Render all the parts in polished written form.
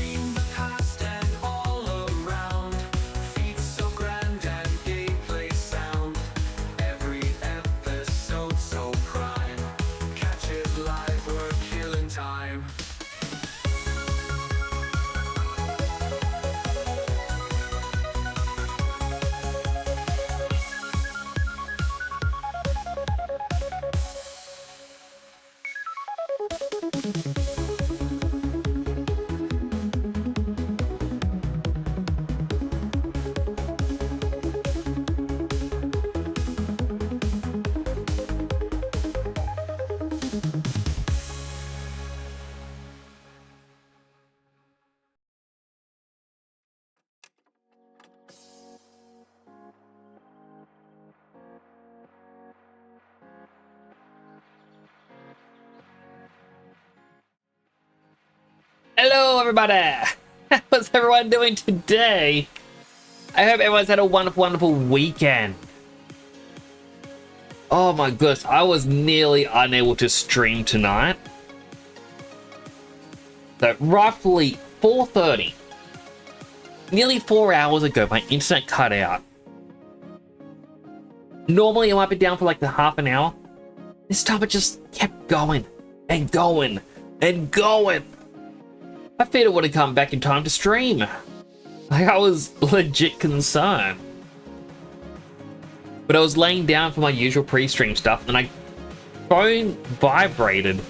dream the past and all around. Feet so grand and gameplay sound. Every episode so prime. Catch it live, we're killing time. Hello, everybody! How's everyone doing today? I hope everyone's had a wonderful, wonderful weekend. Oh my goodness, I was nearly unable to stream tonight. So, roughly 4:30, nearly 4 hours ago, my internet cut out. Normally, it might be down for like the half an hour. This time, it just kept going and going and going. I feared it wouldn't come back in time to stream. Like, I was legit concerned. But I was laying down for my usual pre-stream stuff and my phone vibrated,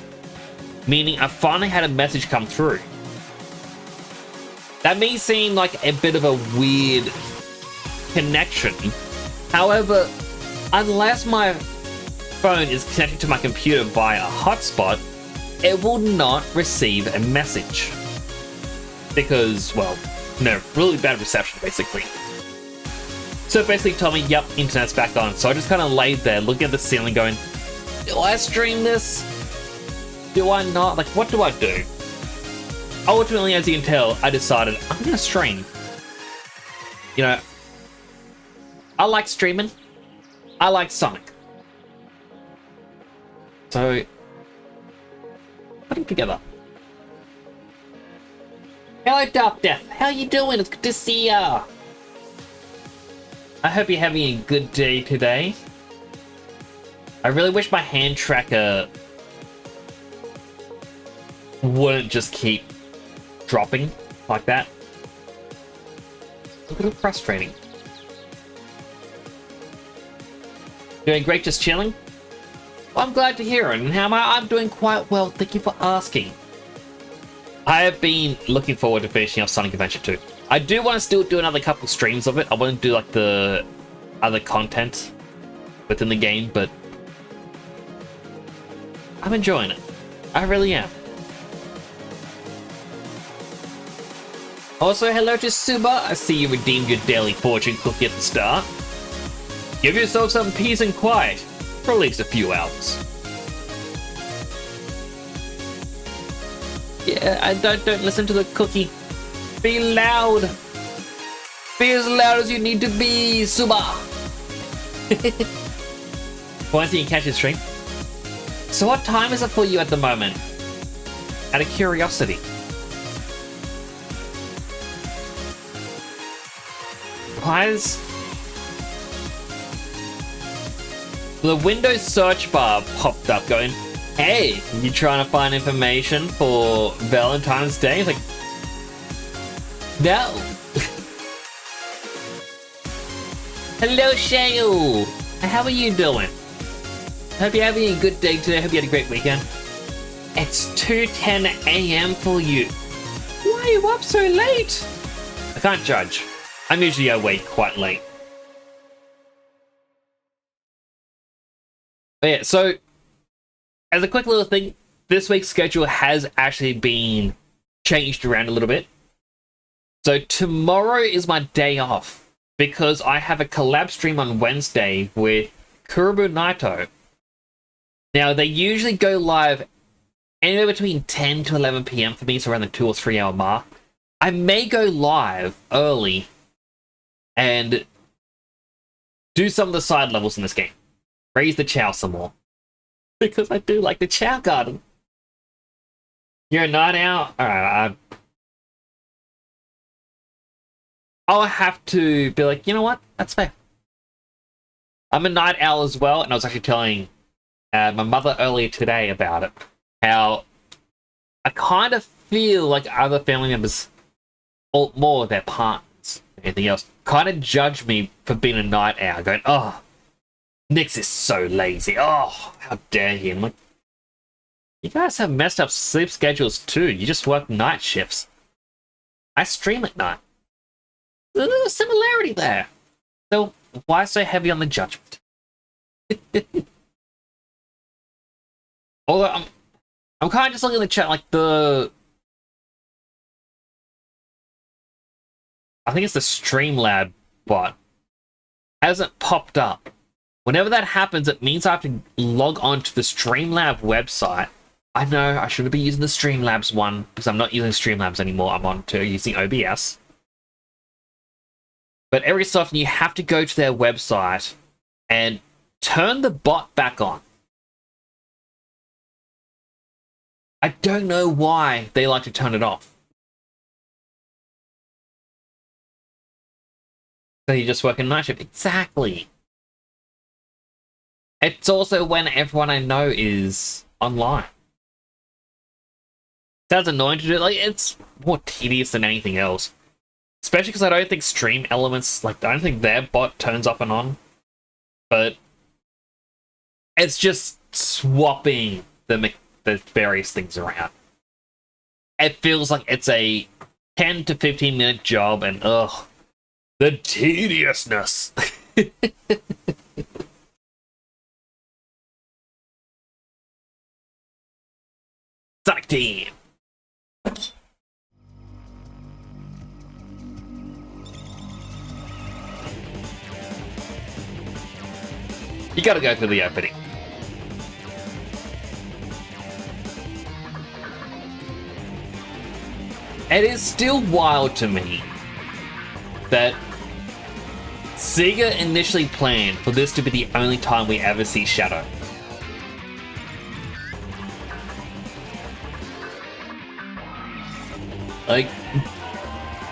meaning I finally had a message come through. That may seem like a bit of a weird connection. However, unless my phone is connected to my computer via a hotspot, it will not receive a message. Because, well, no, really bad reception, basically. So it basically told me, yep, internet's back on. So I just kind of laid there, looking at the ceiling going, do I stream this? Do I not? Like, what do I do? Ultimately, as you can tell, I decided I'm going to stream. You know, I like streaming. I like Sonic. So, put them together. Hello, Dark Death. How you doing? It's good to see ya. I hope you're having a good day today. I really wish my hand tracker wouldn't just keep dropping like that. It's a little frustrating. Doing great, just chilling? Well, I'm glad to hear it. And how am I? I'm doing quite well. Thank you for asking. I have been looking forward to finishing off Sonic Adventure 2. I do want to still do another couple streams of it. I want to do like the other content within the game, but I'm enjoying it. I really am. Also, hello to Suba. I see you redeemed your daily fortune cookie at the start. Give yourself some peace and quiet for at least a few hours. Yeah, and don't listen to the cookie. Be loud. Be as loud as you need to be, Suba. Once you can catch his stream. So what time is it for you at the moment? Out of curiosity. Why is the Windows search bar popped up going, hey, you trying to find information for Valentine's Day? It's like, no. Hello, Shale. How are you doing? Hope you're having a good day today. Hope you had a great weekend. It's 2:10 a.m. for you. Why are you up so late? I can't judge. I'm usually awake quite late. But yeah, so as a quick little thing, this week's schedule has actually been changed around a little bit. So tomorrow is my day off because I have a collab stream on Wednesday with Kurubu Naito. Now, they usually go live anywhere between 10 to 11 p.m. for me, so around the 2 or 3 hour mark. I may go live early and do some of the side levels in this game. Raise the Chow some more. Because I do like the Chow Garden. You're a night owl? Alright, I'll have to be like, you know what? That's fair. I'm a night owl as well, and I was actually telling my mother earlier today about it. How I kind of feel like other family members, or more their partners, anything else, kind of judge me for being a night owl, going, oh, Nix is so lazy. Oh, how dare he? And I'm like, you guys have messed up sleep schedules too. You just work night shifts. I stream at night. There's a little similarity there. So why so heavy on the judgment? Although I'm kind of just looking at the chat, like I think it's the Streamlab bot hasn't popped up. Whenever that happens, it means I have to log on to the Streamlab website. I know I should be using the Streamlabs one because I'm not using Streamlabs anymore. I'm on to using OBS. But every so often you have to go to their website and turn the bot back on. I don't know why they like to turn it off. So you just work in night shift. Exactly. It's also when everyone I know is online. Sounds annoying to do. Like, it's more tedious than anything else. Especially because I don't think Stream Elements, like, I don't think their bot turns off and on. But it's just swapping the various things around. It feels like it's a 10 to 15 minute job, and ugh, the tediousness. Sonic Team. You gotta go through the opening. It is still wild to me that Sega initially planned for this to be the only time we ever see Shadow. Like,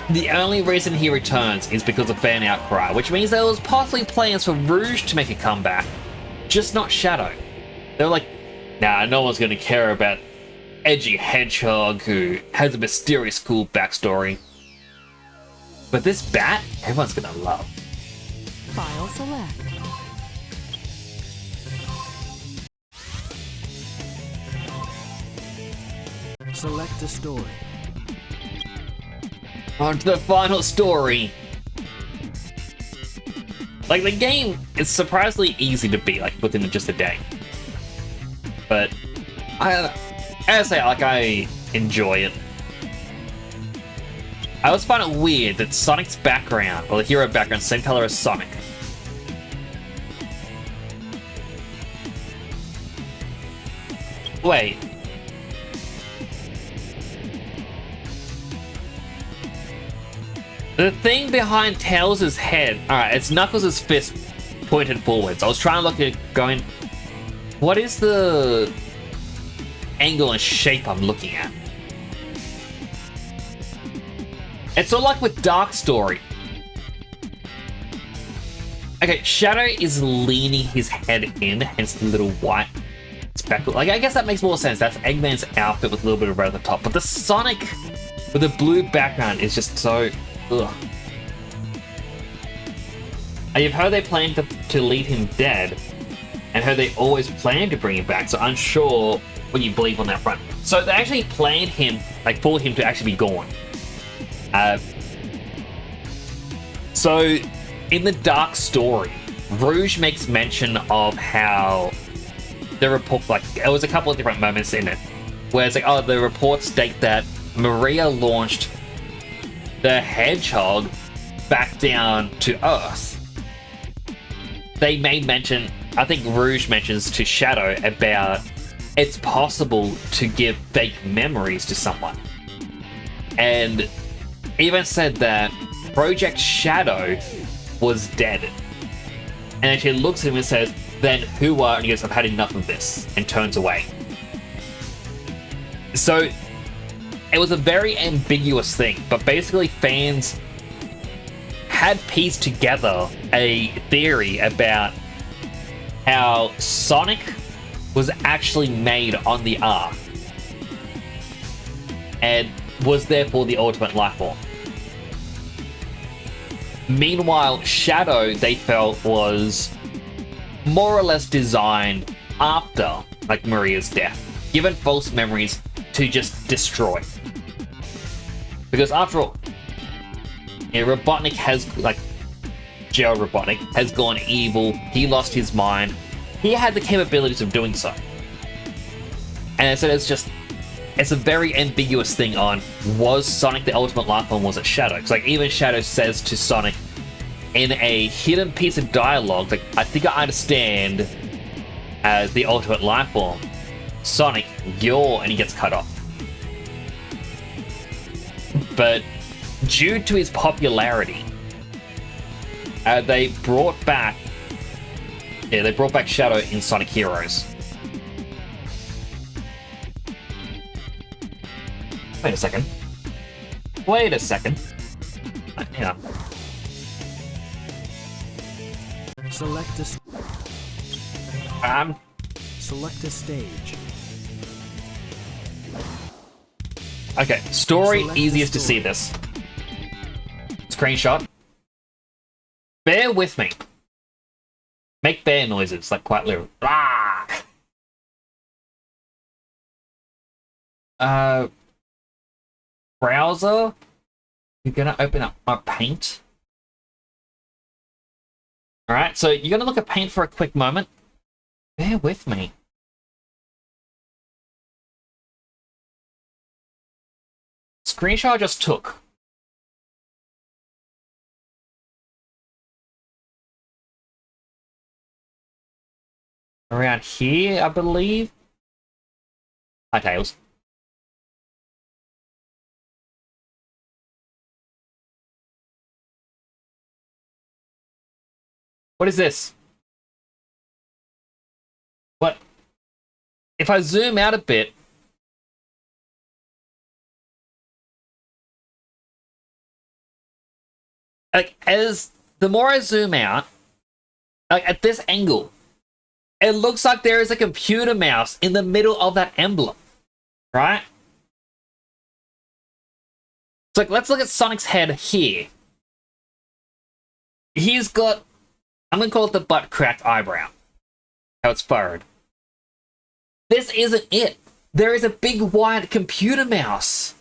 the only reason he returns is because of fan outcry, which means there was possibly plans for Rouge to make a comeback, just not Shadow. They were like, nah, no one's gonna care about edgy hedgehog who has a mysterious cool backstory. But this bat, everyone's gonna love. File select. Select a story. On to the final story. Like, the game is surprisingly easy to beat, like, within just a day. But, as I say, like, I enjoy it. I always find it weird that Sonic's background, or the hero background, same color as Sonic. Wait. The thing behind Tails' head, alright, it's Knuckles' fist pointed forwards. I was trying to look at going, what is the angle and shape I'm looking at? It's sort of like with Dark Story. Okay, Shadow is leaning his head in, hence the little white speckle. Like, I guess that makes more sense. That's Eggman's outfit with a little bit of red at the top. But the Sonic with a blue background is just so... ugh. And you've heard they plan to leave him dead, and heard they always plan to bring him back, so unsure what you believe on that front. So they actually planned him, like, for him to actually be gone. So, in the Dark Story, Rouge makes mention of how the report, like, there was a couple of different moments in it, where it's like, oh, the reports state that Maria launched the Hedgehog back down to Earth. They may mention, I think Rouge mentions to Shadow about it's possible to give fake memories to someone. And even said that Project Shadow was dead. And actually looks at him and says, then who are, and he goes, I've had enough of this, and turns away. So, it was a very ambiguous thing, but basically fans had pieced together a theory about how Sonic was actually made on the Ark and was therefore the ultimate life form. Meanwhile, Shadow, they felt, was more or less designed after, like, Maria's death, given false memories to just destroy. Because after all, Robotnik has, like, Gerald Robotnik has gone evil, he lost his mind, he had the capabilities of doing so. And so it's a very ambiguous thing on, was Sonic the ultimate life form, was it Shadow? Because, like, even Shadow says to Sonic in a hidden piece of dialogue, like, I think I understand as the ultimate life form. Sonic, and he gets cut off. But due to his popularity, they brought back Shadow in Sonic Heroes. Wait a second. Hang on. Select a select a stage. Okay, story, Select the easiest to story. see this. Screenshot. Bear with me. Make bear noises, like quite literal. Ah! Browser. You're gonna open up my Paint. Alright, so you're gonna look at Paint for a quick moment. Bear with me. Screenshot I just took. Around here, I believe. Hi, Tails. What is this? What? If I zoom out a bit, like, as the more I zoom out, like at this angle, it looks like there is a computer mouse in the middle of that emblem, right? So, like, let's look at Sonic's head here. He's got, I'm gonna call it the butt cracked eyebrow. How it's furrowed. This isn't it. There is a big wide computer mouse.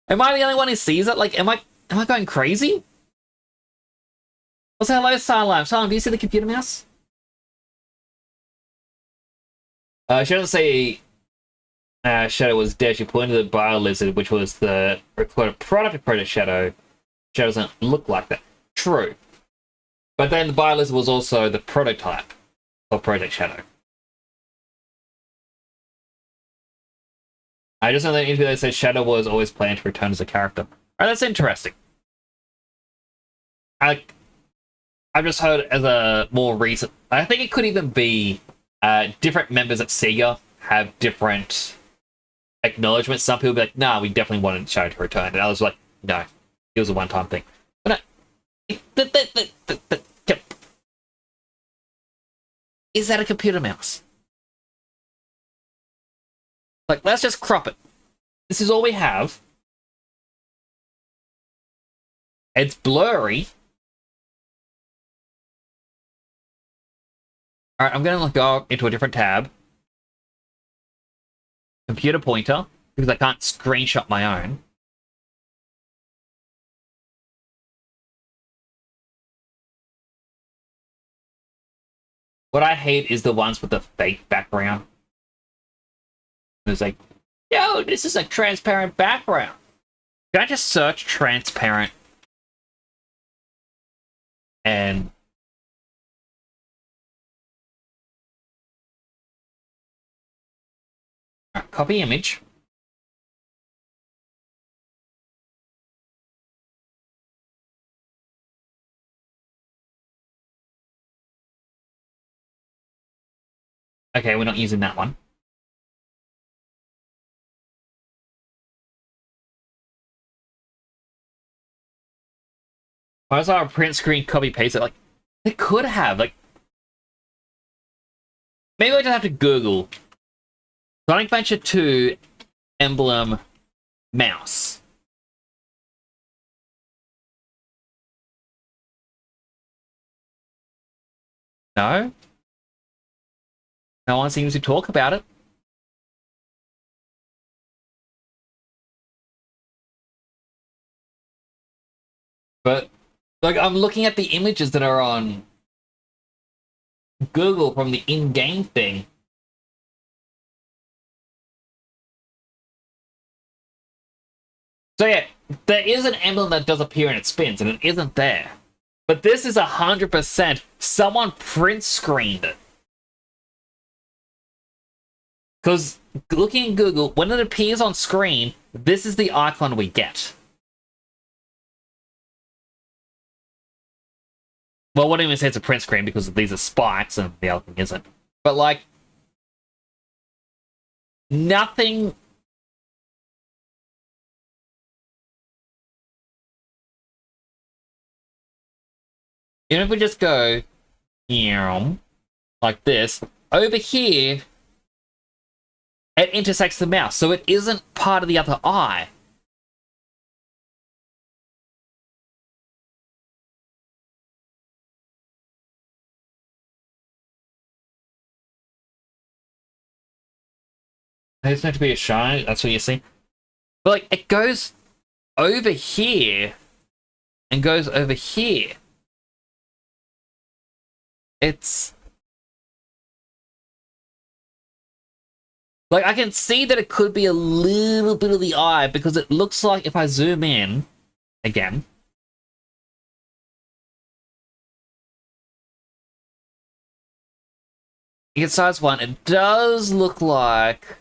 Am I the only one who sees it? Like, am I going crazy? Also, hello, Salam. Salam, do you see the computer mouse? She doesn't say Shadow was dead. She pointed to the Bio-Lizard, which was the recorded product of Project Shadow. Shadow doesn't look like that. True. But then the Bio-Lizard was also the prototype of Project Shadow. I just know that in the interview they said Shadow was always planned to return as a character. Alright, that's interesting. I've just heard as a more recent... I think it could even be different members at Sega have different acknowledgements. Some people be like, nah, we definitely wanted Shadow to return. And others were like, no, it was a one-time thing. But no, is that a computer mouse? Like, let's just crop it. This is all we have. It's blurry. Alright, I'm gonna go into a different tab. Computer pointer, because I can't screenshot my own. What I hate is the ones with the fake background. It's like, yo, this is a transparent background. Can I just search transparent and copy image. Okay, we're not using that one. I saw a print screen copy paste it. Like, they could have. Like, maybe I just have to Google Sonic Adventure 2 emblem mouse. No? No one seems to talk about it. But, like, I'm looking at the images that are on Google from the in-game thing. So yeah, there is an emblem that does appear and it spins, and it isn't there. But this is 100% someone print screened it. Because looking at Google, when it appears on screen, this is the icon we get. Well, I wouldn't even say it's a print screen because these are spikes and the other thing isn't. But like, nothing. Even if we just go like this, over here, it intersects the mouse, so it isn't part of the other eye. There's meant to be a shine, that's what you see. But like, it goes over here and goes over here. It's like, I can see that it could be a little bit of the eye because it looks like if I zoom in again, you get size 1, it does look like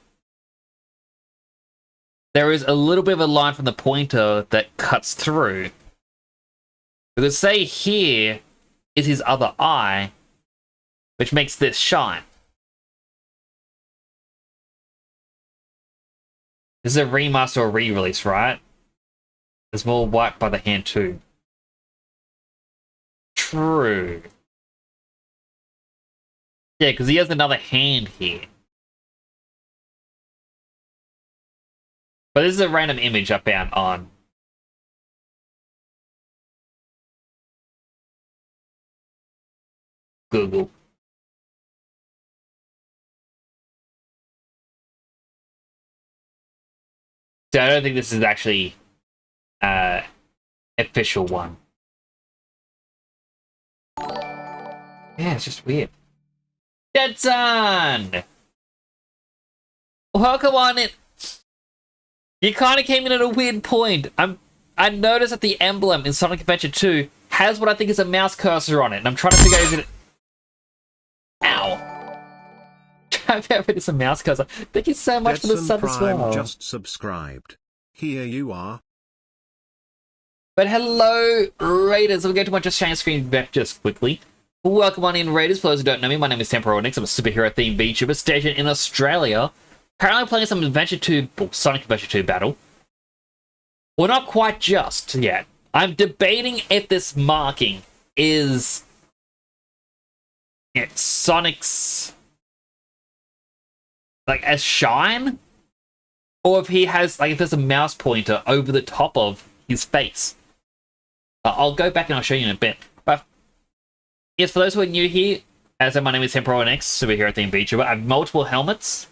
there is a little bit of a line from the pointer that cuts through. Because say here is his other eye, which makes this shine. This is a remaster or re-release, right? There's more white by the hand too. True. Yeah, because he has another hand here. But this is a random image I found on Google. So I don't think this is actually official one. Yeah, it's just weird. Jetson! Welcome on in. You kind of came in at a weird point. I noticed that the emblem in Sonic Adventure 2 has what I think is a mouse cursor on it, and I'm trying to figure out is it. Ow! Trying to figure out if it's a mouse cursor. Thank you so much for the sub as well. Just subscribed. Here you are. But hello, Raiders. We'll go to my Just Sharing screen back just quickly. Welcome on in, Raiders. For those who don't know me, my name is Temporal Nix. I'm a superhero-themed VTuber stationed in Australia. Currently playing some Sonic Adventure 2 battle. Well, not quite just yet. I'm debating if this marking is Sonic's like a shine, or if he has like if there's a mouse pointer over the top of his face. I'll go back and I'll show you in a bit. But yes, for those who are new here, as I said, my name is Temporal X, superhero themed VTuber. I have multiple helmets,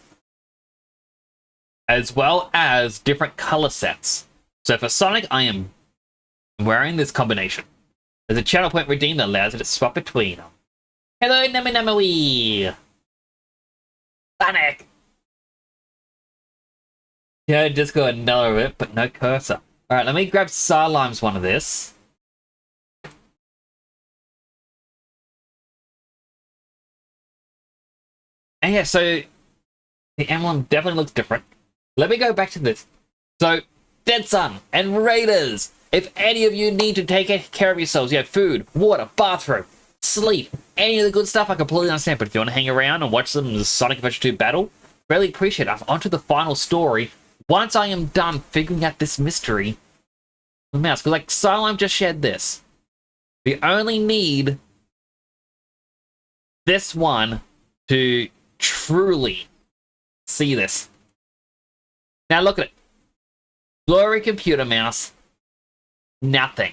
as well as different color sets. So for Sonic, I am wearing this combination. There's a channel point redeem that allows you to swap between them. Hello, Naminamui! Sonic! Yeah, just got another of it, but no cursor. Alright, let me grab Psylime's one of this. And yeah, so the emblem definitely looks different. Let me go back to this. So, Deadson and Raiders, if any of you need to take care of yourselves, you have food, water, bathroom, sleep, any of the good stuff, I completely understand. But if you want to hang around and watch some Sonic Adventure 2 battle, really appreciate it. I'm onto the final story. Once I am done figuring out this mystery, the mouse, because like Psylime just shared this. We only need this one to truly see this. Now look at it. Blurry computer mouse. Nothing.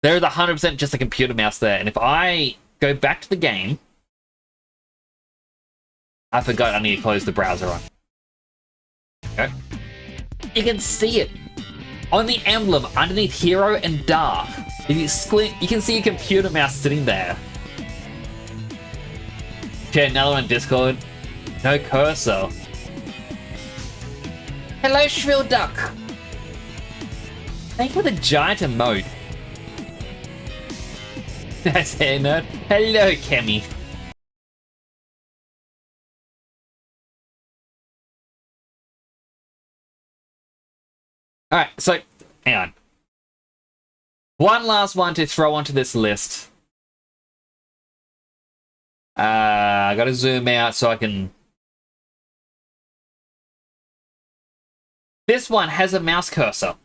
There's 100% just a computer mouse there. And if I go back to the game, I forgot I need to close the browser on. Okay. You can see it on the emblem underneath Hero and Dark. If you squint, you can see a computer mouse sitting there. Okay, another one on Discord. No cursor. Hello, Shrill Duck. Thank you for the giant emote. That's hair nerd. Hello, Kemi. Alright, so, hang on. One last one to throw onto this list. I gotta zoom out so I can... This one has a mouse cursor.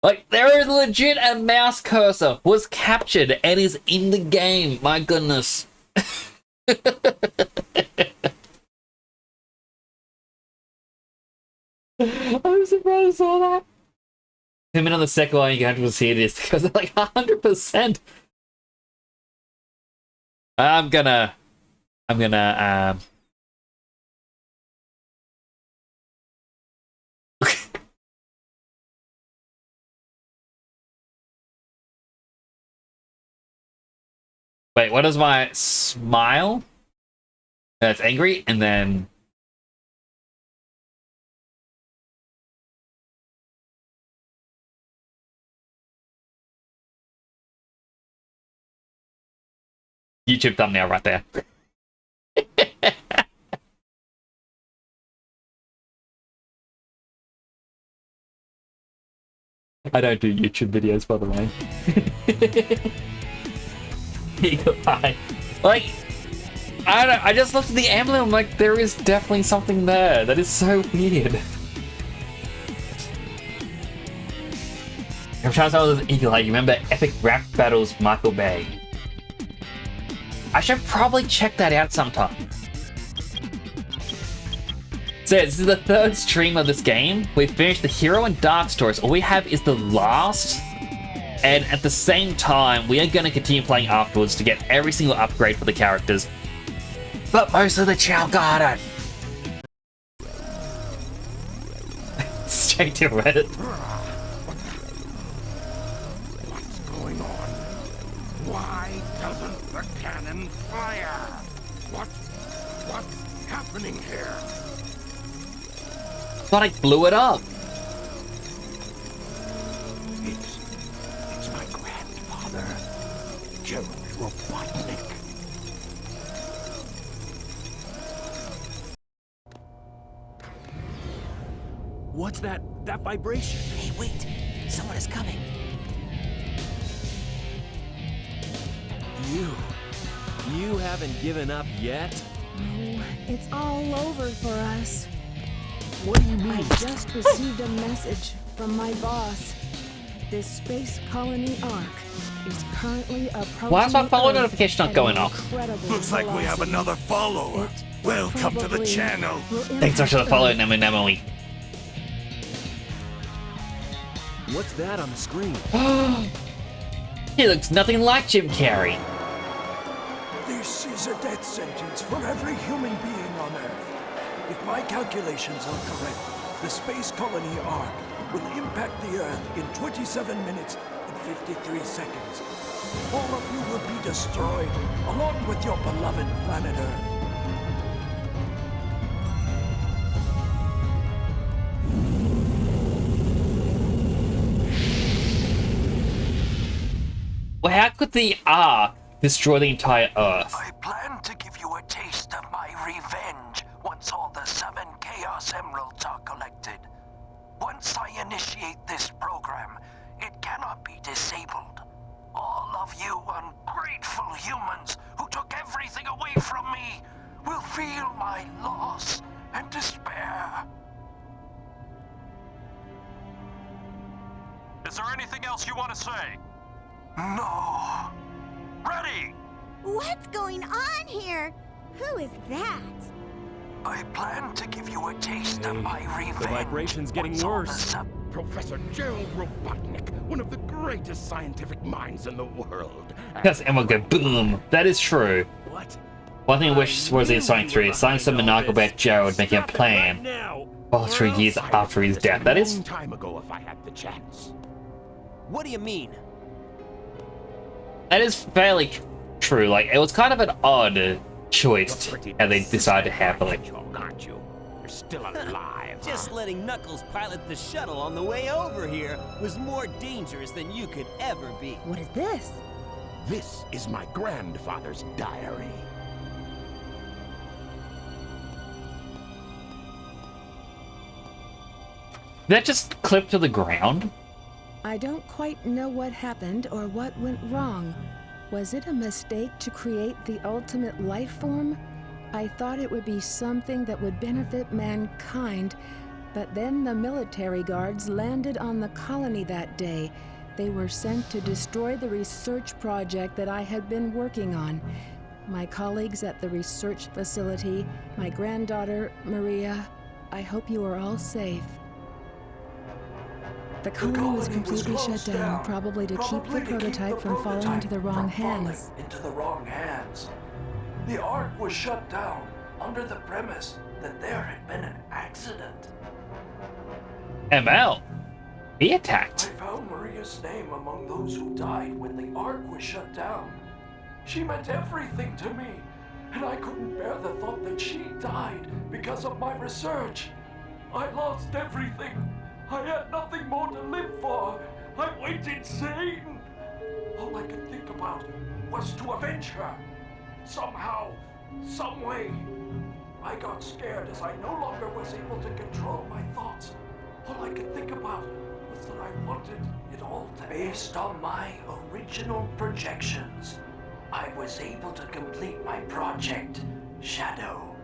Like, there is legit a mouse cursor. Was captured and is in the game. My goodness. I'm surprised I saw that. Him in on the second one, you can see this because it's like 100%. I'm gonna Wait, what is my smile? That's angry, and then YouTube thumbnail right there. I don't do YouTube videos, by the way. Goodbye. Like, I don't know, I just looked at the emblem, I'm like, there is definitely something there. That is so weird. I'm trying to tell this eagle, like, you remember Epic Rap Battles Michael Bay? I should probably check that out sometime. So this is the third stream of this game. We've finished the Hero and Dark stories. All we have is the last. And at the same time, we are going to continue playing afterwards to get every single upgrade for the characters. But mostly the Chow Garden. Straight to Reddit. What's going on? Why doesn't the cannon fire? What's happening here? Thought I blew it up. It's my grandfather, Gerald Robotnik. What's that vibration? Hey, wait! Someone is coming. You haven't given up yet? Oh, it's all over for us. What do you mean? I just received a message from my boss. This space colony Ark is currently approaching. Why is my follow Earth notification not at going an off? incredible Looks like we have velocity. another follower. It Welcome to the probably channel. will Thanks so much for the impact follow, Earth. Emily. What's that on the screen? He looks nothing like Jim Carrey. This is a death sentence for every human being on Earth. If my calculations are correct, the space colony Ark will impact the Earth in 27 minutes and 53 seconds. All of you will be destroyed, along with your beloved planet Earth. Well, how could the Ark destroy the entire Earth? I plan to give you a taste of my revenge once all the 7 Chaos Emeralds are collected. Once I initiate this program, it cannot be disabled. All of you ungrateful humans who took everything away from me will feel my loss and despair. else you want to say? No. Ready! What's going on here? Who is that? I plan to give you a taste of my revenge. The vibration's getting once all the worse. Professor Gerald Robotnik, one of the greatest scientific minds in the world. Yes, and we'll go boom. That is true. What? One thing I wish was in Sonic 3 is Sonic said maniacal about Gerald making a Stop it plan right now. all 3 years after his death. That is Long time ago, if I had the chance. What do you mean? fairly true. Like, it was kind of an odd choice how they decided to have like. Hedgehog, aren't you? You're still alive. Just letting Knuckles pilot the shuttle on the way over here was more dangerous than you could ever be. What is this? This is my grandfather's diary. That just clipped to the ground. I don't quite know what happened or what went wrong. Was it a mistake to create the ultimate life form? I thought it would be something that would benefit mankind, but then the military guards landed on the colony that day. They were sent to destroy the research project that I had been working on. My colleagues at the research facility, my granddaughter, Maria, I hope you are all safe. The colony was completely shut down, probably to keep the prototype from falling into the wrong hands. Into the wrong hands. The Ark was shut down under the premise that there had been an accident. ML. He I attacked. found Maria's name among those who died when the Ark was shut down. She meant everything to me, and I couldn't bear the thought that she died because of my research. I lost everything. I had nothing more to live for. I went insane. All I could think about was to avenge her. Somehow, some way. I got scared as I no longer was able to control my thoughts. All I could think about was that I wanted it all to based on my original projections. I was able to complete my project, Shadow.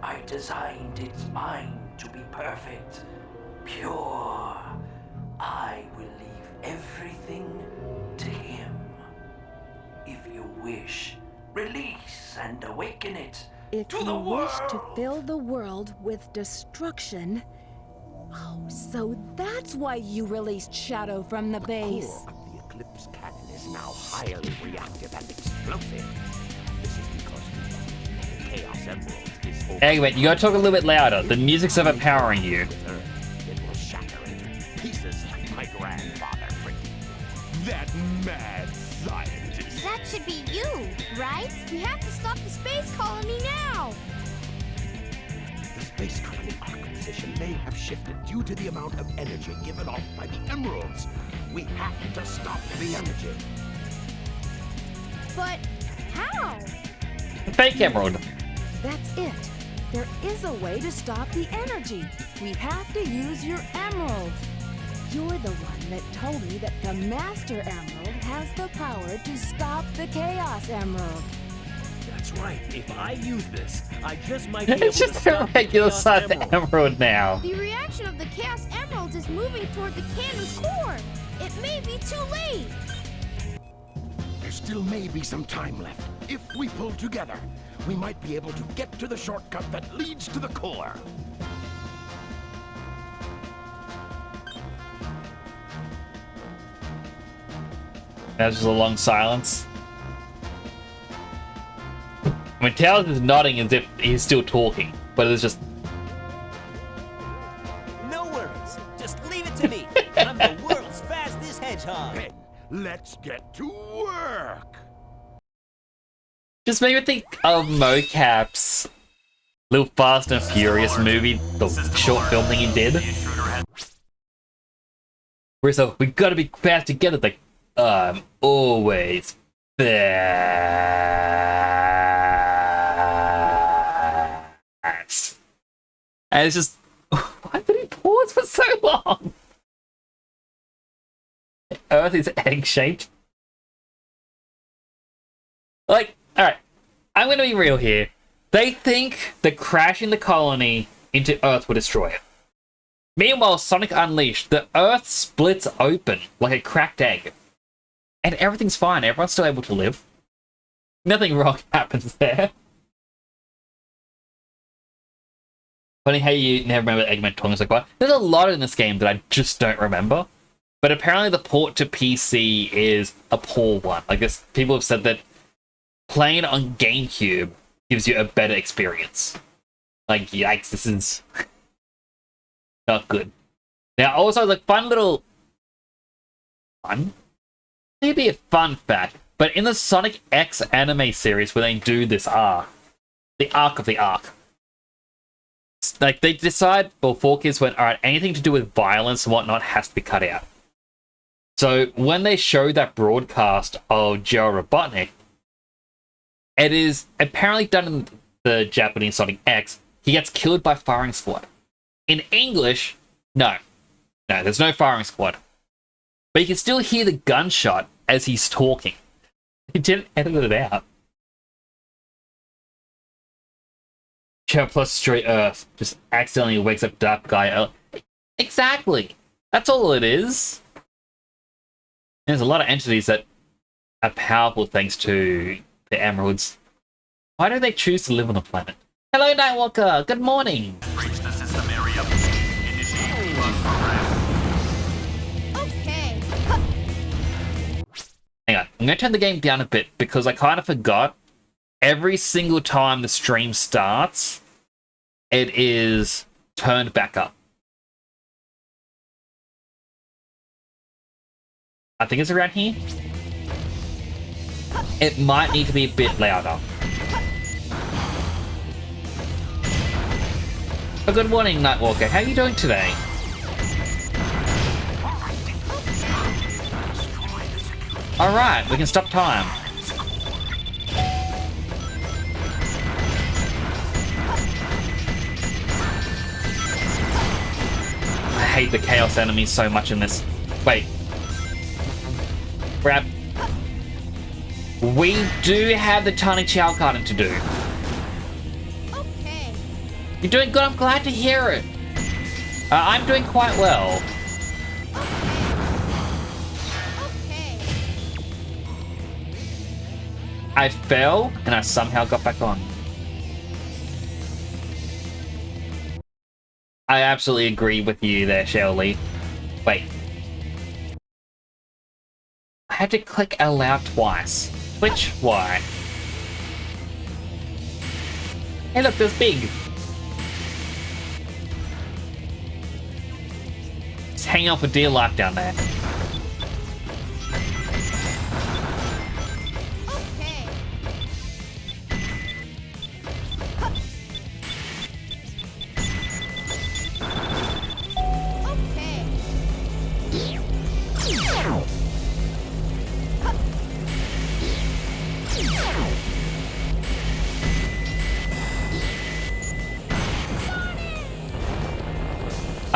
I designed its mind to be perfect, pure. I will leave everything to him. If you wish, release and awaken it If to you the wish to world. fill the world with destruction... Oh, so that's why you released Shadow from the base. Core of the Eclipse cannon is now highly reactive and explosive. This is because the Chaos Emerald is over. Hey, wait, you gotta talk a little bit louder. The music's overpowering you. Earth. It will shatter into pieces like my grandfather predicted. That mad scientist. That should be you, right? We have to stop the space colony now! The space colony arc position may have shifted due to the amount of energy given off by the emeralds. We have to stop the energy. But how? Fake emerald. That's it. There is a way to stop the energy. We have to use your emerald. You're the one that told me that the Master Emerald has the power to stop the Chaos Emerald. That's right. If I use this, I just might be able It's to just a stop the regular Chaos sized Emerald. emerald now. The reaction of the Chaos Emeralds is moving toward the cannon's core. It may be too late. There still may be some time left. If we pull together, we might be able to get to the shortcut that leads to the core. That's just a long silence. I mean, Tails is nodding as if he's still talking, but it's just. No worries. Just leave it to me. I'm the world's fastest hedgehog. Then, let's get to work. Just made me think of Mocap's Little Fast and Furious movie, the short film thing he did. Where so we gotta be fast together, like, I'm always fast. And it's just, why did he pause for so long? Earth is egg-shaped. Like, alright, I'm gonna be real here. They think that crashing the colony into Earth will destroy it. Meanwhile, Sonic Unleashed, the Earth splits open like a cracked egg. And everything's fine. Everyone's still able to live. Nothing wrong happens there. Funny how you never remember Eggman talking like what? There's a lot in this game that I just don't remember. But apparently the port to PC is a poor one. I guess people have said that playing on GameCube gives you a better experience. Like, yikes, this is not good. Now, also, like, fun? Maybe a fun fact, but in the Sonic X anime series where they do this arc, the arc of the arc, like, they decide, well, 4Kids went, alright, anything to do with violence and whatnot has to be cut out. So, when they show that broadcast of Gerald Robotnik, it is apparently done in the Japanese Sonic X, he gets killed by firing squad. In English, no. No, there's no firing squad. But you can still hear the gunshot as he's talking. He didn't edit it out. Chad plus straight Earth just accidentally wakes up Dark Guy. Exactly. That's all it is. There's a lot of entities that are powerful thanks to the emeralds. Why do they choose to live on the planet? Hello, Nightwalker. Good morning. Reach the system area. Initiate debug program. Okay. Hang on. I'm going to turn the game down a bit because I kind of forgot. Every single time the stream starts, it is turned back up. I think it's around here. It might need to be a bit louder. Oh, good morning, Nightwalker. How are you doing today? Alright, we can stop time. I hate the Chaos enemies so much in this. Wait. Grab. We do have the Tiny Chow Garden to do. Okay. You're doing good, I'm glad to hear it. I'm doing quite well. Okay. I fell, and I somehow got back on. I absolutely agree with you there, Shirley. Wait. I had to click allow twice. Which? Why? Hey look, there's Big. He's hanging off a deer life down there. Okay.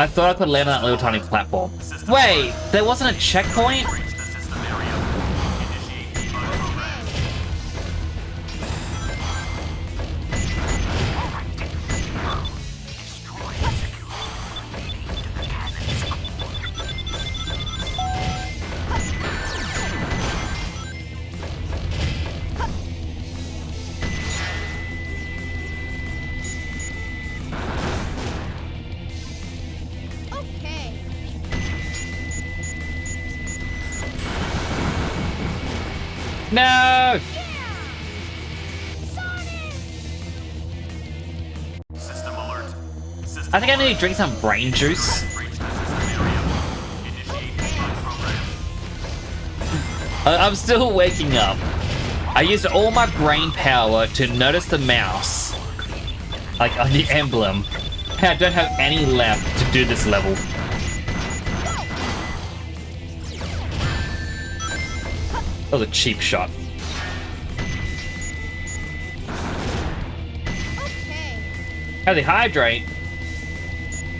I thought I could land on that little tiny platform. Wait, there wasn't a checkpoint? Reach the system area. Initiate debug program. Okay. No! System alert. System I think I need to drink some brain juice. reach the system area. Initiate debug program. I'm still waking up. I used all my brain power to notice the mouse. Like on the emblem. And I don't have any left to do this level. That was a cheap shot. Okay. How they hydrate?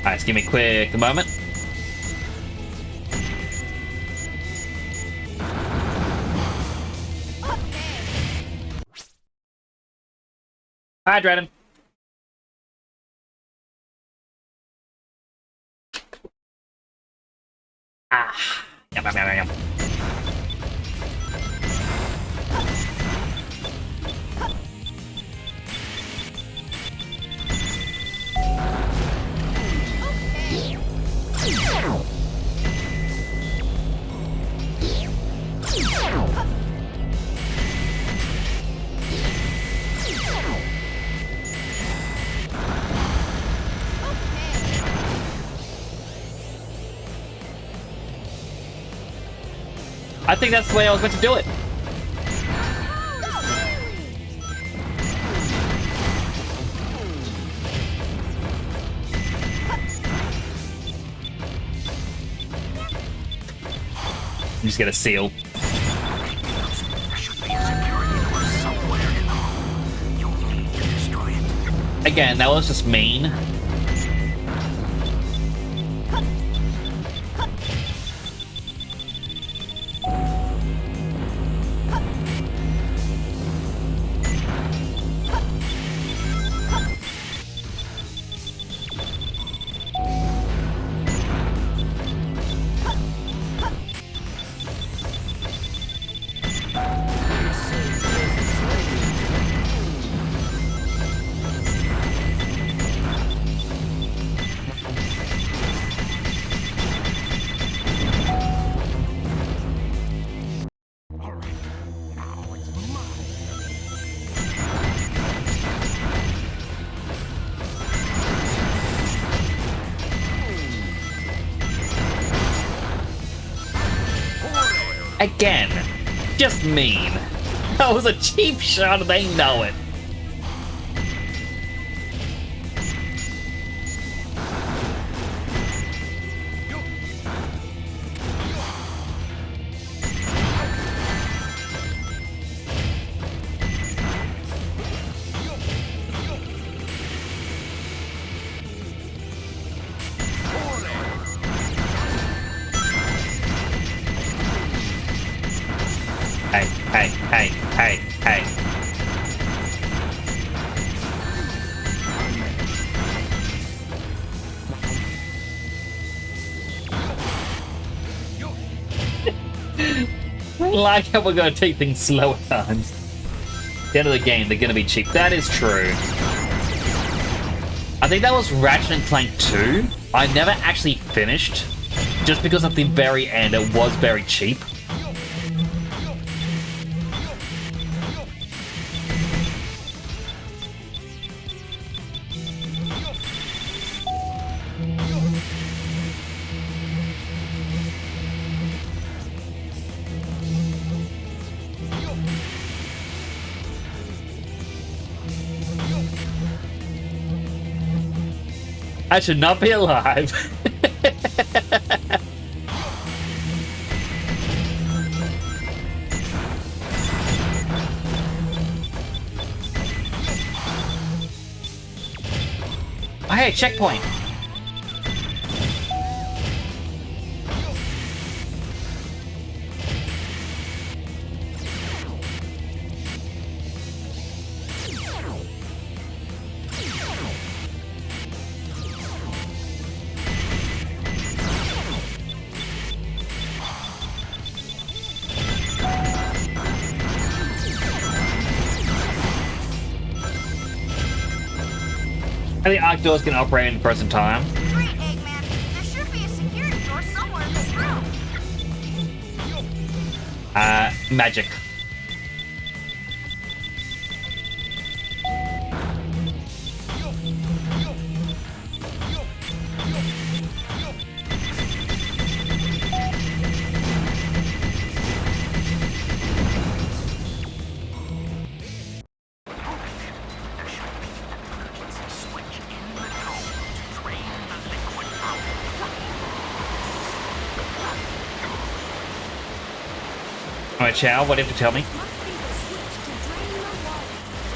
Alright, just give me a quick moment. Hydrate him. Yum, yum, yum, yum. I think that's the way I was meant to do it. You just get a seal. Again, that was just mean. Again, just mean. That was a cheap shot, they know it. Hey. I like how we're gonna take things slow at times. At the end of the game, they're gonna be cheap. That is true. I think that was Ratchet & Clank 2. I never actually finished, just because at the very end it was very cheap. I should not be alive. Oh, hey, checkpoint. The arc doors can operate in present time. Great, Eggman. There should be a security door somewhere in this room. Magic. Alright, Chow, what do you have to tell me? Must be the switch to drain the water.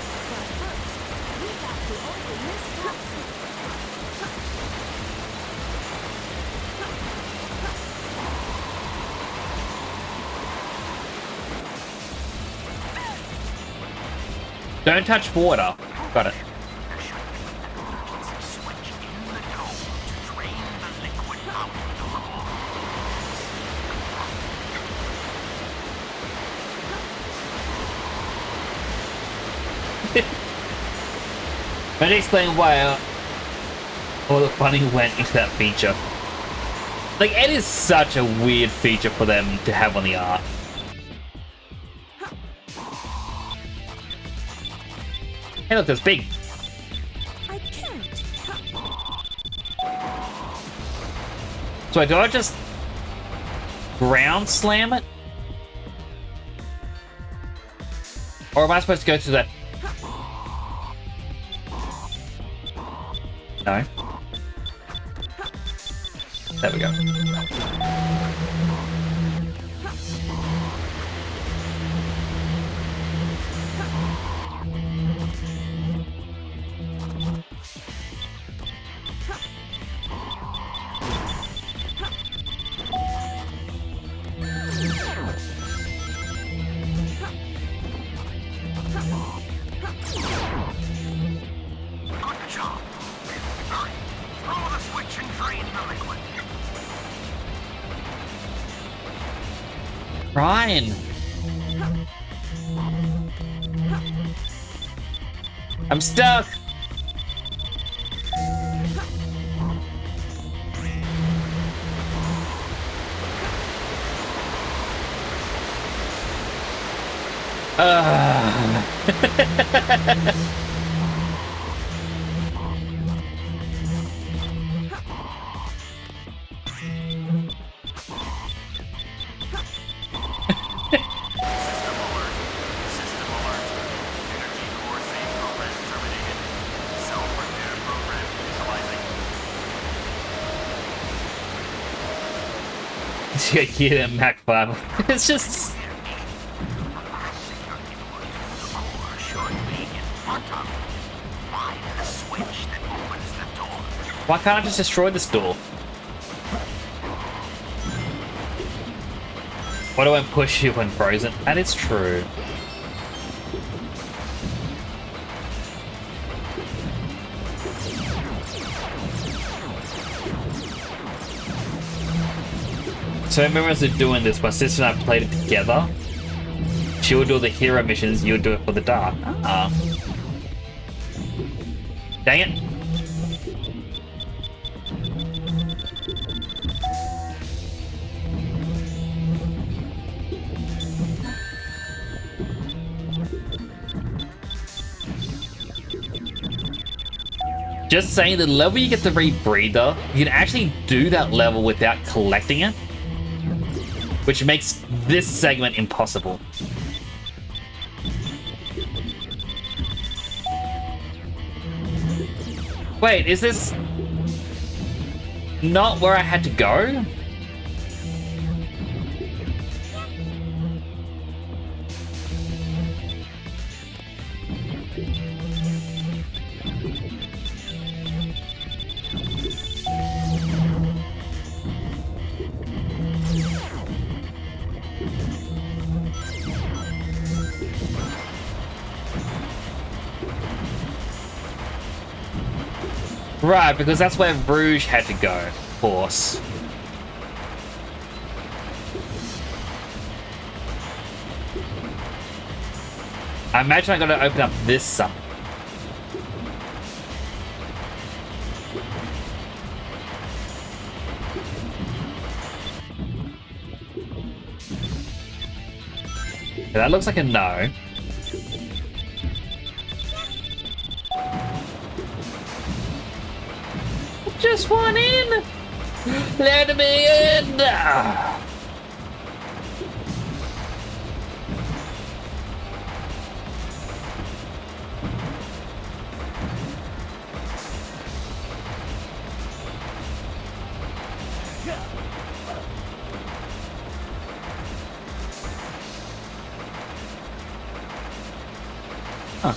But first, we have to open this capsule. Don't touch water. Got it. Maybe explain why all the funding went into that feature. Like, it is such a weird feature for them to have on the art. Hey, look, there's big. I can't. So do I just ground slam it? Or am I supposed to go to that? No. There we go. Good job. Hurry, throw the switch and drain the liquid. Ryan! I'm stuck! You get it, Mac 5. It's just. Why can't I just destroy this door? Why do I push you when frozen? And it's true. So I remember as we're doing this, my sister and I played it together. She would do the hero missions, you would do it for the dark. Dang it. Just saying, the level you get the rebreather, you can actually do that level without collecting it, which makes this segment impossible. Wait, is this not where I had to go? Right, because that's where Rouge had to go, of course. I imagine I gotta open up this side. Yeah, that looks like a no. Just one in! Let me in! Huh.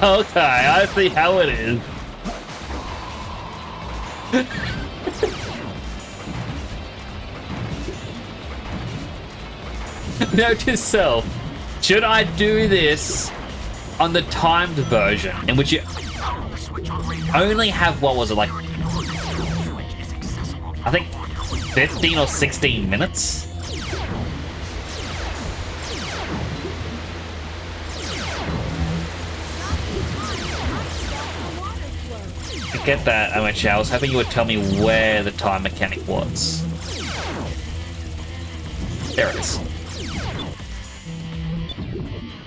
Okay, I see how it is. Note to self, should I do this on the timed version, in which you only have, what was it, like, I think 15 or 16 minutes? Get that, Omochi. I was hoping you would tell me where the time mechanic was. There it is.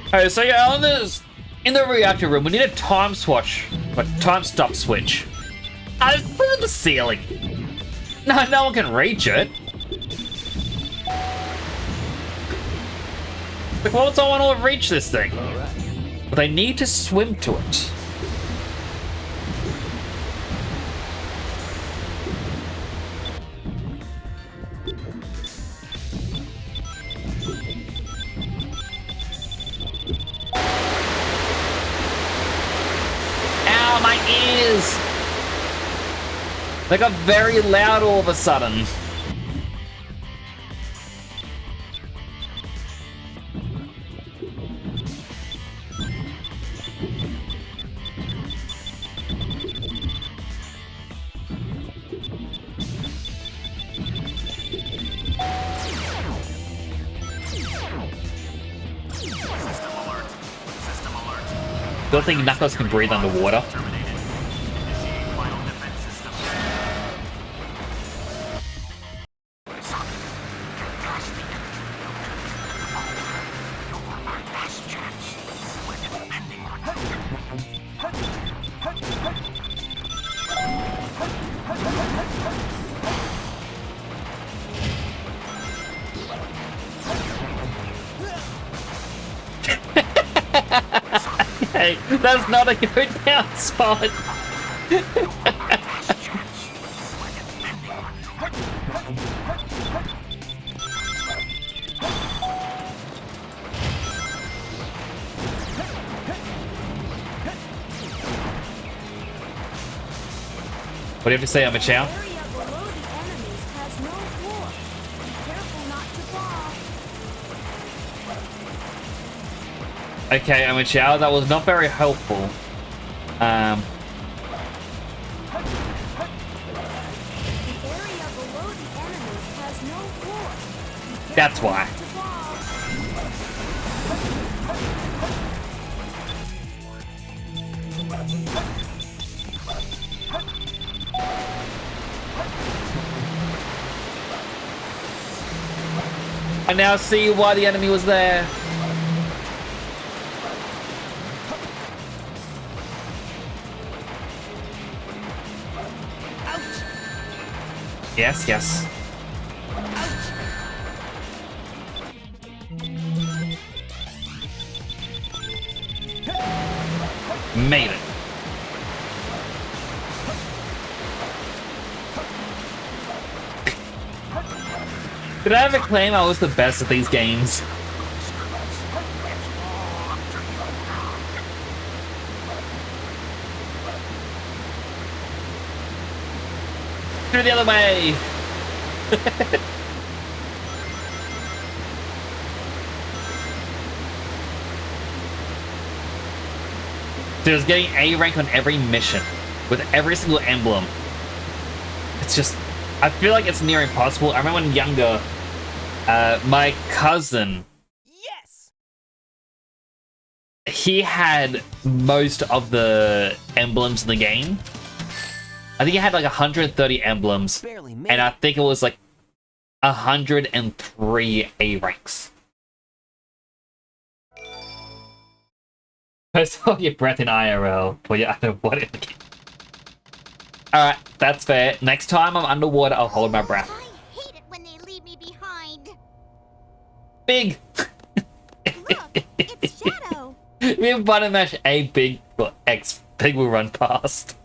Okay, so yeah, on this, in the reactor room, we need a time stop switch. I just put it in the ceiling. No one can reach it. Like, why would someone want to reach this thing? But they need to swim to it. Ow, my ears! They got very loud all of a sudden. Don't think Knuckles can breathe underwater. Hey, that's not a good down spot. What do you have to say, Amachao? Okay, Amachao, that was not very helpful. That's why. I now see why the enemy was there. Yes, yes. Made it. Did I ever claim I was the best at these games? Through the other way! Just getting A rank on every mission with every single emblem. It's just, I feel like it's near impossible. I remember when younger, my cousin, Yes! he had most of the emblems in the game. I think he had like 130 emblems, and I think it was like 103 A ranks. First hold your breath in IRL, but you're underwater in the game. Alright, that's fair. Next time I'm underwater, I'll hold my breath. I hate it when they leave me behind. Big! Look, it's Shadow. Me and Button Mash A Big, well, X Big will run past.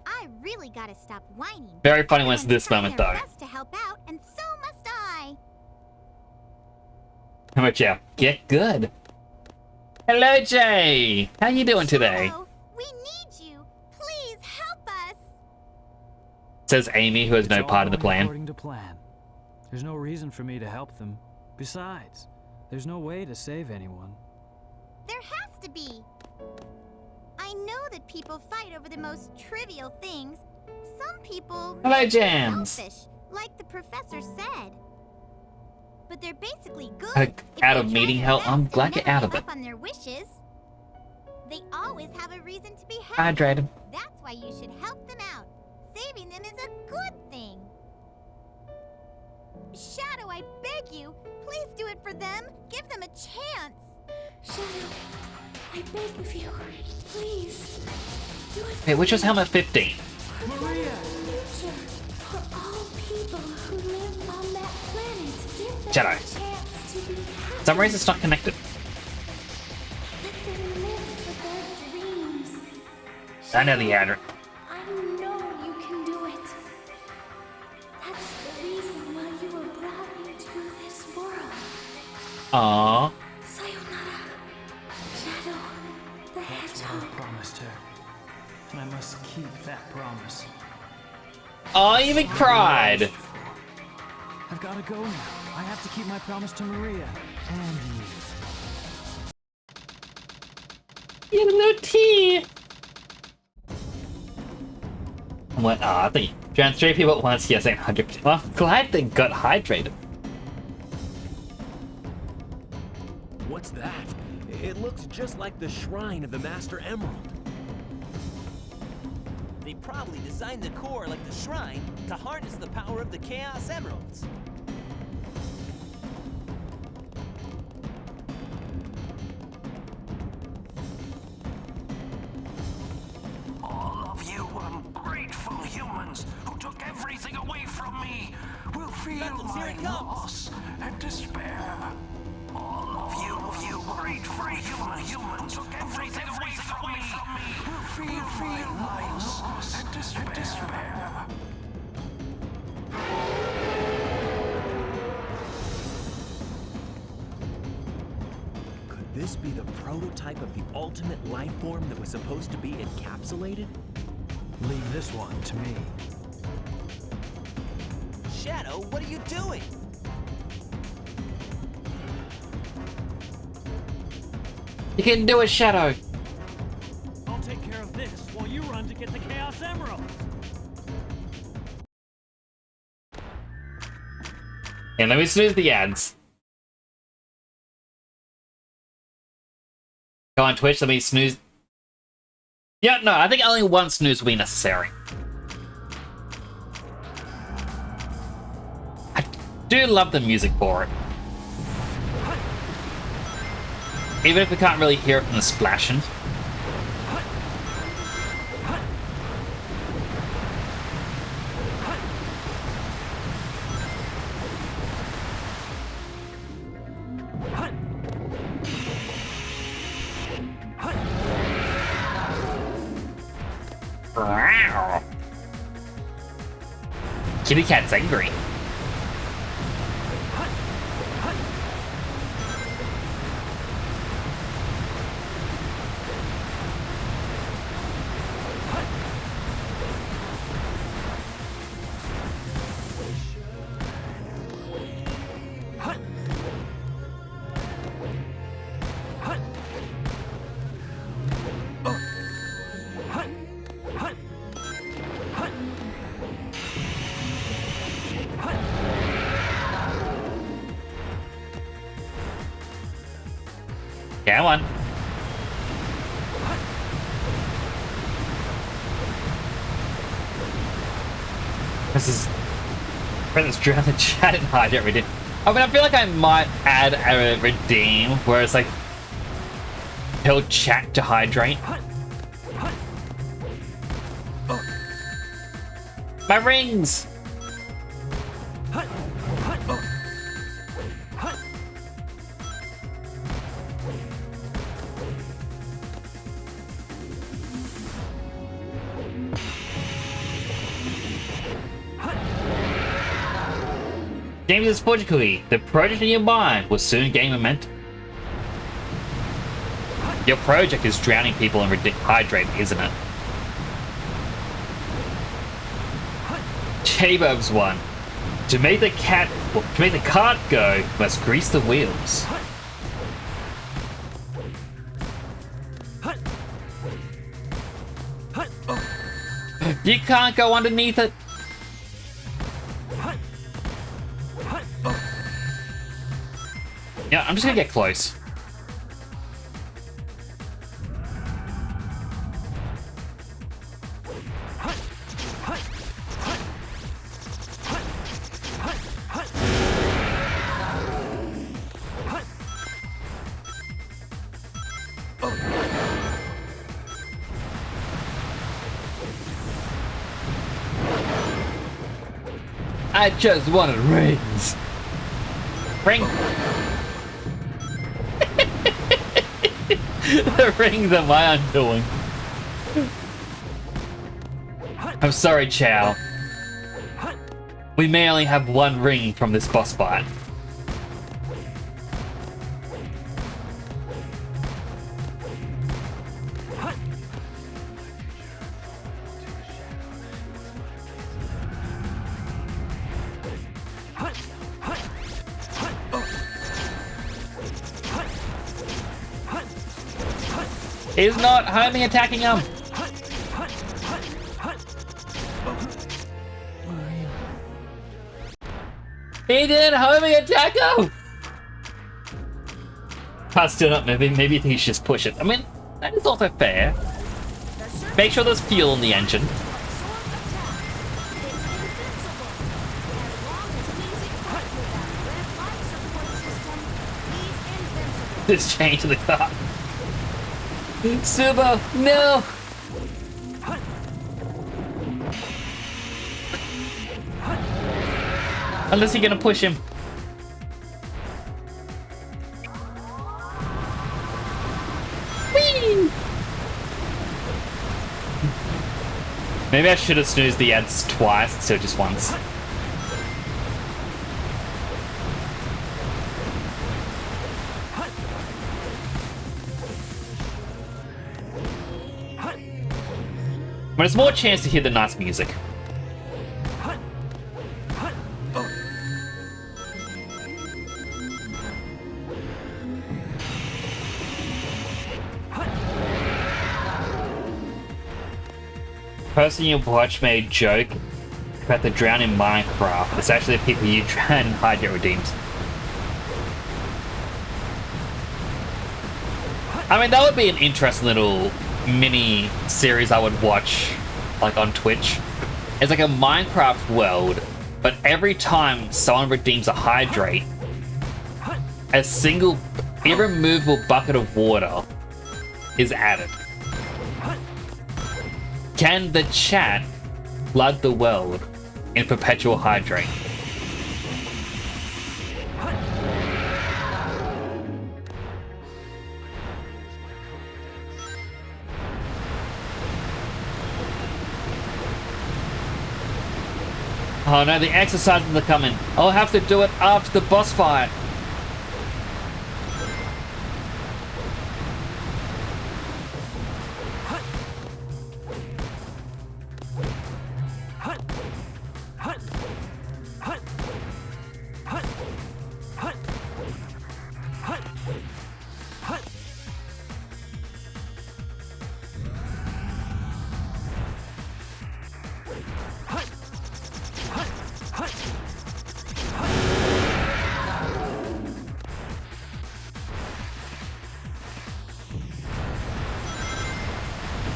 I really gotta stop whining. Very funny when it's And this try moment their though. best to help out, and so must I. How much out? Get good. Hello, Jay. How you doing today? Shadow, we need you. Please help us. Says Amy, who has no It's all part in the going plan. According to plan. There's no reason for me to help them. Besides, there's no way to save anyone. There has to be. I know that people fight over the most trivial things. Some people Hello, may be Jams. selfish, like the professor said. But they're basically good. if Out they of try meeting their hell, best I'm and glad you're never out of give it. up on their wishes. They always have a reason to be happy. Hydrated. That's why you should help them out. Saving them is a good thing. Shadow, I beg you, please do it for them. Give them a chance. Shadow, I beg of you, please, do it Wait, which was helmet 15? for Maria! future, for all people who live on that planet. Give them Shadow. a chance to be happy. For some reason it's not connected. Let them live for their dreams. I know the address. I know you can do it. That's the reason why you were brought into this world. Aww. Sayonara, Shadow the That's what I Hedgehog. promised her. And I must keep that promise. Oh, you even cried. I've got to go now. I have to keep my promise to Maria and you. You no tea. What? I think drowned 3 people at once. Yes, 100%. Well, I'm glad they got hydrated. What's that? It looks just like the shrine of the Master Emerald. They probably designed the core like the shrine to harness the power of the Chaos Emeralds. All of you ungrateful humans who took everything away from me will feel Beckles, here my it comes. loss and despair. All of you ungrateful humans who took everything away from me will feel my loss and despair. Could this be the prototype of the ultimate life form that was supposed to be encapsulated? Leave this one to me. Shadow, what are you doing? You can do it, Shadow. I'll take care of this while you run to get the Chaos Emeralds. And let me snooze the ads. Go on Twitch, let me snooze. Yeah, no, I think only one snooze will be necessary. I do love the music for it. Even if we can't really hear it from the splashing. Kitty Cat's angry. Come on. This is Princess drown the chat and hydrate redeem. I mean, I feel like I might add a redeem where it's like he'll chat to hydrate. My rings! James is politically, the project in your mind will soon gain momentum. Your project is drowning people in hydrate, isn't it? J-Burbs won. To make the cart go, you must grease the wheels. You can't go underneath it. Yeah, I'm just gonna get close. I just wanted rings. Ring. The rings are my undoing. I'm sorry, Chow. We may only have one ring from this boss fight. He's not homing attacking him. He didn't homing attack him. Car's still not moving. Maybe he should just push it. I mean, that is also fair. Make sure there's fuel in the engine. Just change the car. Subo, no! Unless you're gonna push him. Whee! Maybe I should have snoozed the ads twice instead of just once. But there's more chance to hear the nice music. Person you watch made a joke about the drown in Minecraft. It's actually the people you try and hide get redeemed. I mean, that would be an interesting little mini series I would watch, like on Twitch. It's like a Minecraft world, but every time someone redeems a hydrate, a single irremovable bucket of water is added. Can the chat flood the world in perpetual hydrate? Oh no, the exercises are coming. I'll have to do it after the boss fight.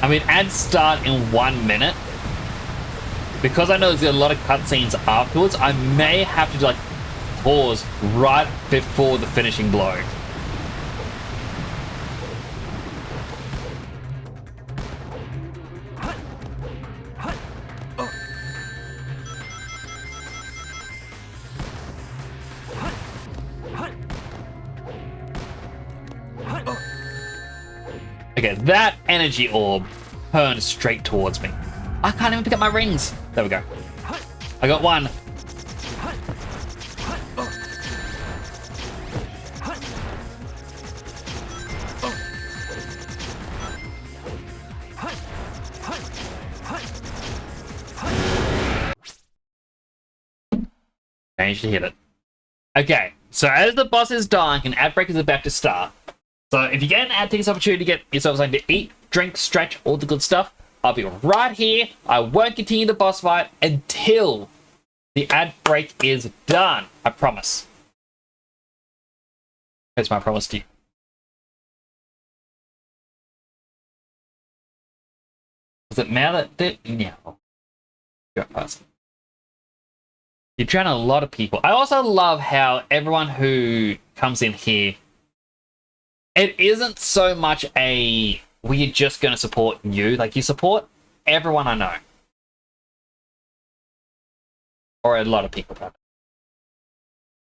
I mean, ads start in 1 minute. Because I know there's a lot of cutscenes afterwards, I may have to like pause right before the finishing blow. Okay, that energy orb turned straight towards me. I can't even pick up my rings. There we go. I got one. Managed to hit it. Okay, so as the boss is dying, an ad break is about to start. So if you get an ad, take this opportunity to get yourself something to eat, drink, stretch, all the good stuff. I'll be right here. I won't continue the boss fight until the ad break is done. I promise. That's my promise to you. Was it Mal that did? No. You drown a lot of people. I also love how everyone who comes in here, it isn't so much a we're just going to support you. Like, you support everyone I know. Or a lot of people, probably.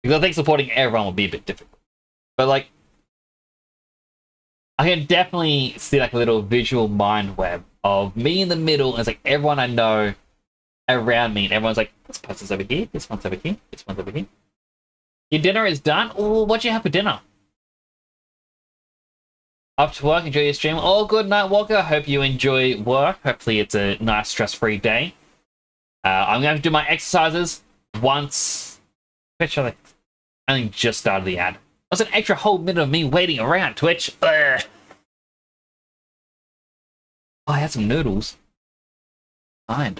Because I think supporting everyone will be a bit difficult. But, like, I can definitely see, like, a little visual mind web of me in the middle, and it's like everyone I know around me, and everyone's like, this person's over here, this one's over here, this one's over here. Your dinner is done? Oh, what do you have for dinner? Up to work, enjoy your stream. Oh, good night, Walker. Hope you enjoy work. Hopefully it's a nice, stress-free day. I'm going to do my exercises once... Twitch, I only just started the ad. That's an extra whole minute of me waiting around, Twitch. Ugh. Oh, I had some noodles. Fine.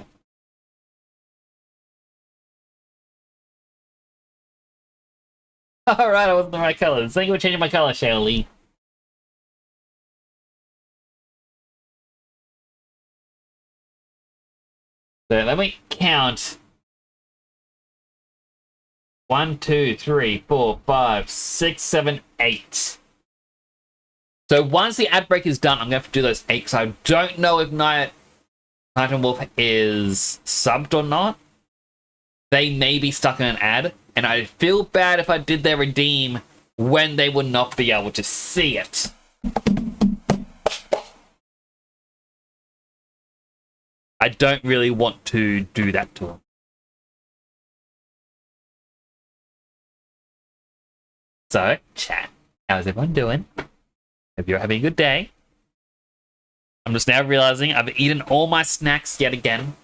Alright, I wasn't the right colors. Thank you for changing my color, Shelley. So let me count. 1, 2, 3, 4, 5, 6, 7, 8. So once the ad break is done, I'm going to have to do those 8 because I don't know if Night and Wolf is subbed or not. They may be stuck in an ad, and I'd feel bad if I did their redeem when they would not be able to see it. I don't really want to do that to them. So, chat, how's everyone doing? Hope you're having a good day. I'm just now realizing I've eaten all my snacks yet again.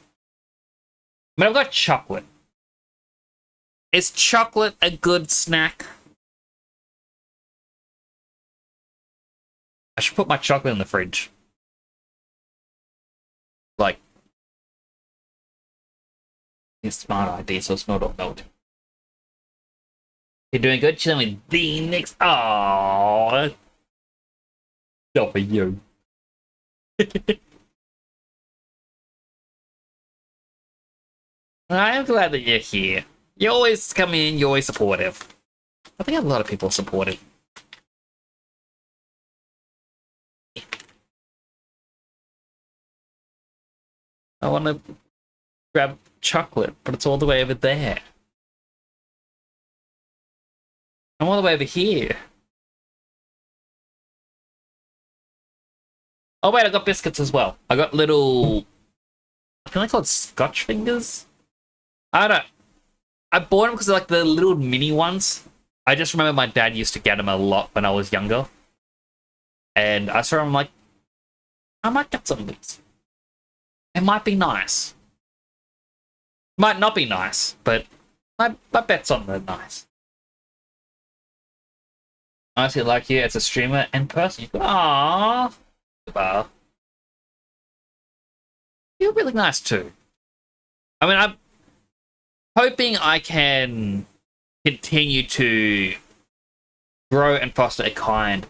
But I've got chocolate. Is chocolate a good snack? I should put my chocolate in the fridge. Like, it's a smart idea, so it's not all melt. You're doing good, chilling with the Knicks. Aww. Not for you. I am glad that you're here. You always come in, you're always supportive. I think a lot of people are supportive. I want to grab chocolate, but it's all the way over there. I'm all the way over here. Oh wait, I got biscuits as well. I got little... I feel like called Scotch fingers? I don't know. I bought them because they're like the little mini ones. I just remember my dad used to get them a lot when I was younger. And I saw them like, I might get some of these. It might be nice. Might not be nice, but my bet's on the nice. Honestly, like you as a streamer and person. Aww. You're really nice too. I mean, I'm hoping I can continue to grow and foster a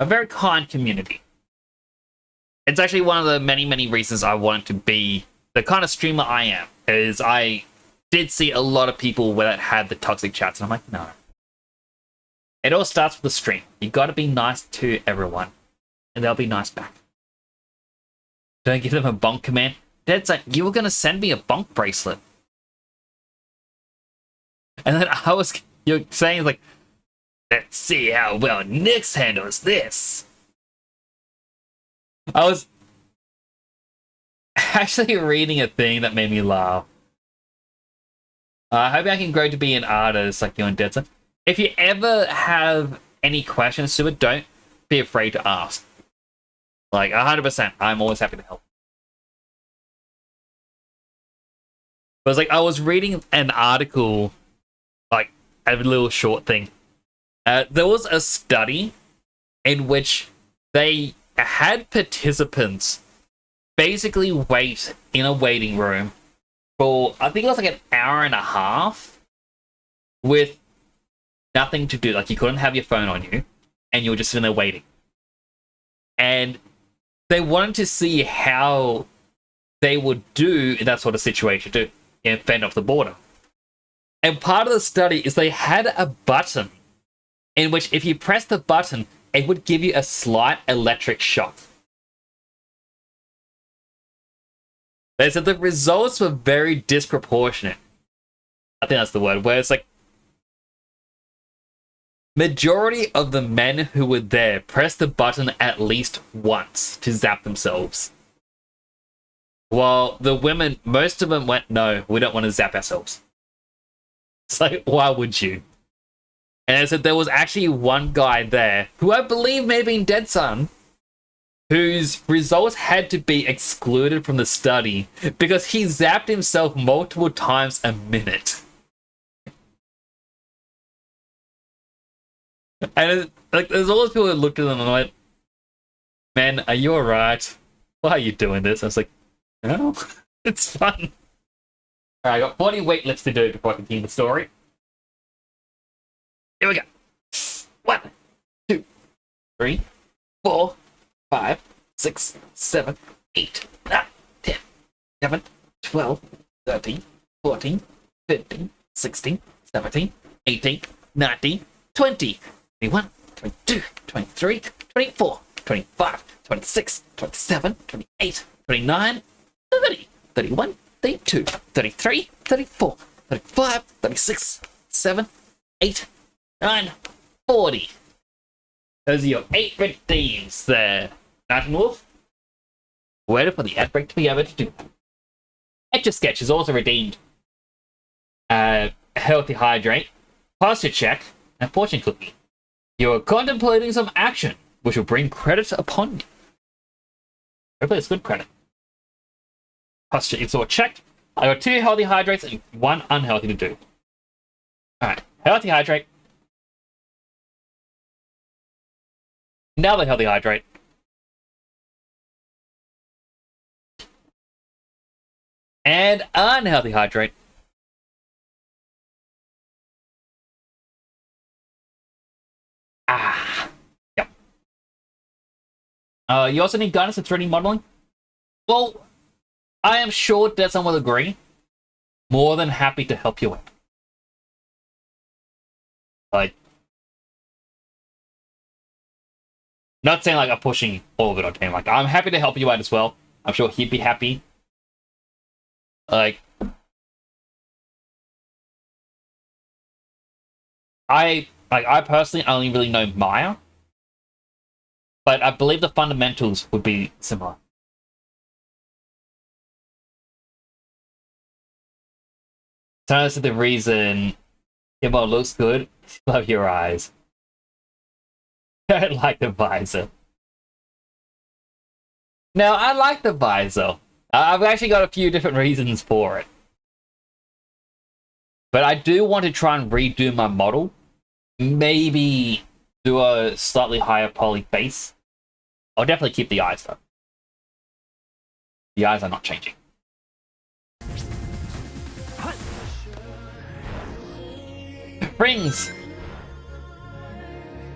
very kind community. It's actually one of the many, many reasons I wanted to be the kind of streamer I am, is I did see a lot of people that had the toxic chats, and I'm like, no. It all starts with the stream. You gotta be nice to everyone, and they'll be nice back. Don't give them a bonk command. Dad's like, you were gonna send me a bonk bracelet. And then you're saying, like, let's see how well Nyx handles this. I was actually reading a thing that made me laugh. I hope I can grow to be an artist like you and Deadson. If you ever have any questions to it, don't be afraid to ask. Like, 100%, I'm always happy to help. But it's like I was reading an article, like a little short thing. There was a study in which they had participants basically wait in a waiting room for, I think it was like an hour and a half with nothing to do. Like you couldn't have your phone on you and you were just sitting there waiting. And they wanted to see how they would do in that sort of situation to fend off the boredom. And part of the study is they had a button in which if you press the button, it would give you a slight electric shock. They said the results were very disproportionate. I think that's the word, where it's like majority of the men who were there pressed the button at least once to zap themselves. While the women, most of them went, no, we don't want to zap ourselves. It's like, why would you? And I said there was actually one guy there, who I believe may have been Dead Son, whose results had to be excluded from the study because he zapped himself multiple times a minute. And like, there's all those people that looked at them and went, man, are you alright? Why are you doing this? I was like, no, it's fun. Alright, I got 40 weightlifts to do before I continue the story. Here we go. 1, 2, 3, 4, 5, 6, 7, 8, 9, 10, 11, 12, 13, 14, 15, 16, 17, 18, 19, 20, 21, 22, 23, 24, 25, 26, 27, 28, 29, 30, 31, 32, 33, 34, 35, 36, 7, 8, 9, 40. Those are your 8 redeems there. Night and Wolf. Waited for the ad break to be able to do that. Etch a Sketch is also redeemed. Healthy Hydrate, Posture Check, and Fortune Cookie. You are contemplating some action, which will bring credit upon you. Hopefully it's good credit. Posture is all checked. I got 2 healthy hydrates and 1 unhealthy to do. Alright, healthy hydrate. Another healthy hydrate. And unhealthy hydrate. Yep. You also need guidance in 3D modeling? Well, I am sure that someone will agree. More than happy to help you out. Like, not saying like I'm pushing all of it on him. Like, I'm happy to help you out as well. I'm sure he'd be happy. Like, I personally only really know Maya, but I believe the fundamentals would be similar. So that's the reason Kimbo looks good. Love your eyes. I don't like the visor. No, I like the visor. I've actually got a few different reasons for it. But I do want to try and redo my model. Maybe do a slightly higher poly face. I'll definitely keep the eyes though. The eyes are not changing. Rings!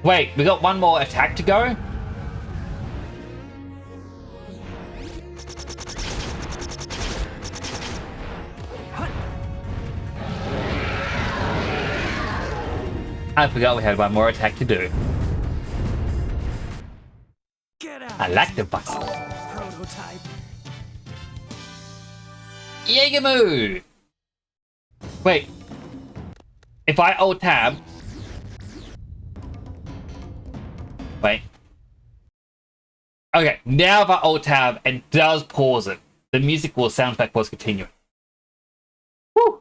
Wait, we got one more attack to go? I forgot we had one more attack to do. I like the bus. Prototype. Yegamoo! Wait. If I alt tab. Wait. Okay, now if I alt tab and does pause it, the music will sound effect was continuing. Woo!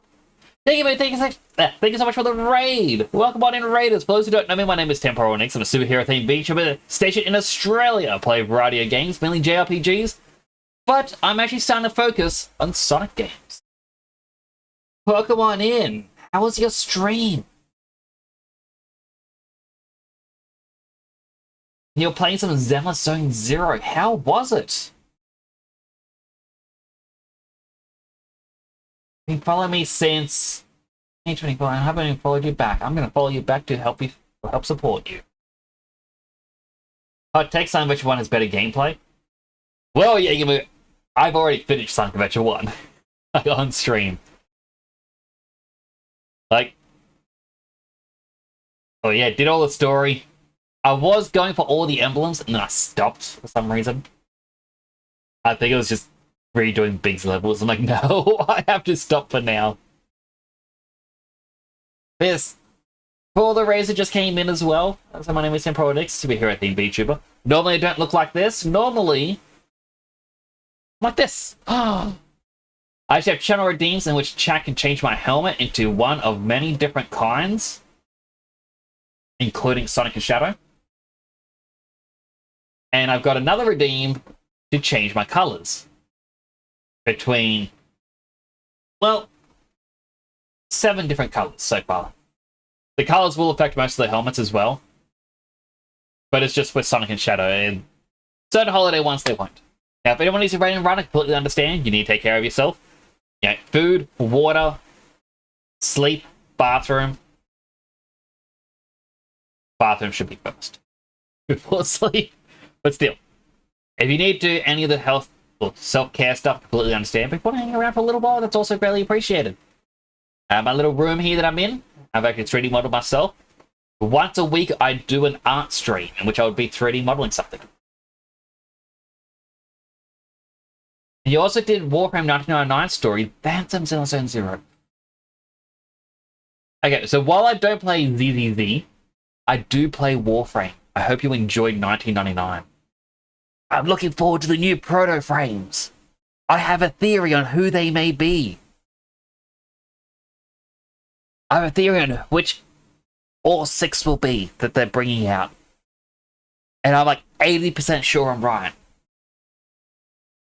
Thank you so much for the raid! Welcome on in, Raiders! For those who don't know me, my name is Temporal Nix. I'm a superhero-themed VTuber stationed in Australia. I play a variety of games, mainly JRPGs, but I'm actually starting to focus on Sonic games. Pokemon in. How was your stream? You're playing some Zenless Zone Zero. How was it? You follow me since 2024. I haven't even followed you back. I'm going to follow you back to help support you. Hot take: Sonic Adventure 1 has better gameplay. Well, yeah, I've already finished Sonic Adventure 1 like on stream. Like, oh yeah, did all the story. I was going for all the emblems, and then I stopped for some reason. I think it was just redoing Big's levels. I'm like, no, I have to stop for now. This Paul the Razor just came in as well. So my name is Tim Prodix, to be here at the VTuber. Normally I don't look like this. Normally, like this. I actually have channel redeems in which chat can change my helmet into one of many different kinds, including Sonic and Shadow. And I've got another redeem to change my colors between, well, 7 different colors so far. The colors will affect most of the helmets as well, but it's just with Sonic and Shadow. And certain holiday ones, they won't. Now, if anyone needs a rain and run, I completely understand. You need to take care of yourself. You know, food, water, sleep, bathroom. Bathroom should be first before sleep. But still, if you need to any of the health or self-care stuff, completely understand. But if you want to hang around for a little while, that's also greatly appreciated. My little room here that I'm in, I've actually 3D modeled myself. Once a week, I do an art stream in which I would be 3D modeling something. You also did Warframe 1999 story, Phantom Zone Zero. Okay, so while I don't play ZZZ, I do play Warframe. I hope you enjoyed 1999. I'm looking forward to the new Proto Frames. I have a theory on who they may be. I have a theory on which all 6 will be that they're bringing out. And I'm like 80% sure I'm right.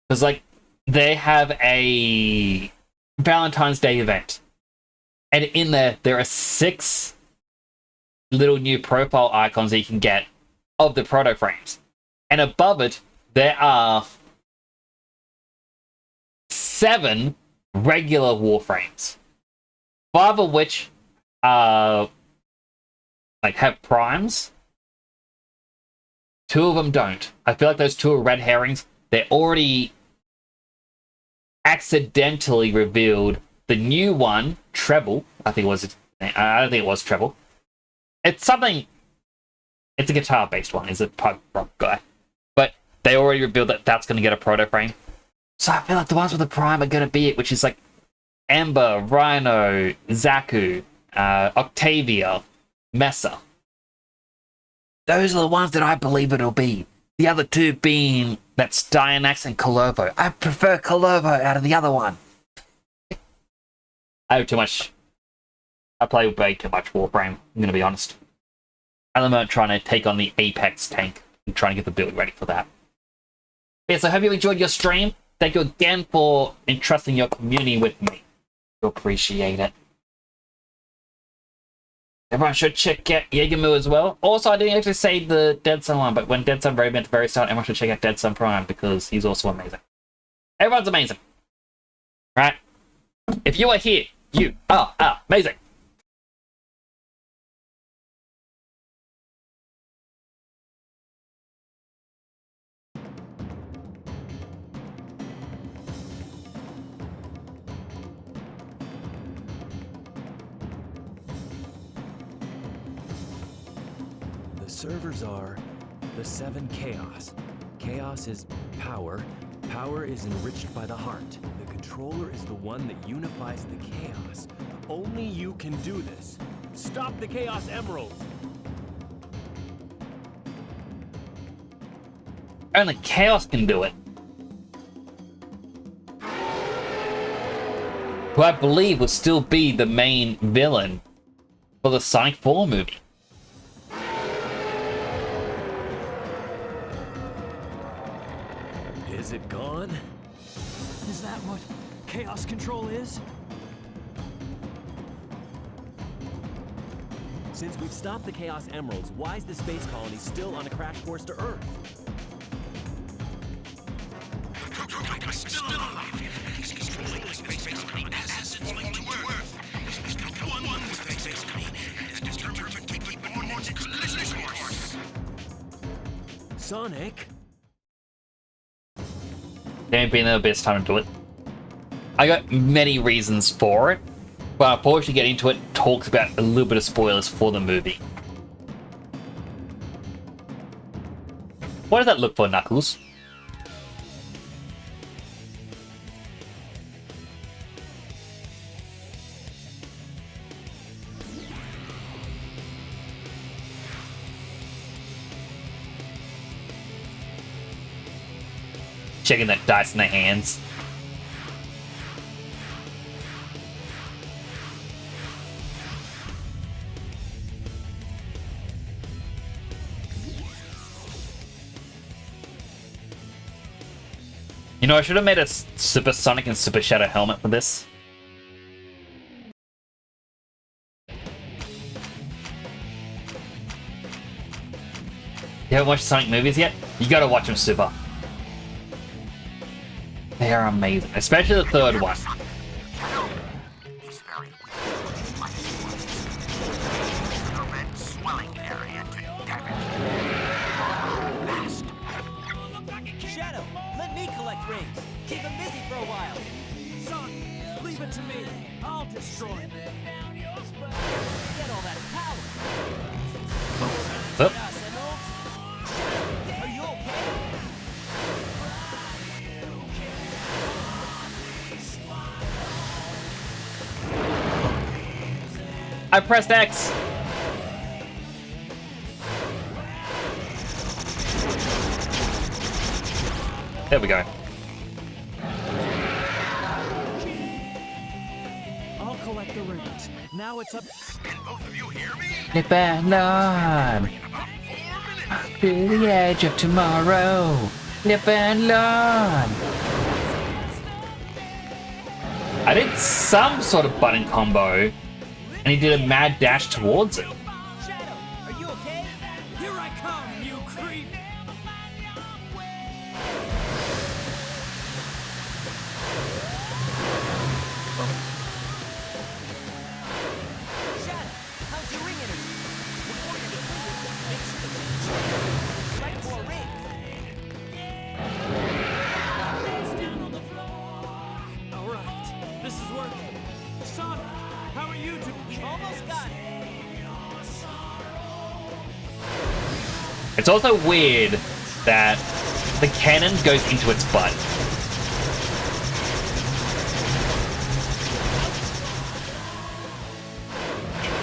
Because, like, they have a Valentine's Day event. And in there are 6 little new profile icons that you can get of the Proto Frames. And above it, there are 7 regular Warframes. 5 of which like have primes. 2 of them don't. I feel like those 2 are red herrings. They're already accidentally revealed the new one, Treble. I don't think it was Treble. It's something. It's a guitar-based one. It's a punk rock guy. But they already revealed that that's going to get a proto frame. So I feel like the ones with the prime are going to be it, which is like Ember, Rhino, Zaku, Octavia, Mesa. Those are the ones that I believe it'll be. The other 2 being that's Dianax and Colovo. I prefer Colovo out of the other one. I have too much. I play way too much Warframe, I'm going to be honest. At the moment, trying to take on the Apex tank and trying to get the build ready for that. Yeah, so I hope you enjoyed your stream. Thank you again for entrusting your community with me. I appreciate it. Everyone should check out Yagemu as well. Also, I didn't actually say the Dead Sun one, but when Dead Sun Raven at the very start, everyone should check out Dead Sun Prime because he's also amazing. Everyone's amazing. Right? If you are here, you are amazing. The servers are the 7 Chaos. Chaos is power. Power is enriched by the heart. The controller is the one that unifies the chaos. Only you can do this. Stop the Chaos Emeralds! Only Chaos can do it. Who I believe will still be the main villain for the Sonic 4 movie. Is it gone? Is that what Chaos Control is? Since we've stopped the Chaos Emeralds, why is the space colony still on a crash course to Earth? Still alive. He's controlling the space colony as it's linked to Earth. He's got one space colony is determined to keep the more collision course. Sonic? There ain't been the best time to do it. I got many reasons for it, but unfortunately getting into it talks about a little bit of spoilers for the movie. What does that look for, Knuckles? Checking that dice in their hands. You know, I should have made a Super Sonic and Super Shadow helmet for this. You haven't watched Sonic movies yet? You gotta watch them, Super. They are amazing, especially the third one. He's very weak. The red swelling area to damage. Last. Shadow, let me collect rings. Keep him busy for a while. Sonic, leave it to me. I'll destroy it. Get all that power. Oh. Yes, Emerald. Are you okay? I pressed X. There we go. I'll collect the rings. Now it's up. Can both of you hear me? Live and learn. To the edge of tomorrow. Live and learn. I did some sort of button combo, and he did a mad dash towards it. Shadow, are you okay? Here I come, you creep! Shadow, how's your ring energy? Before you deplete it, make sure to collect more rings. All right, this is working. Sonic, how are you doing? Almost got it. It's also weird that the cannon goes into its butt.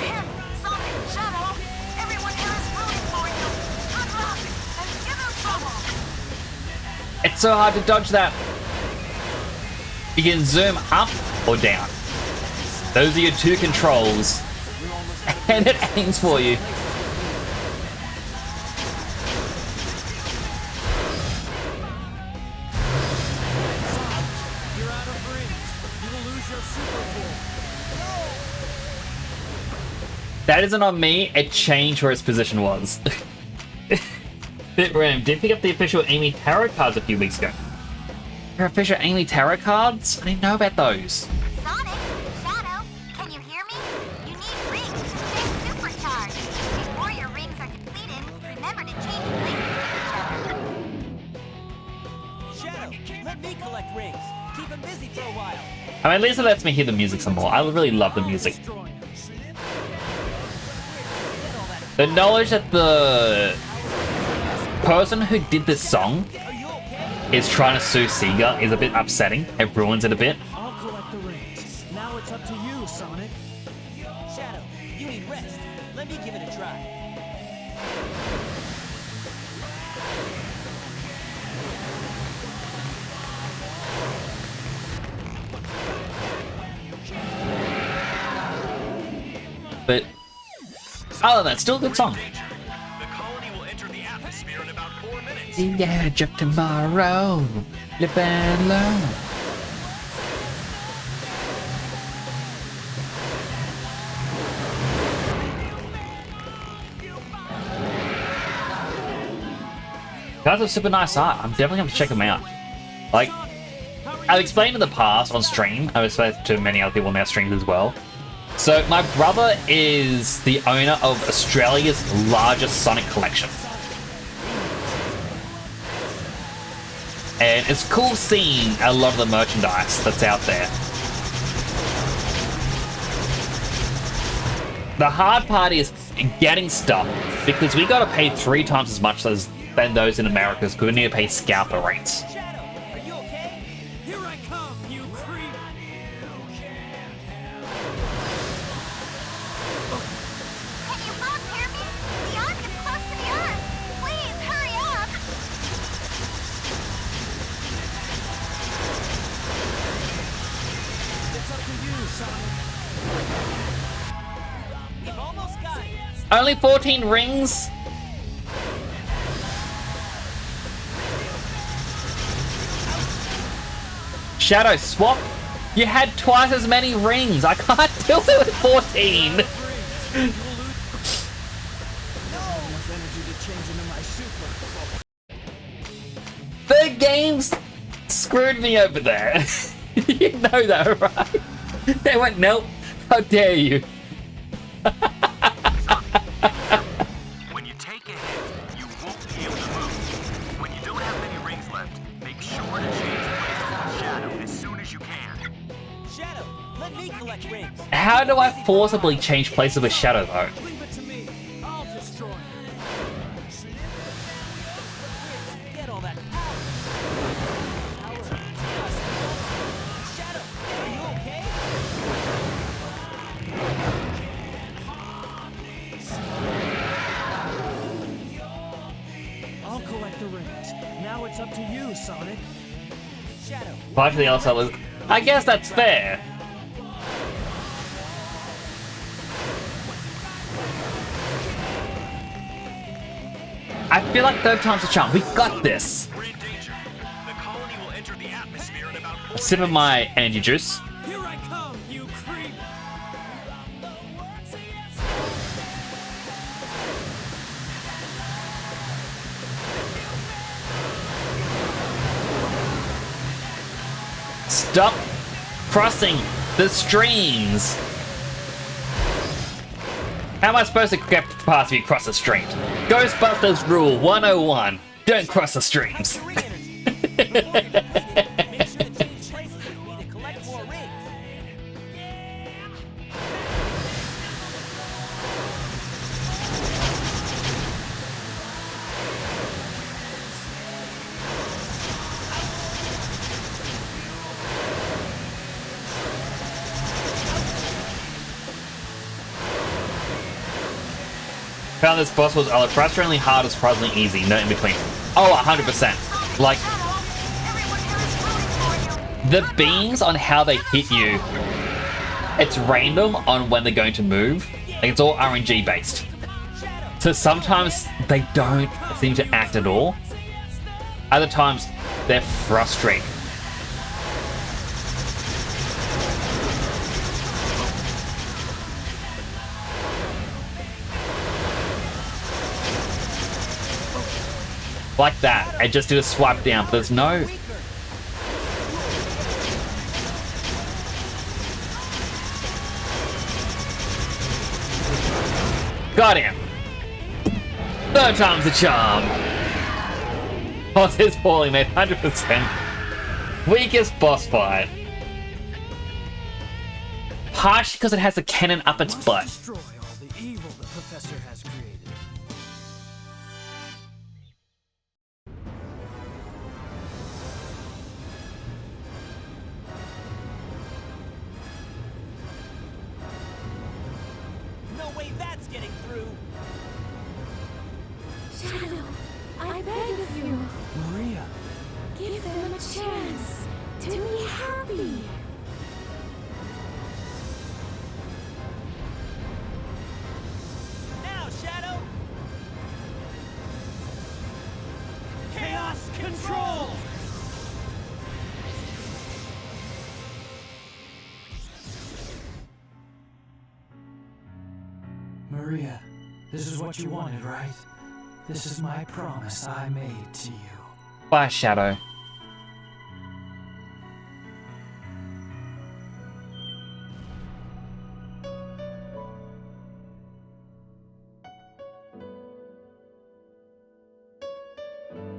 Him, Sonic, Shadow, everyone here is rooting for you. Good luck, and give him trouble. It's so hard to dodge that. You can zoom up or down. Those are your two controls. And it aims for you. You're out of rings. You will lose your super form. That isn't on me, it changed where its position was. Bit random. Did pick up the official Amy Tarot cards a few weeks ago. Her official Amy Tarot cards? I didn't know about those. Sonic, Shadow, can you hear me? You need rings to stay supercharged. Before your rings are depleted, remember to change places with each other. Shadow, let me collect rings. Keep him busy for a while. I mean, at least it lets me hear the music some more. I really love the music. The knowledge that the person who did this song is trying to sue Sega is a bit upsetting. It ruins it a bit. I'll collect the rings. Now it's up to you, Sonic. Shadow, you need rest. Let me give it a try. But other than that, still a good song. The colony will enter the atmosphere in about 4 minutes. The edge of tomorrow. Live and learn. Guys have super nice art. I'm definitely going to check them out. Like, I've explained in the past on stream. I've explained to many other people on their streams as well. So my brother is the owner of Australia's largest Sonic collection. And it's cool seeing a lot of the merchandise that's out there. The hard part is getting stuff, because we gotta pay 3 times as much than those in America, because we need to pay scalper rates. Shadow, are you okay? Here I come, you creep! Can you both hear me? The Ark is close to the Earth. Please, hurry up. It's up to you, Sonic. We've almost got it. Only 14 rings? Shadow, swap? You had twice as many rings. I can't do it with 14. Enough energy to change into my super. The game's screwed me over there. You know that, right? They went, nope. How dare you? When you take a hit, you won't be able to move. When you don't have many rings left, make sure to change places with Shadow as soon as you can. Shadow, let me collect rings. How do I forcibly change places with Shadow, though? Leave it to me. I'll destroy it. Get all that power. Shadow, are you okay? I'll collect the rings. Now it's up to you, Sonic. Shadow. Partially else, I guess that's fair. I feel like 3rd time's a charm. We got this. We're in danger. The colony will enter the atmosphere in about 4 A sip of my energy juice. Here I come, you creep. Stop crossing the streams. How am I supposed to get past if you cross the street? Ghostbusters rule 101. Don't cross the streams. Ring energy. Before you complete it, make sure to change places with me to collect more rings. Found this boss was either frustratingly hard or surprisingly easy, no in between. Oh, 100%. Like, Everyone here is rooting for you. the beams on how they hit you, it's random on when they're going to move. Like, it's all RNG based. So sometimes they don't seem to act at all. Other times, they're frustrating. Like that. I just did a swipe down, but there's no... Got him! 3rd time's the charm! Boss is falling, mate. 100%. Weakest boss fight. Partially because it has a cannon up its Must butt. destroy all the evil the Professor has created. No way that's getting through. Shadow, I beg of you, Maria, give them a chance to be happy. Now, Shadow. Chaos control. Maria, this is what you wanted, right? This is my promise I made to you. Bye, Shadow.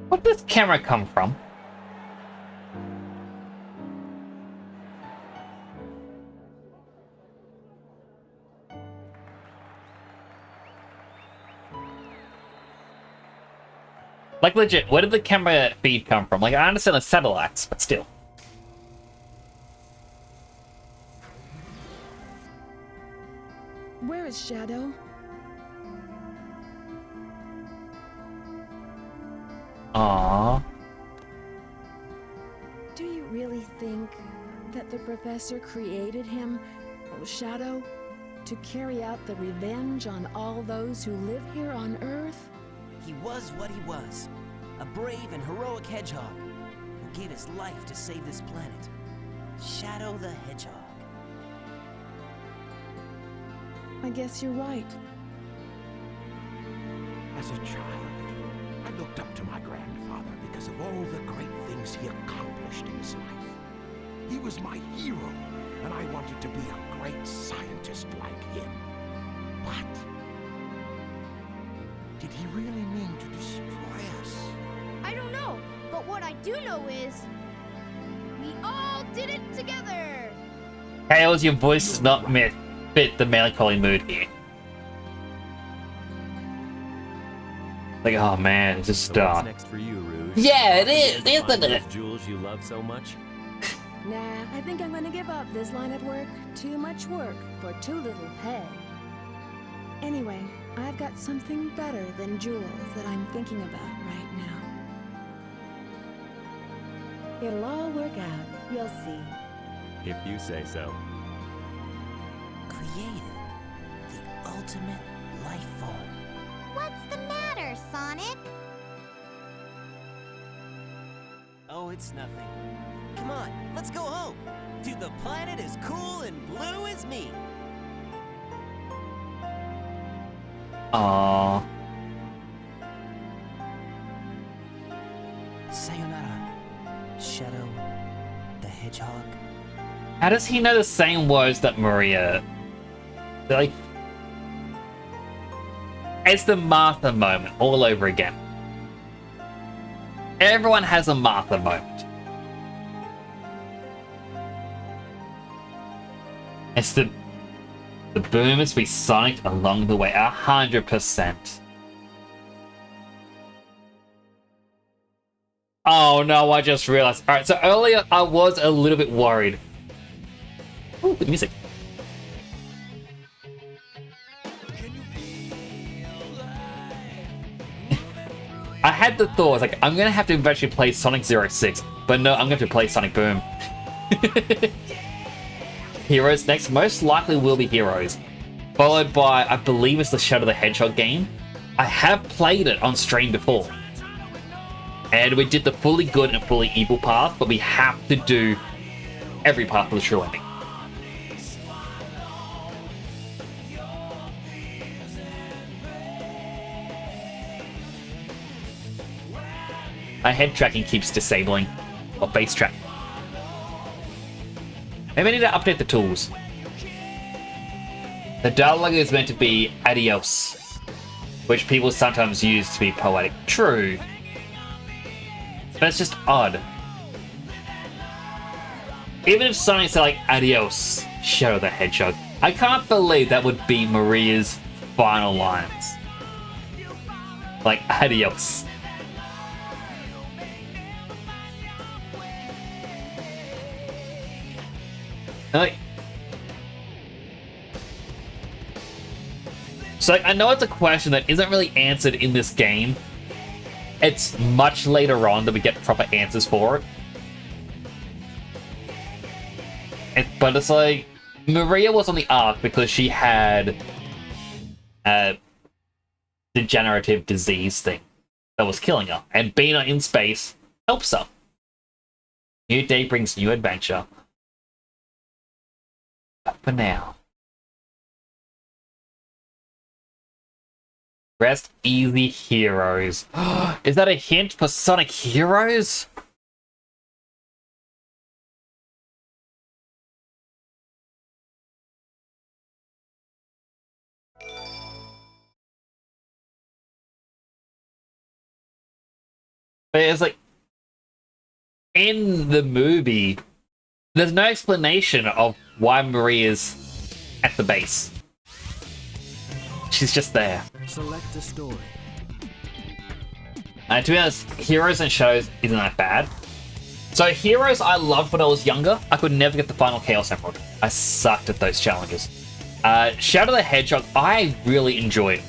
Where did this camera come from? Like, legit, where did the camera feed come from? Like, I understand the satellites, but still. Where is Shadow? Aww. Do you really think that the professor created him, Shadow, to carry out the revenge on all those who live here on Earth? He was what he was. A brave and heroic hedgehog who gave his life to save this planet. Shadow the Hedgehog. I guess you're right. As a child, I looked up to my grandfather because of all the great things he accomplished in his life. He was my hero, and I wanted to be a great scientist like him. But did he really mean to destroy us? I don't know, but what I do know is we all did it together. Tails, your voice does not fit the melancholy mood here. Like, oh man, it's just So what's next for you, Rouge? Yeah, it is, Find isn't those it? jewels you love so much? Nah, I think I'm gonna give up this line of work. Too much work for too little pay. Anyway, I've got something better than jewels that I'm thinking about right now. It'll all work out, you'll see. If you say so. Created the ultimate life form. What's the matter, Sonic? Oh, it's nothing. Come on, let's go home. To the planet as cool and blue as me. Aww. Sayonara, Shadow the Hedgehog. How does he know the same words that Maria? Like, it's the Martha moment all over again. Everyone has a Martha moment. It's the boom must be sonic along the way, 100%. Oh no, I just realized. Alright, so earlier I was a little bit worried. Ooh, good music. I had the thought, like, I'm gonna have to eventually play Sonic 06, but no, I'm going to play Sonic Boom. Heroes next, most likely will be Heroes. Followed by, I believe it's the Shadow the Hedgehog game. I have played it on stream before. And we did the fully good and fully evil path, but we have to do every path for the true ending. My head tracking keeps disabling. Or base track. Maybe I need to update the tools. The dialogue is meant to be adios, which people sometimes use to be poetic. True. But it's just odd. Even if Sonic said like adios, Shadow the Hedgehog, I can't believe that would be Maria's final lines. Like adios. Like, so like, I know it's a question that isn't really answered in this game. It's much later on that we get proper answers for it. But it's like, Maria was on the Ark because she had a degenerative disease thing that was killing her. And being in space helps her. New day brings new adventure. But for now, Rest easy, heroes. Is that a hint for Sonic Heroes? But it's like, in the movie, there's no explanation of why Maria's at the base. She's just there. Select a story. And to be honest, Heroes and Shadows isn't that bad. So Heroes I loved when I was younger. I could never get the final Chaos Emerald. I sucked at those challenges. Shadow the Hedgehog, I really enjoyed.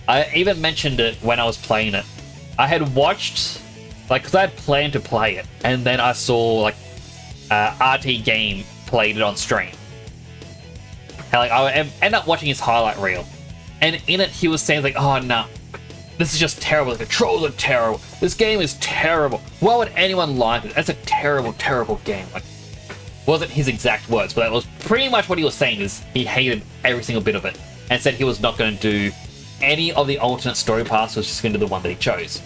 I even mentioned it when I was playing it. I had watched, like, because I had planned to play it, and then I saw, like, RT Game played it on stream. And, like, I ended up watching his highlight reel. And in it, he was saying, like, oh, no, this is just terrible. The controls are terrible. This game is terrible. Why would anyone like it? That's a terrible, terrible game. Like, wasn't his exact words, but that was pretty much what he was saying, is he hated every single bit of it, and said he was not going to do any of the alternate story paths, was just going to do the one that he chose.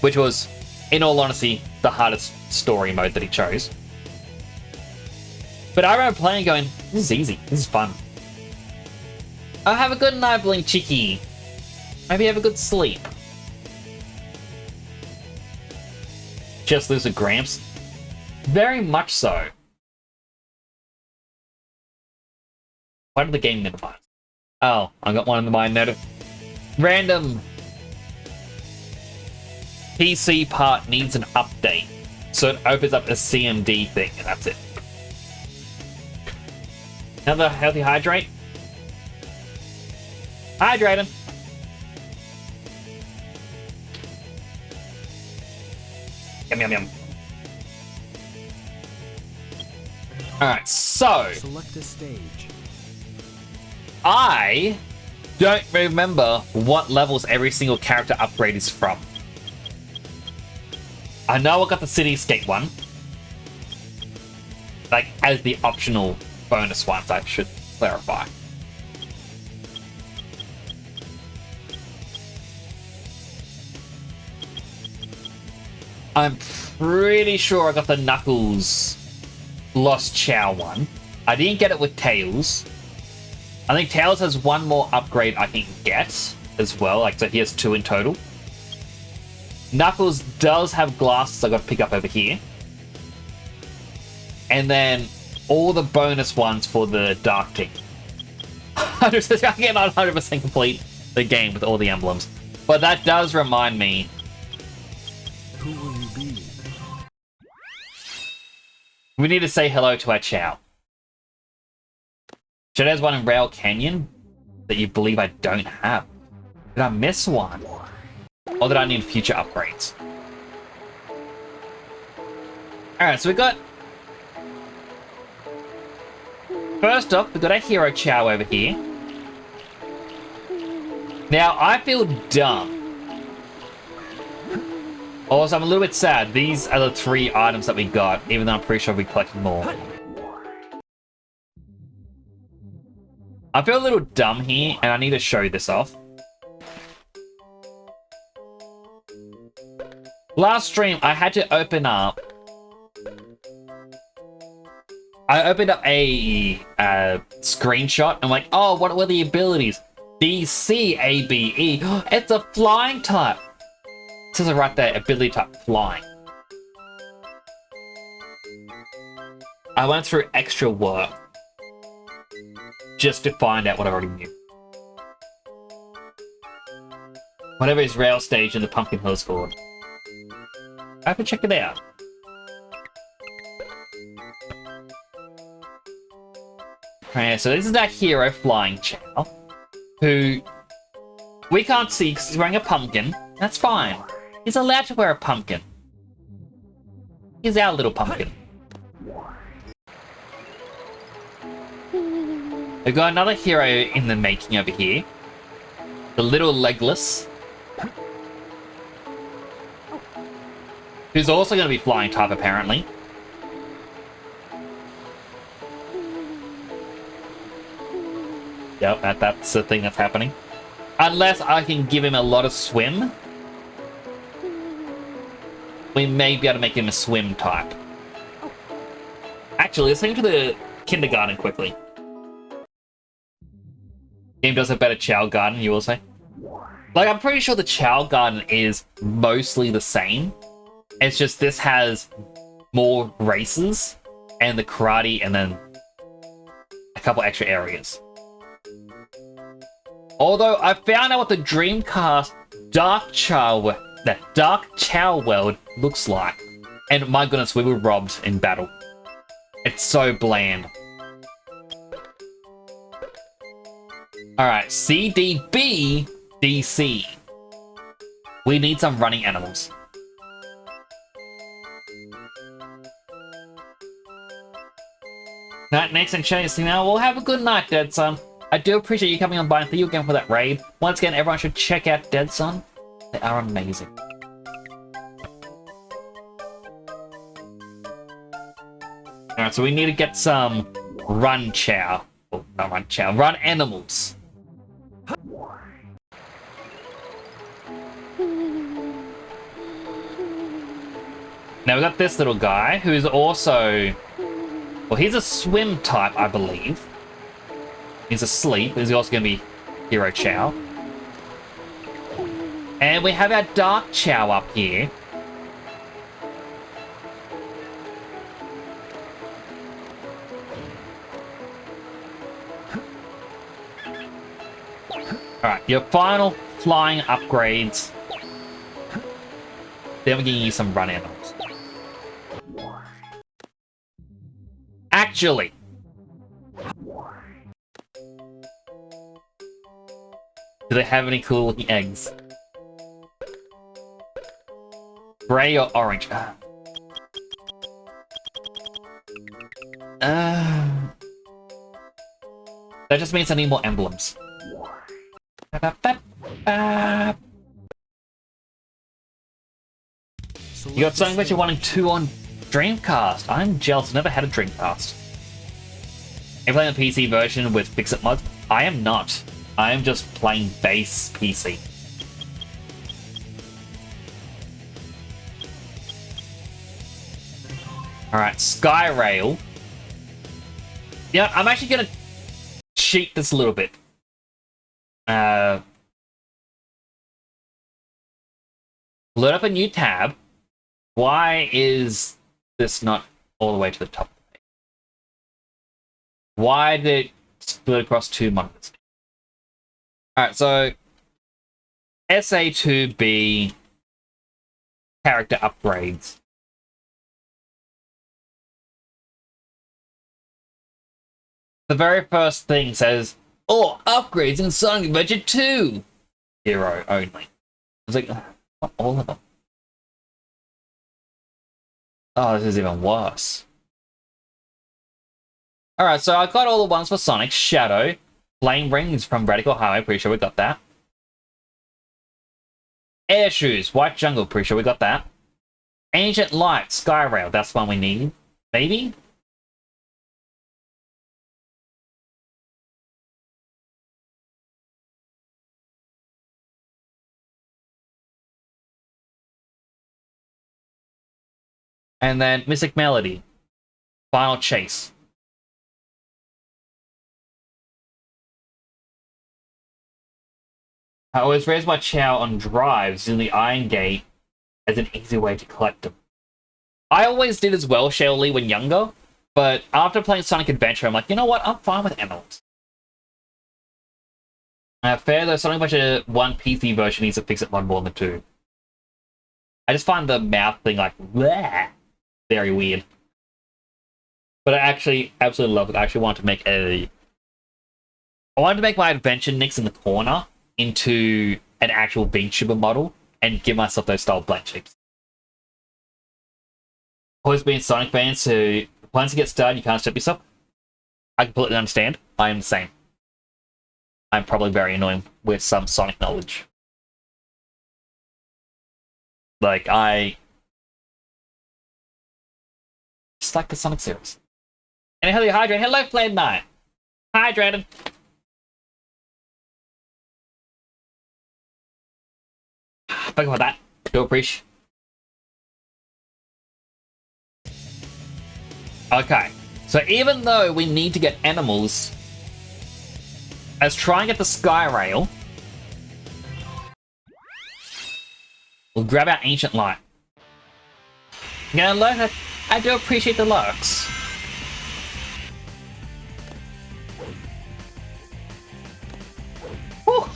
Which was, in all honesty, the hardest story mode that he chose. But I remember playing going, this is easy, this is fun. Oh, have a good night, Blink Chicky. Maybe have a good sleep. Just lose a Gramps? Very much so. Why did the game minimize? Oh, I got one in my note. Random PC part needs an update. So it opens up a CMD thing, and that's it. Another healthy hydrate. Hydrate him. Yum, yum, yum. Alright, so Select a stage. I don't remember what levels every single character upgrade is from. I know I got the Cityscape one. Like, as the optional bonus ones, I should clarify. I'm pretty sure I got the Knuckles Lost Chow one. I didn't get it with Tails. I think Tails has one more upgrade I can get as well, like, so he has 2 in total. Knuckles does have glasses I got to pick up over here. And then all the bonus ones for the Dark Team. I cannot 100% complete the game with all the emblems. But that does remind me. Who will you be? We need to say hello to our Chow. There's one in Rail Canyon that you believe I don't have. Did I miss one? Or did I need future upgrades? Alright, so we got... First off, we got a Hero Chow over here. Now, I feel dumb. Also, I'm a little bit sad. These are the 3 items that we got, even though I'm pretty sure we'll be collecting more. I feel a little dumb here, and I need to show this off. Last stream, I had to open up... I opened up a screenshot. I'm like, oh, what were the abilities? DC, ABE. It's a flying type. It says it right there, ability type flying. I went through extra work just to find out what I already knew. Whatever his rail stage in the Pumpkin Hills called. I have to check it out. Okay, so this is that hero Flying Chow, who we can't see because he's wearing a pumpkin. That's fine. He's allowed to wear a pumpkin. He's our little pumpkin. We've got another hero in the making over here. The little Legless. Who's also going to be flying type, apparently. Yep, that's the thing that's happening. Unless I can give him a lot of swim, we may be able to make him a swim type. Actually, let's take him to the kindergarten quickly. Game does have better Chow Garden, you will say? Like, I'm pretty sure the Chow Garden is mostly the same. It's just this has more races and the karate and then a couple extra areas. Although I found out what the Dreamcast Dark Chow World looks like. And my goodness, we were robbed in battle. It's so bland. Alright, CDB DC. We need some running animals. Night, next and chasing now. Well, have a good night, Dead Son. I do appreciate you coming on by and thank you again for that raid. Once again, everyone should check out Dead Son. They are amazing. Alright, so we need to get some run chow. Oh, not run chow, run animals. Now we got this little guy who's also, well, he's a swim type, I believe. He's asleep. He's also going to be Hero Chow. And we have our Dark Chow up here. Alright, your final flying upgrades. Then we're giving you some run animals. Actually, do they have any cool looking eggs? Gray or orange? That just means I need more emblems. You got something that you're wanting to on Dreamcast. I'm jealous. I've never had a Dreamcast. Are you playing the PC version with Fix-It mods? I am not. I am just playing base PC. Alright, Skyrail. Yeah, I'm actually gonna cheat this a little bit. Load up a new tab. Why is this not all the way to the top of the page? Why did it split across two monitors? Alright, so SA2B character upgrades. The very first thing says, oh, upgrades in Sonic Adventure 2! 0 only. I was like, not all of them. Oh, this is even worse. Alright, so I got all the ones for Sonic. Shadow. Flame Rings from Radical Highway, pretty sure we got that. Air Shoes, White Jungle, pretty sure we got that. Ancient Light, Skyrail, that's one we need. Maybe? And then Mystic Melody. Final Chase. I always raise my Chow on drives in the Iron Gate as an easy way to collect them. I always did as well, Shelly, when younger, but after playing Sonic Adventure, I'm like, you know what? I'm fine with emeralds. Fair though, Sonic Adventure 1 PC version needs to fix it one more than 2. I just find the mouth thing like, bleh, very weird. But I actually absolutely love it. I actually want to make I wanted to make my Adventure Nicks in the corner into an actual VTuber model and give myself those style black chips. Always been a Sonic fan, so once you get started, you can't stop yourself. I completely understand. I am the same. I'm probably very annoying with some Sonic knowledge. Like, I just like the Sonic series. And hello, Hydrate. Hello, Flame Knight. Hydrated. thank you for that. Do appreciate. Okay, so even though we need to get animals, let's try and get the Sky Rail. We'll grab our Ancient Light. I'm gonna learn that I do appreciate the lurks. Whew.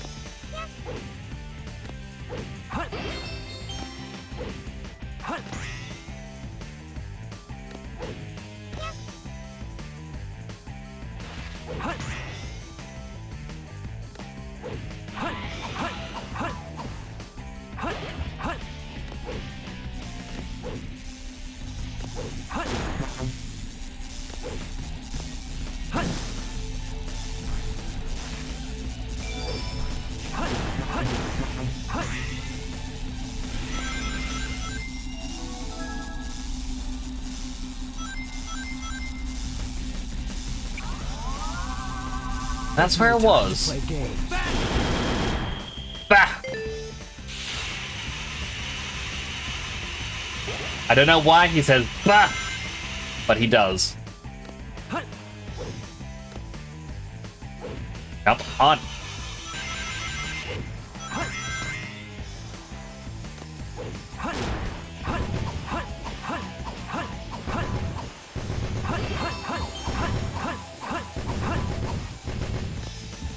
That's where it was. Bah! I don't know why he says bah, but he does. Come on.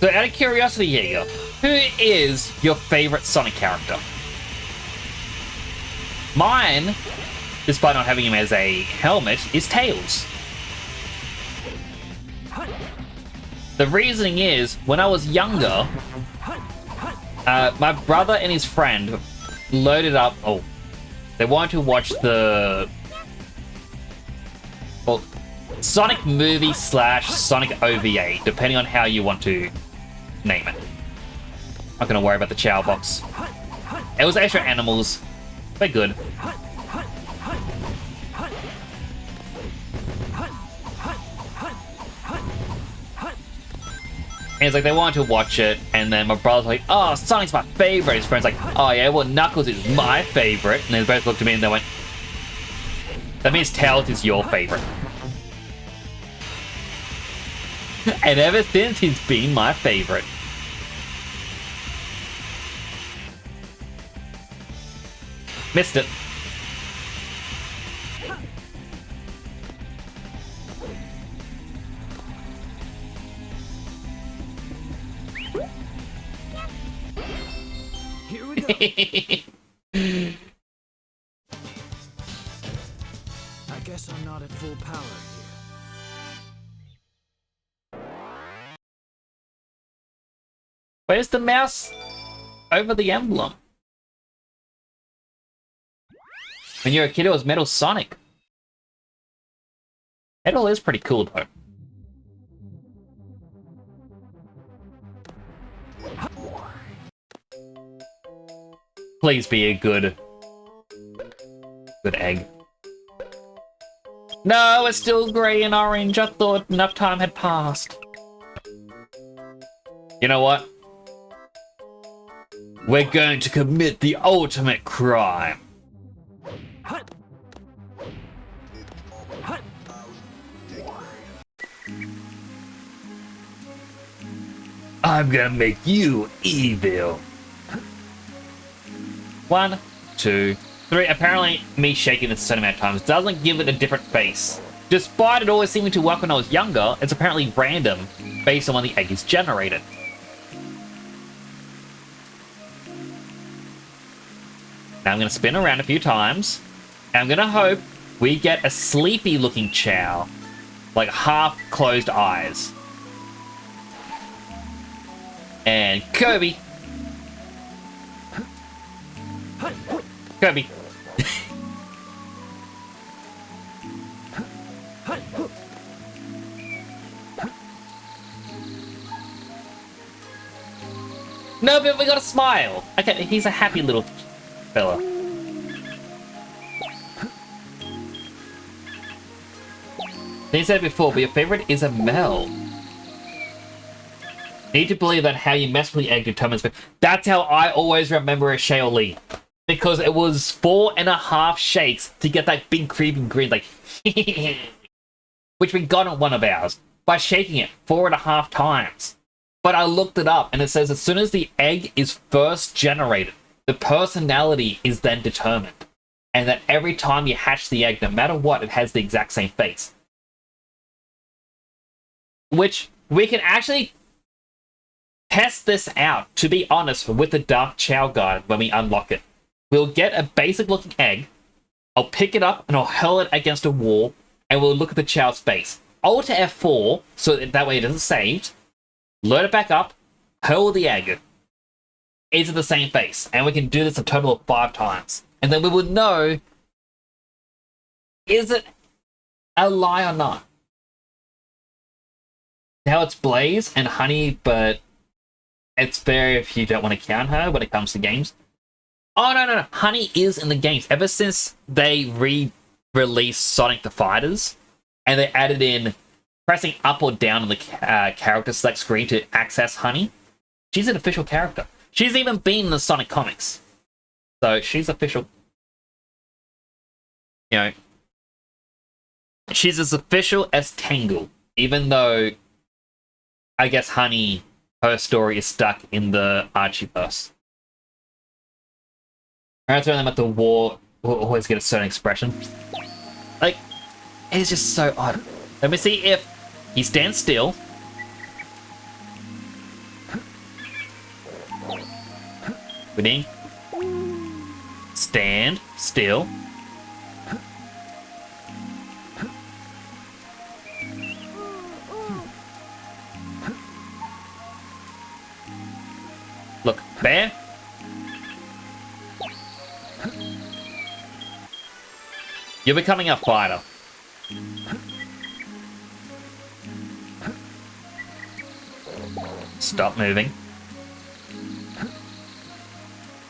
So out of curiosity here, who is your favorite Sonic character? Mine, despite not having him as a helmet, is Tails. The reasoning is, when I was younger, my brother and his friend loaded up, they wanted to watch the, Sonic movie / Sonic OVA, depending on how you want to name it. Not gonna worry about the Chow box. It was extra animals. They're good. And it's like they wanted to watch it, and then my brother's like, "Oh, Sonic's my favorite." His friend's like, "Oh yeah, well Knuckles is my favorite." And they both looked at me and they went, "That means Tails is your favorite." And ever since, he's been my favorite. Missed it. Here we go. I guess I'm not at full power here. Where's the mouse? Over the emblem. When you were a kid, it was Metal Sonic. Metal is pretty cool, though. Please be a good egg. No, it's still grey and orange. I thought enough time had passed. You know what? We're going to commit the ultimate crime. I'm gonna make you evil. 1, 2, 3. Apparently, me shaking it a certain amount of times doesn't give it a different face. Despite it always seeming to work when I was younger, it's apparently random based on when the egg is generated. Now I'm gonna spin around a few times, and I'm gonna hope we get a sleepy looking Chow. Like half closed eyes. And Kirby. Kirby. No, but we got a smile. Okay, he's a happy little fella. They said before, but your favorite is a Mel. Need to believe that how you mess with the egg determines. That's how I always remember a Shaolin. because it was 4.5 shakes to get that big creeping grin, like, which we got on one of ours by shaking it 4.5 times. But I looked it up and it says as soon as the egg is first generated, the personality is then determined. And that every time you hatch the egg, no matter what, it has the exact same face. Which we can actually test this out, to be honest, with the Dark Chow guide when we unlock it. We'll get a basic looking egg, I'll pick it up and I'll hurl it against a wall, and we'll look at the Chow's face. Alt to F4, so that way it isn't saved. Load it back up, hurl the egg. Is it the same face? And we can do this a total of 5 times. And then we would know, is it a lie or not? Now it's Blaze and Honey, but it's fair if you don't want to count her when it comes to games. Oh, no. Honey is in the games. Ever since they re-released Sonic the Fighters, and they added in pressing up or down on the character select screen to access Honey, she's an official character. She's even been in the Sonic comics. So she's official. You know, she's as official as Tangle, even though I guess Honey, her story is stuck in the Archieverse. Every time I'm at the war, we'll always get a certain expression. Like, it's just so odd. Let me see if he stands still. Winning. Stand still. Look, bear. You're becoming a fighter. Stop moving.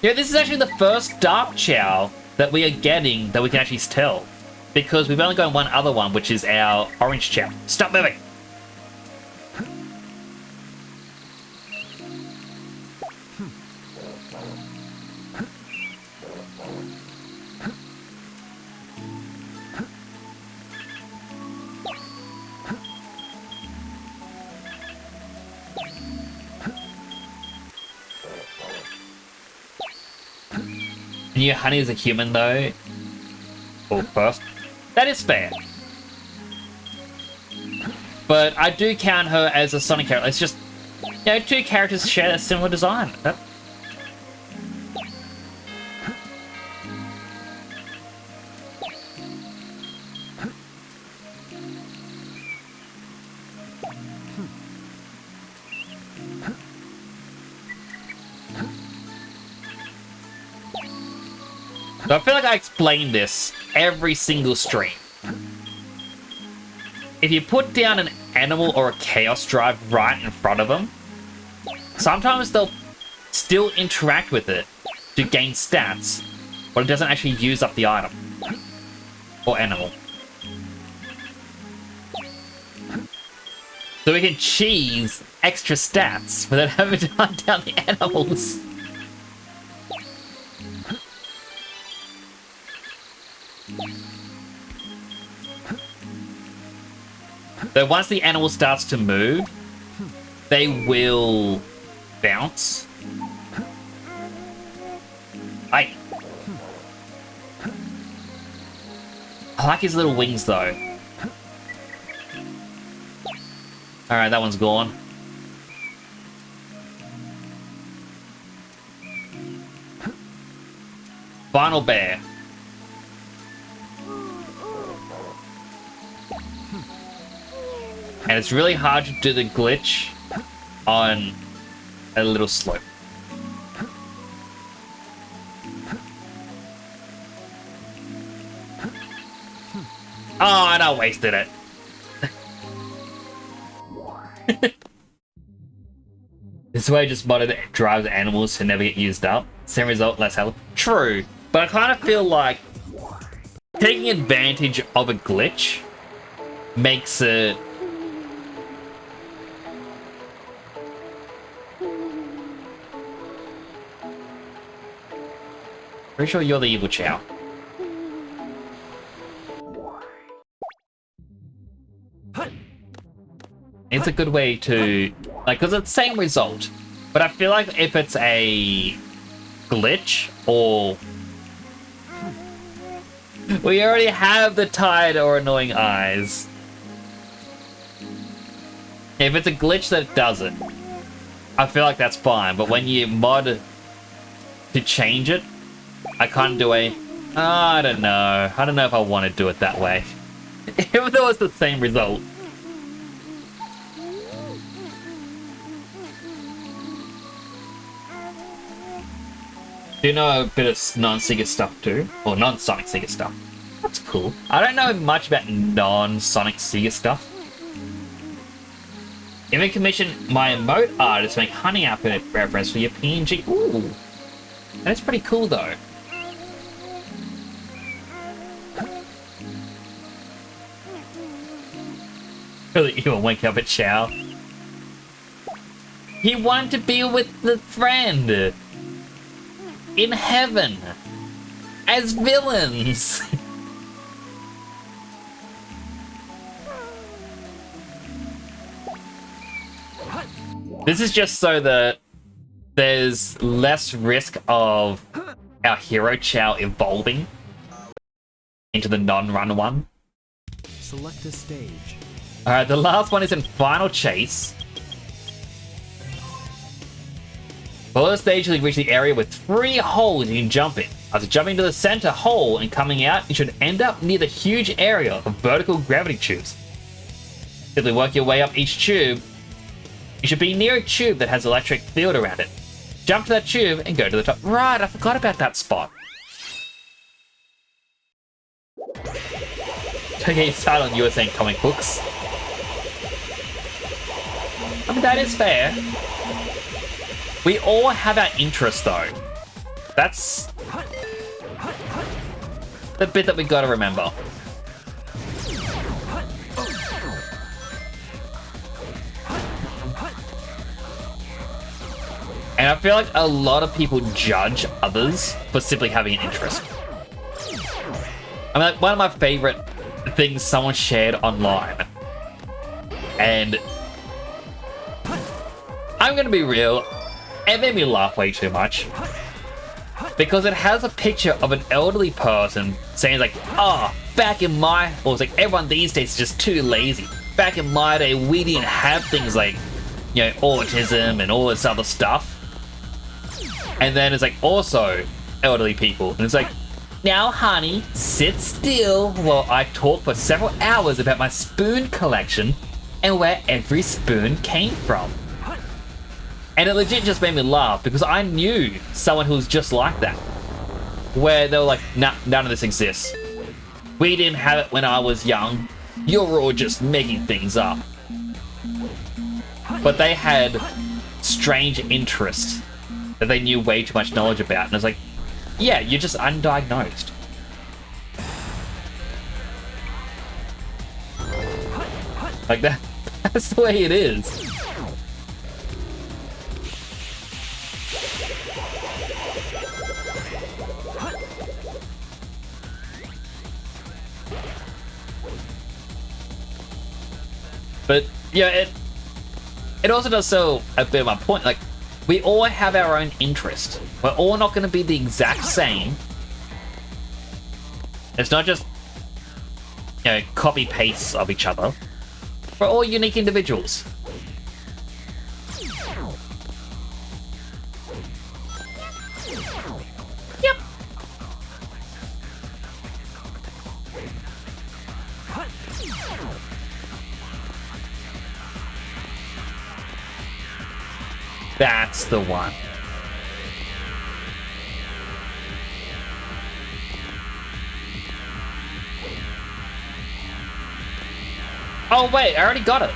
Yeah, this is actually the first Dark Chow that we are getting that we can actually tell. Because we've only got one other one, which is our Orange Chow. Stop moving! And you Honey is a human though. Or first. That is fair. But I do count her as a Sonic character. It's just, you know, 2 characters share a similar design. So I feel like I explain this every single stream. If you put down an animal or a chaos drive right in front of them, sometimes they'll still interact with it to gain stats, but it doesn't actually use up the item or animal. So we can cheese extra stats without having to hunt down the animals. So once the animal starts to move, they will bounce. I like his little wings though. Alright, that one's gone. Final bear. And it's really hard to do the glitch on a little slope. Oh, and I wasted it. This way just modded drives animals to never get used up. Same result, less health. True, but I kind of feel like taking advantage of a glitch makes it Pretty sure you're the evil Chow. It's a good way to, like, because it's the same result. But I feel like if it's a glitch or... We already have the tired or annoying eyes. If it's a glitch that does it, I feel like that's fine. But when you mod to change it, I can't do a... I don't know. I don't know if I want to do it that way. Even though it's the same result. Do you know a bit of non-Sega stuff too? Or non-Sonic Sega stuff? That's cool. I don't know much about non-Sonic Sega stuff. Even commissioned my emote artist to make honey outfit reference for your PNG. Ooh. That's pretty cool though. Really evil wake up at Chow. He wanted to be with the friend. In heaven. As villains. This is just so that there's less risk of our hero Chow evolving into the non-run one. Select a stage. Alright, the last one is in Final Chase. For the stage, you reach the area with 3 holes you can jump in. After jumping to the center hole and coming out, you should end up near the huge area of vertical gravity tubes. Simply work your way up each tube. You should be near a tube that has electric field around it. Jump to that tube and go to the top. Right, I forgot about that spot. Okay, silent, you were saying comic books. I mean, that is fair. We all have our interests, though. That's the bit that we gotta remember. And I feel like a lot of people judge others for simply having an interest. I mean, like, one of my favorite things someone shared online, and I'm gonna be real, it made me laugh way too much. Because it has a picture of an elderly person saying like, oh, back in my... Or it's like, everyone these days is just too lazy. Back in my day, we didn't have things like, you know, autism and all this other stuff. And then it's like, also, elderly people. And it's like, now, honey, sit still while I talk for several hours about my spoon collection and where every spoon came from. And it legit just made me laugh because I knew someone who was just like that. Where they were like, nah, none of this exists. We didn't have it when I was young. You're all just making things up. But they had strange interests that they knew way too much knowledge about. And I was like, yeah, you're just undiagnosed. Like that. That's the way it is. But yeah, it also does so a bit of my point. Like, we all have our own interest. We're all not going to be the exact same. It's not just, you know, copy pastes of each other. We're all unique individuals. Yep. That's the one. Oh wait, I already got it.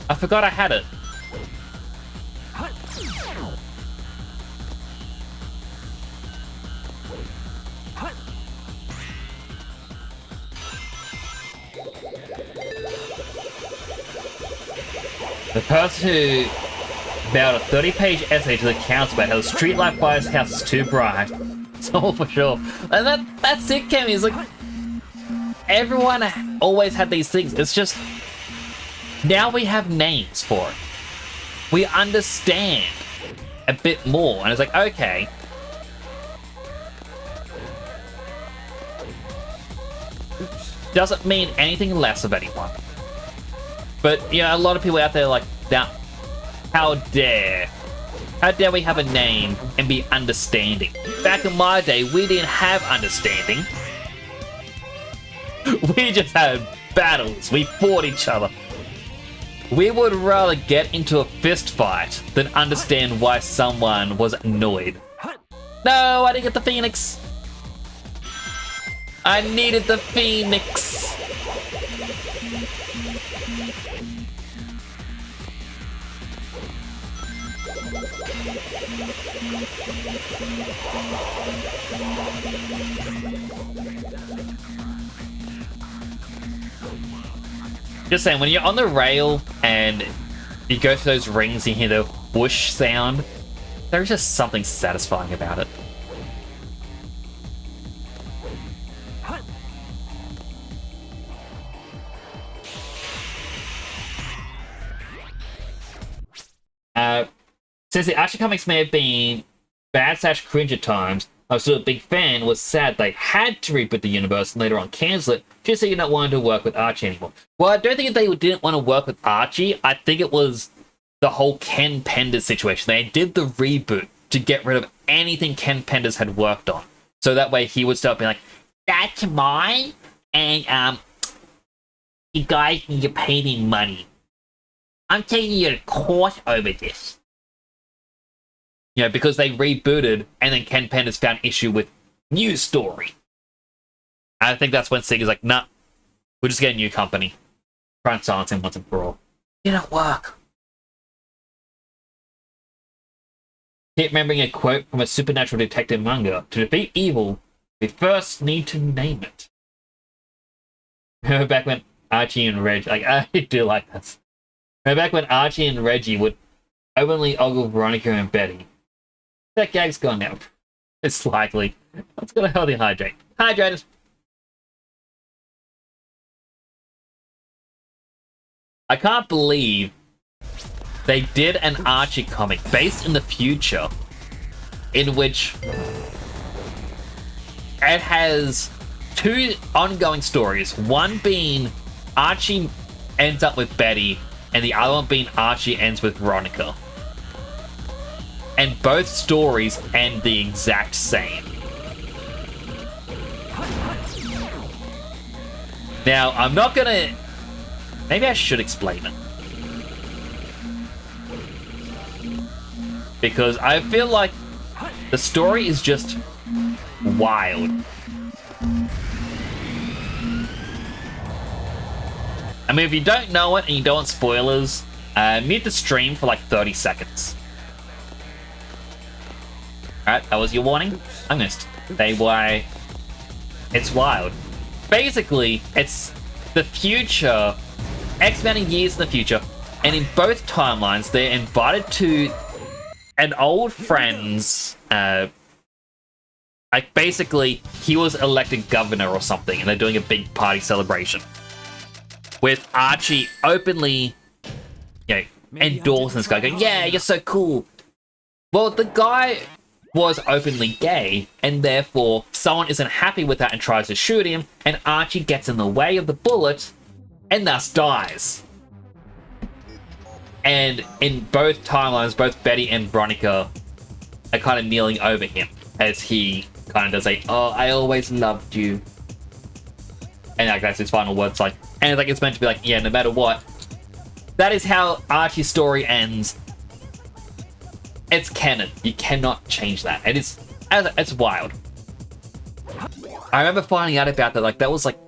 I forgot I had it. The person who mailed a 30-page essay to the council about how the streetlight by his house is too bright. So for sure. And that's it, Kemi. It's like, everyone always had these things. It's just, now we have names for it. We understand a bit more. And it's like, okay. Doesn't mean anything less of anyone. But, you know, a lot of people out there are like, now, how dare we have a name and be understanding? Back in my day, we didn't have understanding. We just had battles. We fought each other. We would rather get into a fist fight than understand why someone was annoyed. No, I didn't get the Phoenix. I needed the Phoenix. Just saying, when you're on the rail and you go through those rings and you hear the whoosh sound, there's just something satisfying about it. Since the Archie comics may have been bad/cringe at times, I was still a big fan. Was sad they had to reboot the universe and later on cancel it just so you're not wanting to work with Archie anymore. Well, I don't think they didn't want to work with Archie. I think it was the whole Ken Penders situation. They did the reboot to get rid of anything Ken Penders had worked on, so that way he would start being like, "That's mine," and you guys need to pay me money. I'm taking you to court over this. You know, because they rebooted and then Ken Penders found issue with new story. I think that's when Sega's like, nah, we'll just get a new company. Try and silence him once and for all. Didn't work. Keep remembering a quote from a supernatural detective manga. To defeat evil, we first need to name it. Remember back when Archie and Reggie, like, I do like that. Remember back when Archie and Reggie would openly ogle Veronica and Betty. That gag's gone now. It's likely. Let's go to healthy hydrate. Hydrated. I can't believe they did an Archie comic based in the future in which it has two ongoing stories. One being Archie ends up with Betty and the other one being Archie ends with Veronica. And both stories end the exact same. Now, I'm not gonna... Maybe I should explain it. Because I feel like the story is just wild. I mean, if you don't know it and you don't want spoilers, mute the stream for like 30 seconds. Alright, that was your warning. I missed. It's wild. Basically, it's the future, X many years in the future, and in both timelines, they're invited to an old friend's, like basically, he was elected governor or something, and they're doing a big party celebration. With Archie openly, you know, endorsing this guy, going, yeah, you're so cool. Well, the guy was openly gay, and therefore someone isn't happy with that and tries to shoot him, and Archie gets in the way of the bullet and thus dies. And in both timelines, both Betty and Veronica are kind of kneeling over him as he kind of does a, oh, I always loved you. And like, that's his final words, like, and like it's meant to be like, yeah, no matter what. That is how Archie's story ends. It's canon. You cannot change that. And it's wild. I remember finding out about that, like, that was like,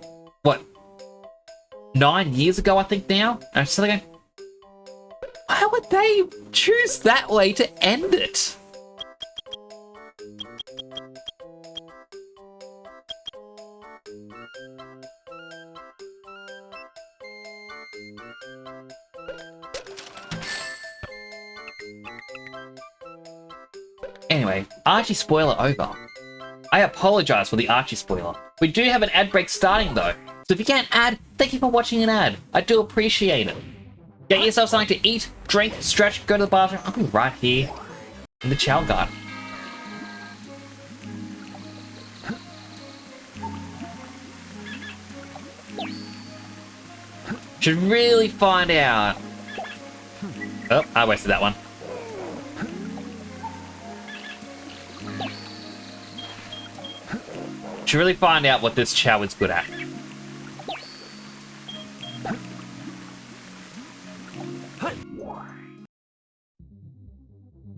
what, 9 years ago, I think now? And I'm just like, why would they choose that way to end it? Anyway, Archie spoiler over. I apologize for the Archie spoiler. We do have an ad break starting though. So if you can't ad, thank you for watching an ad. I do appreciate it. Get yourself something to eat, drink, stretch, go to the bathroom. I'll be right here in the chow garden. Should really find out. Oh, I wasted that one. Should really find out what this chow is good at.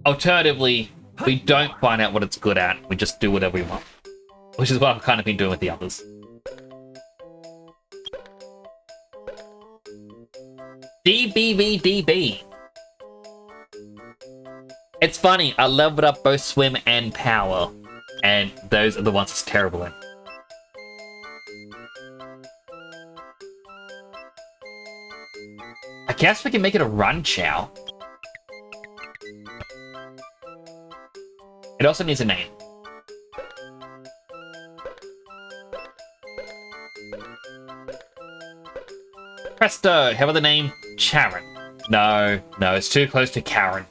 Alternatively, we don't find out what it's good at. We just do whatever we want. Which is what I've kind of been doing with the others. DBVDB. It's funny, I leveled up both swim and power. And those are the ones it's terrible in. I guess we can make it a run chow. It also needs a name. Presto! How about the name Charon? No, it's too close to Karen.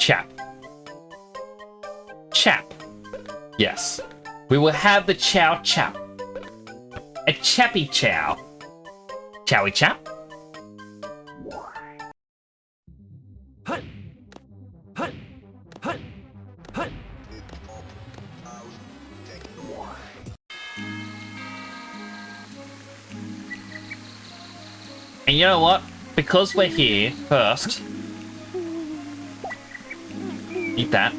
Chap. Yes. We will have the chow chap. A chappy chow. Chowy chap? And you know what? Because we're here first, eat that.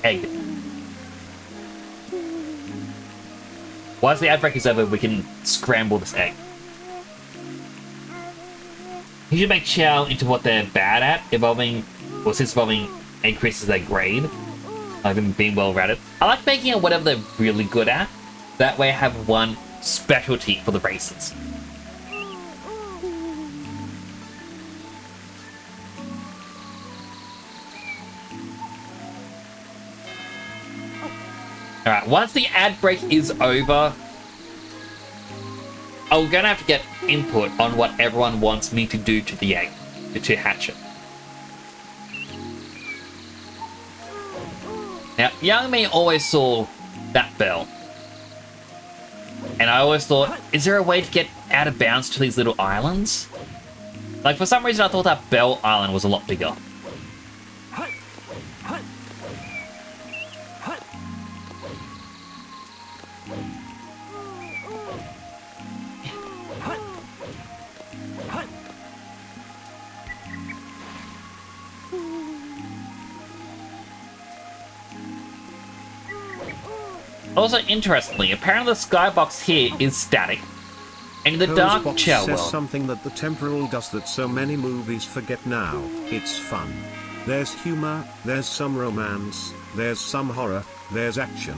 Egg. Once the outbreak is over, we can scramble this egg. You should make chow into what they're bad at, since evolving increases their grade. Like them being well routed. I like making it whatever they're really good at. That way I have one specialty for the races. Alright, once the ad break is over, I'm gonna have to get input on what everyone wants me to do to the egg, to hatch it. Now, young me always saw that bell. And I always thought, is there a way to get out of bounds to these little islands? Like, for some reason I thought that Bell Island was a lot bigger. Also, interestingly, apparently the skybox here is static. And in the Dark Box Chow says world, something that the temporal does that so many movies forget now. It's fun. There's humor, there's some romance, there's some horror, there's action.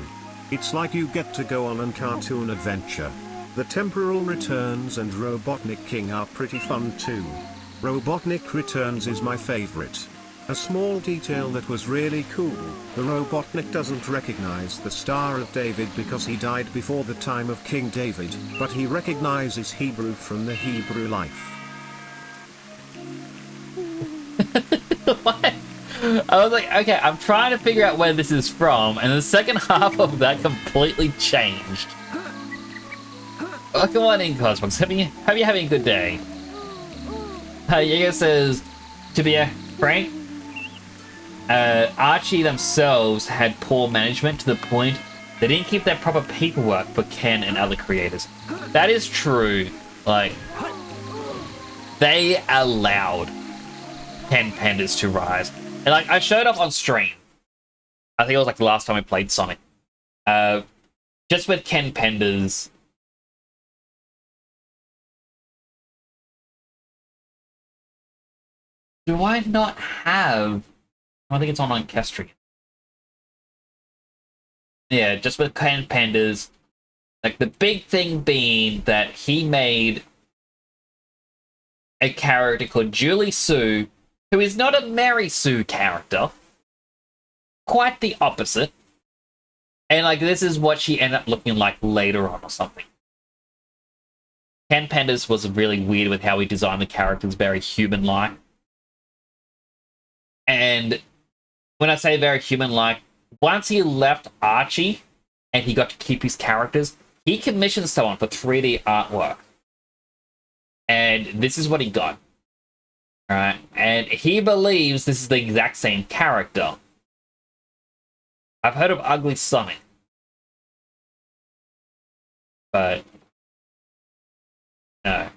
It's like you get to go on a cartoon adventure. The Temporal Returns and Robotnik King are pretty fun too. Robotnik Returns is my favorite. A small detail that was really cool, the Robotnik doesn't recognize the Star of David because he died before the time of King David, but he recognizes Hebrew from the Hebrew life. What? I was like, okay, I'm trying to figure out where this is from, and the second half of that completely changed. Welcome on in, Cosmos. Hope you're having a good day. Jaeger says, to be frank, Archie themselves had poor management to the point they didn't keep their proper paperwork for Ken and other creators. That is true. Like, they allowed Ken Pandas to rise. And like, I showed up on stream. I think it was like the last time I played Sonic. Just with Ken Pandas. Do I not have... I think it's on Kestrigan. Yeah, just with Ken Pandas. Like, the big thing being that he made a character called Julie Sue, who is not a Mary Sue character. Quite the opposite. And like this is what she ended up looking like later on or something. Ken Penders was really weird with how he designed the characters, very human-like. And when I say very human-like, once he left Archie and he got to keep his characters, he commissioned someone for 3D artwork. And this is what he got. Alright, and he believes this is the exact same character. I've heard of Ugly Sonic. But no.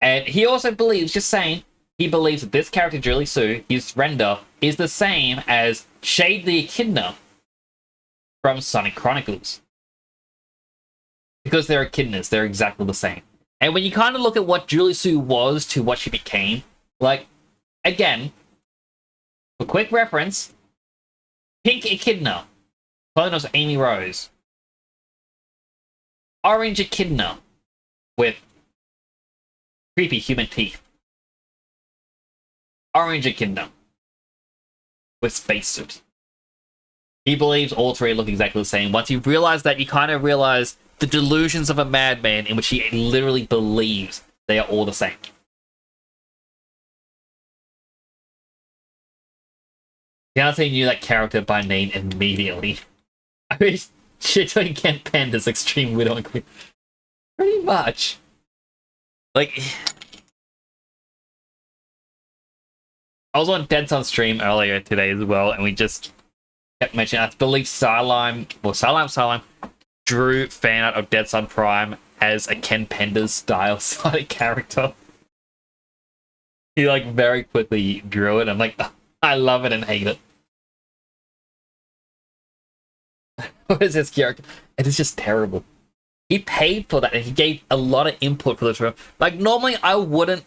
And he also believes, just saying, he believes that this character, Julie Sue, his render, is the same as Shade the Echidna from Sonic Chronicles. Because they're echidnas, they're exactly the same. And when you kind of look at what Julie Sue was to what she became, like, again, for quick reference, Pink Echidna, clone of Amy Rose. Orange Echidna, with creepy human teeth. Orange Echidna, with spacesuit. He believes all three look exactly the same. Once you realize that, you kind of realize the delusions of a madman in which he literally believes they are all the same. Beyonce knew that character by name immediately. I mean, shit doing Ken Penders Extreme Widow and Queen. Pretty much. Like, I was on Dead Sun stream earlier today as well, and we just kept mentioning, I believe Salam drew fan art of Dead Sun Prime as a Ken Penders style Sonic character. He like very quickly drew it. I'm like, I love it and hate it. What is this character? It is just terrible. He paid for that and he gave a lot of input for this room. Like, normally I wouldn't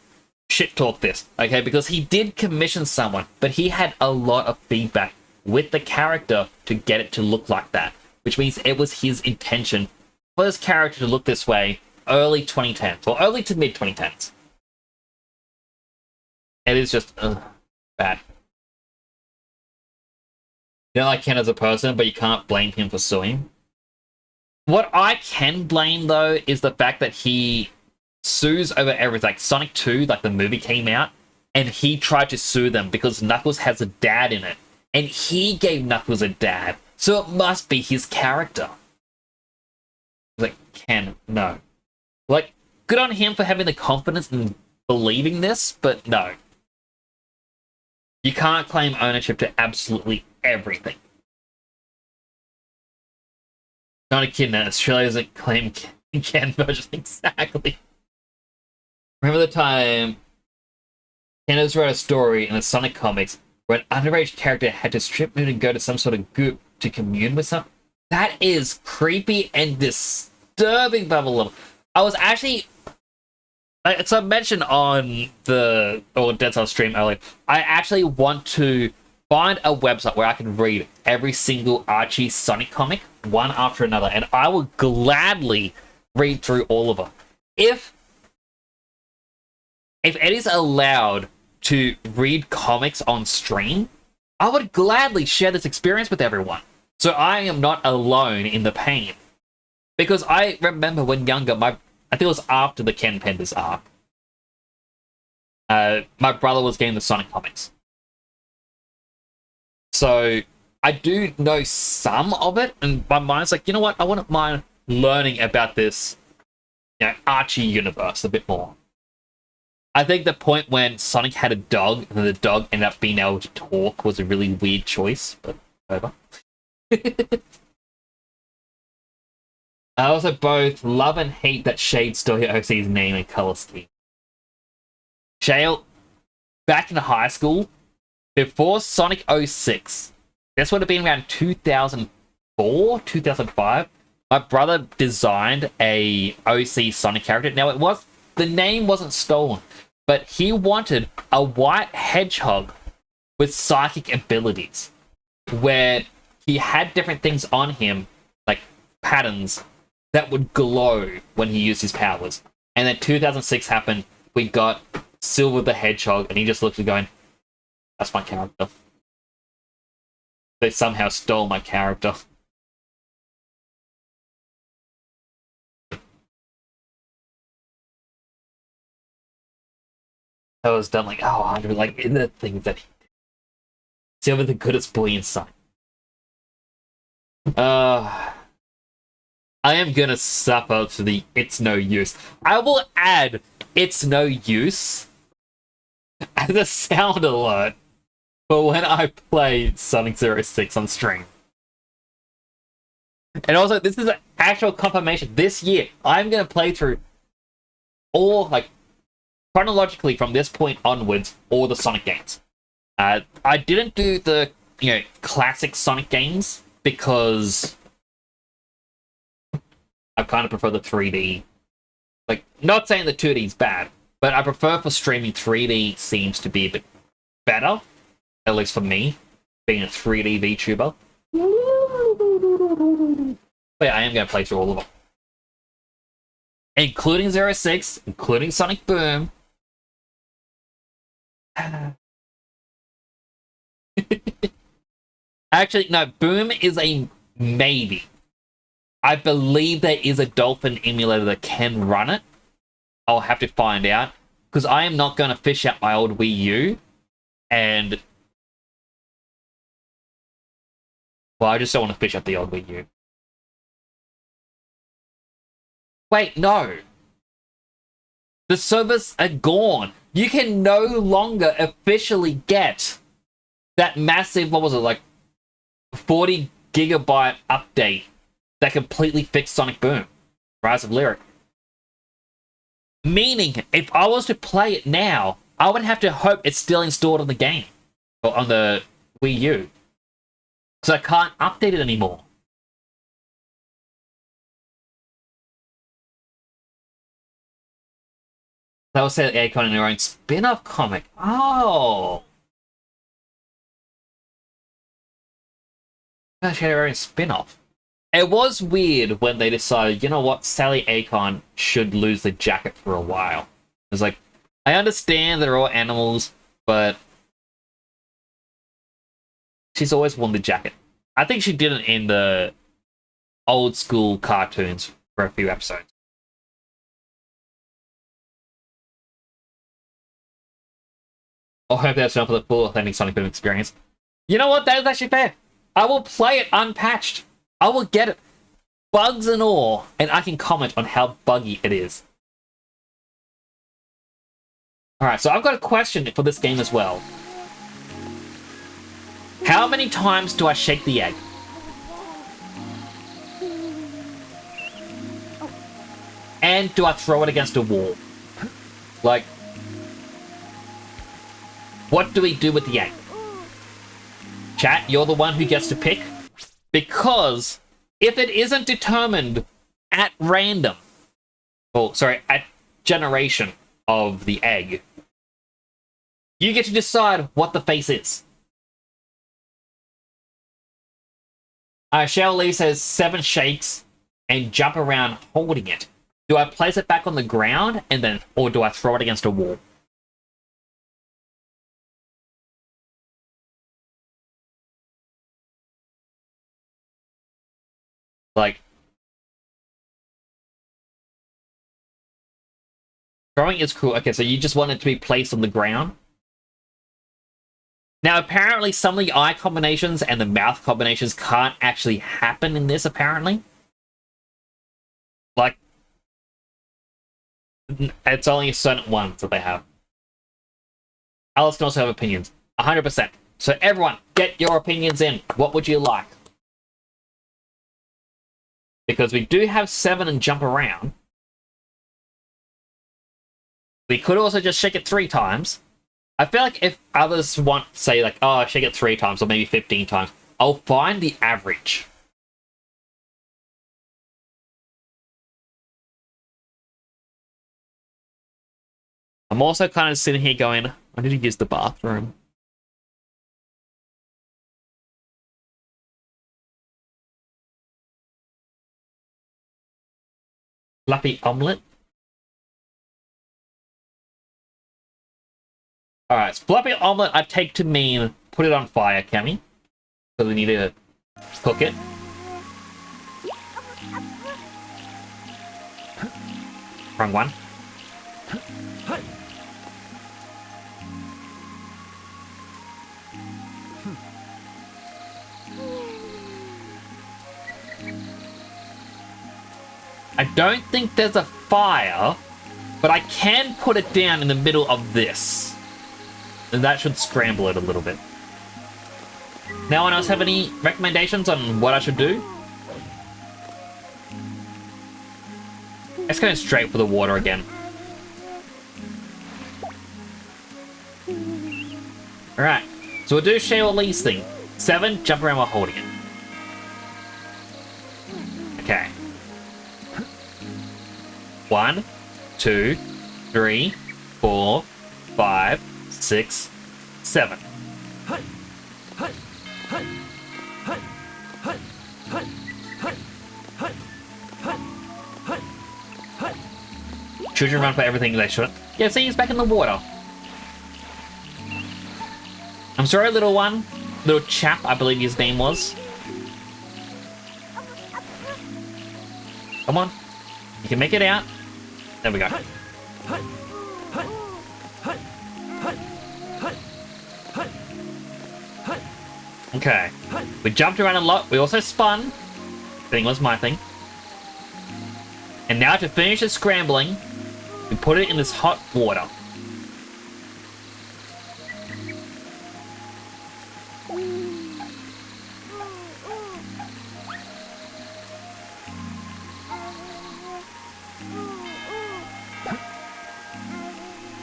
shit talk this, okay? Because he did commission someone, but he had a lot of feedback with the character to get it to look like that. Which means it was his intention for this character to look this way early 2010s, or early to mid 2010s. It is just bad. You don't like Ken as a person, but you can't blame him for suing. What I can blame, though, is the fact that he sues over everything. Like Sonic 2, like the movie came out, and he tried to sue them because Knuckles has a dad in it. And he gave Knuckles a dad, so it must be his character. Like, Ken, no. Like, good on him for having the confidence and believing this, but no. You can't claim ownership to absolutely everything. Not a kid now. Australia doesn't claim Ken version exactly. Remember the time Ken wrote a story in the Sonic comics where an underage character had to strip nude and go to some sort of goop to commune with some? That is creepy and disturbing, Bubble. I was actually... So I mentioned on the Dead Cell stream earlier, I actually want to find a website where I can read every single Archie Sonic comic, one after another, and I will gladly read through all of them. If Eddie's allowed to read comics on stream, I would gladly share this experience with everyone, so I am not alone in the pain. Because I remember when younger, I think it was after the Ken Penders arc, my brother was getting the Sonic comics. So I do know some of it, and my mind's like, you know what? I wouldn't mind learning about this, Archie universe a bit more. I think the point when Sonic had a dog, and the dog ended up being able to talk was a really weird choice, but whatever. I also both love and hate that Shade stole your OC's name and color scheme. Shade, back in high school, before Sonic 06, this would have been around 2004, 2005, my brother designed a OC Sonic character. Now, the name wasn't stolen, but he wanted a white hedgehog with psychic abilities, where he had different things on him, like patterns, that would glow when he used his powers. And then 2006 happened, we got Silver the Hedgehog, and he just looked at going, that's my character. They somehow stole my character. I was done like, oh, I like in the things that he did. Silver the goodest boy inside. I am gonna suffer for the it's no use. I will add it's no use as a sound alert for when I play Sonic 06 on stream. And also, this is an actual confirmation. This year, I'm gonna play through all, like, chronologically from this point onwards, all the Sonic games. I didn't do the, classic Sonic games because I kind of prefer the 3D. Like, not saying the 2D is bad, but I prefer for streaming 3D seems to be a bit better, at least for me, being a 3D VTuber. But yeah, I am going to play through all of them. Including 06, including Sonic Boom. Actually, no, Boom is a maybe. I believe there is a Dolphin emulator that can run it. I'll have to find out. Because I am not going to fish out my old Wii U. And... well, I just don't want to fish out the old Wii U. Wait, no. The servers are gone. You can no longer officially get that massive, what was it, like 40 gigabyte update that completely fixed Sonic Boom, Rise of Lyric. Meaning, if I was to play it now, I would have to hope it's still installed on the game, or on the Wii U. So I can't update it anymore. That will say Akon in their own spin-off comic. Oh! She had her own spin-off. It was weird when they decided, you know what, Sally Akon should lose the jacket for a while. It's like, I understand they're all animals, but she's always worn the jacket. I think she did it in the old school cartoons for a few episodes. I hope that's enough for the full authentic Sonic Boom experience. You know what? That is actually fair. I will play it unpatched. I will get it, bugs and all, and I can comment on how buggy it is. Alright, so I've got a question for this game as well. How many times do I shake the egg? And do I throw it against a wall? Like, what do we do with the egg? Chat, you're the one who gets to pick. Because if it isn't determined at random, at generation of the egg, you get to decide what the face is. Shell Lee says 7 shakes and jump around holding it. Do I place it back on the ground or do I throw it against a wall? Like, throwing is cool. Okay, so you just want it to be placed on the ground. Now, apparently, some of the eye combinations and the mouth combinations can't actually happen in this, apparently. Like, it's only certain ones that they have. Alice can also have opinions. 100%. So, everyone, get your opinions in. What would you like? Because we do have 7 and jump around. We could also just shake it 3 times. I feel like if others want, say, like, oh, shake it 3 times or maybe 15 times, I'll find the average. I'm also kind of sitting here going, I need to use the bathroom. Fluffy omelet. Alright, so fluffy omelet I take to mean put it on fire, Cammy. So we need to cook it. Wrong one. I don't think there's a fire, but I can put it down in the middle of this. And that should scramble it a little bit. Now, anyone else have any recommendations on what I should do? Let's go straight for the water again. Alright, so we'll do Shaoli's thing. 7, jump around while holding it. Okay. 1, 2, 3, 4, 5, 6, 7. Children run for everything they shouldn't. Yeah, see, he's back in the water. I'm sorry, little one. Little chap, I believe his name was. Come on. You can make it out. There we go. Okay. We jumped around a lot. We also spun. Thing was my thing. And now to finish the scrambling, we put it in this hot water.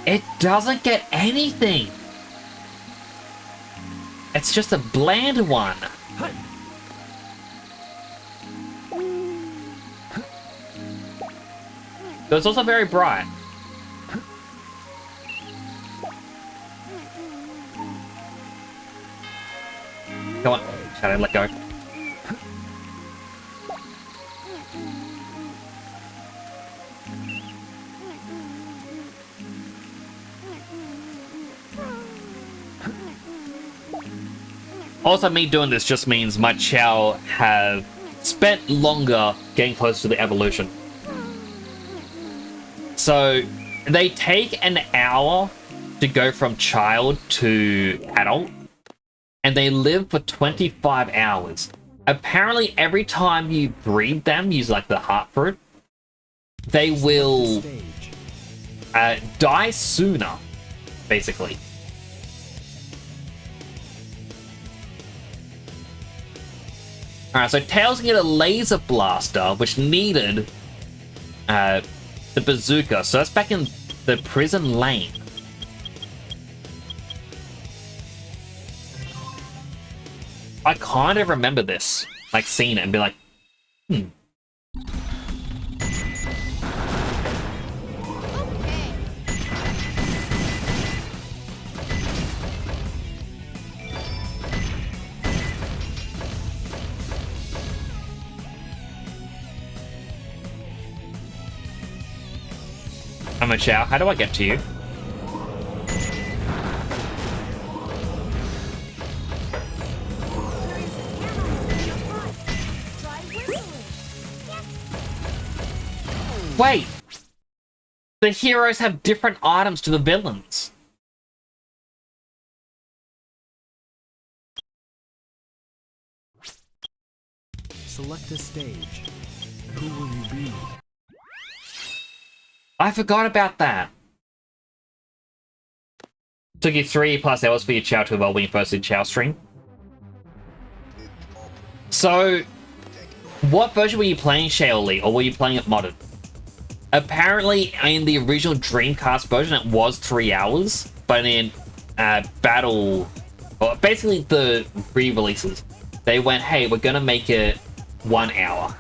It doesn't get anything. It's just a bland one. But it's also very bright. Come on, Shadow, let go. Also, me doing this just means my Chow have spent longer getting close to the evolution. So, they take an hour to go from child to adult, and they live for 25 hours. Apparently, every time you breed them, use like the heart fruit, they will die sooner, basically. Alright, so Tails can get a laser blaster, which needed the bazooka. So that's back in the prison lane. I kind of remember this, like seeing it and be like, I'm a Chow. How do I get to you? Wait! The heroes have different items to the villains. Select a stage. Who will you be? I forgot about that. Took you 3+ hours for your Chow to evolve when you first did Chow stream. So, what version were you playing, Shaoli, or were you playing it modded? Apparently, in the original Dreamcast version, it was 3 hours, but in Battle, well, basically the re-releases, they went, hey, we're gonna make it 1 hour.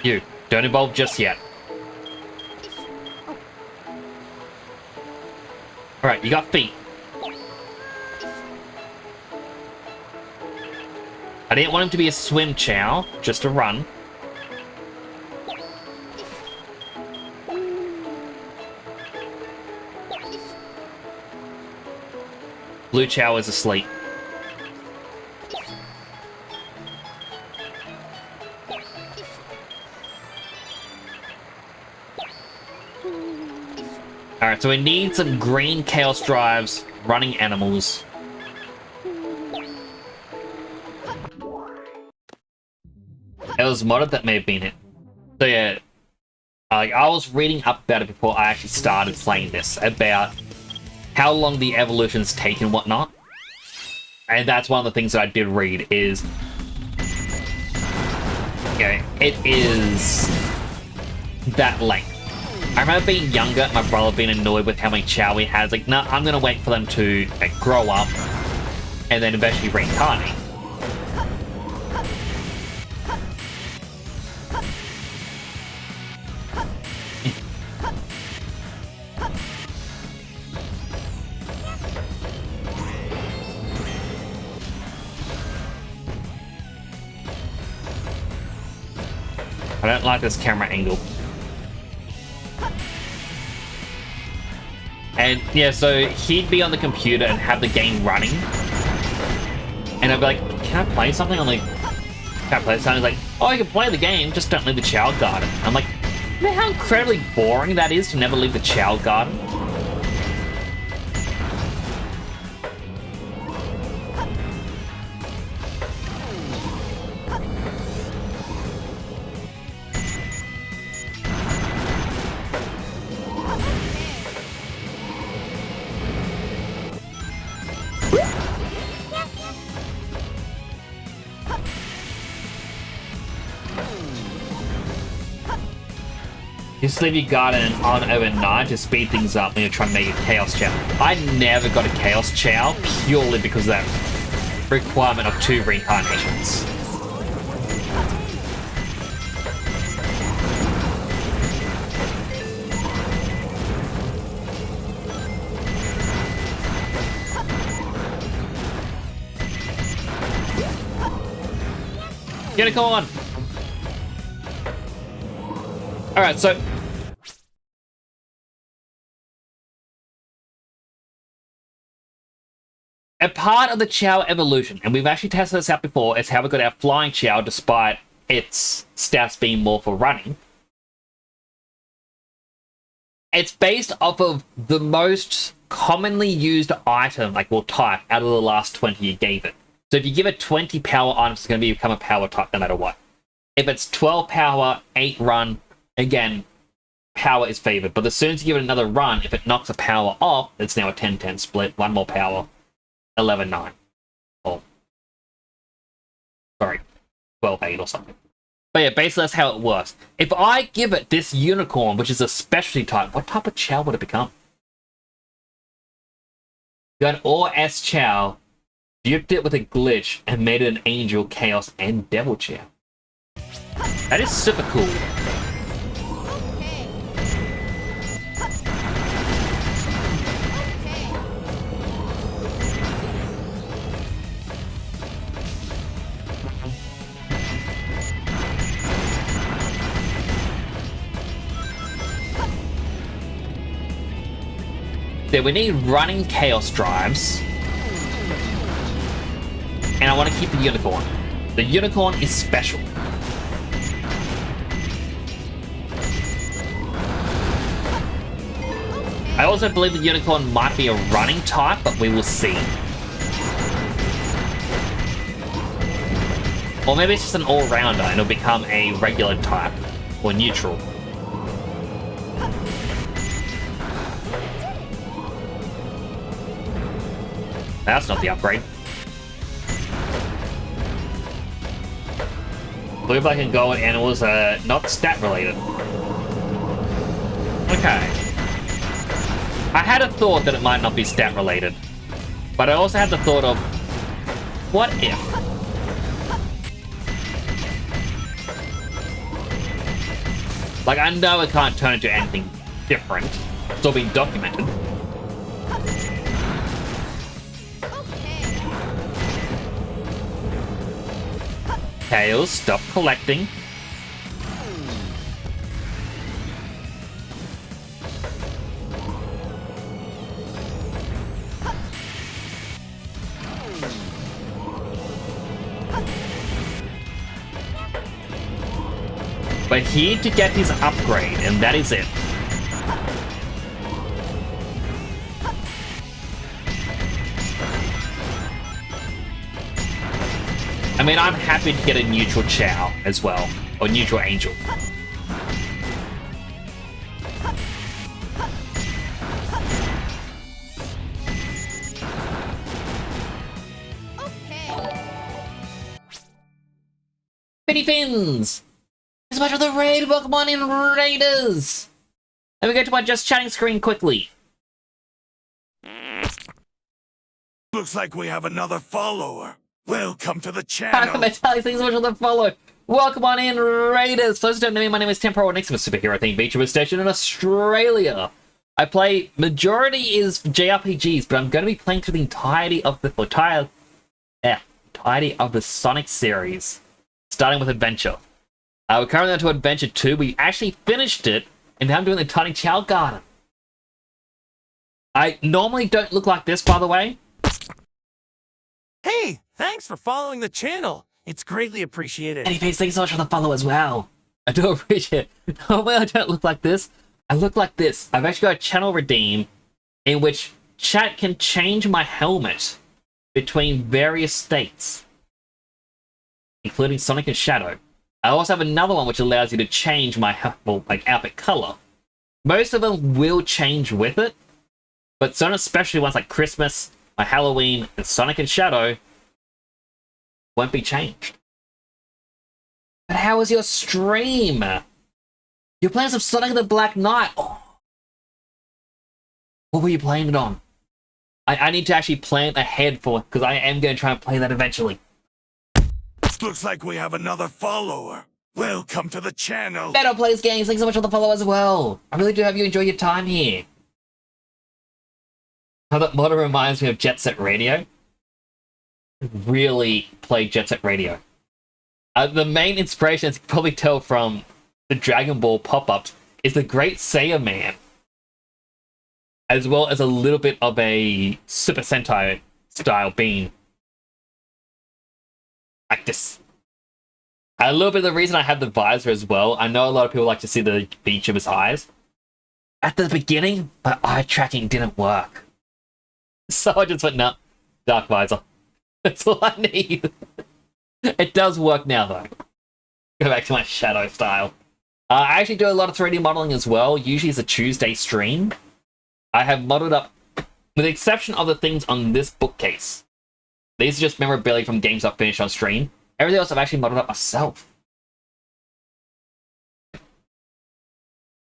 You, don't evolve just yet. Alright, you got feet. I didn't want him to be a swim chow, just a run. Blue chow is asleep. Alright, so we need some green Chaos Drives, running animals. It was modded, that may have been it. So yeah, I was reading up about it before I actually started playing this, about how long the evolutions take and whatnot. And that's one of the things that I did read is... yeah, it is that length. I remember being younger, my brother being annoyed with how many chow he has. Like, no, I'm gonna wait for them to grow up and then eventually reincarnate. I don't like this camera angle. And yeah, so he'd be on the computer and have the game running. And I'd be like, can I play something? I'm like, can I play something? He's like, oh, you can play the game, just don't leave the Chow Garden. I'm like, you know how incredibly boring that is to never leave the Chow Garden? You just leave your garden on overnight to speed things up when you're trying to make a Chaos Chow. I never got a Chaos Chow purely because of that requirement of 2 reincarnations. Get it going! Alright, so... a part of the Chow evolution, and we've actually tested this out before, is how we got our Flying Chow despite its stats being more for running. It's based off of the most commonly used item, like, well, type, out of the last 20 you gave it. So if you give it 20 power items, it's going to become a power type no matter what. If it's 12 power, 8 run, again, power is favored. But as soon as you give it another run, if it knocks a power off, it's now a 10-10 split, 1 more power, 11-9. Or, sorry, 12-8 or something. But yeah, basically that's how it works. If I give it this unicorn, which is a specialty type, what type of Chow would it become? You got an Or-S Chow, duped it with a glitch, and made it an Angel, Chaos, and Devil Chow. That is super cool. So we need running Chaos Drives. And I want to keep the Unicorn. The Unicorn is special. I also believe the Unicorn might be a running type, but we will see. Or maybe it's just an all-rounder and it'll become a regular type, or neutral. That's not the upgrade. I believe I can go in animals not stat related. Okay. I had a thought that it might not be stat related. But I also had the thought of, what if? Like, I know it can't turn into anything different. It's all been documented. Tails, stop collecting. We're here to get his upgrade, and that is it. I mean, I'm happy to get a neutral Chao as well, or neutral Angel. Finny Fins! It's much of the raid, welcome on in, Raiders! Let me go to my just chatting screen quickly. Looks like we have another follower. Welcome to the channel. Metallic, thanks so much for the follow. Welcome on in, Raiders. For those who don't know me, my name is Temporal Nix. I'm a superhero themed VTuber station in Australia. I play, majority is JRPGs, but I'm going to be playing through the entirety of the Sonic series, starting with Adventure. We're currently on to Adventure 2. We actually finished it, and now I'm doing the Tiny Chao Garden. I normally don't look like this, by the way. Hey, thanks for following the channel. It's greatly appreciated. Anyways, thank you so much for the follow as well. I do appreciate it. Normally I don't look like this. I look like this. I've actually got a channel redeem in which chat can change my helmet between various states, including Sonic and Shadow. I also have another one which allows you to change my outfit color. Most of them will change with it, but some especially ones like Christmas, my Halloween, and Sonic and Shadow won't be changed. But how was your stream? You're playing some Sonic the Black Knight. Oh. What were you playing it on? I need to actually plan ahead for it, because I am going to try and play that eventually. Looks like we have another follower. Welcome to the channel. Better Plays Games, thanks so much for the follow as well. I really do hope you enjoy your time here. How that model reminds me of Jet Set Radio. Really played Jet Set Radio. The main inspiration, as you can probably tell from the Dragon Ball pop-ups, is the Great Saiyan Man, as well as a little bit of a Super Sentai style beam. Like this. A little bit of the reason I have the visor as well, I know a lot of people like to see the VTuber's eyes. At the beginning, my eye tracking didn't work. So I just went, no, dark visor. That's all I need. It does work now, though. Go back to my shadow style. I actually do a lot of 3D modeling as well. Usually it's a Tuesday stream. I have modeled up, with the exception of the things on this bookcase. These are just memorabilia from games I've finished on stream. Everything else I've actually modeled up myself.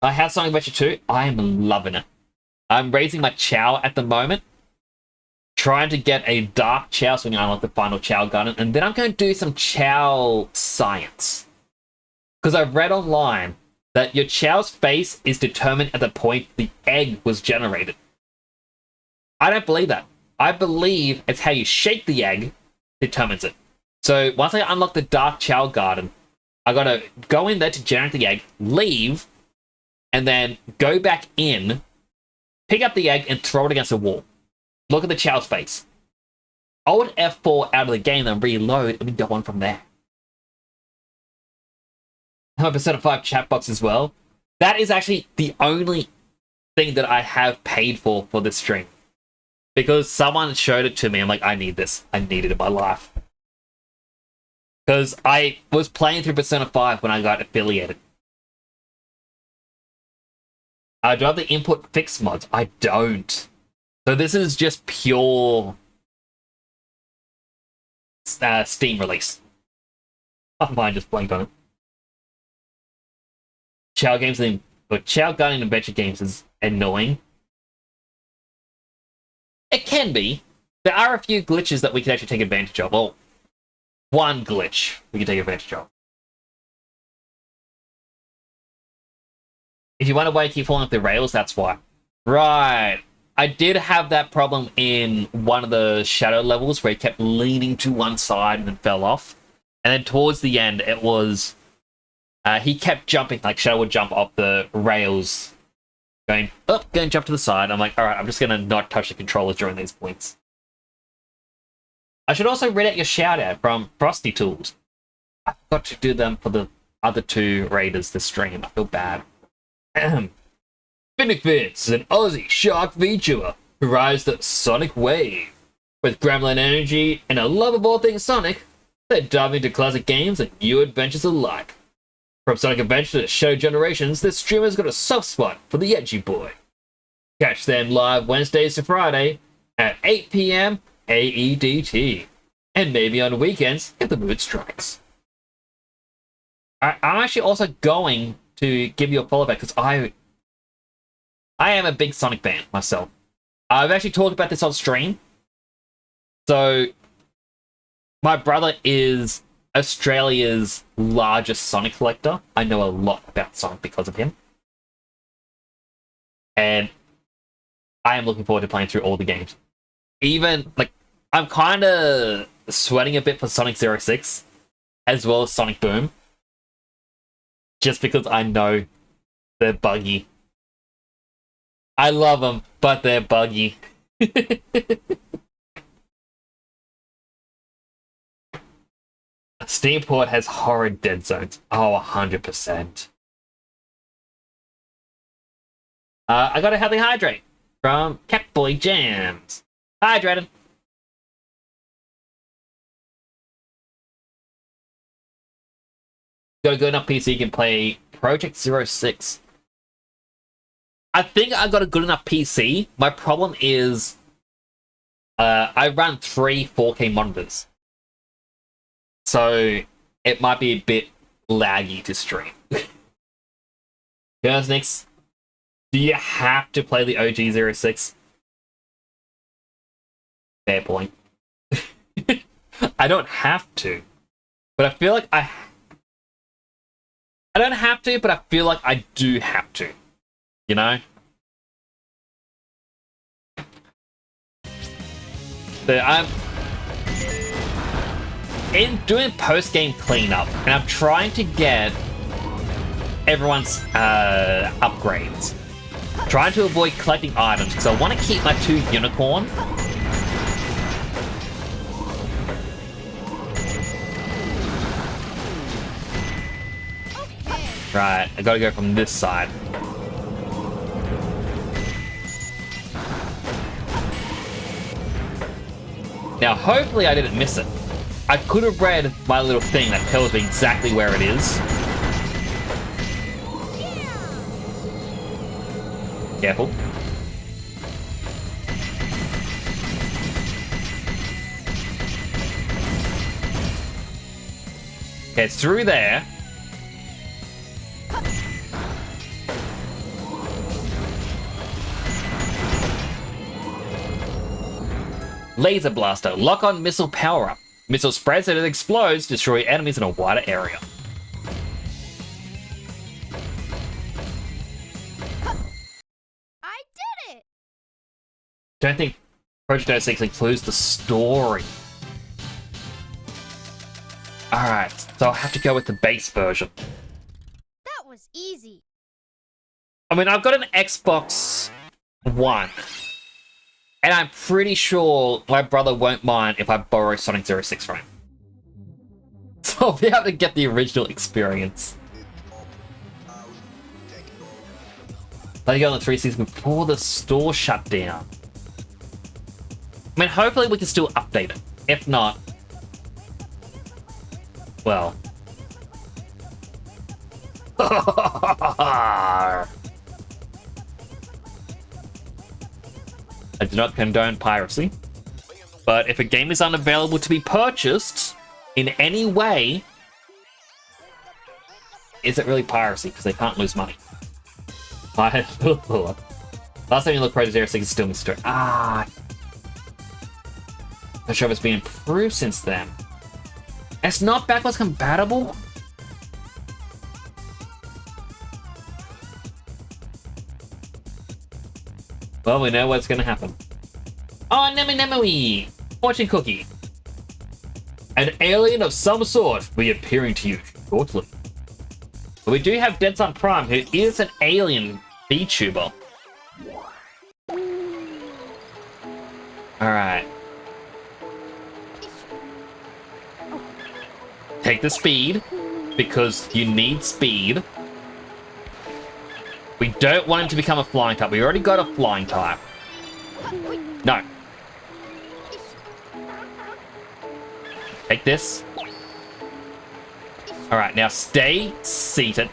I have Sonic Adventure 2. I am loving it. I'm raising my Chao at the moment. Trying to get a dark Chao so we can unlock the final Chao Garden. And then I'm going to do some Chao science. Because I've read online that your Chao's face is determined at the point the egg was generated. I don't believe that. I believe it's how you shape the egg determines it. So once I unlock the Dark Chao Garden, I gotta go in there to generate the egg, leave, and then go back in, pick up the egg, and throw it against the wall. Look at the Chao's face. Hold F4 out of the game, then reload, and we go on from there. I have a Persona 5 chat box as well. That is actually the only thing that I have paid for this stream. Because someone showed it to me, I'm like, I need this. I need it in my life. Because I was playing through Persona 5 when I got affiliated. Do I have the input fix mods? I don't. So this is just pure Steam release. Oh, mine just blanked on it. Chao games, but Chao Garden Adventure games is annoying. It can be. There are a few glitches that we can actually take advantage of. Well, one glitch we can take advantage of. If you wonder why you keep falling off the rails, that's why. Right. I did have that problem in one of the shadow levels where it kept leaning to one side and then fell off. And then towards the end, it was he kept jumping, like Shadow would jump off the rails, going up, going jump to the side. I'm like, all right, I'm just gonna not touch the controllers during these points. I should also read out your shout out from Frosty Tools. I forgot to do them for the other two raiders this stream. I feel bad. Finnick Vince is an Aussie shark VTuber who rides the Sonic wave. With gremlin energy and a love of all things Sonic, they dive into classic games and new adventures alike. From Sonic Adventure to Shadow Generations, this streamer's got a soft spot for the edgy boy. Catch them live Wednesdays to Friday at 8 PM AEDT, and maybe on weekends if the mood strikes. I'm actually also going to give you a follow back because I am a big Sonic fan myself. I've actually talked about this on stream. So, my brother is Australia's largest Sonic collector. I know a lot about Sonic because of him. And I am looking forward to playing through all the games. Even, like, I'm kind of sweating a bit for Sonic 06, as well as Sonic Boom. Just because I know they're buggy. I love them, but they're buggy. Steamport has horrid dead zones. Oh, 100%. I got a healthy hydrate from Catboy Jams. Hydrated. Got a good enough PC you can play Project 06. I think I got a good enough PC. My problem is I run 3 4K monitors. So it might be a bit laggy to stream. Next, do you have to play the OG 06? Fair point. I don't have to. But I feel like I don't have to, but I feel like I do have to. You know? So I'm in doing post-game cleanup, and I'm trying to get everyone's upgrades. Trying to avoid collecting items, because I want to keep my 2 unicorn. Right, I gotta go from this side. Now, hopefully I didn't miss it. I could have read my little thing that tells me exactly where it is. Careful. Okay, it's through there. Laser Blaster. Lock on missile power up. Missile spreads and it explodes, destroy enemies in a wider area. I did it! Don't think Project 06 includes the story. Alright, so I'll have to go with the base version. That was easy. I mean, I've got an Xbox One. And I'm pretty sure my brother won't mind if I borrow Sonic 06 from him. So I'll be able to get the original experience. Let me go on the 360 before the store shut down. I mean, hopefully we can still update it. If not, well. I do not condone piracy, but if a game is unavailable to be purchased in any way, is it really piracy? Because they can't lose money. Last time you look, Project 06 is still mystery. Not sure if it's been improved since then. It's not backwards compatible? Well, we know what's gonna happen. Oh, Nemu Nemu! Fortune cookie. An alien of some sort will be appearing to you shortly. But we do have Dead Sun Prime, who is an alien VTuber. Alright. Take the speed, because you need speed. We don't want him to become a flying type. We already got a flying type. No. Take this. Alright, now stay seated.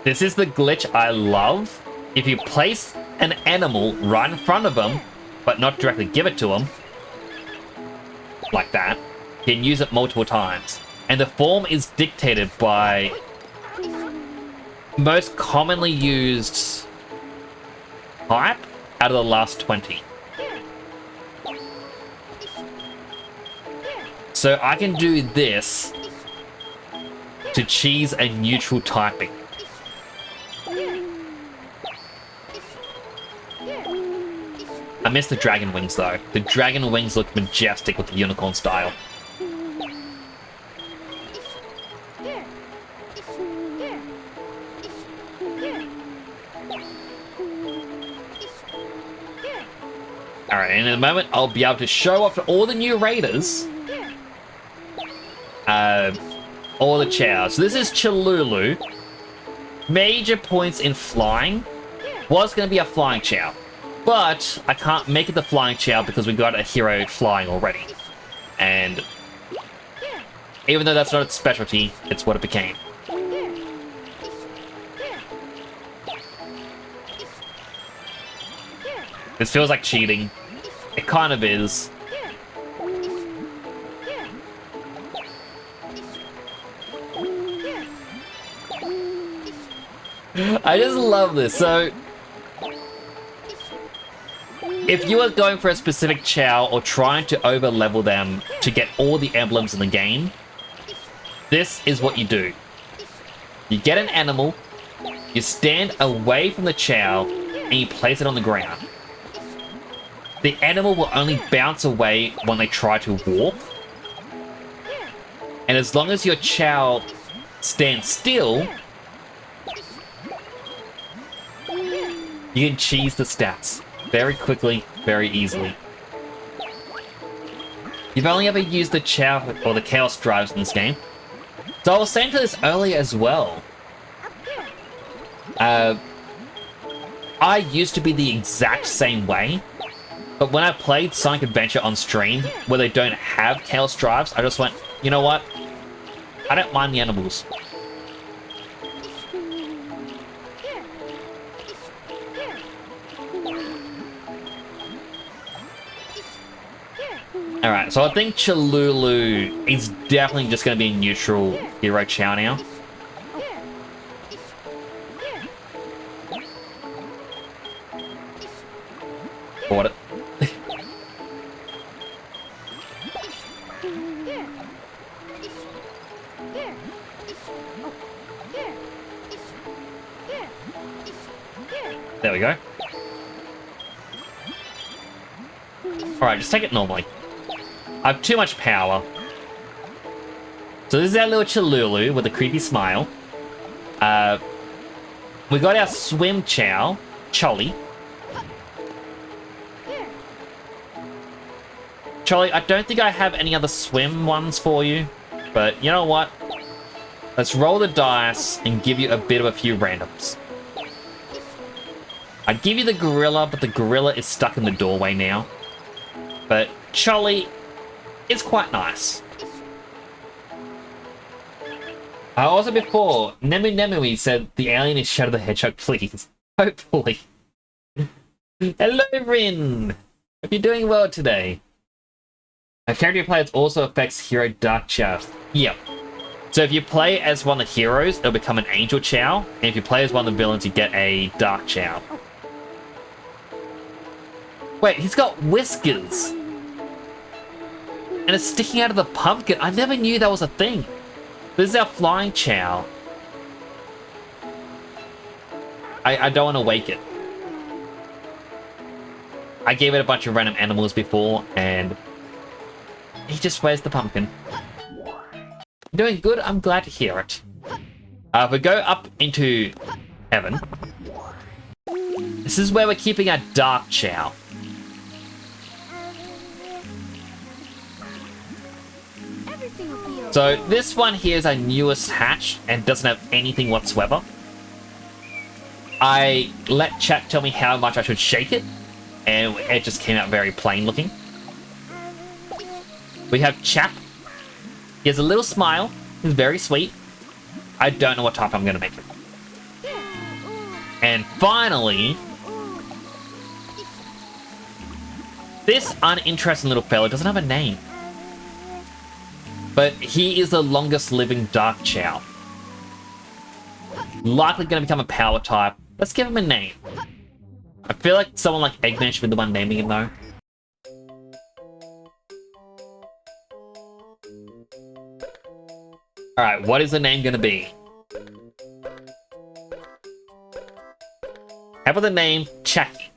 This is the glitch I love. If you place an animal right in front of them, but not directly give it to them, like that, you can use it multiple times. And the form is dictated by most commonly used type out of the last 20. So I can do this to cheese a neutral typing. I miss the dragon wings though. The dragon wings look majestic with the unicorn style. Alright, and in a moment I'll be able to show off to all the new raiders all the chows. So this is Chalulu. Major points in flying. Was going to be a flying chow, but I can't make it the flying chow because we got a hero flying already. And even though that's not its specialty, it's what it became. This feels like cheating. It kind of is. I just love this. So, if you are going for a specific chow or trying to over-level them to get all the emblems in the game, this is what you do. You get an animal, you stand away from the chow, and you place it on the ground. The animal will only bounce away when they try to walk. And as long as your chow stands still, you can cheese the stats very quickly, very easily. You've only ever used the chow or the chaos drives in this game. So I was saying to this earlier as well. I used to be the exact same way. But when I played Sonic Adventure on stream, where they don't have chaos drives, I just went, you know what? I don't mind the animals. Alright, so I think Chalulu is definitely just going to be a neutral hero chow now. Bought it. There we go. Alright, just take it normally. I have too much power. So this is our little Chalulu with a creepy smile. We got our swim chow, Cholly. Cholly, I don't think I have any other swim ones for you. But you know what? Let's roll the dice and give you a bit of a few randoms. I'd give you the gorilla, but the gorilla is stuck in the doorway now. But Cholly is quite nice. Also before, Nemu Nemui said the alien is Shadow the Hedgehog, please. Hopefully. Hello, Rin! Hope you're doing well today. A character you play as also affects Hero Dark Chow. Yep. So if you play as one of the heroes, it'll become an Angel Chow. And if you play as one of the villains, you get a Dark Chow. Wait, he's got whiskers! And it's sticking out of the pumpkin. I never knew that was a thing. This is our flying chow. I don't want to wake it. I gave it a bunch of random animals before, and he just wears the pumpkin. Doing good, I'm glad to hear it. If we go up into heaven, this is where we're keeping our Dark Chow. So this one here is our newest hatch and doesn't have anything whatsoever. I let chat tell me how much I should shake it, and it just came out very plain looking. We have Chap. He has a little smile. He's very sweet. I don't know what type I'm going to make him. And finally, this uninteresting little fella doesn't have a name. But he is the longest living Dark Chow. Likely going to become a power type. Let's give him a name. I feel like someone like Eggman should be the one naming him though. Alright, what is the name going to be? How about the name Chucky?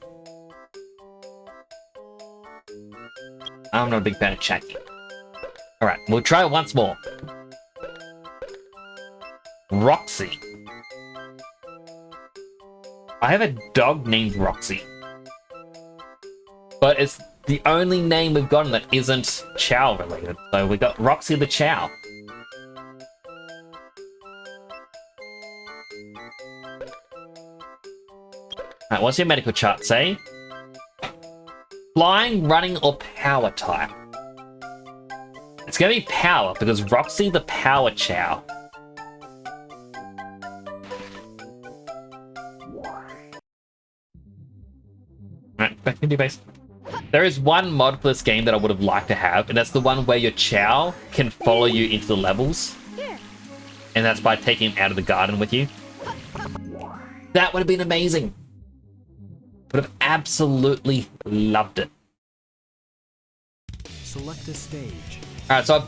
I'm not a big fan of Chucky. Alright, we'll try it once more. Roxy. I have a dog named Roxy. But it's the only name we've gotten that isn't Chow related. So we got Roxy the Chow. Alright, what's your medical chart say? Flying, running, or power type? It's gonna be power, because Roxy the Power Chow. Alright, back into base. There is one mod for this game that I would have liked to have, and that's the one where your Chow can follow you into the levels. And that's by taking him out of the garden with you. That would have been amazing. Would have absolutely loved it. Select a stage. Alright, so I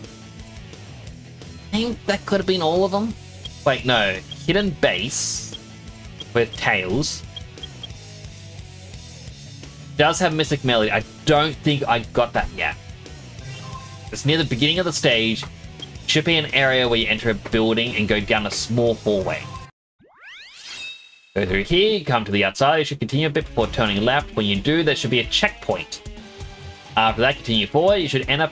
think that could have been all of them. Wait, no. Hidden Base with Tails. Does have Mystic Melody. I don't think I got that yet. It's near the beginning of the stage. Should be an area where you enter a building and go down a small hallway. Go through here, come to the outside. You should continue a bit before turning left. When you do, there should be a checkpoint. After that, continue forward. You should end up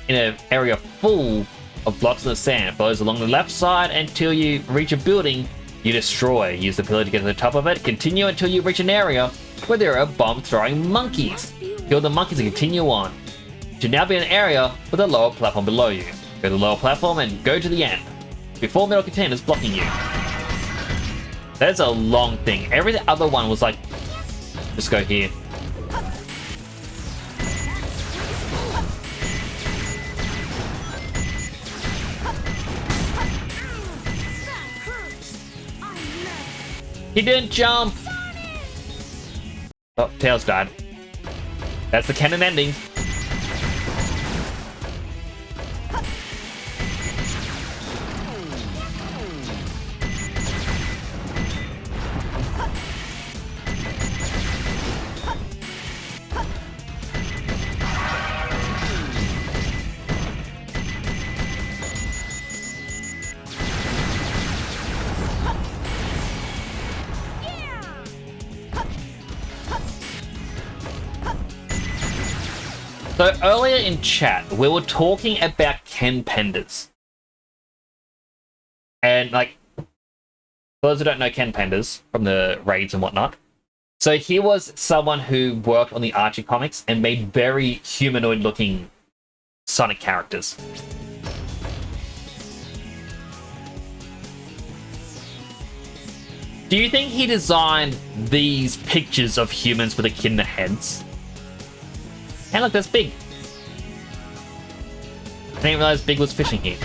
in an area full of blocks in the sand. It flows along the left side until you reach a building you destroy. Use the pillar to get to the top of it. Continue until you reach an area where there are bomb-throwing monkeys. Kill the monkeys and continue on. You should now be in an area with a lower platform below you. Go to the lower platform and go to the end. Before metal containers blocking you. That's a long thing. Every other one was like, just go here. He didn't jump! Oh, Tails died. That's the canon ending. So earlier in chat, we were talking about Ken Penders. And like, for those who don't know Ken Penders from the raids and whatnot, so he was someone who worked on the Archie comics and made very humanoid looking Sonic characters. Do you think he designed these pictures of humans with echidna heads? Hey look, that's Big. I didn't realize Big was fishing here.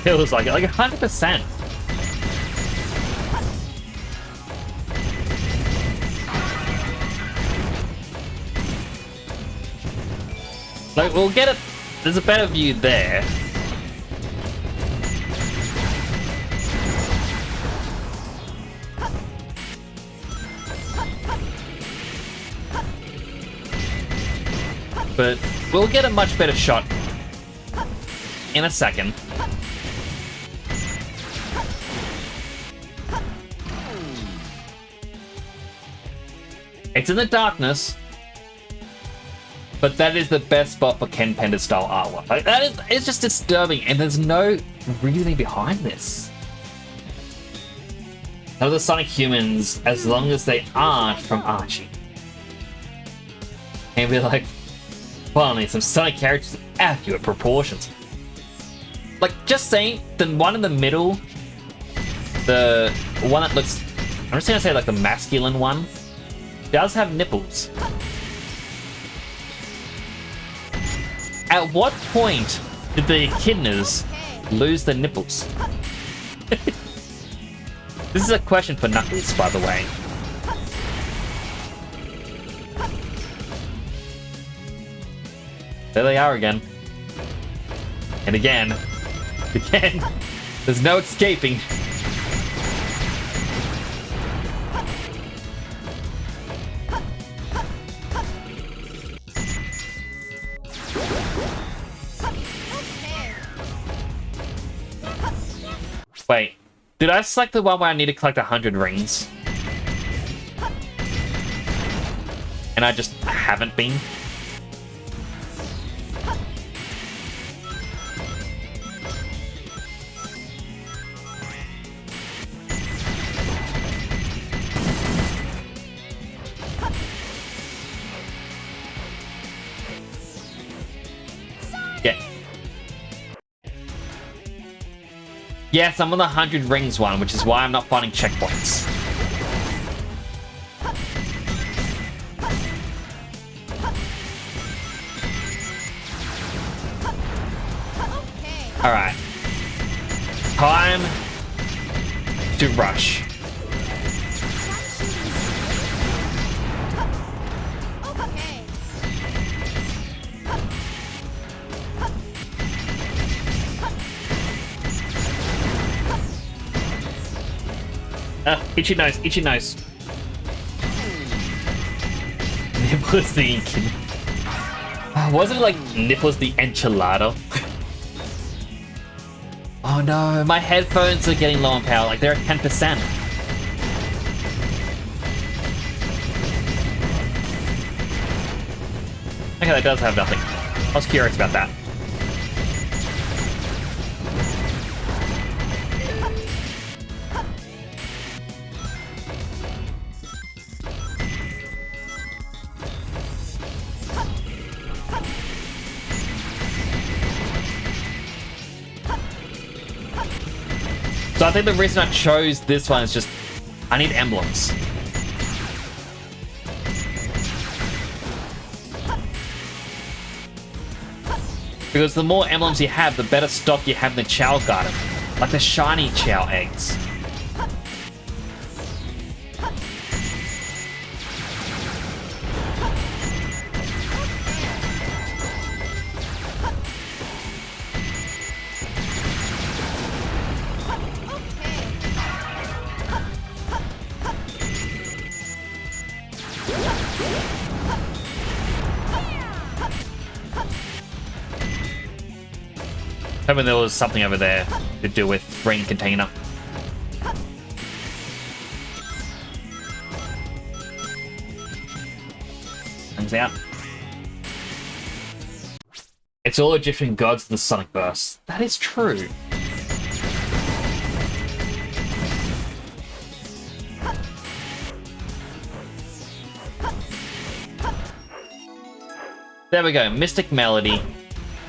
It was like 100%. Like, we'll get it. There's a better view there. But we'll get a much better shot in a second. It's in the darkness, but that is the best spot for Ken Penders style artwork. Like, it's just disturbing, and there's no reasoning behind this. None of the Sonic humans, as long as they aren't from Archie. And be like, finally, some Sonic characters with accurate proportions. Like, just saying, the one in the middle, the one that looks, I'm just gonna say like the masculine one, does have nipples. At what point did the echidnas lose their nipples? This is a question for Knuckles, by the way. There they are again. And again. Again. There's no escaping. Wait, did I select the one where I need to collect 100 rings? And I just haven't been? Yeah. Yes, I'm on the 100 rings one, which is why I'm not finding checkpoints. Alright. Time to rush. Itchy nose, itchy nose. Nipples the wasn't it like Nipples the enchilada? Oh no, my headphones are getting low on power, like they're at 10%. Okay, that does have nothing. I was curious about that. So I think the reason I chose this one is just, I need emblems. Because the more emblems you have, the better stock you have in the Chow Garden. Like the shiny Chow eggs. Hoping there was something over there to do with rain container. Things out. It's all Egyptian gods of the Sonic verse. That is true. There we go. Mystic Melody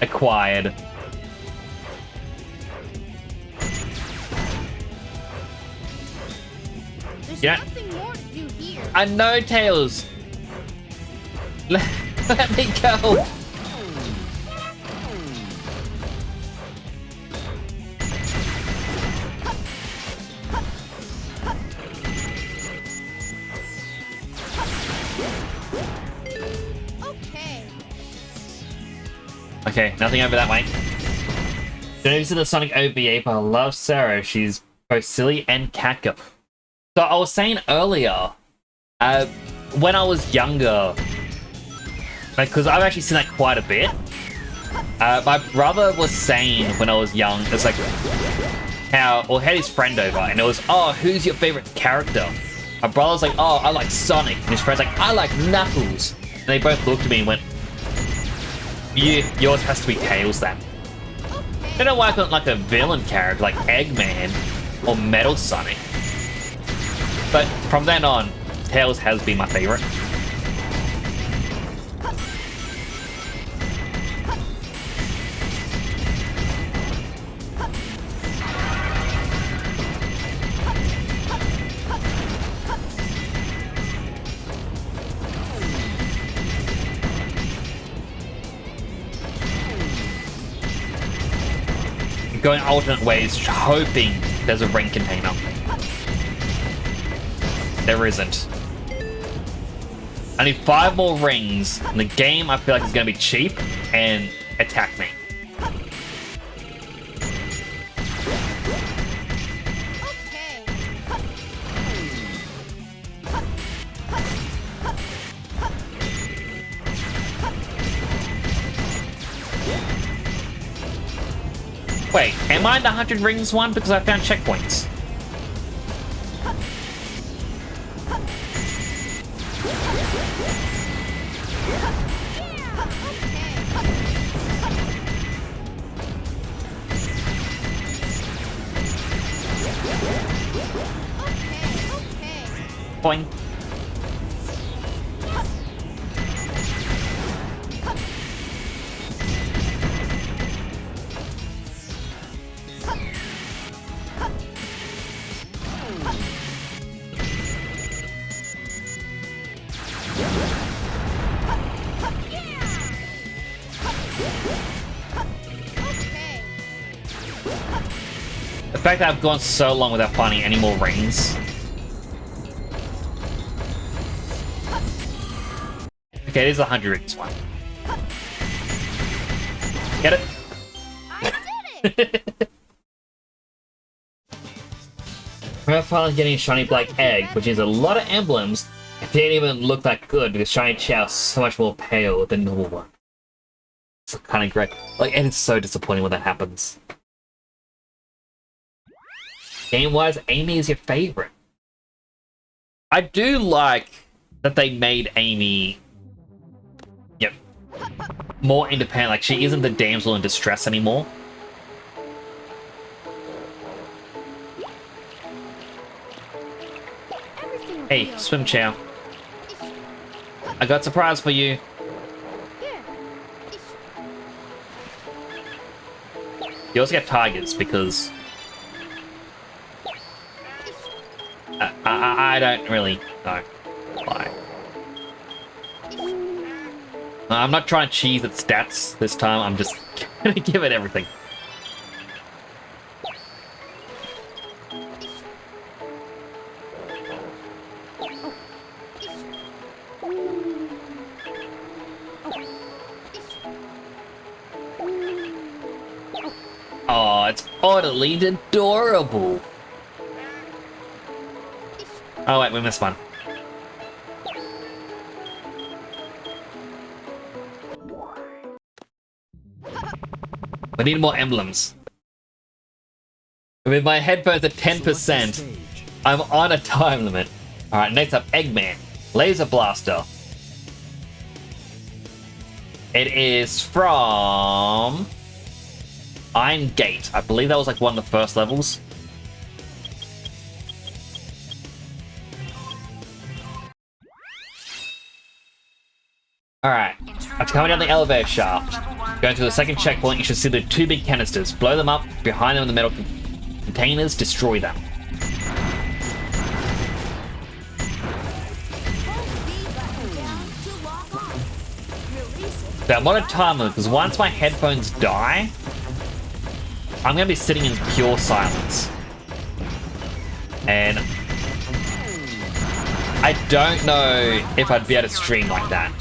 acquired. Yeah. More to do here. I know, Tails. Let me go. Okay. Okay, nothing over that way. Don't use the Sonic OVA, but I love Sarah. She's both silly and catgirl. So I was saying earlier, when I was younger, because I've actually seen that quite a bit. My brother was saying when I was young, it's like how, or had his friend over, and it was, oh, who's your favorite character? My brother was like, oh, I like Sonic, and his friend's like, I like Knuckles. And they both looked at me and went, yours has to be Tails then. I don't know why I couldn't like a villain character like Eggman or Metal Sonic. But from then on, Tails has been my favorite. Going alternate ways, hoping there's a ring container. There isn't. I need 5 more rings, and the game I feel like is going to be cheap and attack me. Wait, am I in the 100 rings one? Because I found checkpoints. Boing. The fact that I've gone so long without finding any more rings. Okay, it is 100 rings one. Get it? I did it! We're finally getting a shiny black egg, which is a lot of emblems. It didn't even look that good because shiny Chao is so much more pale than normal one. It's kind of great. Like, and it's so disappointing when that happens. Game-wise, Amy is your favorite. I do like that they made Amy, yep, more independent. Like, she isn't the damsel in distress anymore. Hey, Swim Chow. I got a surprise for you. You also get tigers because I don't really know why. I'm not trying to cheese its stats this time. I'm just gonna give it everything. Oh, it's utterly adorable. Oh wait, we missed one. We need more emblems. With my headphones at 10%, I'm on a time limit. Alright, next up, Eggman. Laser Blaster. It is from Iron Gate. I believe that was like one of the first levels. Alright, after coming down the elevator shaft, going to the second checkpoint, you should see the 2 big canisters. Blow them up, behind them in the metal containers, destroy them. So I'm on a timer, because once my headphones die, I'm going to be sitting in pure silence. And I don't know if I'd be able to stream like that.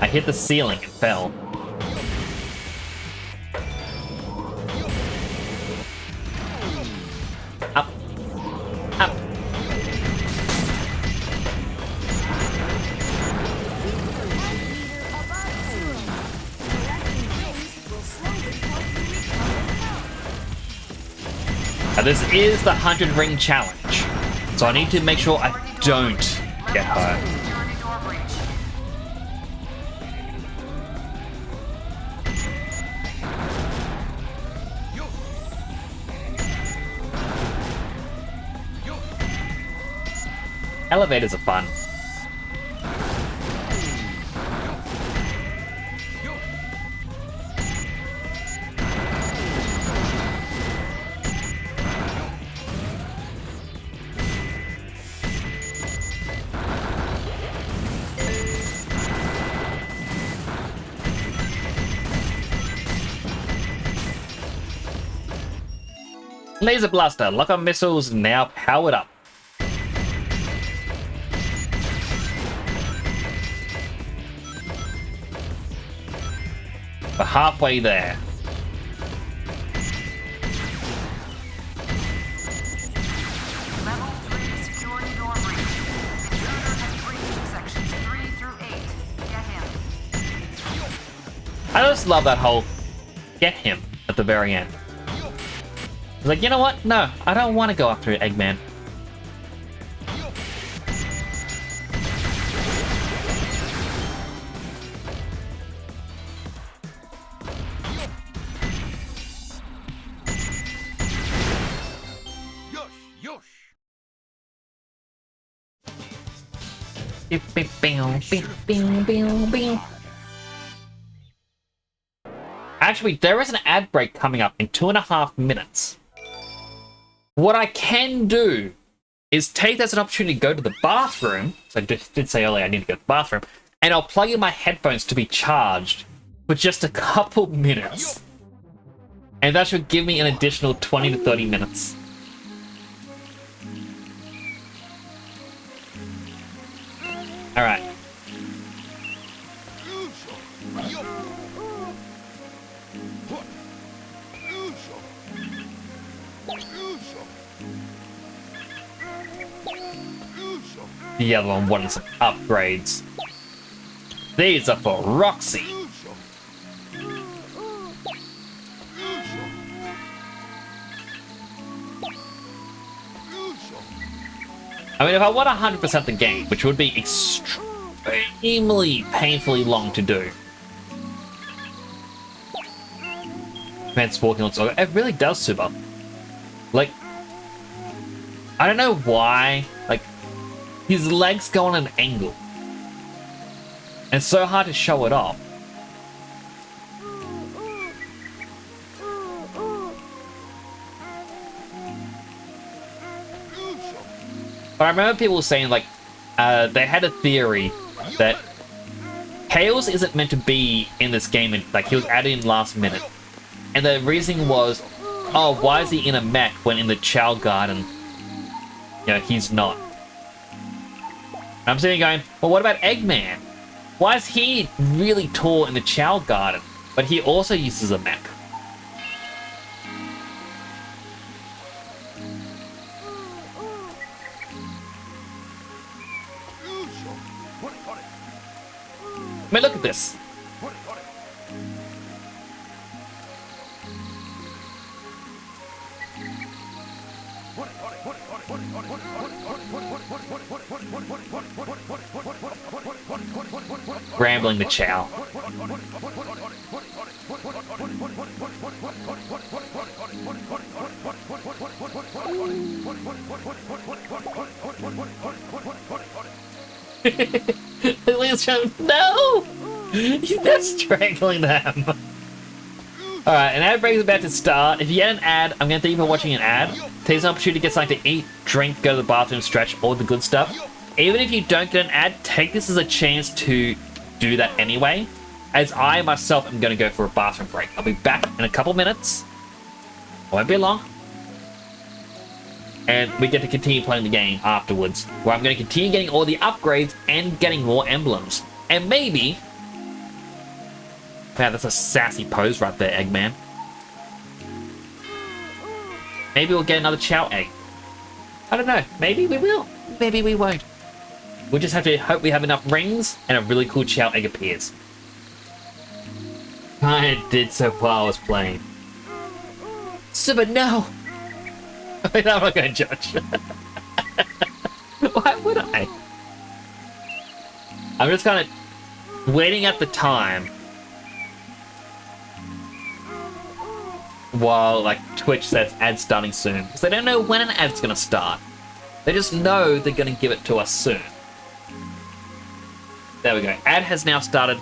hit the ceiling and fell. Up. Up. Now this is the 100 ring challenge, so I need to make sure I don't get hurt. Elevators are fun. Laser Blaster, lock-on missiles now powered up. We're halfway there. Level 3 security door breach. Intruder has breached sections 3 through 8. Get him. I just love that whole get him at the very end. I was like, you know what? No, I don't want to go after Eggman. Actually, there is an ad break coming up in 2.5 minutes. What I can do is take that as an opportunity to go to the bathroom. So I did say earlier I need to go to the bathroom. And I'll plug in my headphones to be charged for just a couple minutes. And that should give me an additional 20 to 30 minutes. Alright. The other one wanted some upgrades. These are for Roxy. I mean, if I want 100% the game, which would be extremely painfully long to do. Man's walking on Soggo. It really does, Suba. Like, I don't know why. Like, his legs go on an angle. And it's so hard to show it off. But I remember people saying, like, they had a theory that Tails isn't meant to be in this game, and like, he was added in last minute. And the reasoning was, oh, why is he in a mech when in the Chao Garden, you know, he's not? And I'm sitting going, well, what about Eggman? Why is he really tall in the Chao Garden, but he also uses a mech? I mean, look at this. Rambling the Chao. No! They're strangling them. Alright, an ad break is about to start. If you get an ad, I'm gonna thank you for watching an ad. Take an opportunity to get something to eat, drink, go to the bathroom, stretch, all the good stuff. Even if you don't get an ad, take this as a chance to do that anyway, as I myself am going to go for a bathroom break. I'll be back in a couple minutes. It won't be long. And we get to continue playing the game afterwards, where I'm going to continue getting all the upgrades and getting more emblems. And maybe Man, that's a sassy pose right there, Eggman. Maybe we'll get another Chow Egg. I don't know. Maybe we will. Maybe we won't. We'll just have to hope we have enough rings and a really cool Chow Egg appears. I did so while I was playing. Super, no! I'm not going to judge. Why would I? I'm just kind of waiting at the time while like Twitch says ad starting soon, because they don't know when an ad's going to start. They just know they're going to give it to us soon. There we go. Ad has now started.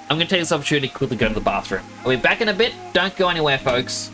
I'm going to take this opportunity to quickly go to the bathroom. I'll be back in a bit. Don't go anywhere, folks.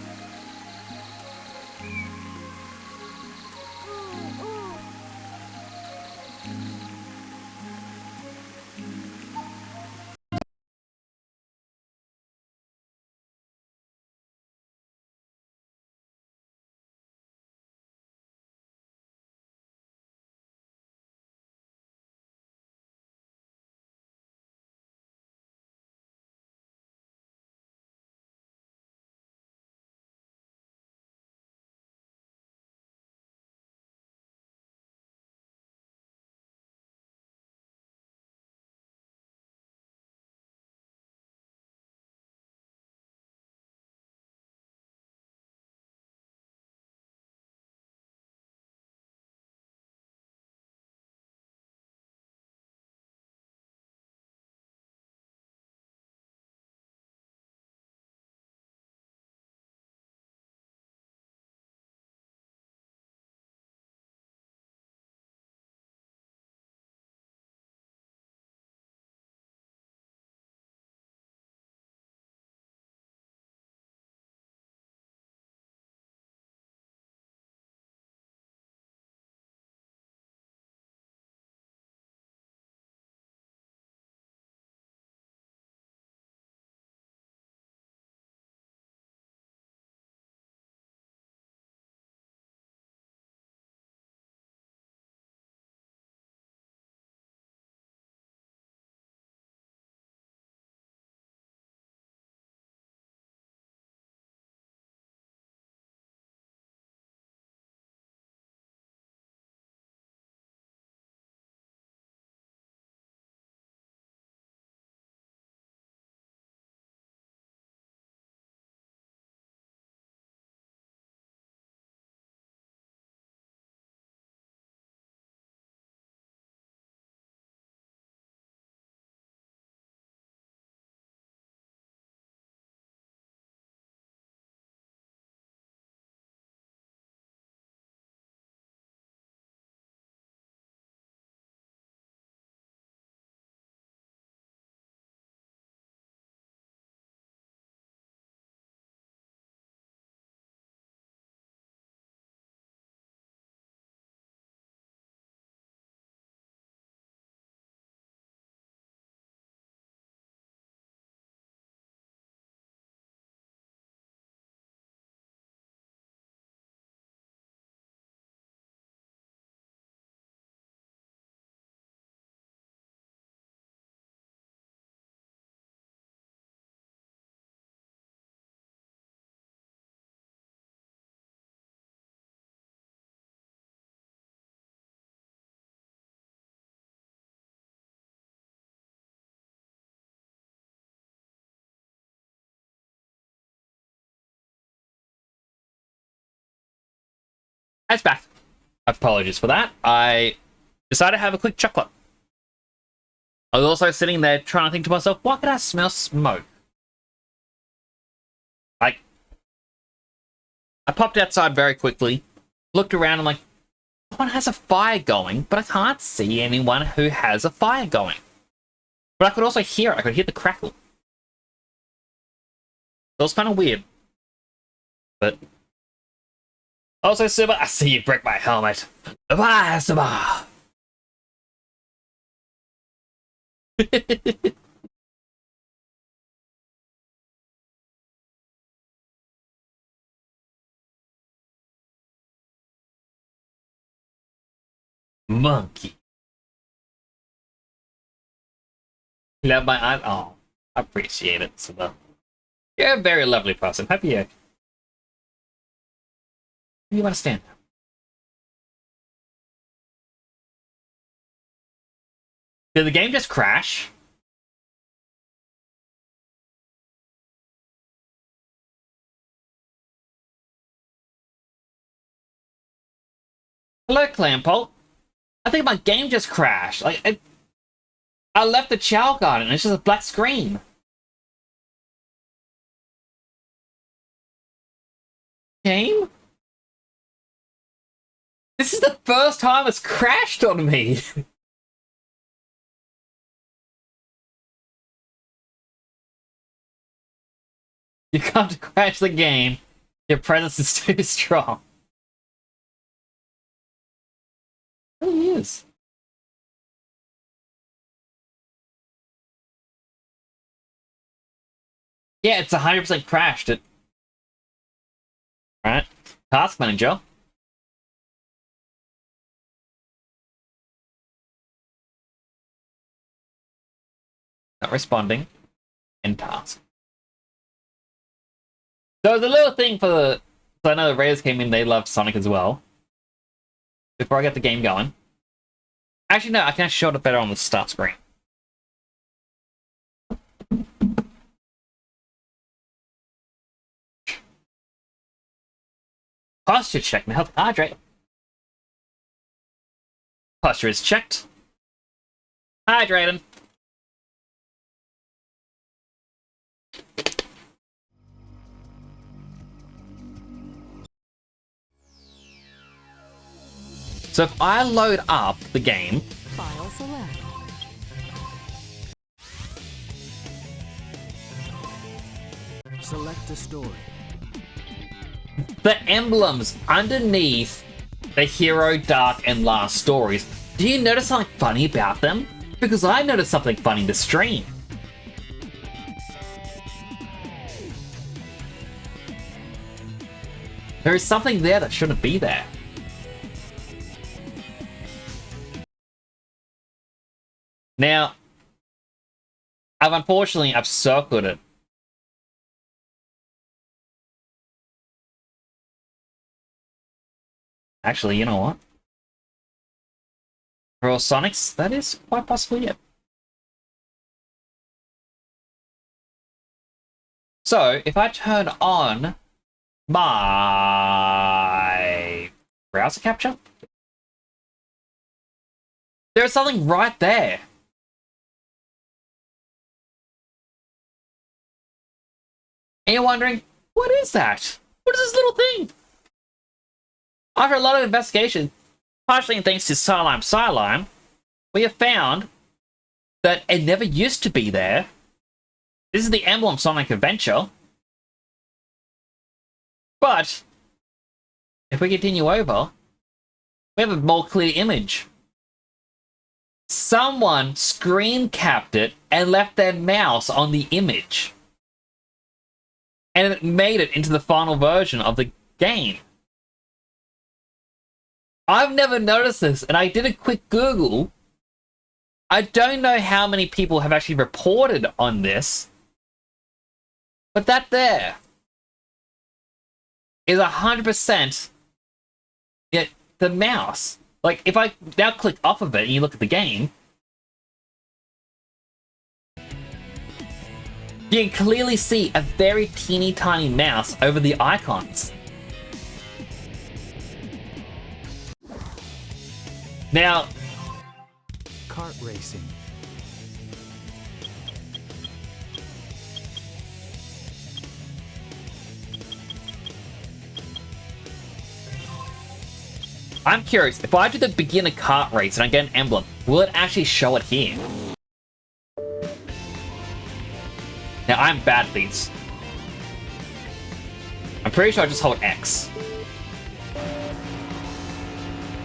That's back. Apologies for that. I decided to have a quick chocolate. I was also sitting there trying to think to myself, why could I smell smoke? Like, I popped outside very quickly, looked around, and like, no one has a fire going, but I can't see anyone who has a fire going. But I could also hear it. I could hear the crackle. So it was kind of weird. But also, Super, I see you break my helmet. Bye, Super. Monkey. Love my aunt. Oh, I appreciate it, Super. You're a very lovely person. Happy you understand. Did the game just crash? Hello, Clampole. I think my game just crashed. Like, I left the Chow Garden and it's just a black screen. Game? This is the first time it's crashed on me. You can't crash the game. Your presence is too strong. Oh, he is. Yeah, it's 100% crashed it. Alright. Task manager. Not responding. End task. So the little thing for the... So I know the Raiders came in, they loved Sonic as well. Before I get the game going. Actually, no, I can show it better on the start screen. Posture check. Now help hydrate. Posture is checked. Hydrating. So if I load up the game, File select. Select a story. The emblems underneath the Hero, Dark, and Last stories, do you notice something funny about them? Because I noticed something funny in the stream. There is something there that shouldn't be there. Now, I've circled it. Actually, you know what? For all Sonics, that is quite possibly it. So, if I turn on my browser capture, there's something right there. And you're wondering, what is that? What is this little thing? After a lot of investigation, partially thanks to Psylime, we have found that it never used to be there. This is the emblem Sonic Adventure. But, if we continue over, we have a more clear image. Someone screen capped it and left their mouse on the image. And it made it into the final version of the game. I've never noticed this, and I did a quick Google. I don't know how many people have actually reported on this, but that there is 100% the mouse. Like, if I now click off of it and you look at the game, you can clearly see a very teeny tiny mouse over the icons. Now, Kart racing. I'm curious, if I do the beginner kart race and I get an emblem, will it actually show it here? Now, I'm bad at these. I'm pretty sure I just hold X.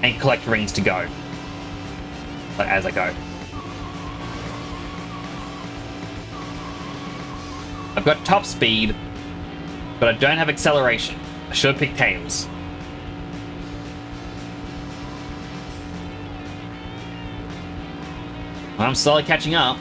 And collect rings to go. But as I go. I've got top speed, but I don't have acceleration. I should have picked Tails. I'm slowly catching up.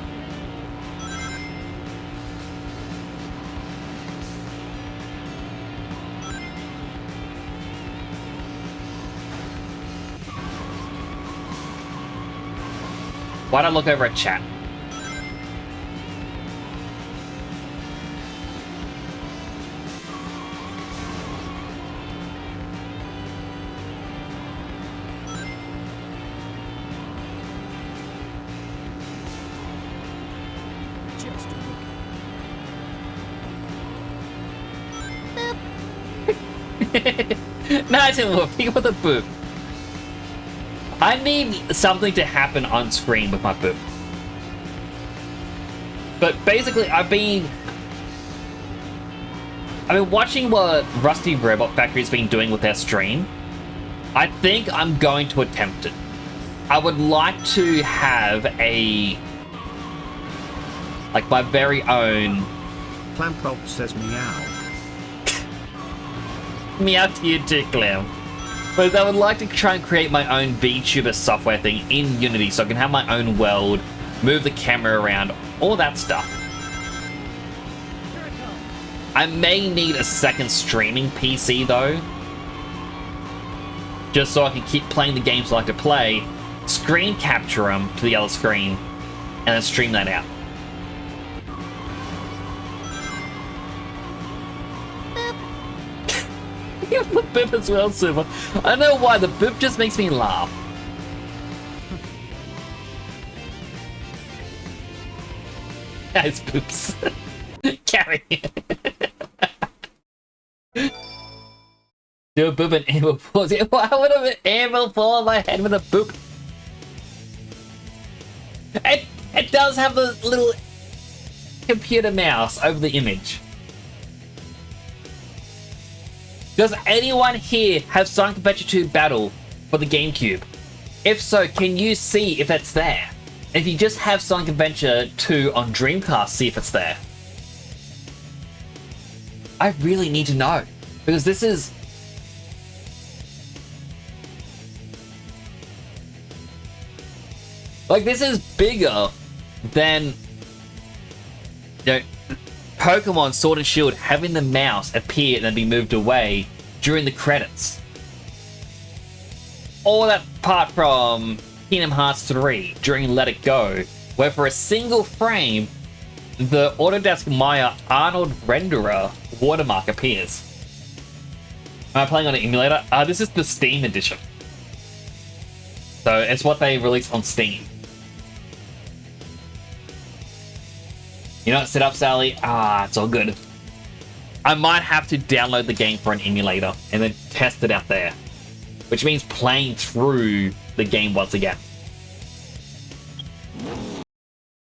Why'd I look over at chat? Just a No, I didn't look. Pick up the boop. I need something to happen on screen with my boop. But basically, I've been watching what Rusty Robot Factory's been doing with their stream. I think I'm going to attempt it. I would like to have my very own. Clampult says meow. Meow to you too, Clown. But I would like to try and create my own VTuber software thing in Unity so I can have my own world, move the camera around, all that stuff. I may need a second streaming PC though, just so I can keep playing the games I like to play, screen capture them to the other screen, and then stream that out. You have the boop as well, Super. I don't know why, the boop just makes me laugh. Guys, boops. Carry it. Do a boop and anvil falls. Why would an anvil fall on my head with a boop? It does have the little computer mouse over the image. Does anyone here have Sonic Adventure 2 Battle for the GameCube? If so, can you see if that's there? If you just have Sonic Adventure 2 on Dreamcast, see if it's there. I really need to know, because this is... this is bigger than... Pokemon Sword and Shield having the mouse appear and then be moved away during the credits. Or that part from Kingdom Hearts 3 during Let It Go, where for a single frame, the Autodesk Maya Arnold renderer watermark appears. Am I playing on an emulator? This is the Steam edition. So it's what they released on Steam. You're not set up, Sally? It's all good. I might have to download the game for an emulator and then test it out there. Which means playing through the game once again.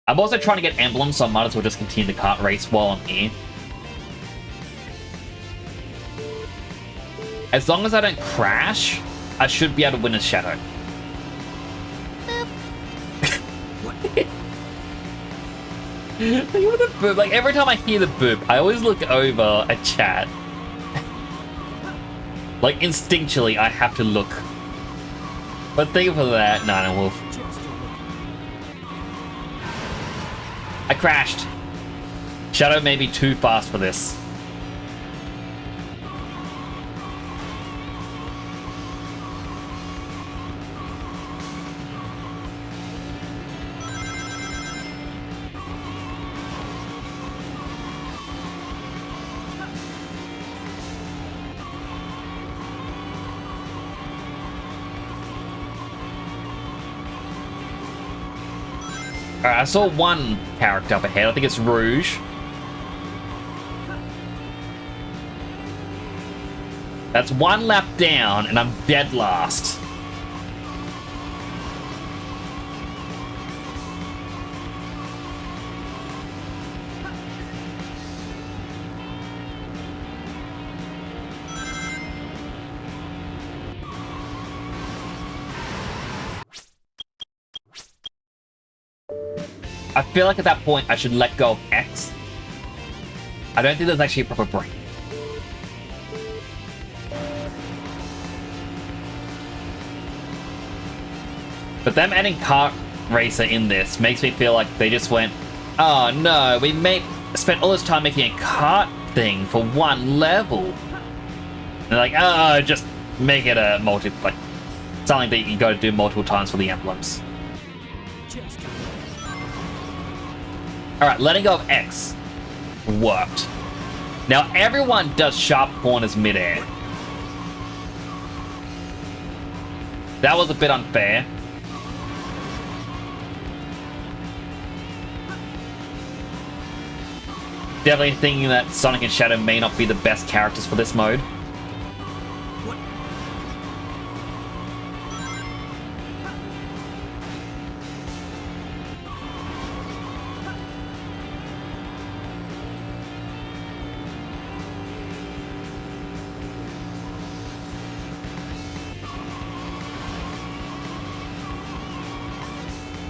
I'm also trying to get emblems, so I might as well just continue the kart race while I'm here. As long as I don't crash, I should be able to win a Shadow. The boop. Like, every time I hear the boop, I always look over at chat. Like, instinctually, I have to look. But thank you for that, Nana Wolf. I crashed. Shadow may be too fast for this. Alright, I saw one character up ahead. I think it's Rouge. That's one lap down, and I'm dead last. I feel like at that point I should let go of X. I don't think there's actually a proper break. But them adding Kart Racer in this makes me feel like they just went, oh no, we spent all this time making a kart thing for one level. And they're like, oh, just make it a something that you gotta do multiple times for the emblems. Just Alright, letting go of X worked. Now everyone does sharp corners mid-air. That was a bit unfair. Definitely thinking that Sonic and Shadow may not be the best characters for this mode.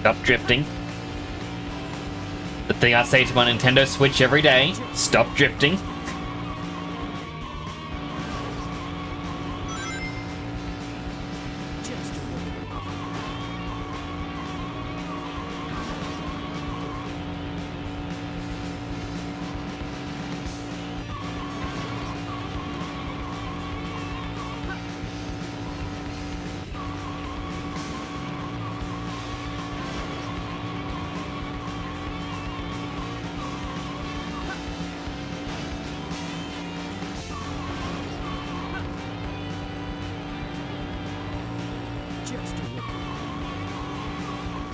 Stop drifting. The thing I say to my Nintendo Switch every day, stop drifting.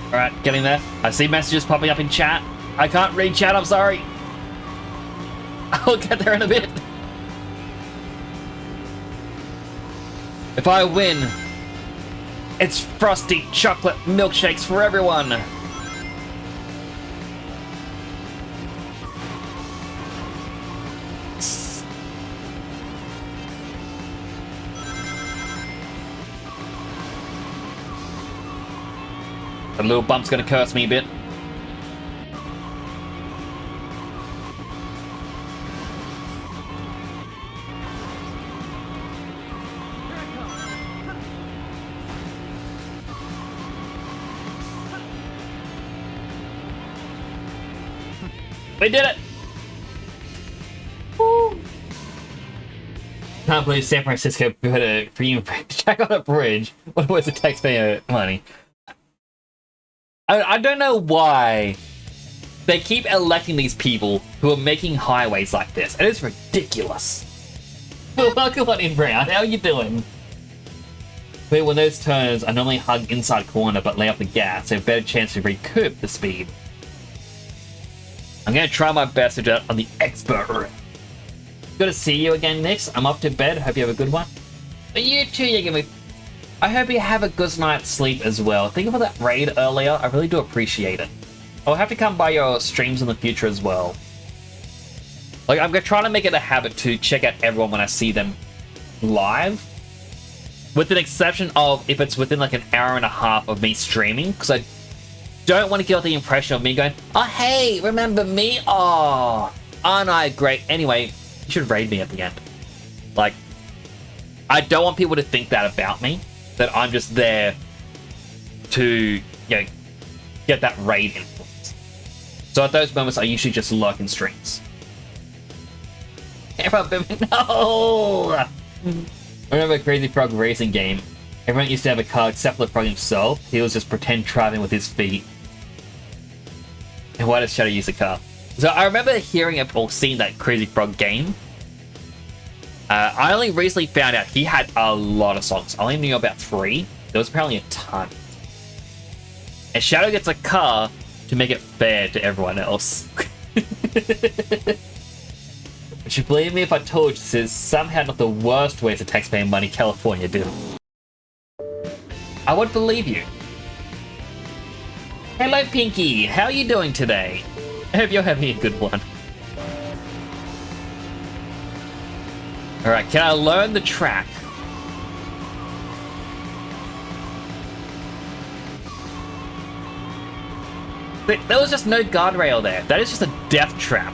Alright, getting there. I see messages popping up in chat. I can't read chat, I'm sorry. I'll get there in a bit. If I win, it's frosty chocolate milkshakes for everyone. The little bump's gonna curse me a bit. We did it! Woo. Can't believe San Francisco put a free check on a bridge. What was it taxpayer money? I don't know why they keep electing these people who are making highways like this. It is ridiculous. Welcome on in, Brown. How are you doing? But when those turns, I normally hug inside corner but lay off the gas, so a better chance to recoup the speed. I'm going to try my best to do it on the expert route. Good to see you again, Nix. I'm off to bed. Hope you have a good one. But you too, you're going to... I hope you have a good night's sleep as well. Thank you for that raid earlier. I really do appreciate it. I'll have to come by your streams in the future as well. Like, I'm trying to make it a habit to check out everyone when I see them live. With an exception of if it's within like an hour and a half of me streaming. Because I don't want to get the impression of me going, oh, hey, remember me? Oh, aren't I great? Anyway, you should raid me at the end. Like, I don't want people to think that about me. That I'm just there to, you know, get that raid influence. So at those moments, I usually just lurk in streams. No! I remember a Crazy Frog racing game. Everyone used to have a car except for the frog himself. He was just pretend driving with his feet. And why does Shadow use a car? So I remember hearing or seeing that Crazy Frog game. I only recently found out he had a lot of songs. I only knew about 3. There was apparently a ton. And Shadow gets a car to make it fair to everyone else. Would you believe me if I told you this is somehow not the worst waste of taxpayer money California do? I would believe you. Hello Pinky, how are you doing today? I hope you're having a good one. Alright, can I learn the track? There was just no guardrail there. That is just a death trap.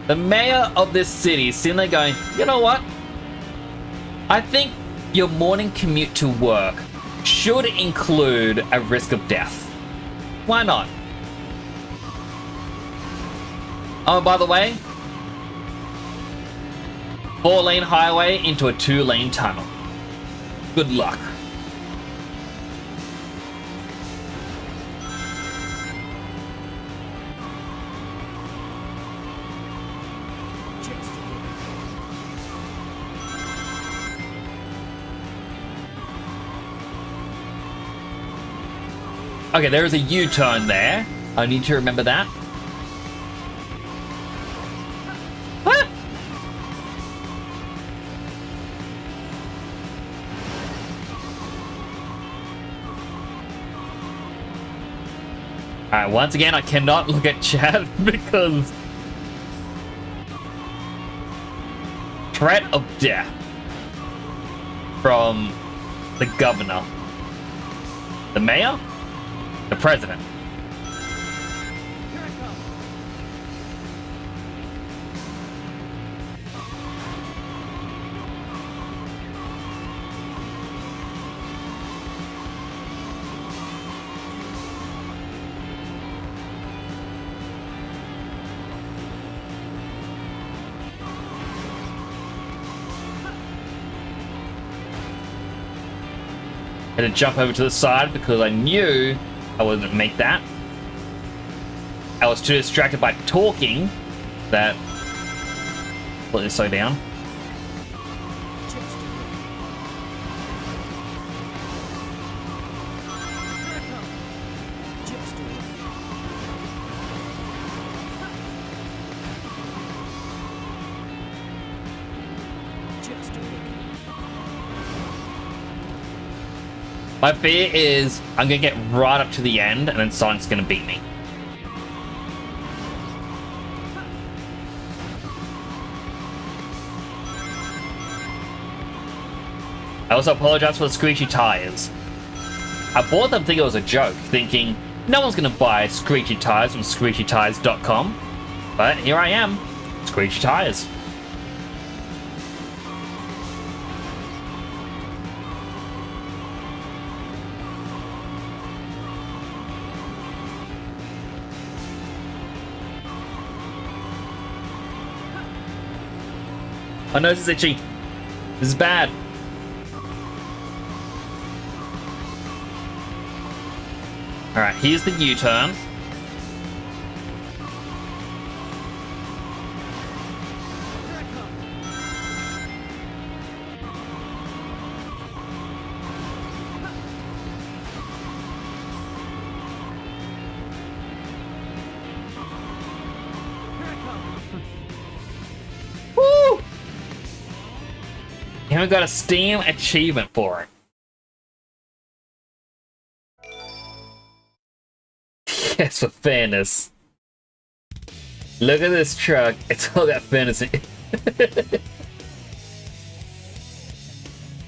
The mayor of this city is sitting there going, you know what? I think your morning commute to work should include a risk of death. Why not? Oh, by the way, 4-lane highway into a 2-lane tunnel. Good luck. Okay, there is a U-turn there. I need to remember that. Ah! Alright, once again, I cannot look at chat because... threat of death from the governor, the mayor, the president. I had to jump over to the side because I knew I wouldn't make that. I was too distracted by talking that... Let this slow down. My fear is I'm gonna get right up to the end and then Sonic's gonna beat me. I also apologize for the screechy tires. I bought them thinking it was a joke, thinking no one's gonna buy screechy tires from screechytires.com. But here I am, screechy tires. My nose is itchy. This is bad. Alright, here's the U-turn. Woo! You haven't got a Steam achievement for it. Yes, for fairness. Look at this truck. It's all got fairness in it.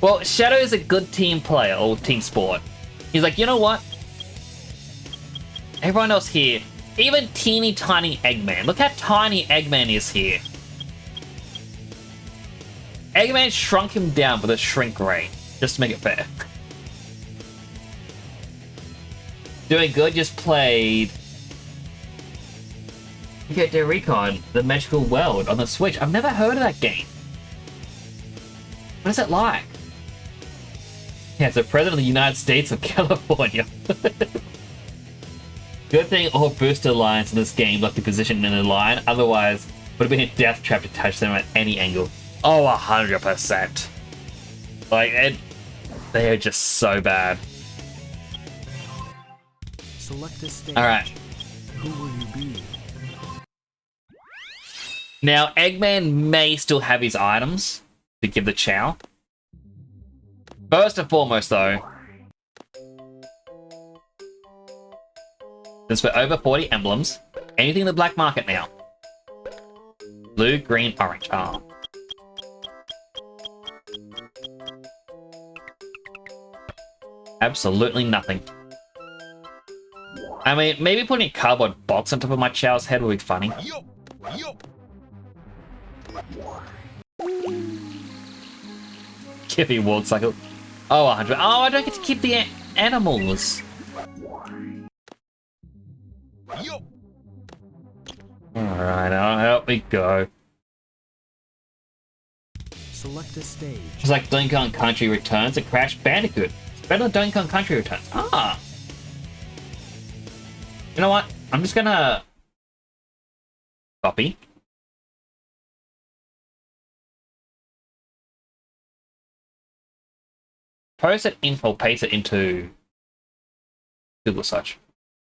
Well, Shadow is a good team player, or team sport. He's like, you know what? Everyone else here, even teeny tiny Eggman. Look how tiny Eggman is here. Eggman shrunk him down with a shrink ray, just to make it fair. Doing good, just played Get the Recon, The Magical World on the Switch. I've never heard of that game. What is it like? Yeah, it's the President of the United States of California. Good thing all booster lines in this game lucky position in a line, otherwise would have been a death trap to touch them at any angle. Oh, 100%. Like, they are just so bad. Select a stage. Alright. Who will you be? Now, Eggman may still have his items to give the chow. First and foremost, though, since we're over 40 emblems, anything in the black market now. Blue, green, orange. Ah. Absolutely nothing. I mean, maybe putting a cardboard box on top of my chow's head would be funny. Give me a walk cycle. Oh, 100. Oh, I don't get to keep the animals. Alright, now help me go. Select a stage. It's like Donkey Kong Country Returns and Crash Bandicoot. It's better than Donkey Kong Country Returns. Ah! You know what? I'm just gonna copy. Post it in or paste it into Google search.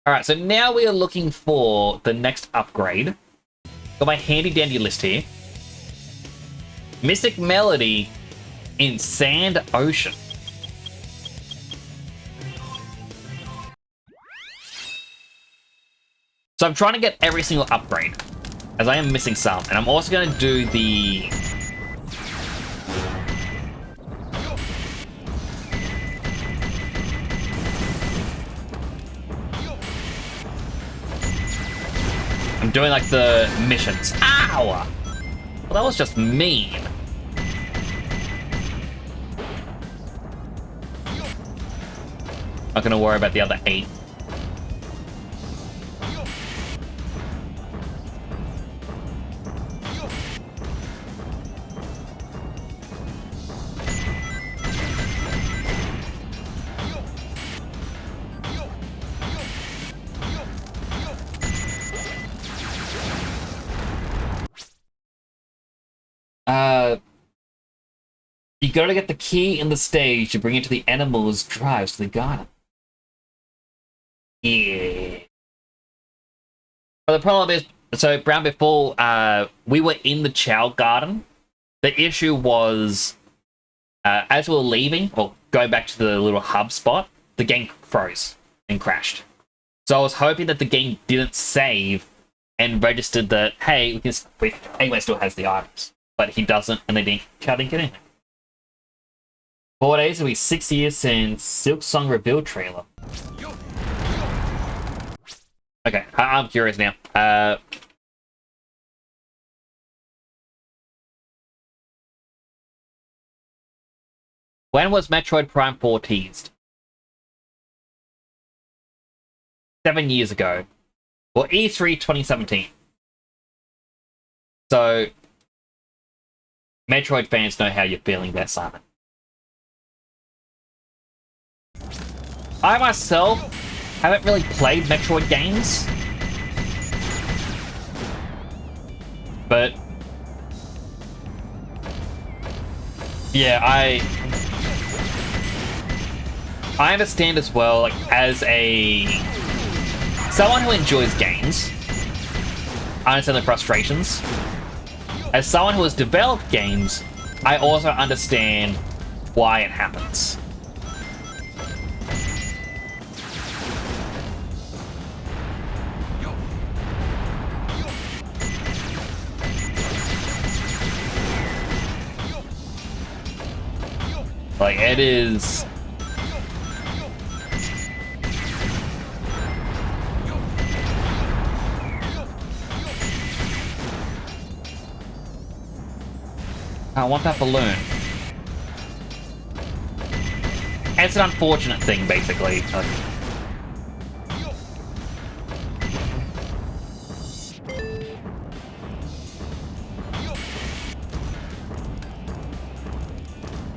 Alright, so now we are looking for the next upgrade. Got my handy dandy list here. Mystic Melody in Sand Ocean. So I'm trying to get every single upgrade, as I am missing some. And I'm also going to do the... I'm doing like the missions. Ow! Well, that was just mean. Not gonna worry about the other 8. You gotta get the key in the stage to bring it to the animals' drives to the garden. Yeah. But the problem is, so Brown, before we were in the Chow Garden, the issue was, as we were leaving, or going back to the little hub spot, the game froze and crashed. So I was hoping that the game didn't save and registered that, hey, Eggman still has the items. But he doesn't, and Chow didn't get anything. 4 days, it'll be 6 years since Silk Song reveal trailer. Okay, I'm curious now. When was Metroid Prime 4 teased? 7 years ago. Well, E3 2017. So, Metroid fans know how you're feeling there, Simon. I myself haven't really played Metroid games, but yeah, I understand as well, like, as someone who enjoys games, I understand the frustrations. As someone who has developed games, I also understand why it happens. Like, it is... I want that balloon. It's an unfortunate thing, basically.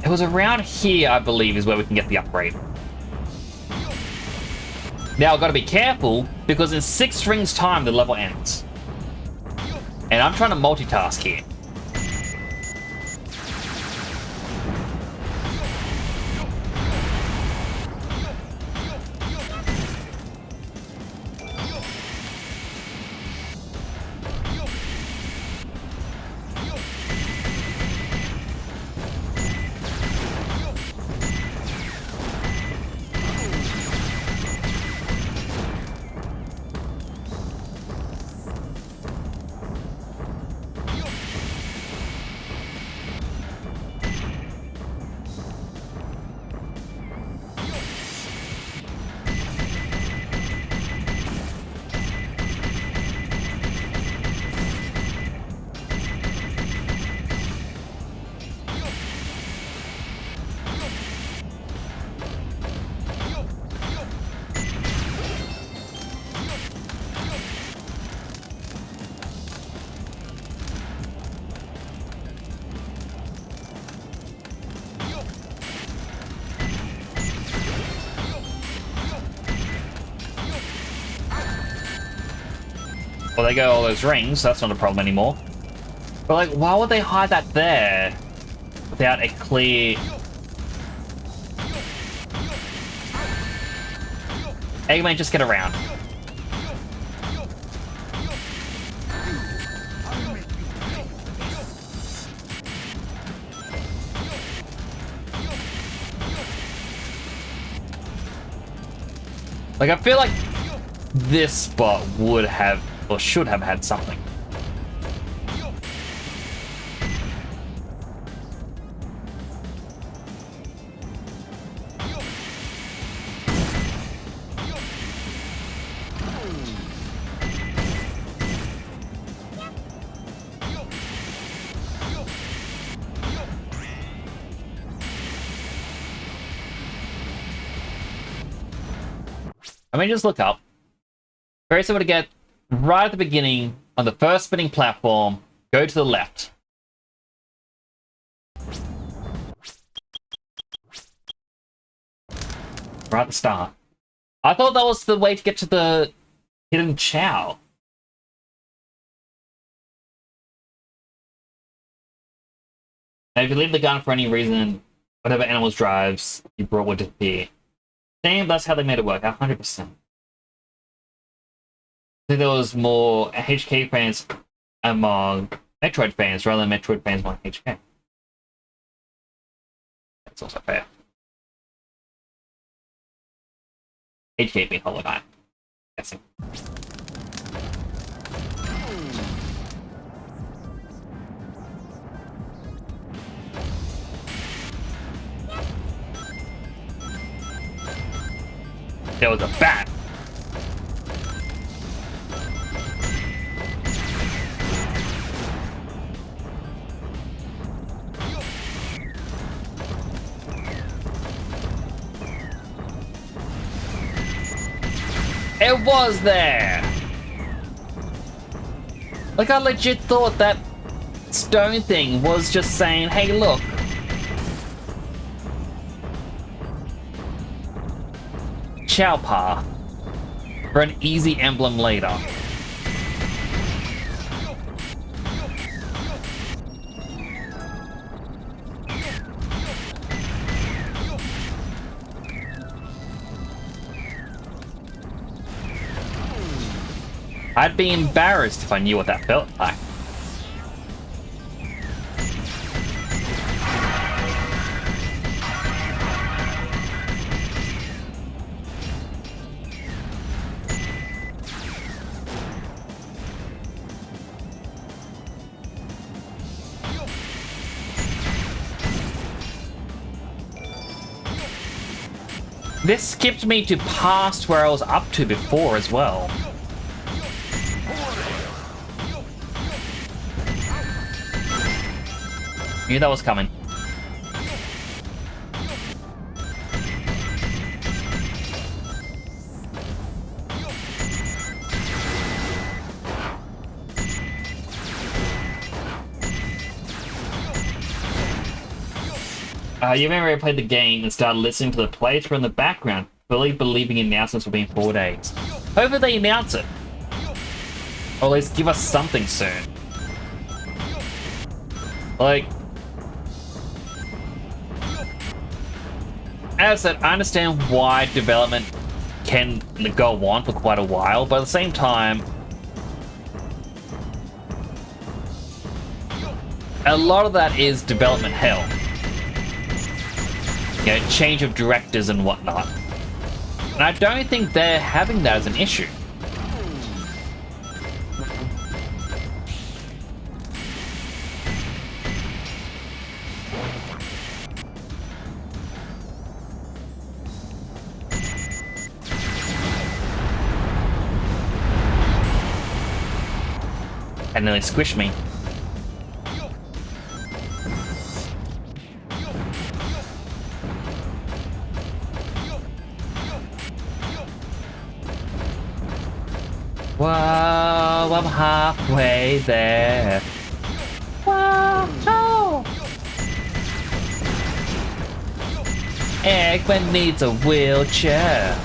It was around here, I believe, is where we can get the upgrade. Now, I've got to be careful, because in 6 strings time, the level ends. And I'm trying to multitask here. Well, they got all those rings, so that's not a problem anymore. But, like, why would they hide that there without a clear... Eggman, just get around. Like, I feel like this spot would have, or should have had something. I mean, just look up. Very simple to get right at the beginning on the first spinning platform. Go to the left. Right at the start. I thought that was the way to get to the hidden Chow. Now, if you leave the gun for any reason, whatever animals drives you brought would disappear. Damn, that's how they made it work, 100%. I think there was more HK fans among Metroid fans rather than Metroid fans among HK. That's also fair. HK being Hollow Knight, I'm guessing. There was a bat. It was there! Like, I legit thought that stone thing was just saying, hey, look. Chow Path for an easy emblem later. I'd be embarrassed if I knew what that felt like. This skipped me to past where I was up to before as well. Knew that was coming. You remember I played the game and started listening to the playthrough in the background, fully believing announcements will be in 4 days. Hopefully they announce it. Or at least give us something soon. Like, as I said, I understand why development can go on for quite a while, but at the same time, a lot of that is development hell. You know, change of directors and whatnot. And I don't think they're having that as an issue. And nearly squished me. Whoa, I'm halfway there. Whoa, oh. Eggman needs a wheelchair.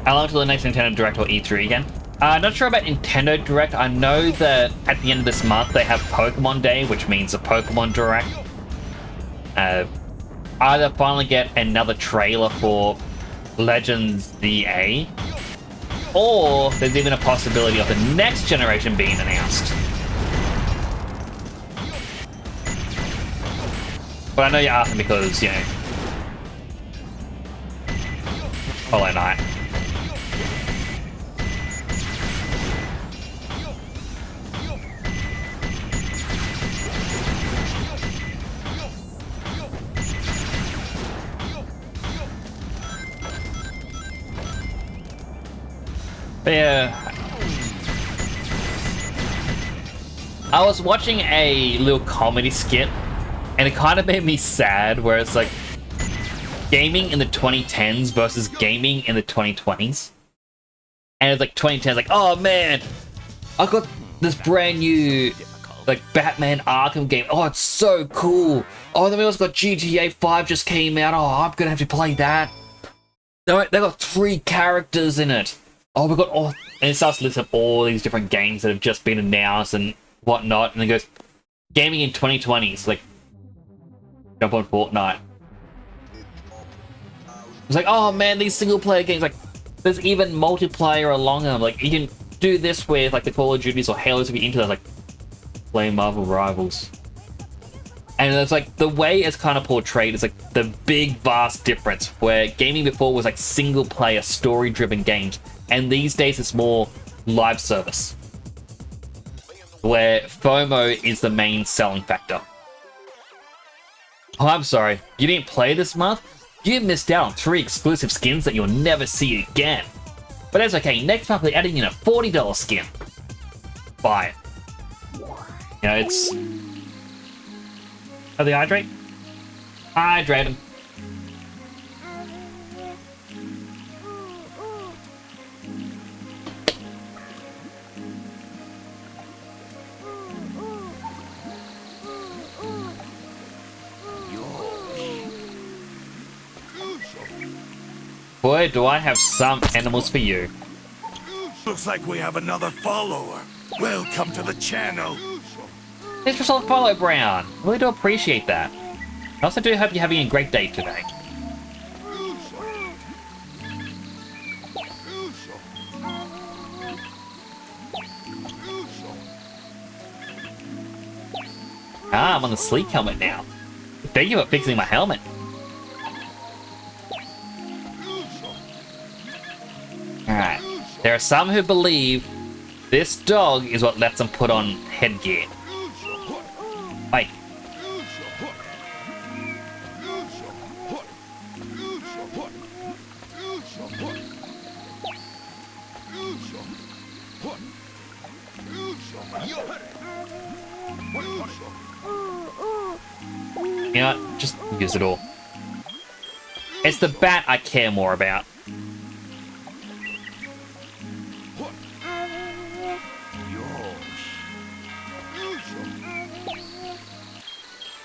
I long till the next Nintendo Direct or E3 again? Not sure about Nintendo Direct. I know that at the end of this month they have Pokemon Day, which means a Pokemon Direct. Either finally get another trailer for Legends DA, or there's even a possibility of the next generation being announced. But I know you're asking because, you know, Hollow Knight. But yeah, I was watching a little comedy skit, and it kind of made me sad, where it's like gaming in the 2010s versus gaming in the 2020s. And it's like 2010s, like, oh man, I got this brand new like Batman Arkham game. Oh, it's so cool. Oh, then we also got GTA 5 just came out. Oh, I'm gonna have to play that. They got 3 characters in it. Oh, we got all, and it starts to list up all these different games that have just been announced and whatnot, and it goes, gaming in 2020. It's like, jump on Fortnite. It's like, oh man, these single player games, like, there's even multiplayer along them. Like, you can do this with like the Call of Duties or Halos if you're into that, like, play Marvel Rivals. And it's like, the way it's kind of portrayed is like the big vast difference, where gaming before was like single player story driven games, and these days it's more live service, where FOMO is the main selling factor. Oh, I'm sorry, you didn't play this month? You missed out on 3 exclusive skins that you'll never see again. But that's okay, next month they're adding in a $40 skin. Buy it. You know, it's... Are they hydrate? Hydrate them. Boy, do I have some animals for you. Looks like we have another follower. Welcome to the channel. Thanks for solid follow, Brown. Really do appreciate that. I also do hope you're having a great day today. Ah, I'm on the sleek helmet now. Thank you for fixing my helmet. Alright. There are some who believe this dog is what lets them put on headgear. Wait. You know what? Just use it all. It's the bat I care more about.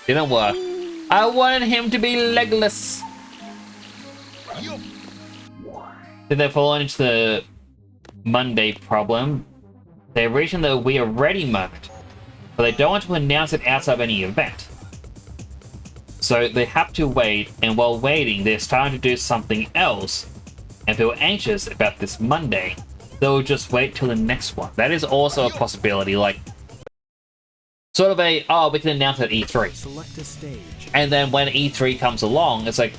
Didn't work. I wanted him to be legless. Did they fall into the Monday problem? They're reaching the "we are ready" moment, but they don't want to announce it outside of any event. So they have to wait, and while waiting, they're starting to do something else and feel anxious about this Monday. They'll just wait till the next one. That is also a possibility, like, sort of a, oh, we can announce at E3. Select a stage. And then when E3 comes along, it's like,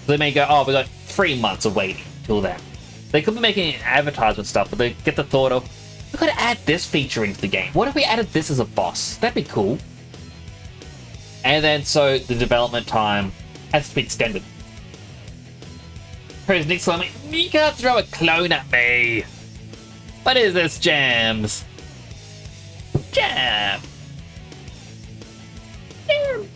they may go, oh, we got 3 months of waiting till then. They could be making advertisement stuff, but they get the thought of, we could add this feature into the game. What if we added this as a boss? That'd be cool. And then, so the development time has to be extended. Who's Nick slamming? You can't throw a clone at me! What is this, Jams? Jam! Jam!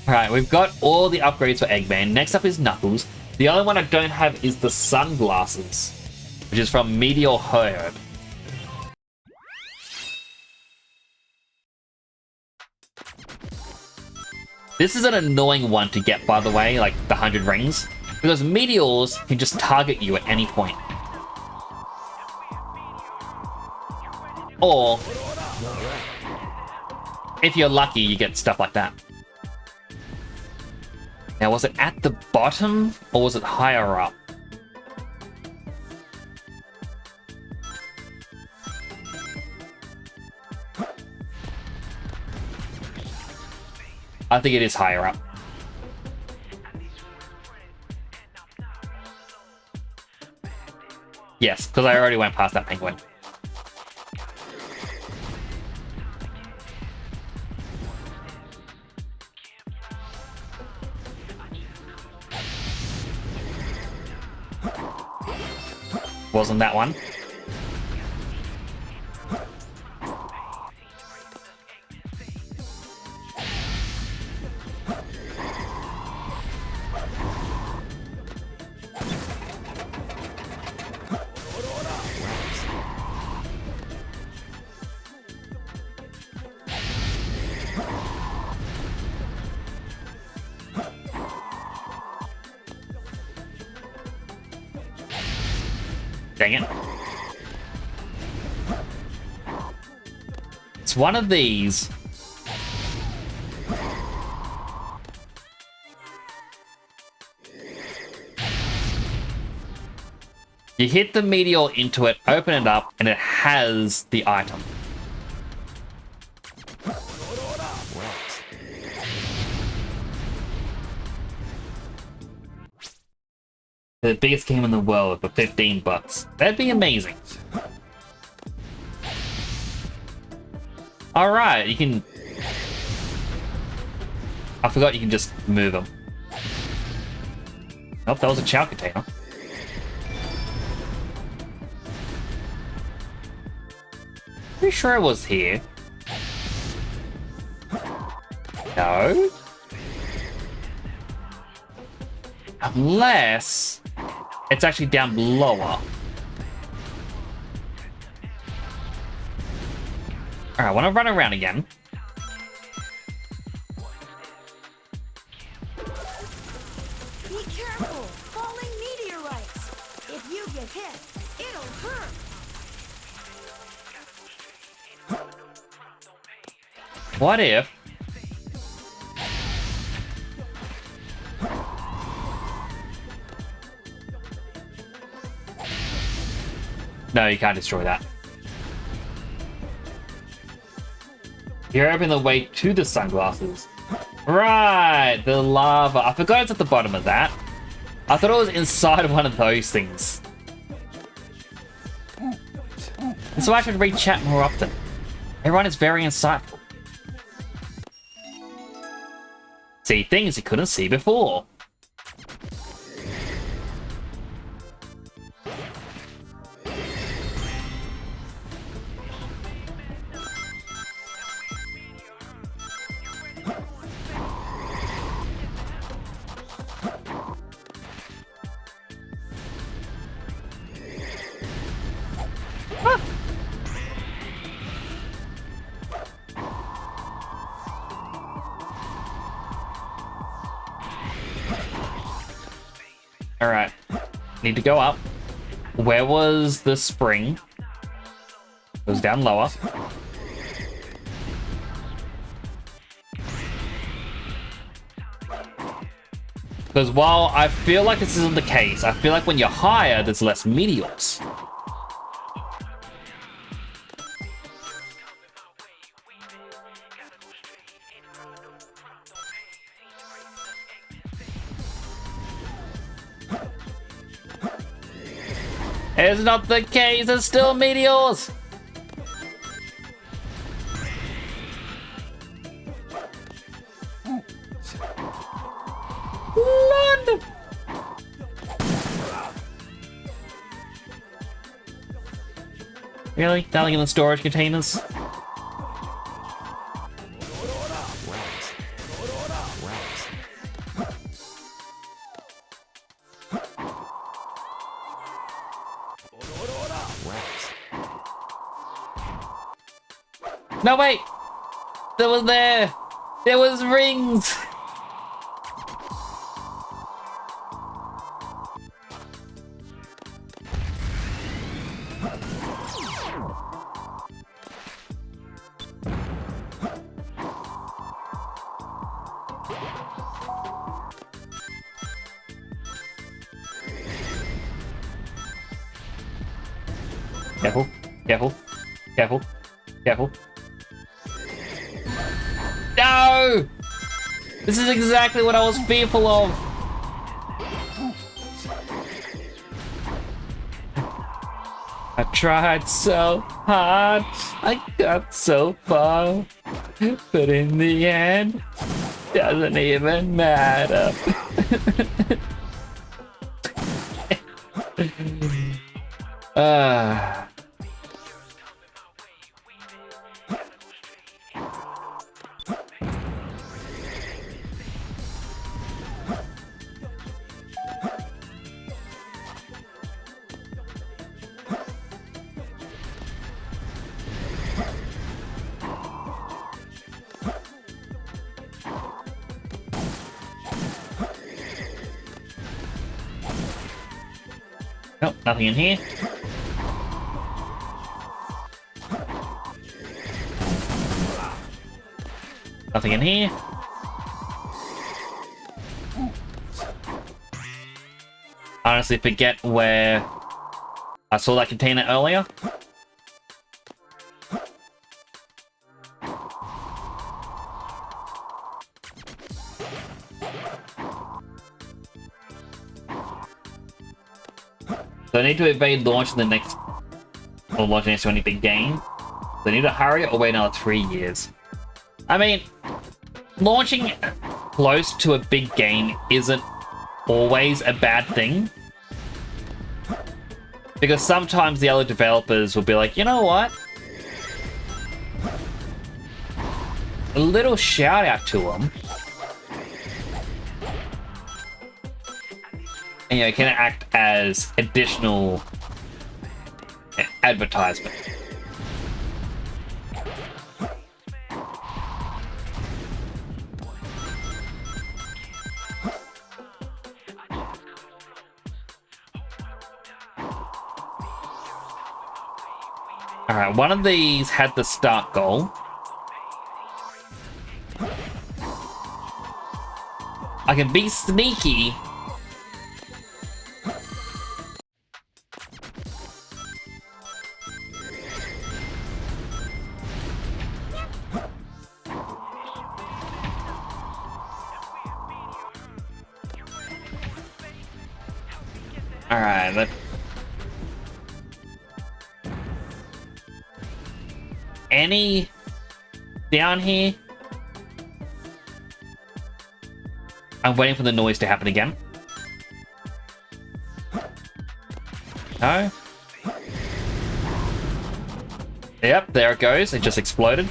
Alright, we've got all the upgrades for Eggman. Next up is Knuckles. The only one I don't have is the sunglasses, which is from Meteor Herb. This is an annoying one to get, by the way, like the 100 rings. Because meteors can just target you at any point. Or, if you're lucky, you get stuff like that. Now, was it at the bottom, or was it higher up? I think it is higher up. Yes, because I already went past that penguin. Wasn't that one? Dang it. It's one of these. You hit the meteor into it, open it up, and it has the item. The biggest game in the world for 15 bucks. That'd be amazing. Alright, you can... I forgot you can just move them. Nope, that was a chow container. Pretty sure it was here. No? Unless... it's actually down lower. Alright, I want to run around again. Be careful! Falling meteorites! If you get hit, it'll hurt! What if... no, you can't destroy that. You're opening the way to the sunglasses. Right, the lava. I forgot it's at the bottom of that. I thought it was inside of one of those things. And so I should read chat more often. Everyone is very insightful. See things you couldn't see before. Alright. Need to go up. Where was the spring? It was down lower. Because while I feel like this isn't the case, I feel like when you're higher, there's less meteors. It's not the case, there's still meteors! London! Really? Darling in the storage containers? No, wait! There was there! There was rings! Careful. Careful. Careful. No! This is exactly what I was fearful of. I tried so hard, I got so far, but in the end, doesn't even matter. Nope, nothing in here. Nothing in here. I honestly forget where I saw that container earlier. So I need to evade launch in the next, or launch next to any big game. So I need to hurry or wait another 3 years. I mean, launching close to a big game isn't always a bad thing. Because sometimes the other developers will be like, you know what? A little shout out to them. And, you know, it can act as additional advertisement. Alright, one of these had the start goal. I can be sneaky. Alright, but any down here? I'm waiting for the noise to happen again. No? Yep, there it goes. It just exploded.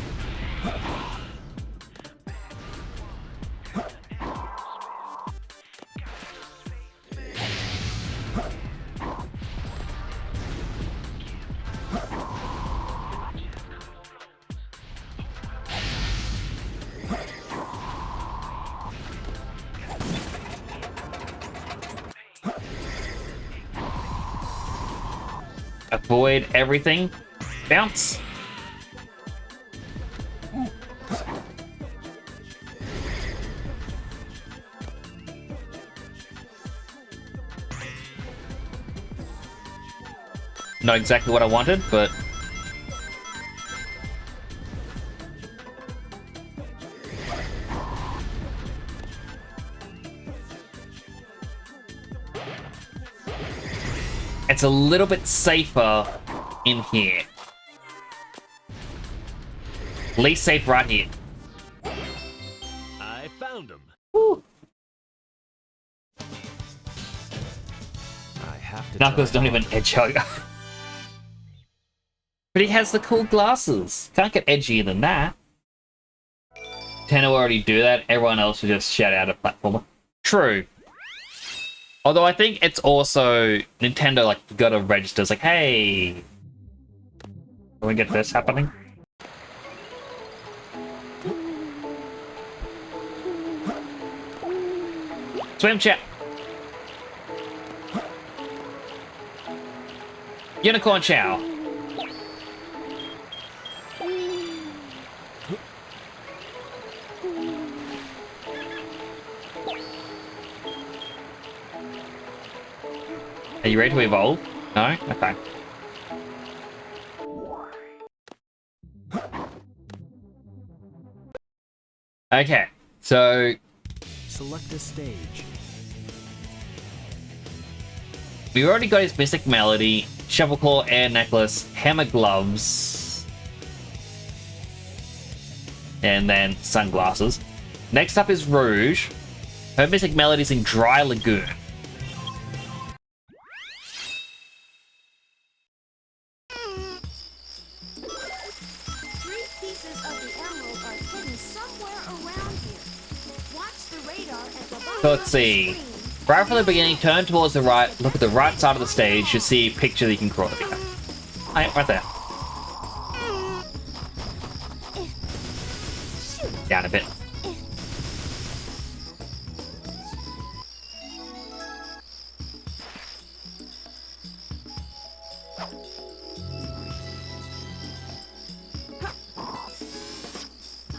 Avoid everything. Bounce. Not exactly what I wanted, but it's a little bit safer in here. Least safe right here. I found him. Woo. I have to. Knuckles don't even edge hug. But he has the cool glasses. Can't get edgier than that. Nintendo already do that. Everyone else will just shout out a platformer. True. Although I think it's also Nintendo like gotta register. It's like, hey, can we get this happening? Swim chat. Unicorn chow. Are you ready to evolve? No? Okay. Okay, so Select a stage. we already got his Mystic Melody, Shovelclaw Air Necklace, Hammer Gloves, and then sunglasses. Next up is Rouge. Her Mystic Melody's in Dry Lagoon. Three pieces of the emerald are hidden somewhere around here. Watch the radar at the bottom So let's of the see. screen. Right from the beginning, turn towards the right, look at the right side of the stage, you'll see a picture that you can crawl over. Right there. Down a bit.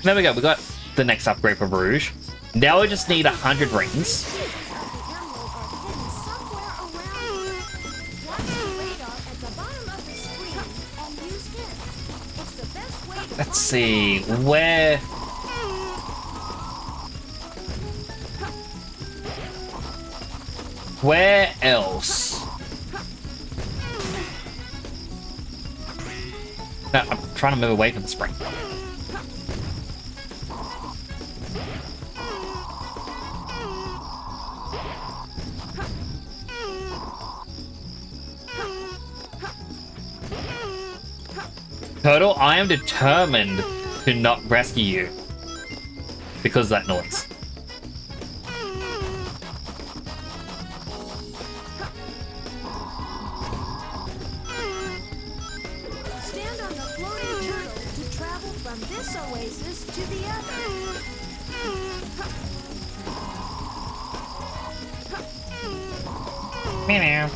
There we go, we got the next upgrade for Rouge. Now we just need 100 rings. Let's see, where else? No, I'm trying to move away from the spring. Turtle, I am determined to not rescue you because of that noise. Stand on the floating turtle to travel from this oasis to the other. Meow.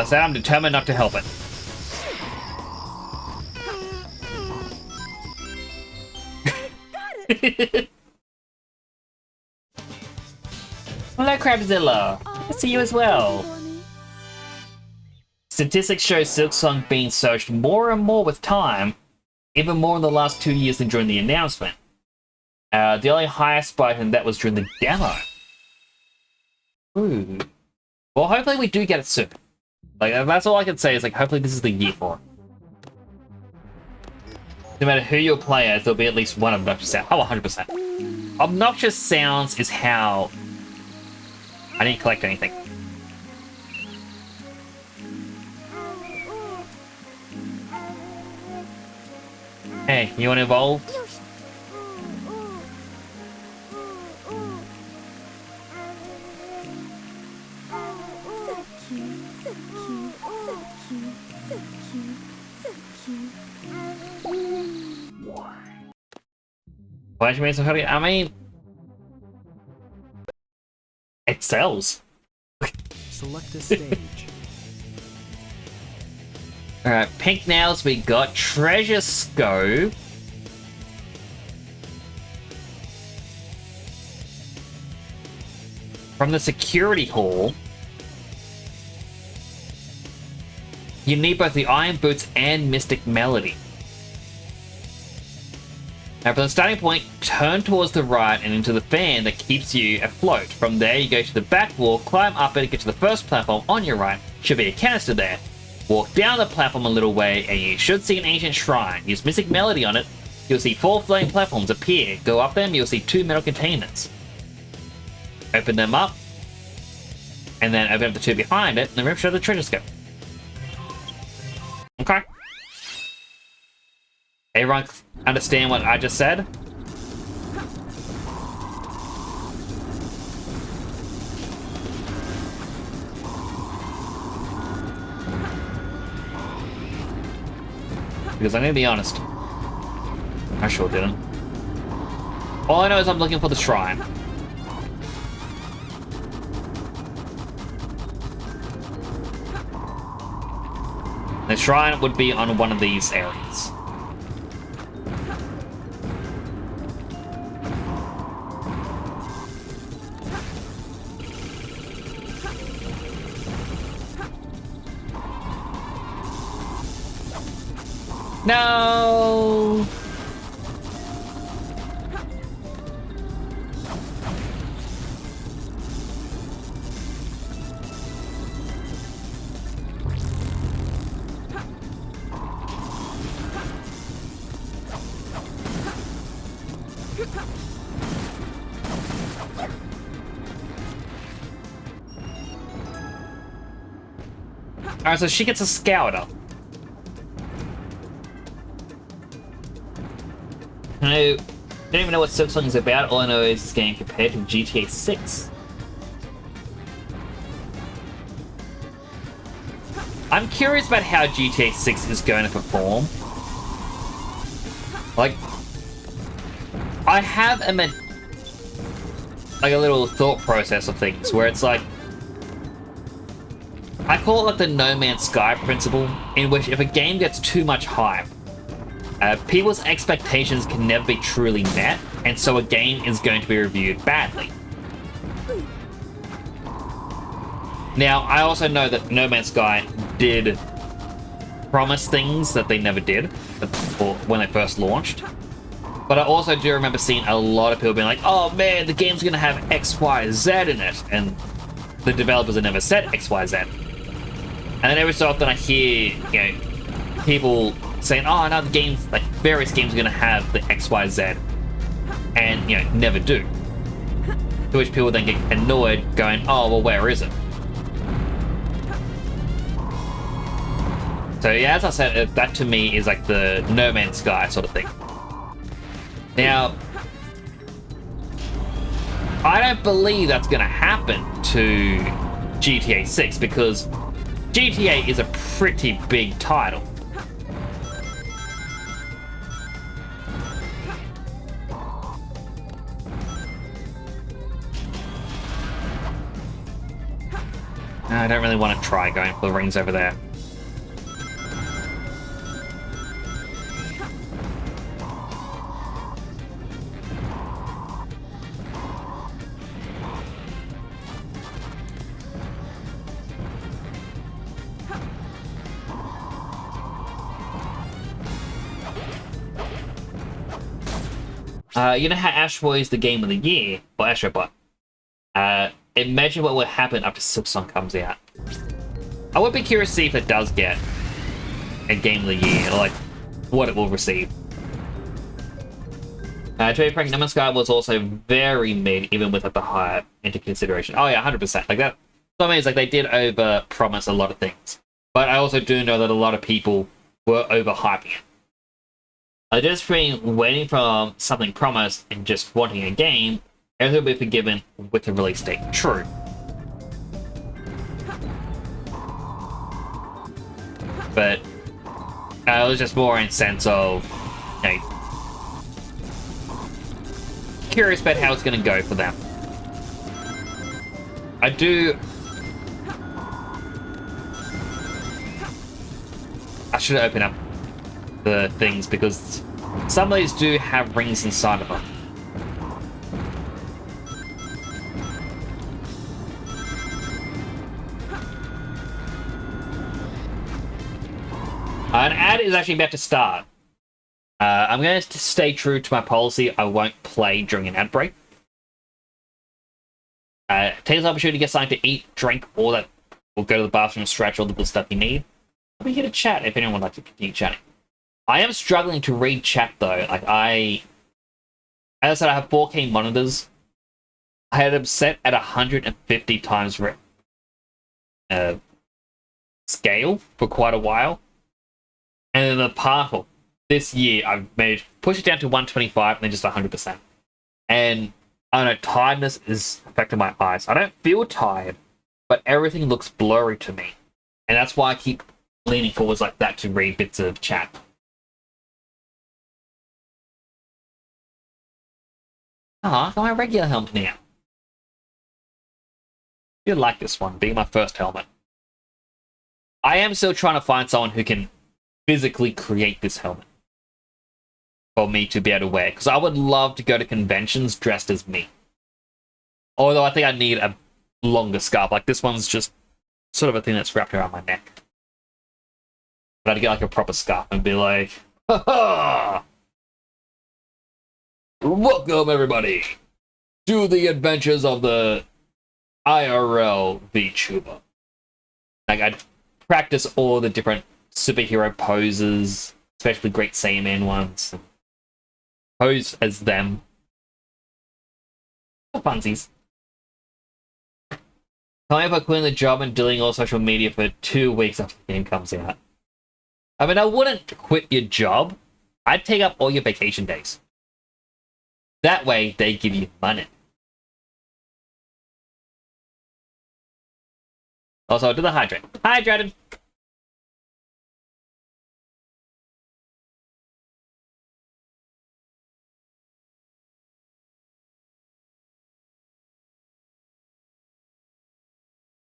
So I'm determined not to help it. Hello, Crabzilla. I see you as well. Statistics show Silksong being searched more and more with time, even more in the last 2 years than during the announcement. The only highest spike in that was during the demo. Ooh. Well, hopefully we do get it soon. Like, that's all I can say is, like, hopefully this is the year for it. No matter who your player is, there'll be at least one obnoxious sound. Oh, 100%. Obnoxious sounds is how... I didn't collect anything. Hey, you want to evolve? Why did you make so hurry? I mean... It sells. Select a stage. Alright, pink nails, we got Treasure Scope. From the security hall. You need both the Iron Boots and Mystic Melody. Now, from the starting point, turn towards the right and into the fan that keeps you afloat. From there, you go to the back wall, climb up it, get to the first platform on your right. Should be a canister there. Walk down the platform a little way, and you should see an ancient shrine. Use Mystic Melody on it. You'll see 4 flame platforms appear. Go up them, you'll see 2 metal containers. Open them up, and then open up the 2 behind it, and then show the treasure scope. Okay. Everyone understand what I just said? because I'm gonna be honest, I sure didn't. All I know is I'm looking for the shrine. The shrine would be on one of these areas. No! Alright, so she gets a scouter. I don't even know what Silksong is about. All I know is it's getting compared to GTA 6. I'm curious about how GTA 6 is going to perform. Like, I have a little thought process of things where it's like, I call it like the No Man's Sky principle, in which if a game gets too much hype, people's expectations can never be truly met, and so a game is going to be reviewed badly. Now, I also know that No Man's Sky did promise things that they never did when they first launched. But I also do remember seeing a lot of people being like, oh man, the game's going to have X, Y, Z in it, and the developers have never said X, Y, Z. And then every so often I hear, people saying, oh, no, the games, like, various games are going to have the X, Y, Z, and, never do. To which people then get annoyed, going, oh, well, where is it? So, yeah, as I said, that to me is like the No Man's Sky sort of thing. Now, I don't believe that's going to happen to GTA 6, because GTA is a pretty big title. I don't really want to try going for the rings over there. You know how Ashboy is the game of the year, or Astrobot? Imagine what will happen after Silksong comes out. I would be curious to see if it does get a game of the year, or like what it will receive. To be frank, No Man's Sky was also very mid, even with like the hype into consideration. Oh yeah, 100%. Like that. So I mean, it's like they did over promise a lot of things, but I also do know that a lot of people were overhyping it. Just being waiting for something promised and just wanting a game, everything will be forgiven with the release date. True. But it was just more in sense of, curious about how it's going to go for them. I should open up the things, because some of these do have rings inside of them. An ad is actually about to start. I'm going to stay true to my policy. I won't play during an ad break. Take this opportunity to get something to eat, drink, or go to the bathroom and stretch, all the good stuff you need. I'll be here to chat if anyone would like to continue chatting. I am struggling to read chat though. Like as I said, I have 4K monitors. I had them set at 150 times scale for quite a while. And in the past, this year, I've push it down to 125 and then just 100%. And I don't know, tiredness is affecting my eyes. I don't feel tired, but everything looks blurry to me. And that's why I keep leaning forwards like that to read bits of chat. Ah, I got my regular helmet now. You'd like this one, being my first helmet. I am still trying to find someone who can physically create this helmet for me to be able to wear, because I would love to go to conventions dressed as me. Although I think I need a longer scarf. Like, this one's just sort of a thing that's wrapped around my neck. But I'd get like a proper scarf and be like, ha ha! Welcome everybody to the adventures of the IRL VTuber. Like, I'd practice all the different superhero poses, especially Great Saiyaman ones. Pose as them. For funsies. Tell me if I quit the job and doing all social media for 2 weeks after the game comes out. I mean, I wouldn't quit your job. I'd take up all your vacation days. That way, they give you money. Also, I'll do the hydrate. Hydrated!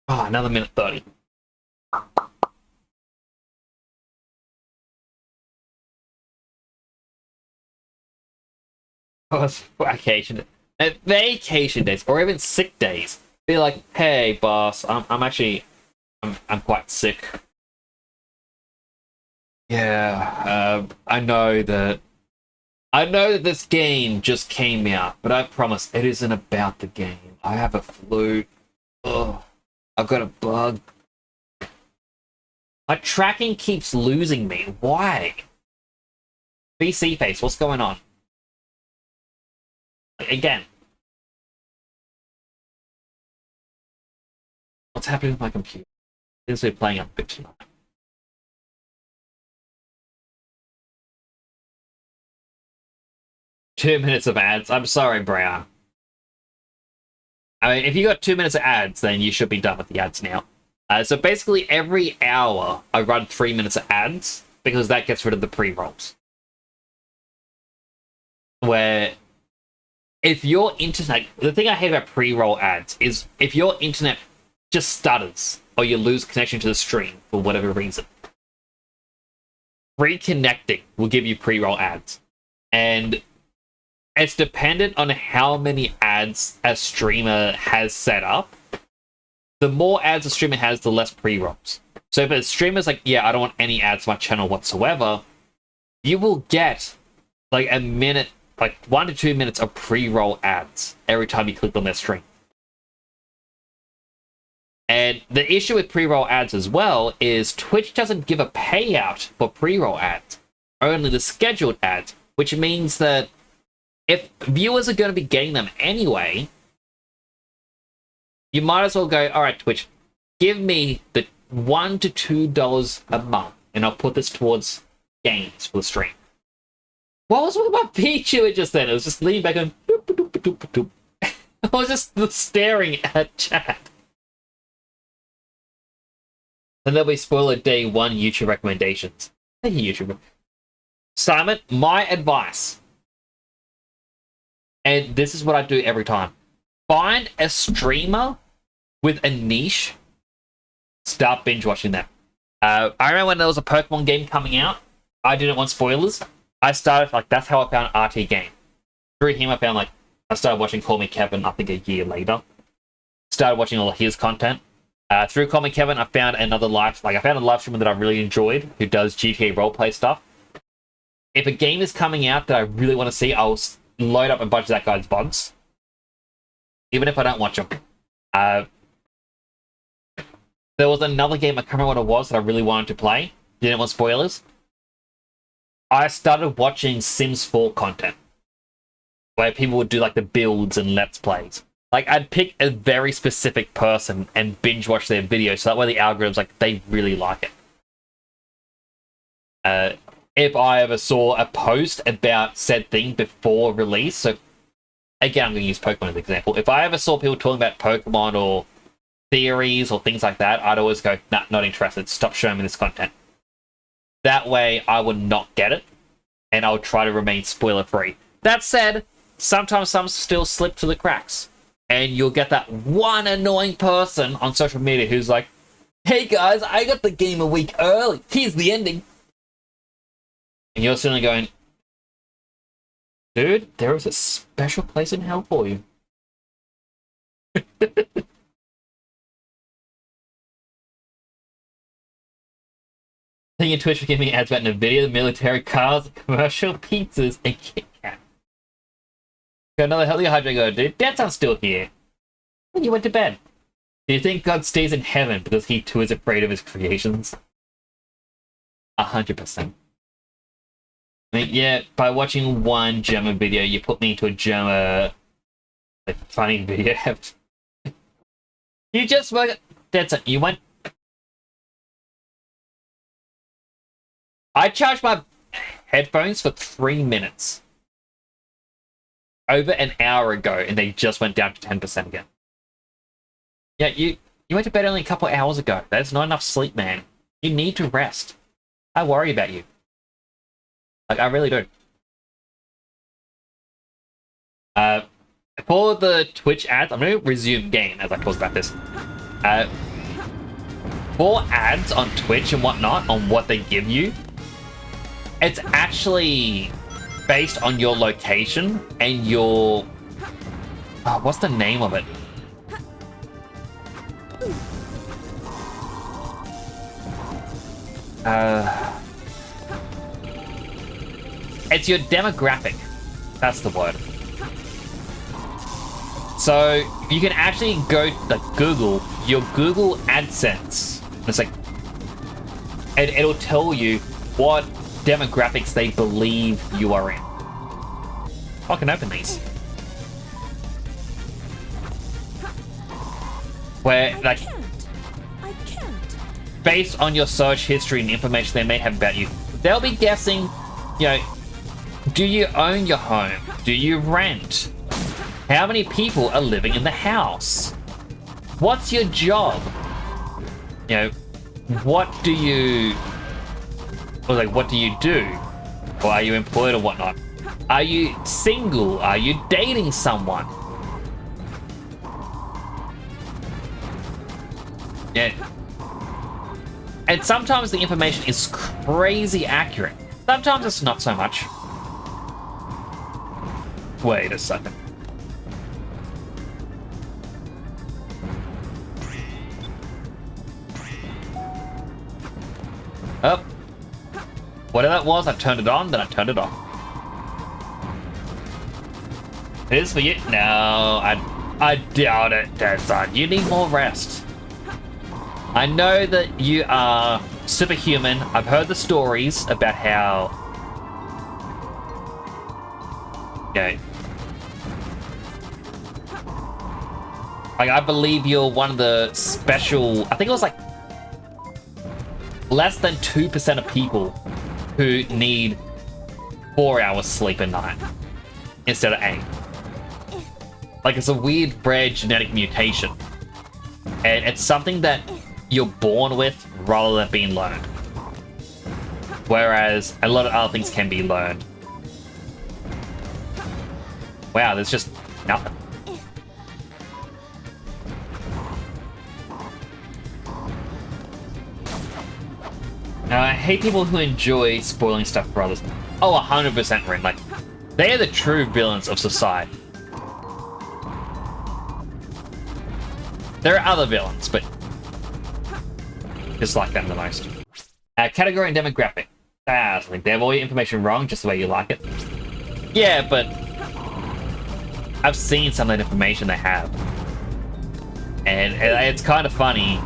Oh, another minute 30. Vacation days, or even sick days. Be like, hey boss, I'm quite sick. Yeah, I know that this game just came out, but I promise it isn't about the game. I have a flu. Ugh, I've got a bug. My tracking keeps losing me. Why? BC face, what's going on? Again. What's happening with my computer? Seems to be playing up a bit tonight. Two minutes of ads. I'm sorry, Brown. I mean, if you got 2 minutes of ads, then you should be done with the ads now. So basically, every hour, I run 3 minutes of ads, because that gets rid of the pre-rolls. Where, if your internet... The thing I hate about pre-roll ads is if your internet just stutters, or you lose connection to the stream for whatever reason, reconnecting will give you pre-roll ads. And it's dependent on how many ads a streamer has set up. The more ads a streamer has, the less pre-rolls. So if a streamer's like, yeah, I don't want any ads on my channel whatsoever, you will get like a minute, like 1 to 2 minutes of pre-roll ads every time you click on their stream. And the issue with pre-roll ads as well is Twitch doesn't give a payout for pre-roll ads, only the scheduled ads, which means that if viewers are going to be getting them anyway, you might as well go, all right, Twitch, give me the $1 to $2 a month, and I'll put this towards games for the stream. What was with my Pichu just then? It was just leaning back and doop, doop, doop, doop, doop. I was just staring at chat. And there'll be spoiler day 1 YouTube recommendations. Thank you, YouTuber. Simon, my advice, and this is what I do every time. Find a streamer with a niche. Start binge watching them. I remember when there was a Pokemon game coming out. I didn't want spoilers. I started, like, that's how I found RT Game. Through him, I started watching Call Me Kevin, I think a year later. Started watching all of his content. Through Call Me Kevin, I found a live streamer that I really enjoyed, who does GTA roleplay stuff. If a game is coming out that I really want to see, I'll load up a bunch of that guy's VODs, even if I don't watch them. There was another game, I can't remember what it was, that I really wanted to play. Didn't want spoilers. I started watching Sims 4 content, where people would do like the builds and let's plays. Like, I'd pick a very specific person and binge watch their videos, so that way the algorithm's like, they really like it. If I ever saw a post about said thing before release, so again, I'm going to use Pokemon as an example. If I ever saw people talking about Pokemon or theories or things like that, I'd always go, nah, not interested. Stop showing me this content. That way, I would not get it, and I would try to remain spoiler-free. That said, sometimes some still slip through the cracks. And you'll get that one annoying person on social media who's like, hey guys, I got the game a week early. Here's the ending. And you're suddenly going, dude, there is a special place in hell for you. Thinking Twitch for giving me ads about NVIDIA, the military, cars, commercial, pizzas, and Kit Kat. Got another healthy hydrate go, dude. Dad's still here. When you went to bed. Do you think God stays in heaven because he too is afraid of his creations? 100%. I mean, yeah, by watching one German video, you put me into a German, like, funny video. You just work. That's it. You went. I charged my headphones for 3 minutes. Over an hour ago, and they just went down to 10% again. Yeah, you went to bed only a couple hours ago. That's not enough sleep, man. You need to rest. I worry about you. Like, I really do. For the Twitch ads, I'm going to resume game as I talk about this. For ads on Twitch and whatnot, on what they give you, it's actually based on your location and your... Oh, what's the name of it? It's your demographic. That's the word. So you can actually go to Google, your Google AdSense. It's like, and it'll tell you what demographics they believe you are in. I can open these. Where, like, I can't. based on your search history and information they may have about you, they'll be guessing, you know, do you own your home? Do you rent? How many people are living in the house? What's your job? You know, what do you... Or like, what do you do? Or are you employed or whatnot? Are you single? Are you dating someone? Yeah. And sometimes the information is crazy accurate. Sometimes it's not so much. Wait a second. Oh. Whatever that was, I turned it on, then I turned it off. It is for you? No, I doubt it, Dad-son. You need more rest. I know that you are superhuman. I've heard the stories about how... Okay. Like, I believe you're one of the special... I think it was like... less than 2% of people who need 4 hours sleep a night instead of 8. Like, it's a weird rare genetic mutation. And it's something that you're born with rather than being learned. Whereas a lot of other things can be learned. Wow, there's just nothing. Now, I hate people who enjoy spoiling stuff for others. Oh, 100% Rin. Like, they are the true villains of society. There are other villains, but dislike them the most. Category and demographic. Like, they have all your information wrong, just the way you like it. Yeah, but I've seen some of that information they have. And it's kind of funny.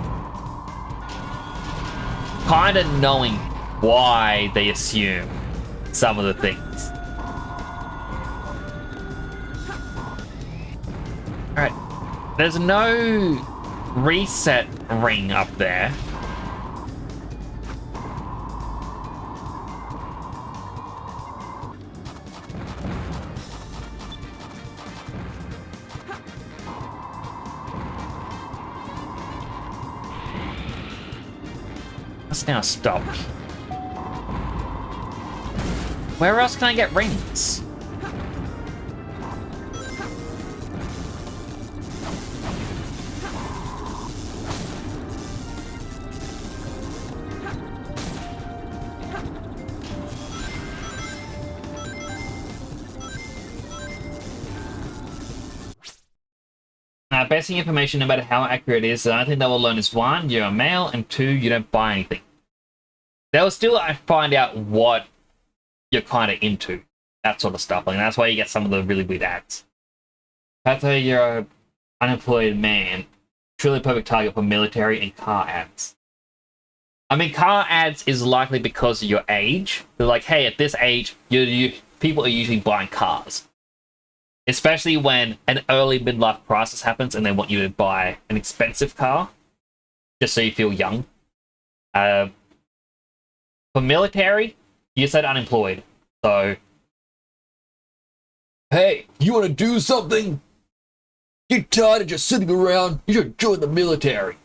Kind of knowing why they assume some of the things. Alright. There's no reset ring up there. That's now stopped. Where else can I get rings? basic information, no matter how accurate it is, the only thing they will learn is 1, you're a male, and 2, you don't buy anything. They'll still find out what you're kind of into, that sort of stuff. Like, that's why you get some of the really weird ads. That's why you're an unemployed man, truly perfect target for military and car ads. I mean, car ads is likely because of your age. They're like, hey, at this age, people are usually buying cars. Especially when an early midlife crisis happens and they want you to buy an expensive car, just so you feel young. For military, you said unemployed. So, hey, you want to do something? Get tired of just sitting around? You should join the military.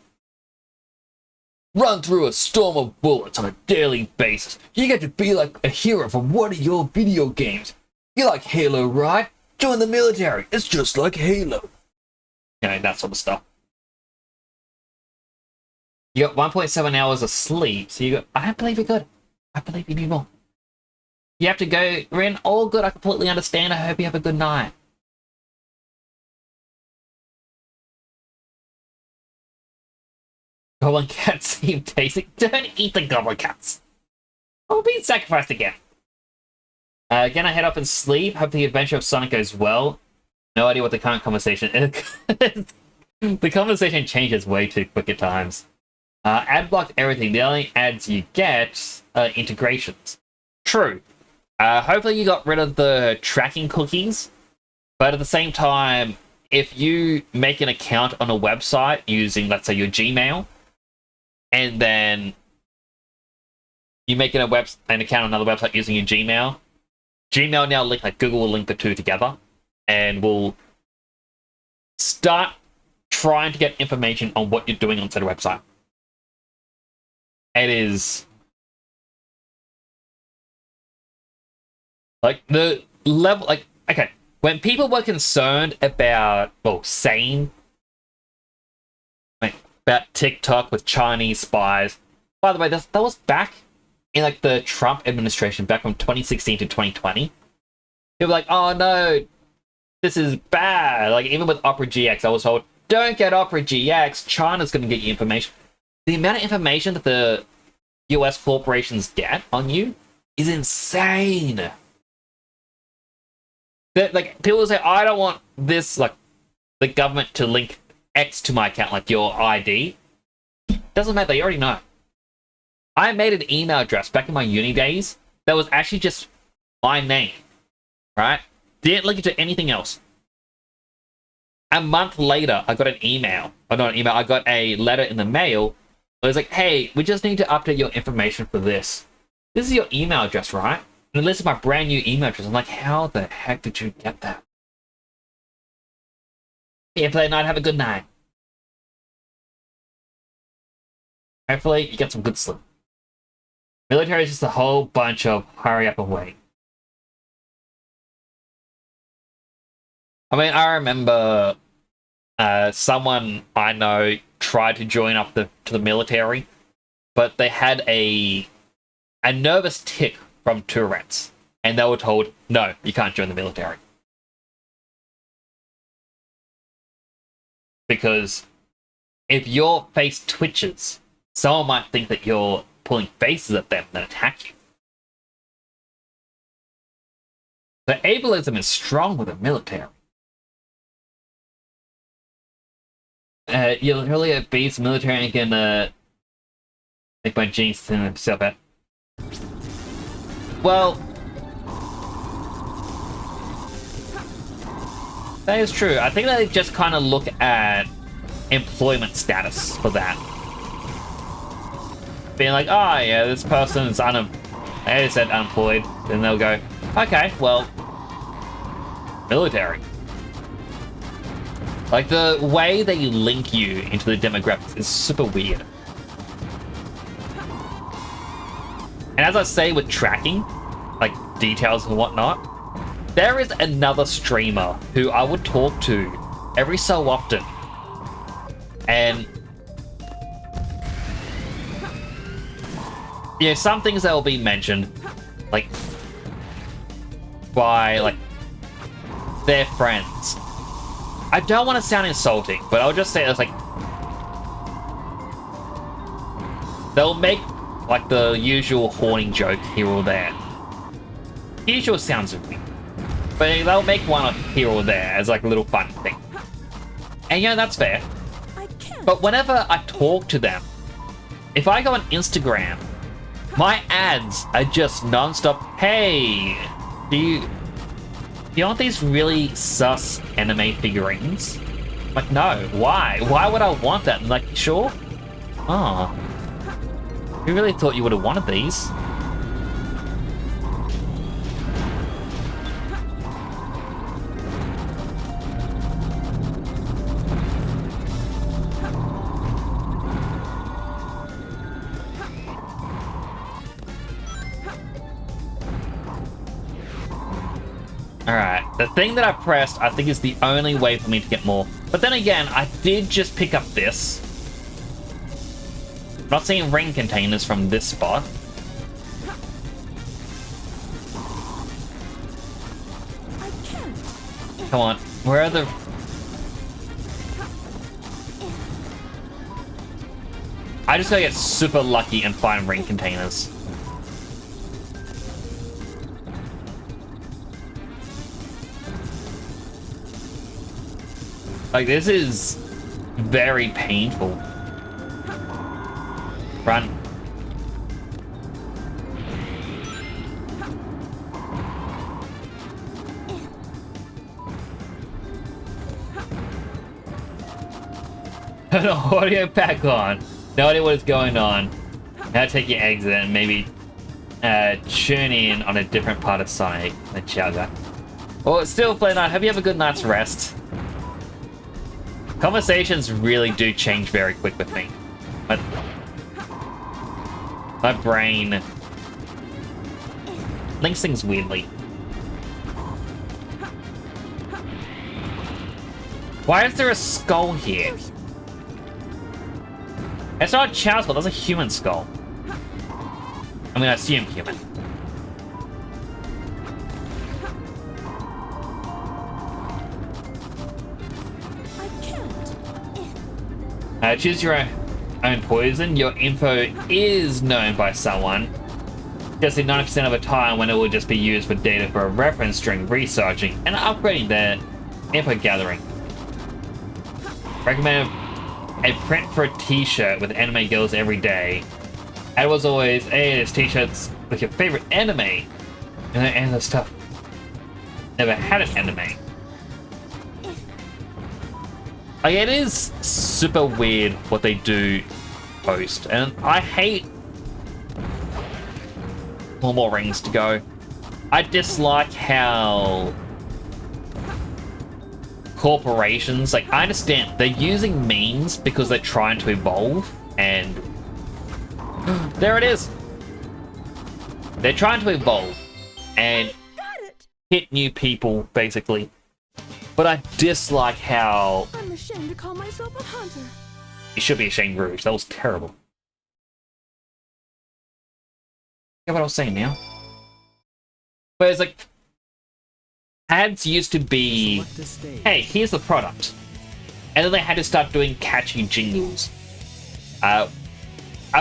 Run through a storm of bullets on a daily basis. You get to be like a hero from one of your video games. You like Halo, right? Join the military. It's just like Halo. You know, that sort of stuff. You got 1.7 hours of sleep, so you got... I believe you're good. I believe you need more. You have to go, Rin. All good. I completely understand. I hope you have a good night. Goblin cats seem tasty. Don't eat the goblin cats. I'm being sacrificed again. Again, I head up and sleep. Hope the adventure of Sonic goes well. No idea what the current conversation is. The conversation changes way too quick at times. Ad blocked everything. The only ads you get are integrations. True. Hopefully you got rid of the tracking cookies. But at the same time, if you make an account on a website using, let's say, your Gmail, and then you make an account on another website using your Gmail, Gmail now link, like Google will link the two together, and will start trying to get information on what you're doing on said website. It is like the level, like, okay, when people were concerned about, well, saying about TikTok with Chinese spies. By the way, that was back in like the Trump administration, back from 2016 to 2020. They were like, oh no, this is bad. Like, even with Opera GX, I was told, don't get Opera GX, China's going to get you information. The amount of information that the US corporations get on you is insane. That, like, people say, I don't want this, like, the government to link X to my account, like your ID. Doesn't matter, you already know. I made an email address back in my uni days that was actually just my name, right? Didn't link it to anything else. A month later, I got an email. Or not an email, I got a letter in the mail. It was like, hey, we just need to update your information for this. This is your email address, right? And this is my brand new email address. I'm like, how the heck did you get that? Yeah, play night, have a good night. Hopefully, you get some good sleep. Military is just a whole bunch of hurry up and wait. I mean, I remember someone I know tried to join up to the military, but they had a nervous tic from Tourette's, and they were told, no, you can't join the military. Because if your face twitches, someone might think that you're pulling faces at them and attack you. So ableism is strong with the military. You're really a beast military and can make my genes to himself out. Well, that is true. I think they just kind of look at employment status for that. Being like, oh yeah, this person is they said unemployed. Then they'll go, okay, well, military. Like, the way they link you into the demographics is super weird. And as I say with tracking, like details and whatnot, there is another streamer who I would talk to every so often. And yeah, some things that will be mentioned, like, by, like, their friends. I don't want to sound insulting, but I'll just say it's like they'll make like the usual horning joke here or there. Usual sounds weird, but they'll make one here or there as like a little fun thing. And yeah, that's fair. But whenever I talk to them, if I go on Instagram, my ads are just non-stop, hey, do you want these really sus anime figurines? Like, no, why? Why would I want that? Like, sure? Oh. We really thought you would have wanted these. Alright, the thing that I pressed, I think is the only way for me to get more. But then again, I did just pick up this. I'm not seeing ring containers from this spot. Come on, where are the... I just gotta get super lucky and find ring containers. Like, this is very painful. Run. Put an audio pack on. No idea what is going on. Now take your exit and maybe tune in on a different part of Sonic the Hedgehog. Well, still, Play Night, hope you have a good night's rest. Conversations really do change very quick with me. But my brain links things weirdly. Why is there a skull here? It's not a child's skull, that's a human skull. I mean, I assume human. Choose your own poison. Your info is known by someone. Just in 90% of the time when it will just be used for data for a reference during researching and upgrading their info gathering. Recommend a print for a t-shirt with anime girls every day. And it was always, hey, this t-shirt's with your favorite anime. And the stuff. Never had an anime. Like, it is super weird what they do post, and I hate more rings to go. I dislike how corporations, like, I understand they're using memes because they're trying to evolve, and there it is. They're trying to evolve and hit new people, basically. But I dislike how... I'm ashamed to call myself a hunter. You should be ashamed, Rouge. That was terrible. Yeah, what I was saying now. Whereas, like, ads used to be, hey, here's the product. And then they had to start doing catchy jingles. I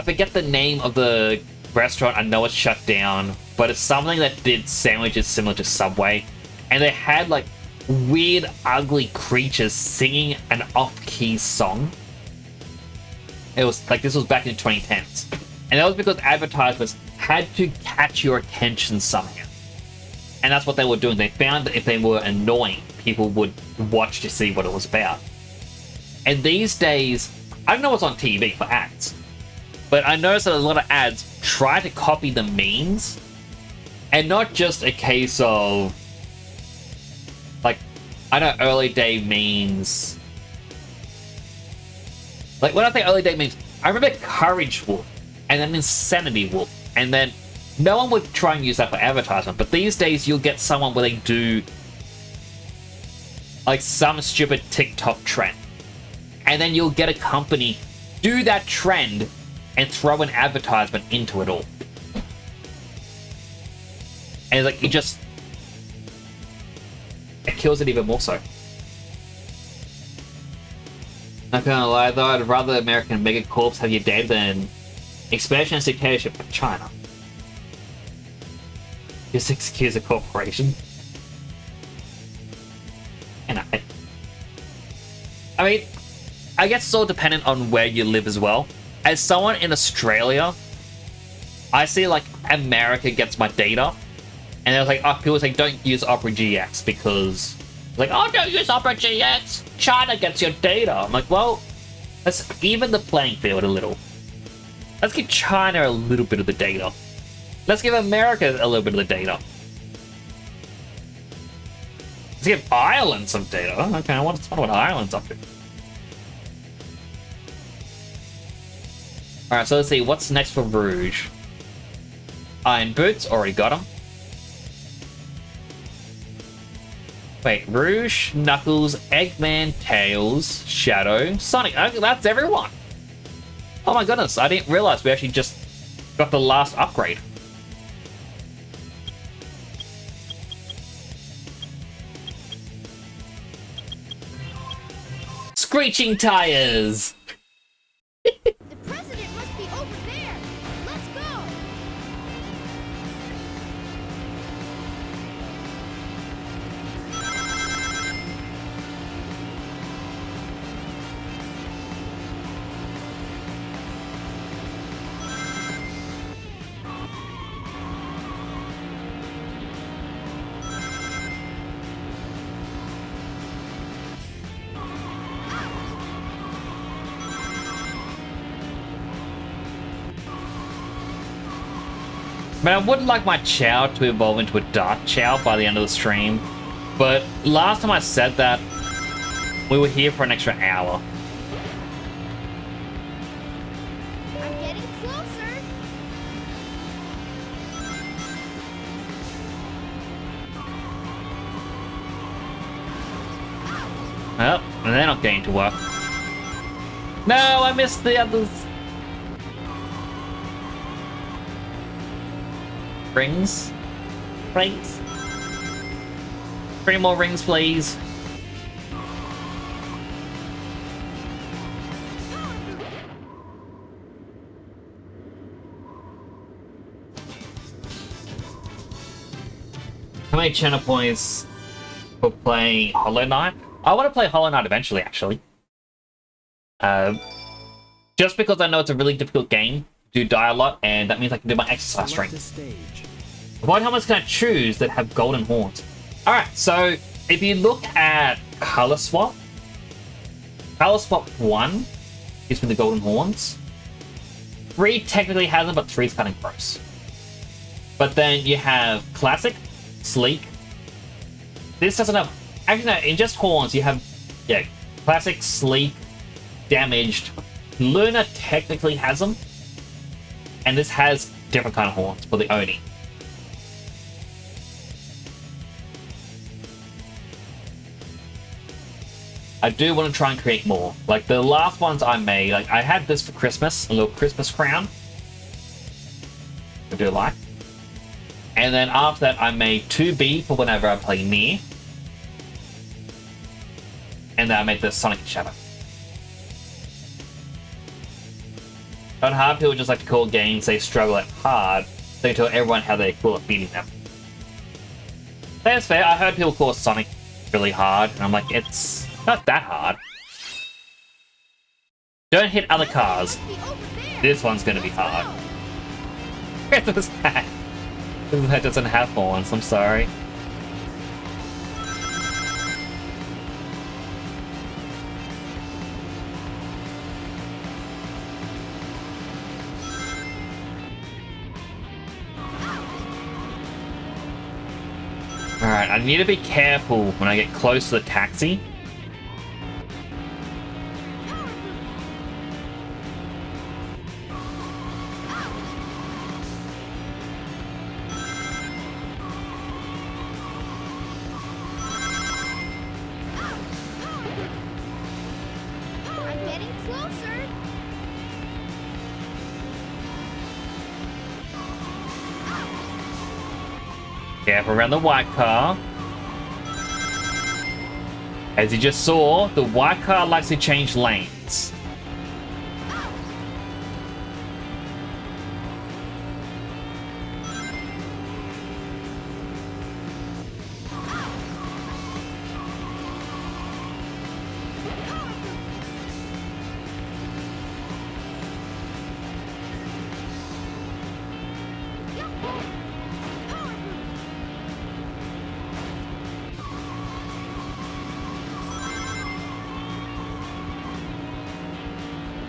forget the name of the restaurant. I know it's shut down. But it's something that did sandwiches similar to Subway. And they had, like, weird, ugly creatures singing an off-key song. It was like, this was back in the 2010s. And that was because advertisements had to catch your attention somehow. And that's what they were doing. They found that if they were annoying, people would watch to see what it was about. And these days, I don't know what's on TV for ads, but I noticed that a lot of ads try to copy the memes, and not just a case of, like, I know early day memes. Like, when I say early day memes, I remember Courage Wolf, and then Insanity Wolf, and then no one would try and use that for advertisement, but these days you'll get someone where they do, like, some stupid TikTok trend. And then you'll get a company do that trend and throw an advertisement into it all. And, like, it kills it even more so. Not gonna lie though, I'd rather American Megacorps have your data than expansion and dictatorship for China. Just excuse a corporation. And I mean, I guess it's all dependent on where you live as well. As someone in Australia, I see like America gets my data, and they're like, oh, people say don't use Opera GX because, like, oh, don't use Opera GX. China gets your data. I'm like, well, let's even the playing field a little. Let's give China a little bit of the data. Let's give America a little bit of the data. Let's give Ireland some data. Okay, I want to know what Ireland's up to. Alright, so let's see, what's next for Rouge? Iron Boots, already got them. Wait, Rouge, Knuckles, Eggman, Tails, Shadow, Sonic. Okay, that's everyone. Oh my goodness, I didn't realize we actually just got the last upgrade. Screeching tires! The president must be over there. Let's go. Man, I would like my Chow to evolve into a Dark Chow by the end of the stream, but last time I said that, we were here for an extra hour. I'm getting closer. Well, they're not getting to work. No, I missed the others. Rings? Rings? 3 more rings, please. How many channel points for playing Hollow Knight? I want to play Hollow Knight eventually, actually. Just because I know it's a really difficult game, do die a lot, and that means I can do my exercise strength. What helmets can I choose that have golden horns? Alright, so if you look at Color Swap 1 gives me the golden horns. 3 technically has them, but 3 is kind of gross. But then you have Classic, Sleek. This doesn't have... Actually, no, in just horns, you have... Yeah, Classic, Sleek, Damaged. Luna technically has them. And this has different kind of horns for the Oni. I do want to try and create more. Like the last ones I made, like I had this for Christmas, a little Christmas crown. I do like. And then after that I made 2B for whenever I play Nier. And then I made the Sonic Shadow. On hard, people just like to call games they struggle at hard. They tell everyone how they're cool at beating them. That's fair. I heard people call Sonic really hard, and I'm like, it's not that hard. Don't hit other cars. This one's gonna be hard. Christmas hat. Christmas hat doesn't have horns. I'm sorry. Alright, I need to be careful when I get close to the taxi. I'm getting closer. Careful around the white car. As you just saw, the white car likes to change lanes.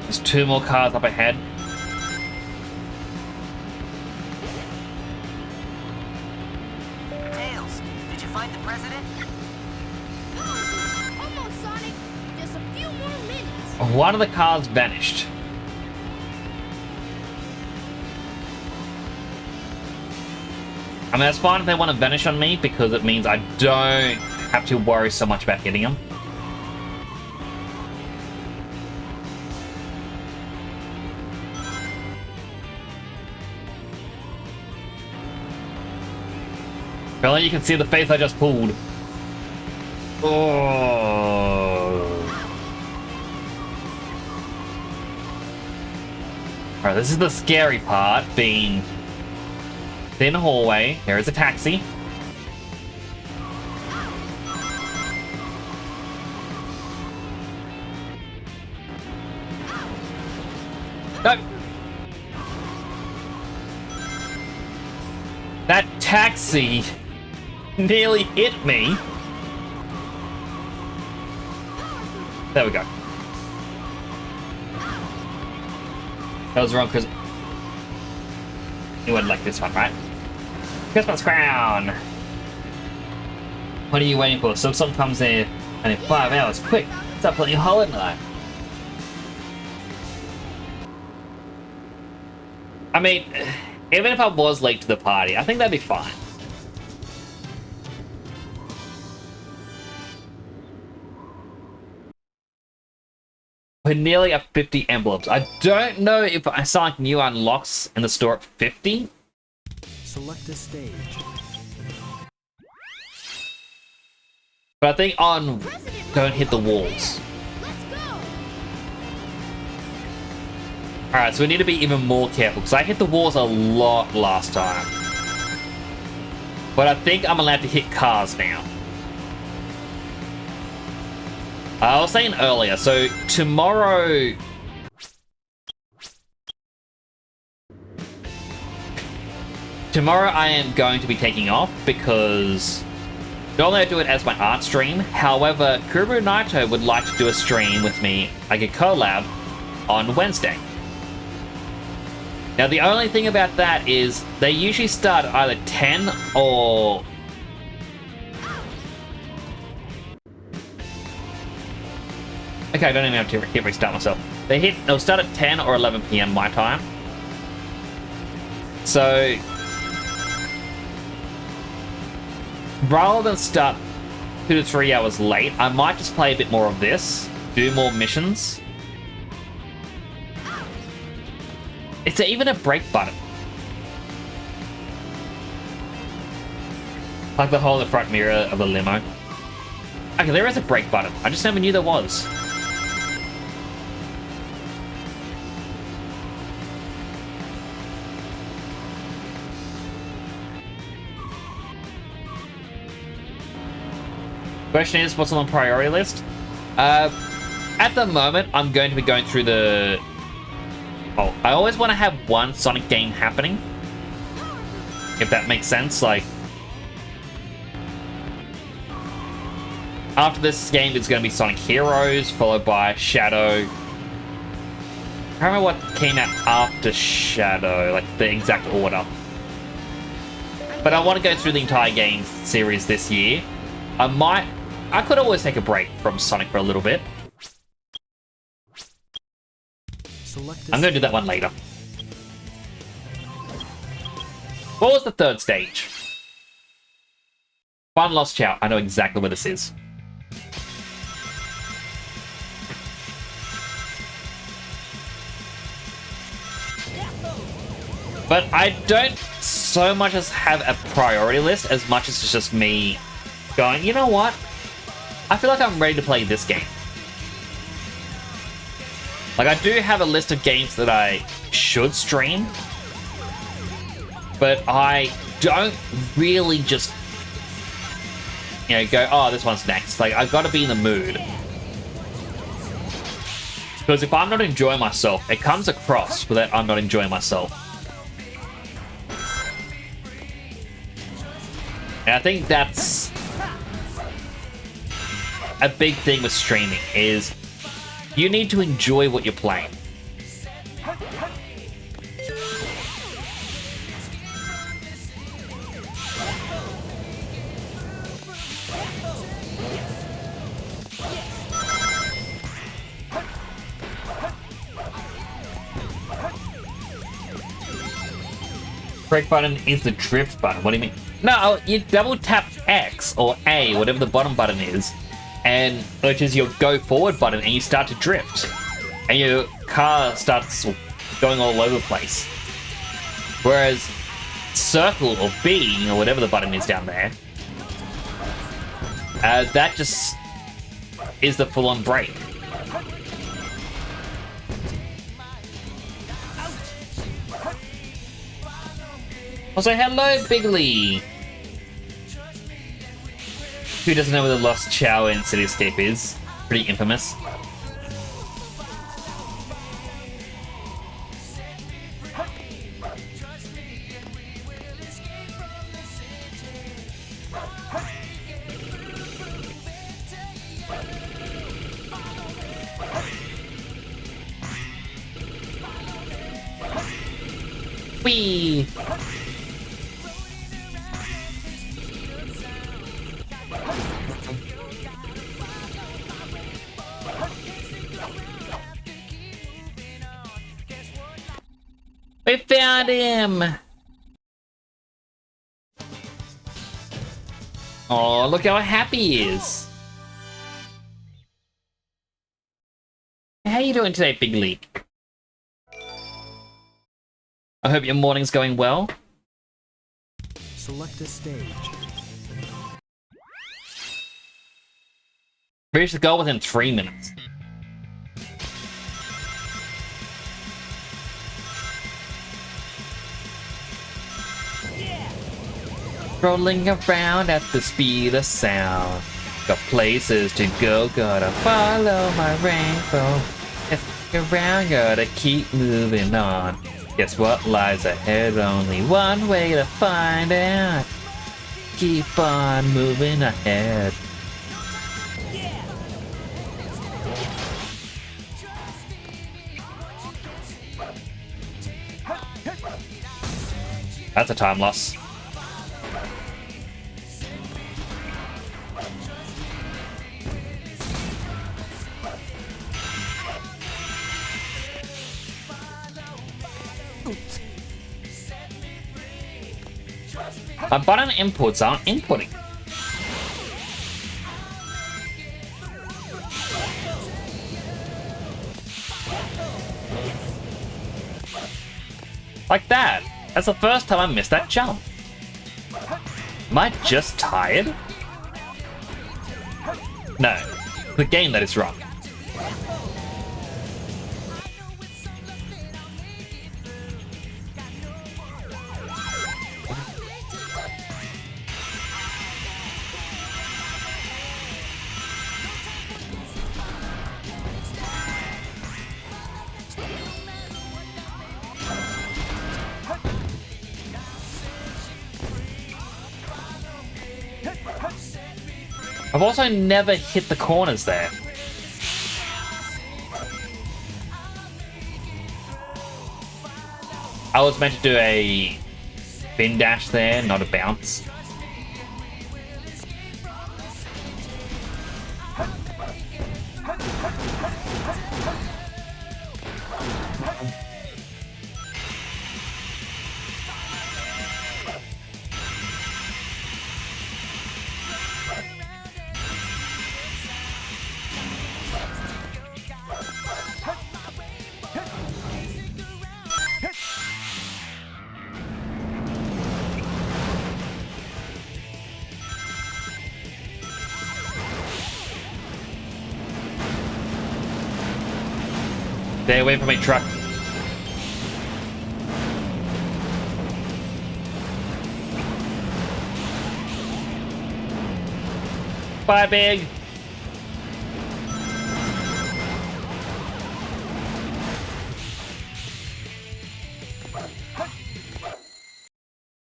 There's 2 more cars up ahead. Tails, did you find the president? Almost, Sonic. Just a few more minutes. One of the cars vanished. I mean, that's fine if they want to vanish on me because it means I don't have to worry so much about hitting them. Apparently you can see the face I just pulled. Oh. Alright, this is the scary part, being thin hallway. Here is a taxi. No! That taxi nearly hit me. There we go. That was wrong because you wouldn't like this one, right? Christmas crown. What are you waiting for? Some comes in and in 5 hours. Quick, stop playing Hollow Knight. I mean, even if I was late to the party, I think that'd be fine. We're nearly at 50 emblems. I don't know if Sonic New unlocks in the store at 50. Select a stage. But I think on don't hit the walls. Alright, so we need to be even more careful because I hit the walls a lot last time. But I think I'm allowed to hit cars now. I was saying earlier, so tomorrow... Tomorrow I am going to be taking off because normally I do it as my art stream. However, Kuru Naito would like to do a stream with me, like a collab, on Wednesday. Now the only thing about that is they usually start either 10 or... Okay, I don't even have to hit restart myself. They'll start at 10 or 11 PM my time. So... rather than start 2 to 3 hours late, I might just play a bit more of this, do more missions. Is there even a brake button? Like the hole in the front mirror of the limo. Okay, there is a brake button. I just never knew there was. Question is, what's on the priority list? At the moment, I'm going to be going through the... Oh, I always want to have one Sonic game happening. If that makes sense, like... After this game, it's going to be Sonic Heroes, followed by Shadow. I can't remember what came out after Shadow, like the exact order. But I want to go through the entire game series this year. I could always take a break from Sonic for a little bit. I'm going to do that one later. What was the third stage? Fun Lost Chow. I know exactly where this is. But I don't so much as have a priority list as much as it's just me going, you know what? I feel like I'm ready to play this game. Like, I do have a list of games that I should stream, but I don't really just, you know, go, oh, this one's next. Like, I've got to be in the mood. Because if I'm not enjoying myself, it comes across that I'm not enjoying myself. And I think that's a big thing with streaming, is you need to enjoy what you're playing. Break button is the drift button. What do you mean? No, you double tap X or A, whatever the bottom button is, and which is your go forward button, and you start to drift, and your car starts going all over the place. Whereas circle or B or whatever the button is down there, that just is the full-on brake. Also, hello, Bigley! Who doesn't know where the Lost Chow in Cityscape is? Pretty infamous. Whee! We found him! Oh, look how happy he is. How you doing today, Big League? I hope your morning's going well. Select a stage. Reach the goal within 3 minutes. Rolling around at the speed of sound. Got places to go, gotta follow my rainbow. If you're around, gotta keep moving on. Guess what lies ahead? Only one way to find out. Keep on moving ahead. That's a time loss. My button inputs aren't inputting. Like that. That's the first time I missed that jump. Am I just tired? No. The game that is wrong. I've also never hit the corners there. I was meant to do a spin dash there, not a bounce. Stay away from me, truck. Bye, Big.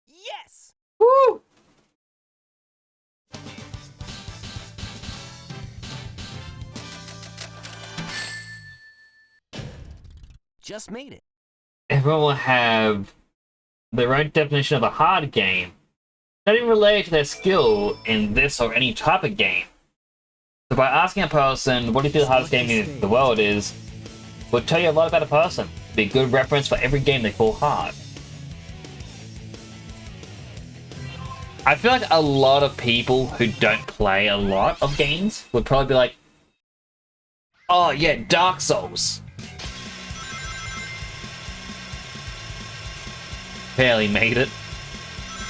Yes! Woo! Just made it. Everyone will have their own definition of a hard game, not even related to their skill in this or any type of game. So by asking a person, what do you feel the hardest game in the world is, will tell you a lot about a person. Be a good reference for every game they call hard. I feel like a lot of people who don't play a lot of games would probably be like, oh yeah, Dark Souls. Barely made it.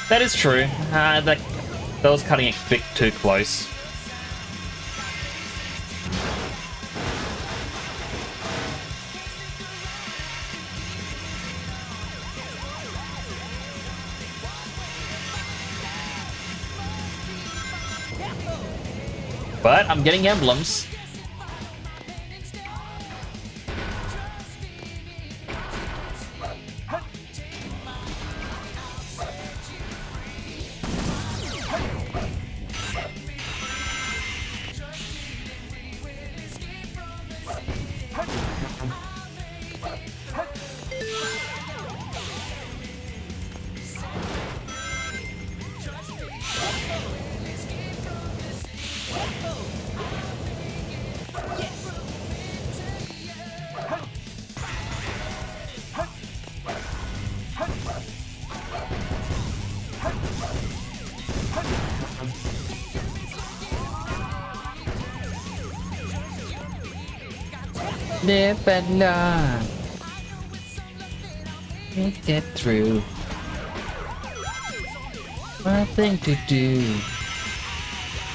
That is true. That was cutting it a bit too close. But I'm getting emblems. Live and learn. Make it through. Nothing to do.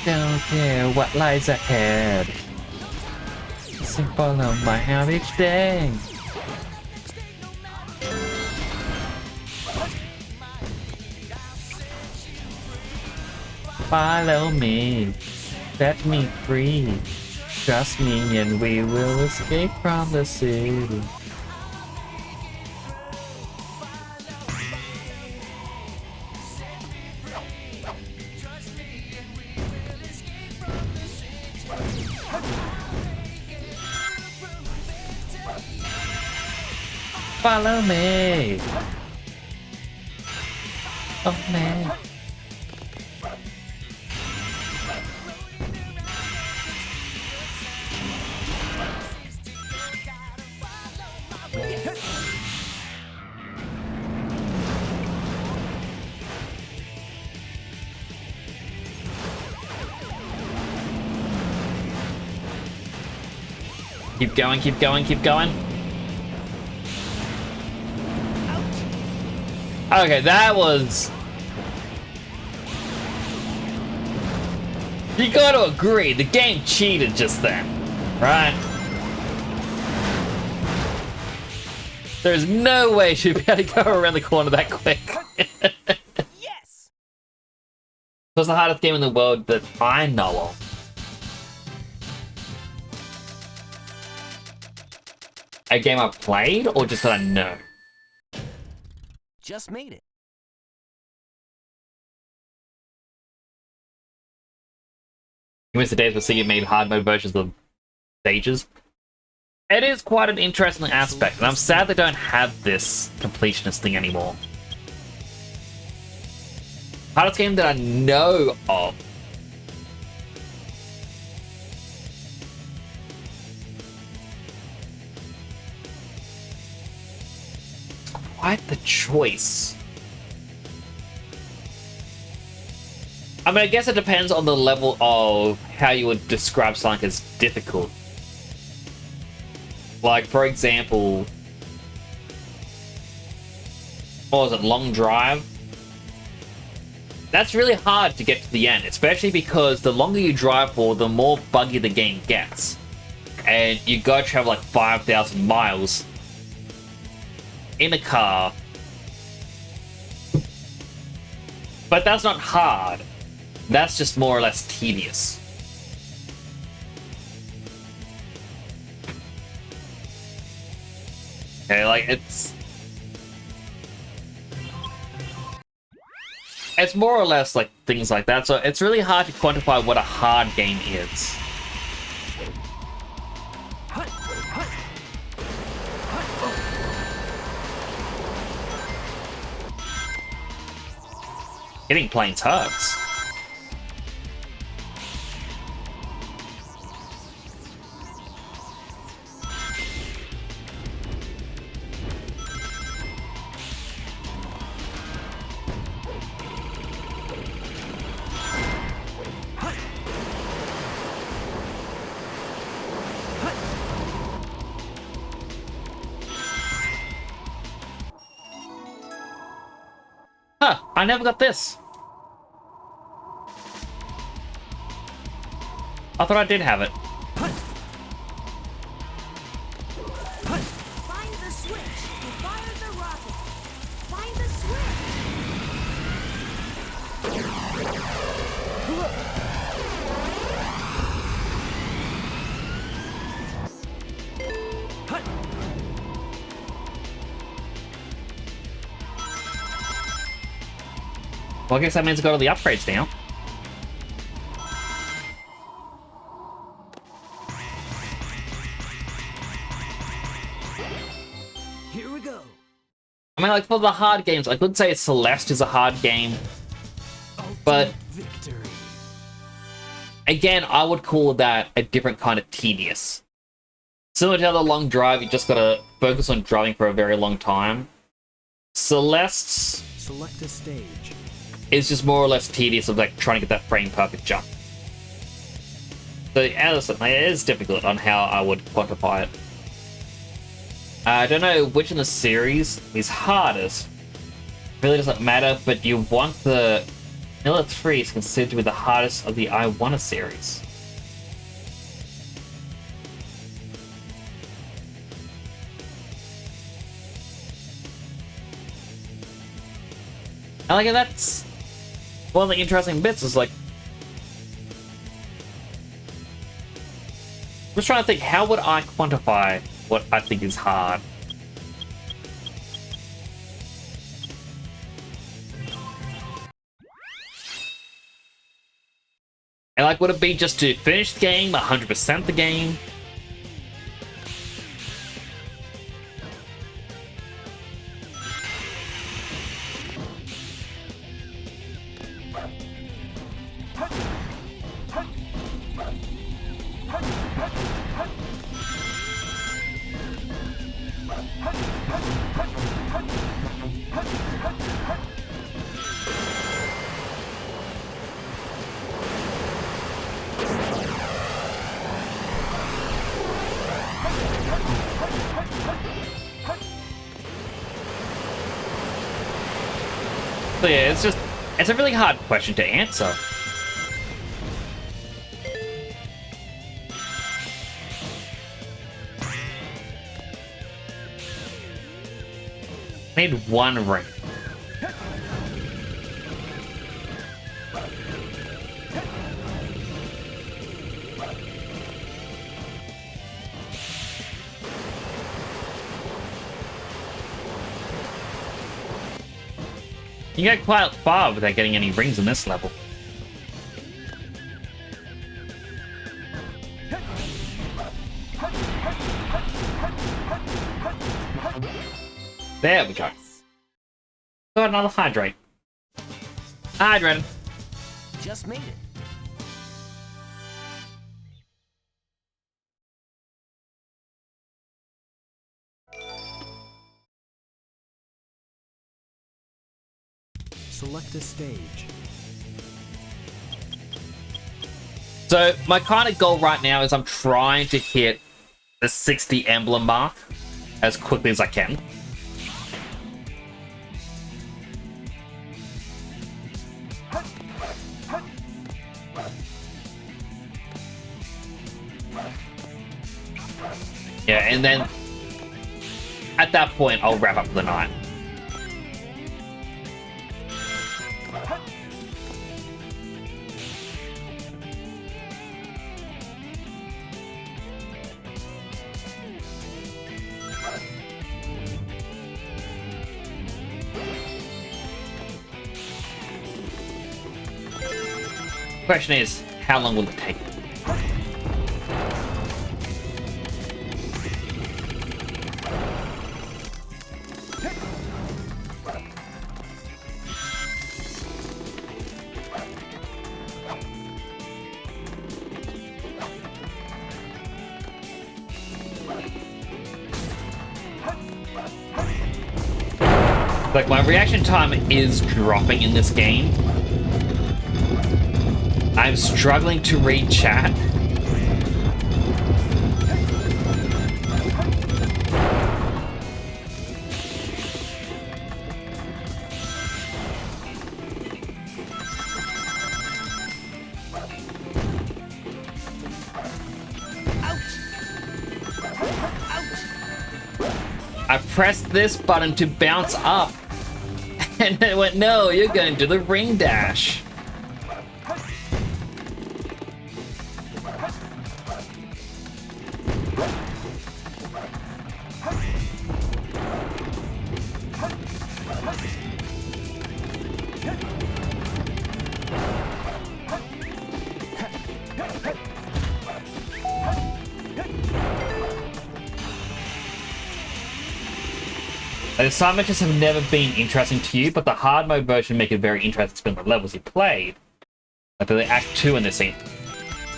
Don't care what lies ahead. Simply follow my hand each day. Follow me. Set me free. Trust me and we will escape from the city. Follow me. Oh man. Keep going, keep going, keep going. Okay, that was... You gotta agree, the game cheated just then, right? There's no way she'd be able to go around the corner that quick. Yes! It's the hardest game in the world that I know of. A game I've played, or just that I know? Just made it. You miss the days where Sega made hard mode versions of stages. It is quite an interesting aspect, and I'm sad they don't have this completionist thing anymore. Hardest game that I know of. Quite the choice. I mean, I guess it depends on the level of how you would describe something as difficult. Like, for example, what was it, Long Drive? That's really hard to get to the end, especially because the longer you drive for, the more buggy the game gets. and you go travel like 5,000 miles in a car. But that's not hard. That's just more or less tedious. Okay, like it's more or less like things like that. So it's really hard to quantify what a hard game is. Hitting planes hurts. Huh, I never got this. I thought I did have it. Find the switch to fire the rocket. Find the Well, I guess that means I got all the upgrades now. Here we go. I mean, like, for the hard games, I could say Celeste is a hard game, but Victory. again, I would call that a different kind of tedious. Similar to the long drive, you just gotta focus on driving for a very long time. Celeste's Select a stage. is just more or less tedious of like trying to get that frame perfect jump. So, yeah, listen, it is difficult on how I would quantify it. I don't know which in the series is hardest. Really doesn't matter, but you want the Vanilla 3 is considered to be the hardest of the I Wanna series. And like that's one of the interesting bits is like I'm just trying to think, how would I quantify what I think is hard? And like, would it be just to finish the game, 100% the game? So yeah, it's a really hard question to answer. Need one ring. You get quite far without getting any rings in this level. There we go. Got another hydrate. Hydrate. Just made it. Select a stage. So my kind of goal right now is I'm trying to hit the 60 emblem mark as quickly as I can. Yeah, and then at that point, I'll wrap up for the night. Question is, how long will it take? Like, my reaction time is dropping in this game. I'm struggling to read chat. I pressed this button to bounce up, and it went, no, you're going to do the ring dash. The side missions have never been interesting to you, but the hard mode version make it very interesting to spend the levels you played. Like the Act 2 in this scene.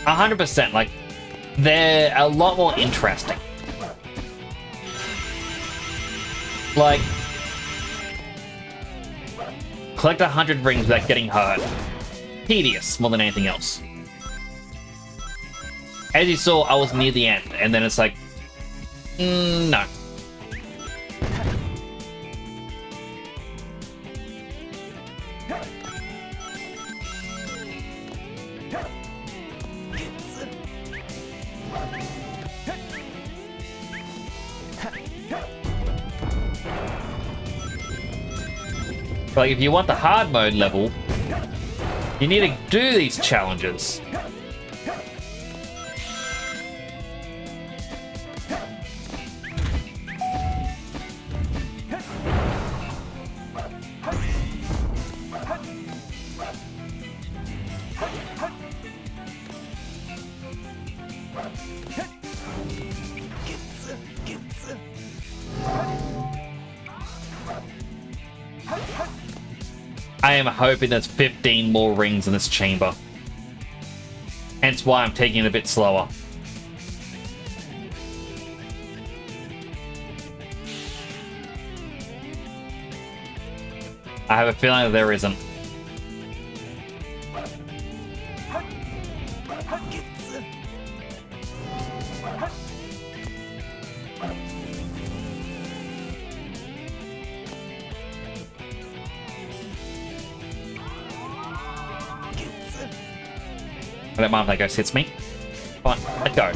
100%, like, they're a lot more interesting. Like, collect 100 rings without getting hurt. Tedious more than anything else. As you saw, I was near the end, and then it's like, no. Like, if you want the hard mode level, you need to do these challenges. I am hoping there's 15 more rings in this chamber. Hence why I'm taking it a bit slower. I have a feeling that there isn't. I don't mind if that ghost hits me. Fine, let go.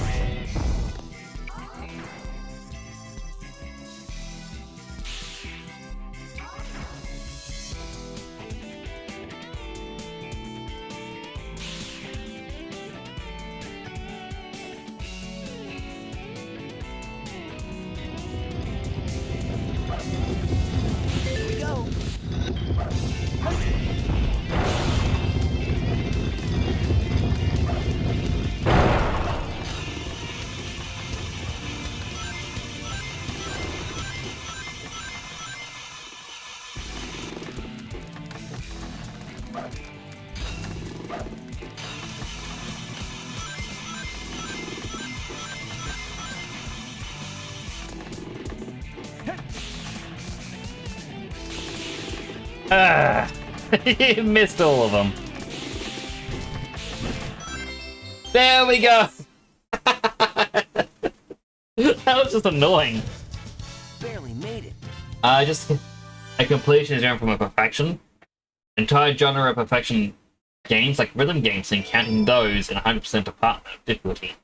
Here we go. You missed all of them. There we go. That was just annoying. Barely made it. Just a completion is going from a perfection. Entire genre of perfection games, like rhythm games, and counting those in 100% department of difficulty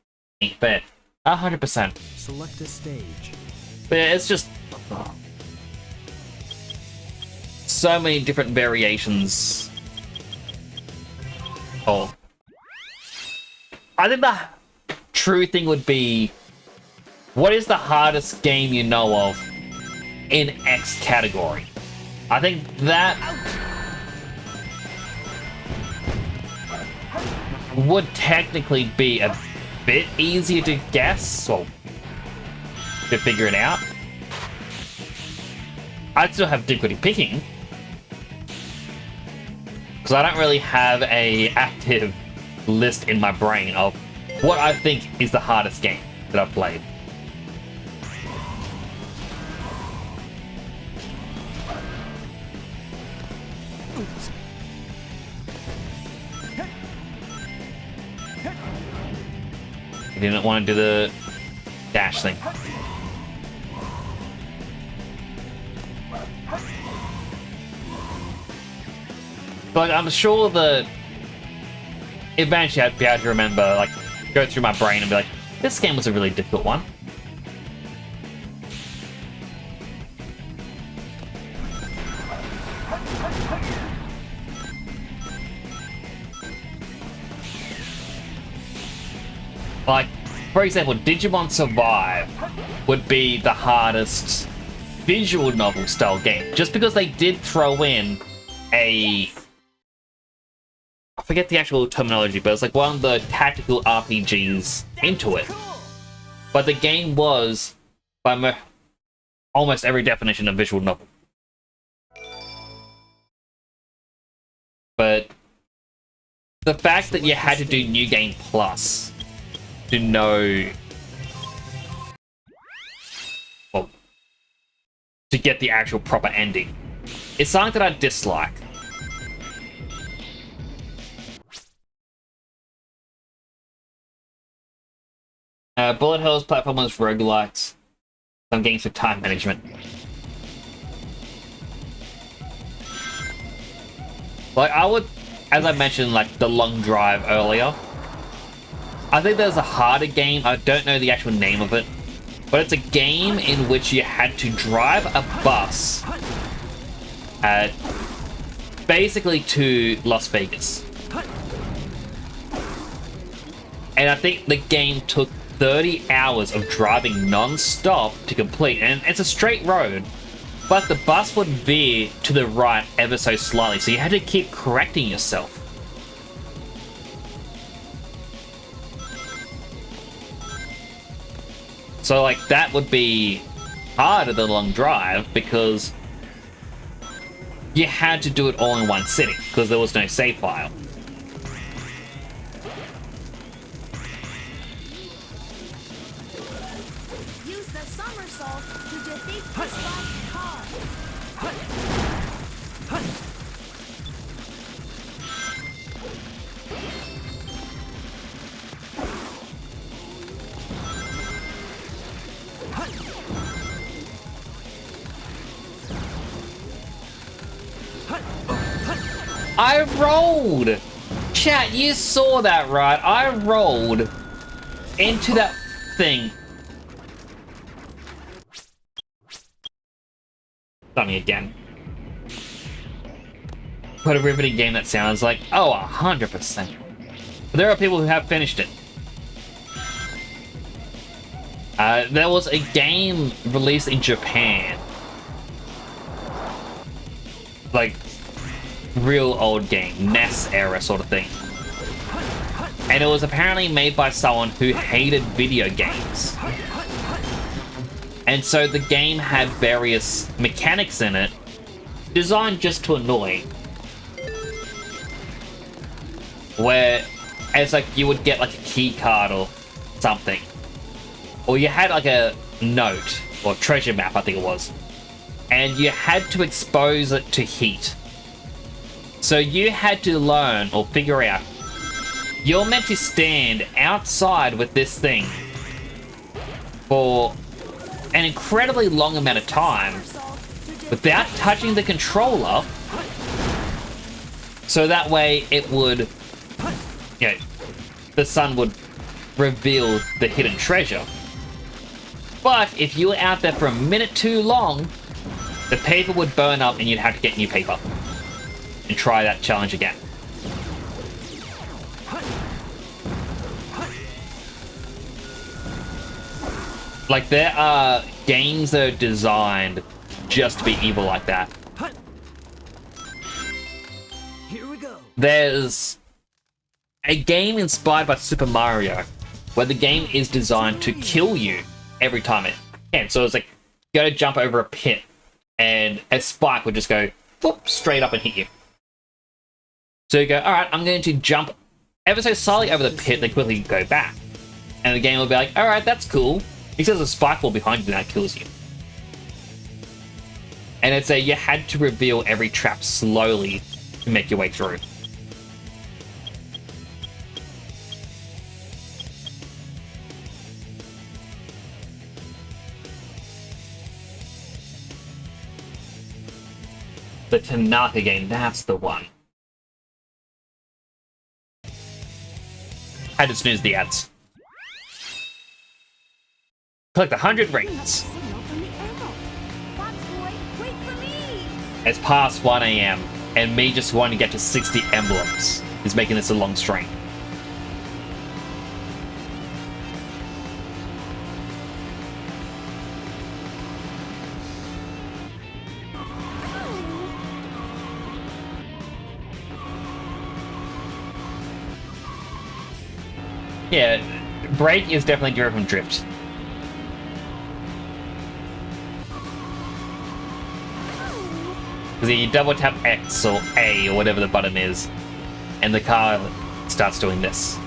ain't fair. 100%. Select a stage. But yeah, it's just so many different variations. Oh, I think the true thing would be, what is the hardest game you know of in X category? I think that would technically be a bit easier to guess, or to figure it out. I'd still have difficulty picking, because I don't really have a active list in my brain of what I think is the hardest game that I've played. I didn't want to do the dash thing. But I'm sure that eventually I'd be able to remember, like, go through my brain and be like, this game was a really difficult one. Like, for example, Digimon Survive would be the hardest visual novel style game, just because they did throw in I forget the actual terminology, but it's like one of the tactical RPGs into it. But the game was, by almost every definition, a visual novel. But the fact that you had to do New Game Plus to know, well, to get the actual proper ending, it's something that I dislike. Bullet Hell's platformers, roguelikes, some games for time management. Like, I would, as I mentioned, like, the Long Drive earlier, I think there's a harder game, I don't know the actual name of it, but it's a game in which you had to drive a bus basically to Las Vegas. And I think the game took 30 hours of driving non-stop to complete, and it's a straight road, but the bus would veer to the right ever so slightly, so you had to keep correcting yourself. So, like, that would be harder than Long Drive, because you had to do it all in one sitting, because there was no save file. Use the somersault to defeat the spiked car. I rolled! Chat, you saw that, right? I rolled into that thing. Done me again. What a riveting game that sounds like. Oh, 100%. But there are people who have finished it. There was a game released in Japan. Like, real old game, NES era sort of thing. And it was apparently made by someone who hated video games. And so the game had various mechanics in it, designed just to annoy. Where it's like you would get like a key card or something. Or you had like a note, or treasure map I think it was. And you had to expose it to heat. So you had to learn or figure out, you're meant to stand outside with this thing for an incredibly long amount of time without touching the controller, so that way it would, you know, the sun would reveal the hidden treasure. But if you were out there for a minute too long, the paper would burn up and you'd have to get new paper and try that challenge again. Like, there are games that are designed just to be evil like that. Here we go. There's a game inspired by Super Mario where the game is designed to kill you every time it can. So it's like, you gotta jump over a pit and a spike would just go whoop, straight up and hit you. So you go, alright, I'm going to jump ever so slightly over the pit, then quickly go back. And the game will be like, alright, that's cool. Because there's a spike wall behind you that kills you. And it's a, you had to reveal every trap slowly to make your way through. The Tanaka game, that's the one. Had to snooze the ads. Collect 100 rings. It's past 1 AM, and me just wanting to get to 60 emblems is making this a long stream. Yeah, break is definitely different from drift. Because you double tap X or A or whatever the button is, and the car starts doing this.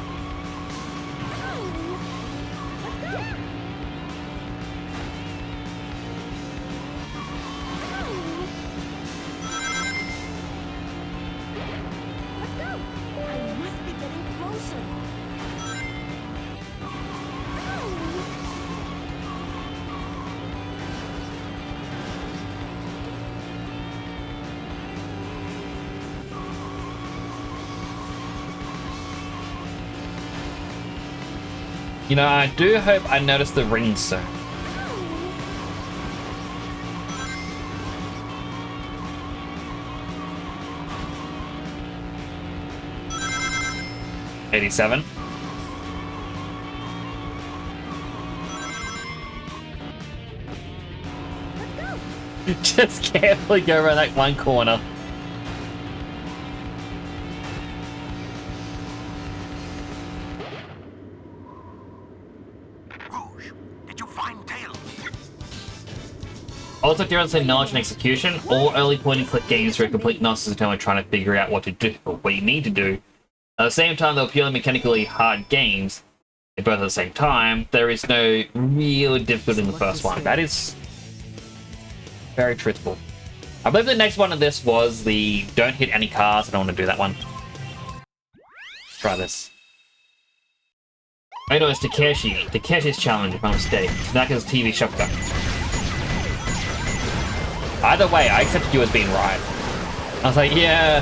You know, I do hope I notice the rings soon. $87. Just carefully go around that one corner. Also, difference in knowledge and execution. All early point-and-click games are a complete nonsense until we're trying to figure out what to do, or what you need to do. At the same time, they're purely mechanically hard games. They're both at the same time. There is no real difficulty in the first one. That is very truthful. I believe the next one of this was the don't hit any cars. I don't want to do that one. Try this. Oh no, it's Takeshi. Takeshi's challenge, if I'm not mistaken. Tanaka's TV shotgun. Either way, I accepted you as being right. I was like, yeah.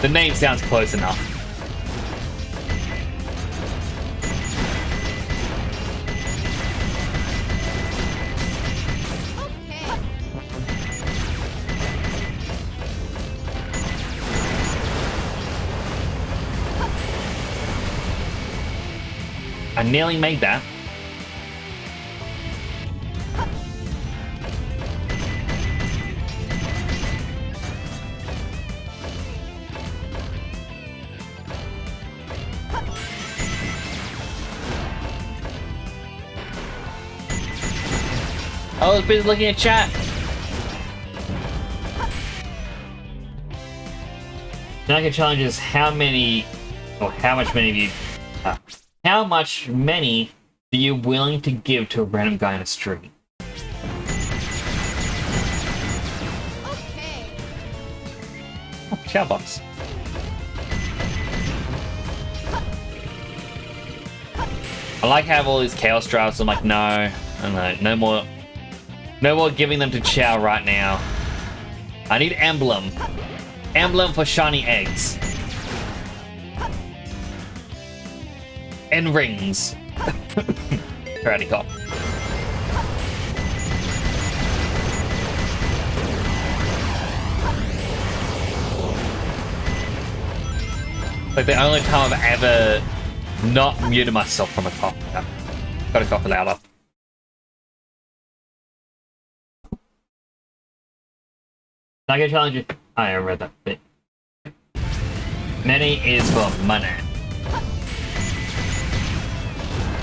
The name sounds close enough. I nearly made that. I was busy looking at chat. Tanaka challenges how many, or how much many of you, how much many are you willing to give to a random guy in a street? Okay. Oh, shout box. I like how I have all these chaos drives. I'm like, no, no more giving them to Chow right now. I need emblem. emblem for shiny eggs. And rings. Karate Cop. Like the only time I've ever not muted myself from a top. Yeah. Gotta cough louder. Can I go challenge you? I read that bit. Money is for money.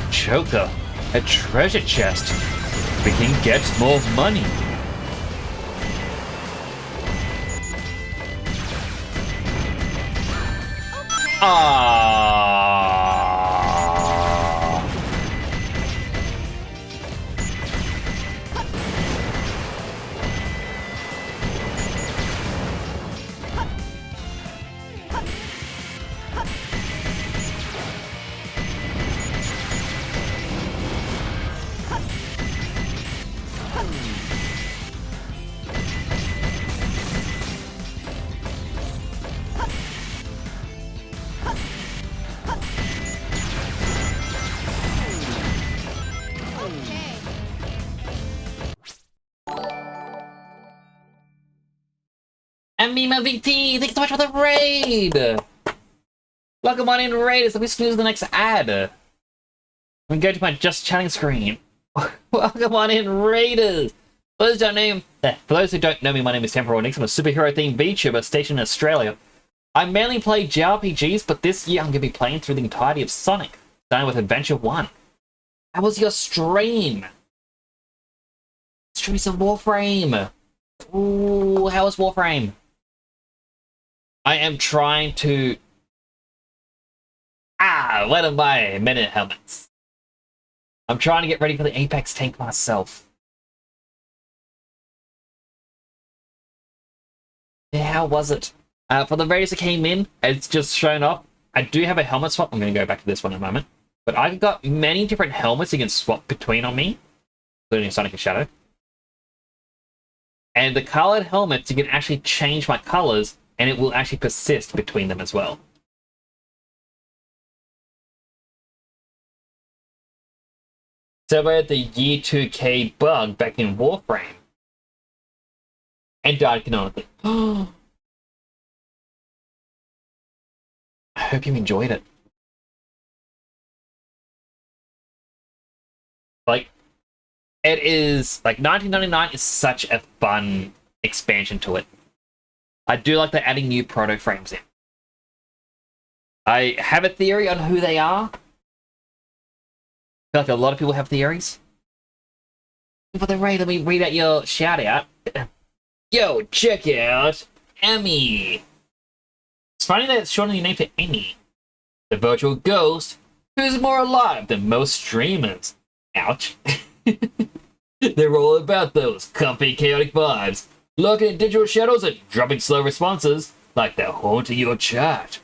Joker, a treasure chest. We can get more money. And Mima VT, thanks so much for the raid! Welcome on in, raiders. Let me snooze the next ad. Let me go to my just chatting screen. Welcome on in, raiders! For those who don't know me, my name is Temporal Nix. I'm a superhero-themed VTuber stationed in Australia. I mainly play JRPGs, but this year I'm going to be playing through the entirety of Sonic, starting with Adventure 1. How was your stream? Stream some Warframe! Ooh, how was Warframe? I am trying to... what are my minute helmets? I'm trying to get ready for the Apex tank myself. Yeah, how was it? For the raiders that came in, it's just shown up. I do have a helmet swap. I'm going to go back to this one in a moment. But I've got many different helmets you can swap between on me, including Sonic and Shadow. And the colored helmets, you can actually change my colors, and it will actually persist between them as well. So we had the year 2K bug back in Warframe. And died canonically. I hope you enjoyed it. Like, it is, like, 1999 is such a fun expansion to it. I do like they're adding new proto frames in. I have a theory on who they are. I feel like a lot of people have theories. For the raid, let me read out your shout out. Yo, check out Emmy. It's funny that it's shortening your name to Emmy. The virtual ghost who's more alive than most streamers. Ouch. They're all about those comfy, chaotic vibes, lurking in digital shadows and dropping slow responses like they're haunting your chat.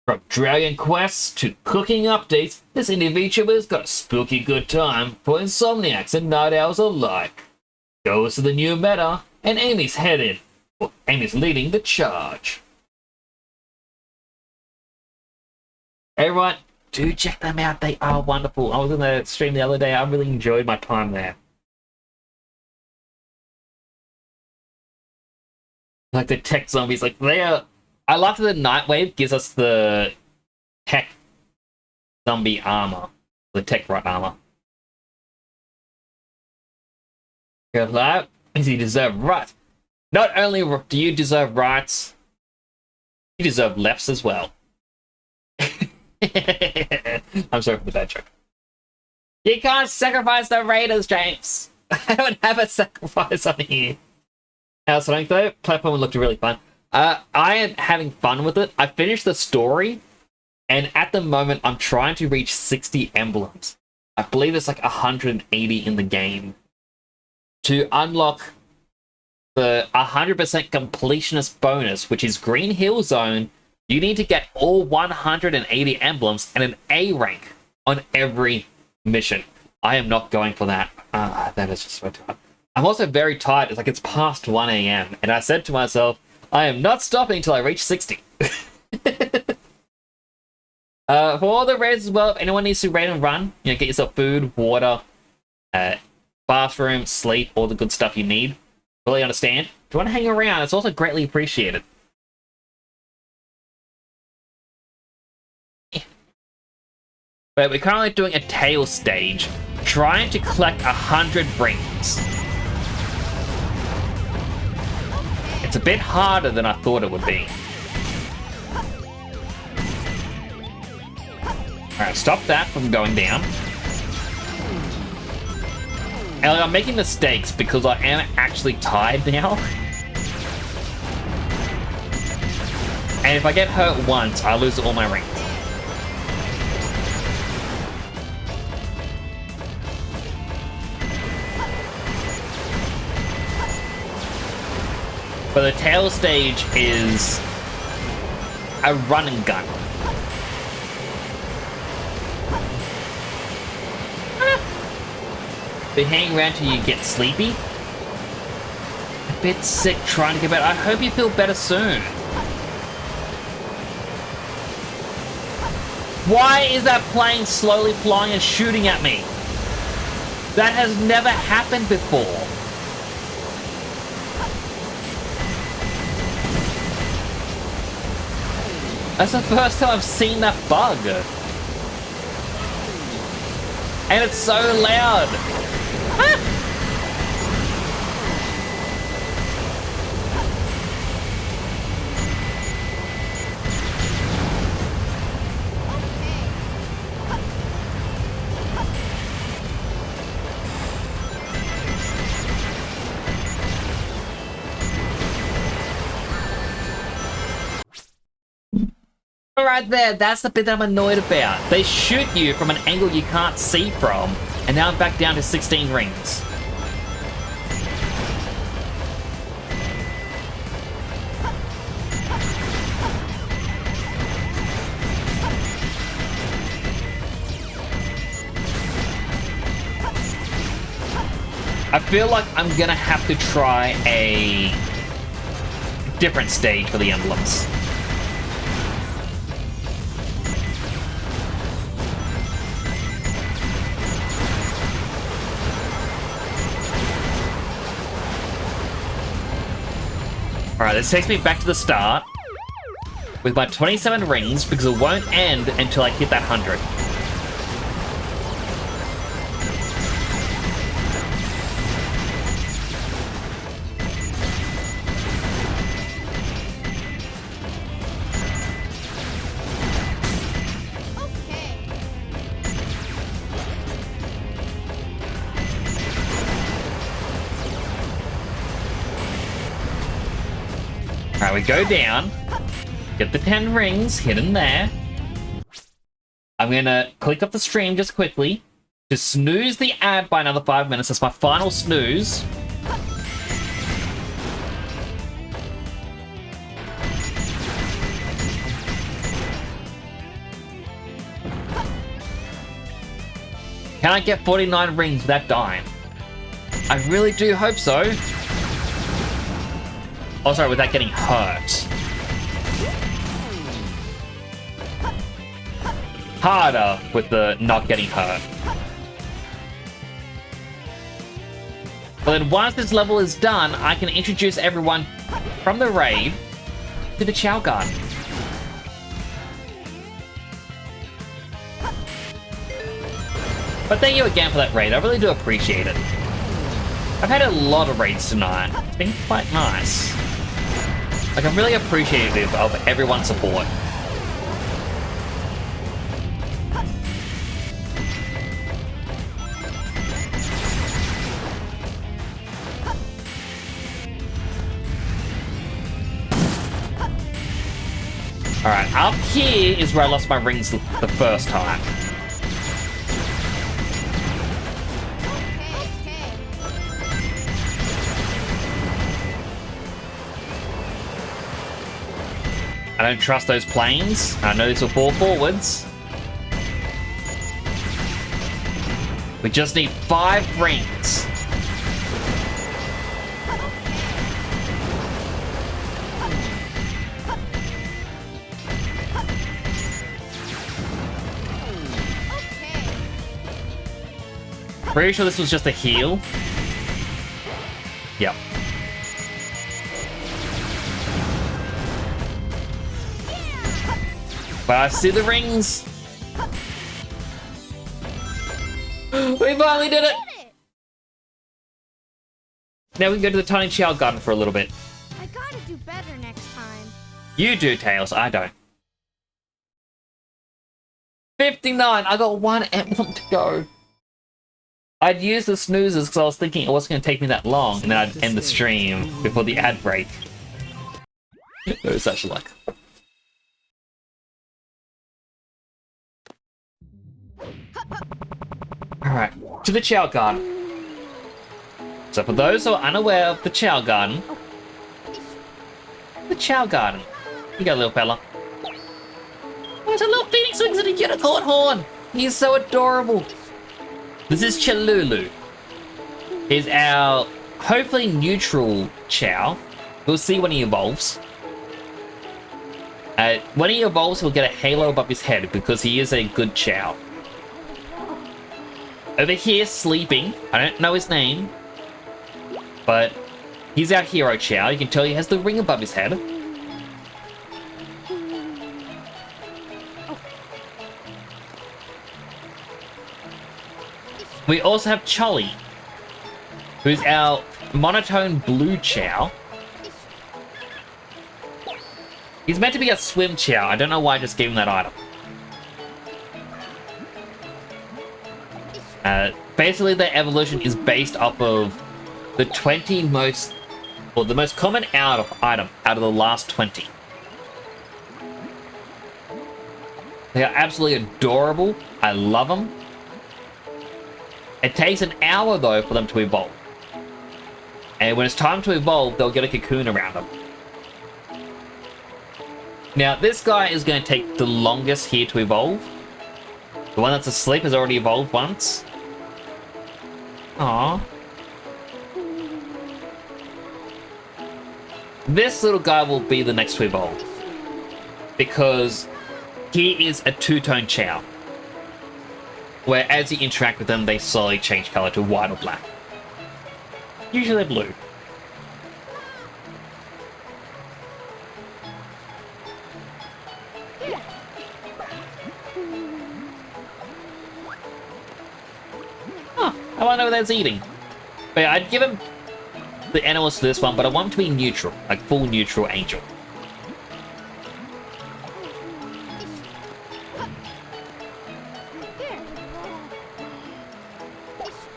From Dragon Quests to cooking updates, this indie VTuber's got a spooky good time for insomniacs and night owls alike. Goes to the new meta, and Amy's leading the charge. Everyone, do check them out. They are wonderful. I was in the stream the other day. I really enjoyed my time there. Like the tech zombies, like they are... I like that the Nightwave gives us the tech zombie armor. The tech right armor. Good luck. You deserve rights. Not only do you deserve rights, you deserve lefts as well. I'm sorry for the bad joke. You can't sacrifice the Raiders, James. I don't have a sacrifice on here. How's Sonic though? Platform looked really fun. I am having fun with it. I finished the story, and at the moment I'm trying to reach 60 emblems. I believe it's like 180 in the game. To unlock the 100% completionist bonus, which is Green Hill Zone, you need to get all 180 emblems and an A rank on every mission. I am not going for that. That is just so tired. I'm also very tired. It's like it's past 1 a.m. and I said to myself, I am not stopping until I reach 60. For all the raids as well, if anyone needs to raid and run, you know, get yourself food, water, bathroom, sleep, all the good stuff you need. Really understand. If you want to hang around, it's also greatly appreciated. But we're currently doing a tail stage, trying to collect 100 rings. It's a bit harder than I thought it would be. Alright, stop that from going down. And I'm making mistakes because I am actually tired now. And if I get hurt once, I lose all my rings. But the tail stage is a run and gun. Be hanging around till you get sleepy. A bit sick trying to get better. I hope you feel better soon. Why is that plane slowly flying and shooting at me? That has never happened before. That's the first time I've seen that bug. And it's so loud. Ah! Right there, that's the bit that I'm annoyed about. They shoot you from an angle you can't see from, and now I'm back down to 16 rings. I feel like I'm gonna have to try a different stage for the emblems. Alright, this takes me back to the start with my 27 rings because it won't end until I hit that 100. Alright, we go down, get the 10 rings hidden there. I'm gonna click up the stream just quickly to snooze the ad by another 5 minutes. That's my final snooze. Can I get 49 rings without dying? I really do hope so. Oh, sorry, without getting hurt. Harder with the not getting hurt. But then once this level is done, I can introduce everyone from the raid to the Chao Garden. But thank you again for that raid, I really do appreciate it. I've had a lot of raids tonight, it's been quite nice. Like, I'm really appreciative of everyone's support. Alright, up here is where I lost my rings the first time. I don't trust those planes. I know this will fall forwards. We just need 5 rings. Pretty sure this was just a heal. Yep. But I see the rings. We finally did it. Now we can go to the Tiny Chow Garden for a little bit. I gotta do better next time. You do, Tails. I don't. 59. I got one emblem to go. I'd use the snoozers because I was thinking it wasn't going to take me that long, and then I'd end the stream before the ad break. It was such luck. Alright, to the Chow Garden. So for those who are unaware of the Chow Garden, the Chow Garden. You go, little fella. Oh, there's a little phoenix wings and a unicorn horn. He's so adorable. This is Chalulu. He's our hopefully neutral Chow. We'll see when he evolves. When he evolves, he'll get a halo above his head because he is a good Chow. Over here, sleeping. I don't know his name, but he's our hero Chow. You can tell he has the ring above his head. We also have Cholly, who's our monotone blue Chow. He's meant to be a swim Chow. I don't know why I just gave him that item. Basically, the evolution is based off of the 20 most, or the most common item out of the last 20. They are absolutely adorable. I love them. It takes an hour, though, for them to evolve. And when it's time to evolve, they'll get a cocoon around them. Now, this guy is going to take the longest here to evolve. The one that's asleep has already evolved once. Aww. This little guy will be the next to evolve. Because he is a two-tone Chow. Where as you interact with them, they slowly change color to white or black. Usually blue. Huh, I want to know what that's eating. But yeah, I'd give him the animals to this one, but I want him to be neutral, like full neutral angel.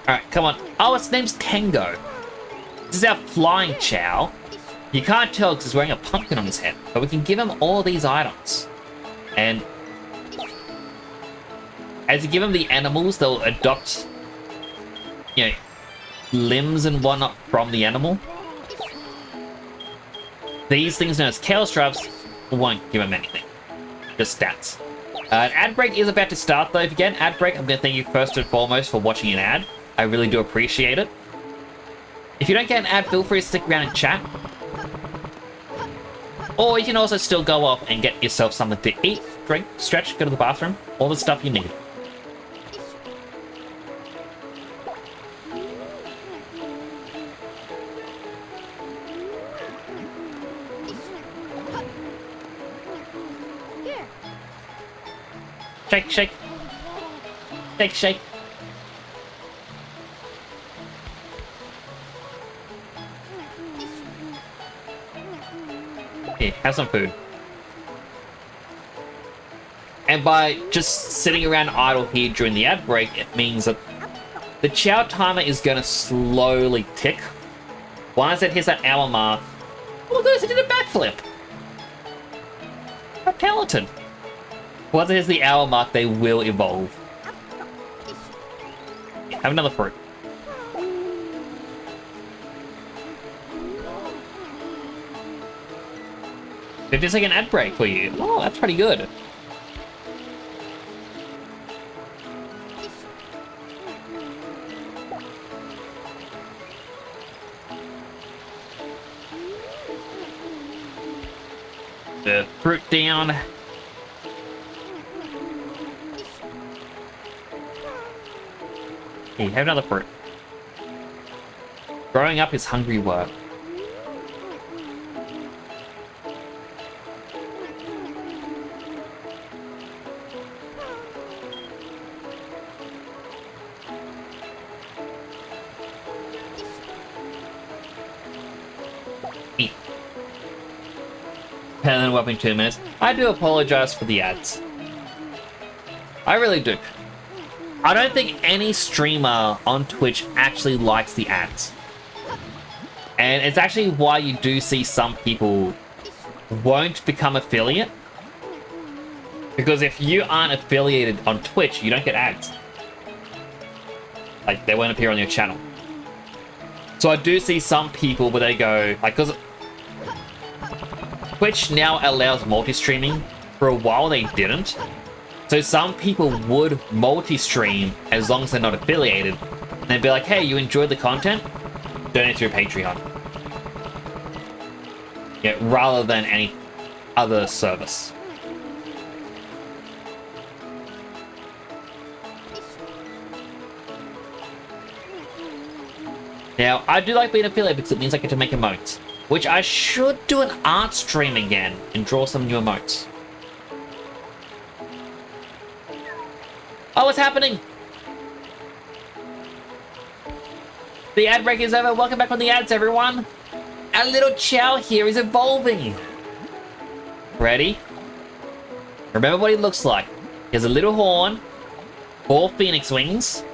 Alright, come on. Oh, its name's Tengo. This is our flying Chow. You can't tell because he's wearing a pumpkin on his head, but we can give him all these items. And as you give him the animals, they'll adopt, you know, limbs and whatnot from the animal. These things known as Chaos Drops won't give him anything. Just stats. An ad break is about to start though. If you get an ad break, I'm going to thank you first and foremost for watching an ad. I really do appreciate it. If you don't get an ad, feel free to stick around and chat. Or you can also still go off and get yourself something to eat, drink, stretch, go to the bathroom, all the stuff you need. Shake, shake. Shake, shake. Here, have some food. And by just sitting around idle here during the ad break, it means that the Chow timer is going to slowly tick. Once it hits that hour mark, oh look at this, it did a backflip. How talented. Once it hits the hour mark, they will evolve. Have another fruit. They're just like an ad break for you. Oh, that's pretty good. The fruit down. Here, have another fruit. Growing up is hungry work. Eat. And then whopping 2 minutes. I do apologize for the ads. I really do. I don't think any streamer on Twitch actually likes the ads. And it's actually why you do see some people won't become affiliate. Because if you aren't affiliated on Twitch, you don't get ads. Like, they won't appear on your channel. So I do see some people where they go, like, because Twitch now allows multi-streaming. For a while they didn't. So some people would multi-stream as long as they're not affiliated. And they'd be like, hey, you enjoyed the content? Donate to your Patreon. Yeah, rather than any other service. Now, I do like being affiliated because it means I get to make emotes. Which I should do an art stream again and draw some new emotes. Oh, what's happening? The ad break is over. Welcome back from the ads, everyone. Our little Chow here is evolving. Ready? Remember what he looks like. He has a little horn, 4 phoenix wings,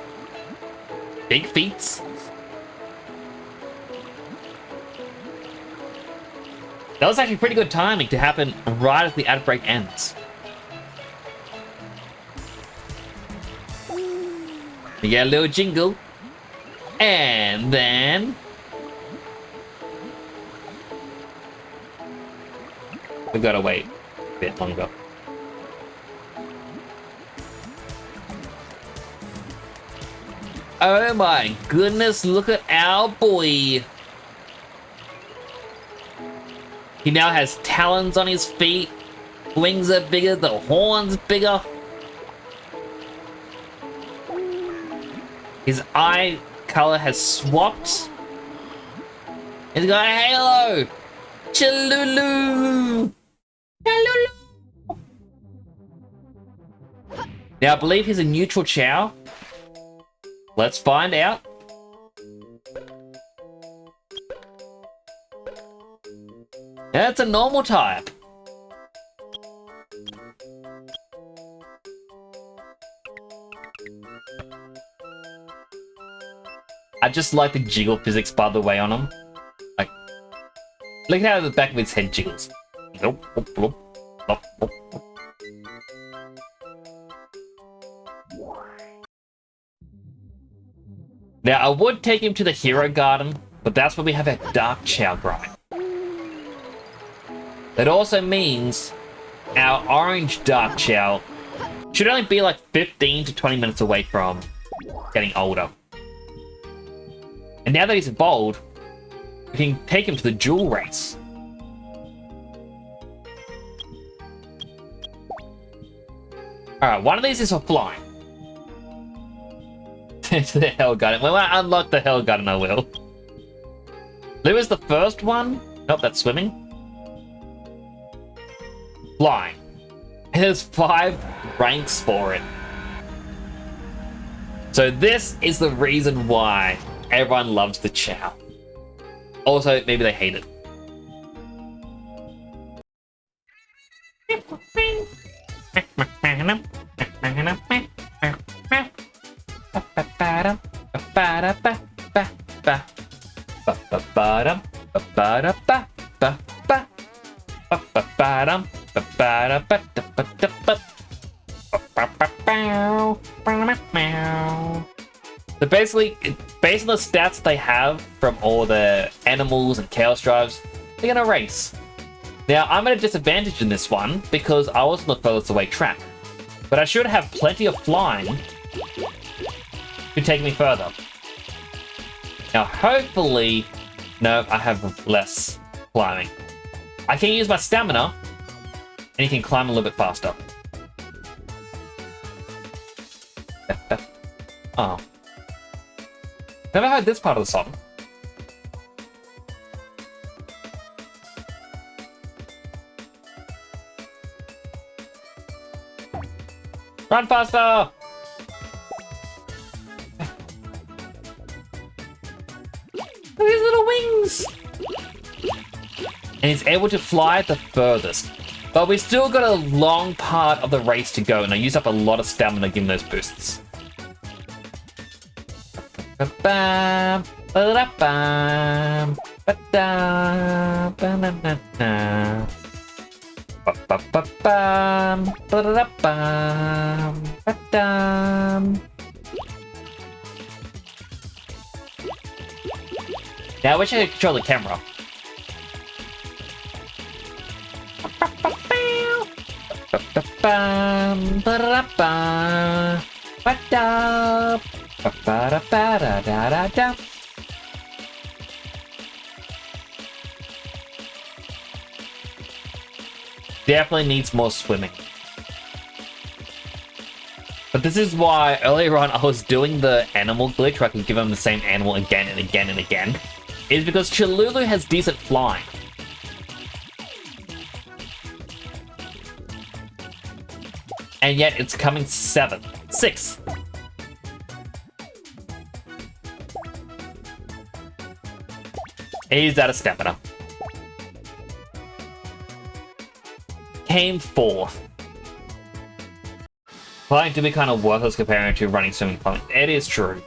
big feet. That was actually pretty good timing to happen right as the ad break ends. You get a little jingle. And then... we gotta wait a bit longer. Oh my goodness, look at our boy. He now has talons on his feet. Wings are bigger, the horn's bigger. His eye color has swapped. He's got a halo. Chalulu. Chalulu. Now, I believe he's a neutral Chow. Let's find out. That's a normal type. I just like the jiggle physics, by the way, on him. Like, look at how the back of his head jiggles. Nope, nope, nope, nope, nope. Now, I would take him to the Hero Garden, but that's where we have our Dark Chow grind. That also means our Orange Dark Chow should only be like 15 to 20 minutes away from getting older. And now that he's evolved, we can take him to the duel race. Alright, one of these is for flying. To the Hell Garden. When I unlock the Hell Garden, I will. There was the first one. Nope, that's swimming. Flying. And there's 5 ranks for it. So this is the reason why everyone loves the Chow. Also, maybe they hate it. So basically, based on the stats they have from all the animals and Chaos Drives, they're gonna race. Now, I'm at a disadvantage in this one because I was on the furthest away track. But I should have plenty of flying to take me further. Now, hopefully... no, I have less climbing. I can use my stamina, and you can climb a little bit faster. Oh. Never heard this part of the song. Run faster! Look at his little wings! And he's able to fly the furthest. But we still got a long part of the race to go, and I used up a lot of stamina giving those boosts. Ba-bam, ba-da-bam, ba-da, ba-na-na-na. Ba-ba-ba-bam, ba-da-da-bam, ba-dam. Now I wish I could control the camera. Ba-da-bam, ba-da-da-bam, ba-da, ba-ba-da-ba-da-da-da-da. Definitely needs more swimming. But this is why earlier on I was doing the animal glitch where I could give him the same animal again and again and again. Is because Chilulu has decent flying. And yet it's coming 6. He's out of stamina. Came 4th. Flying to be kind of worthless compared to running swimming plumbing. It is true.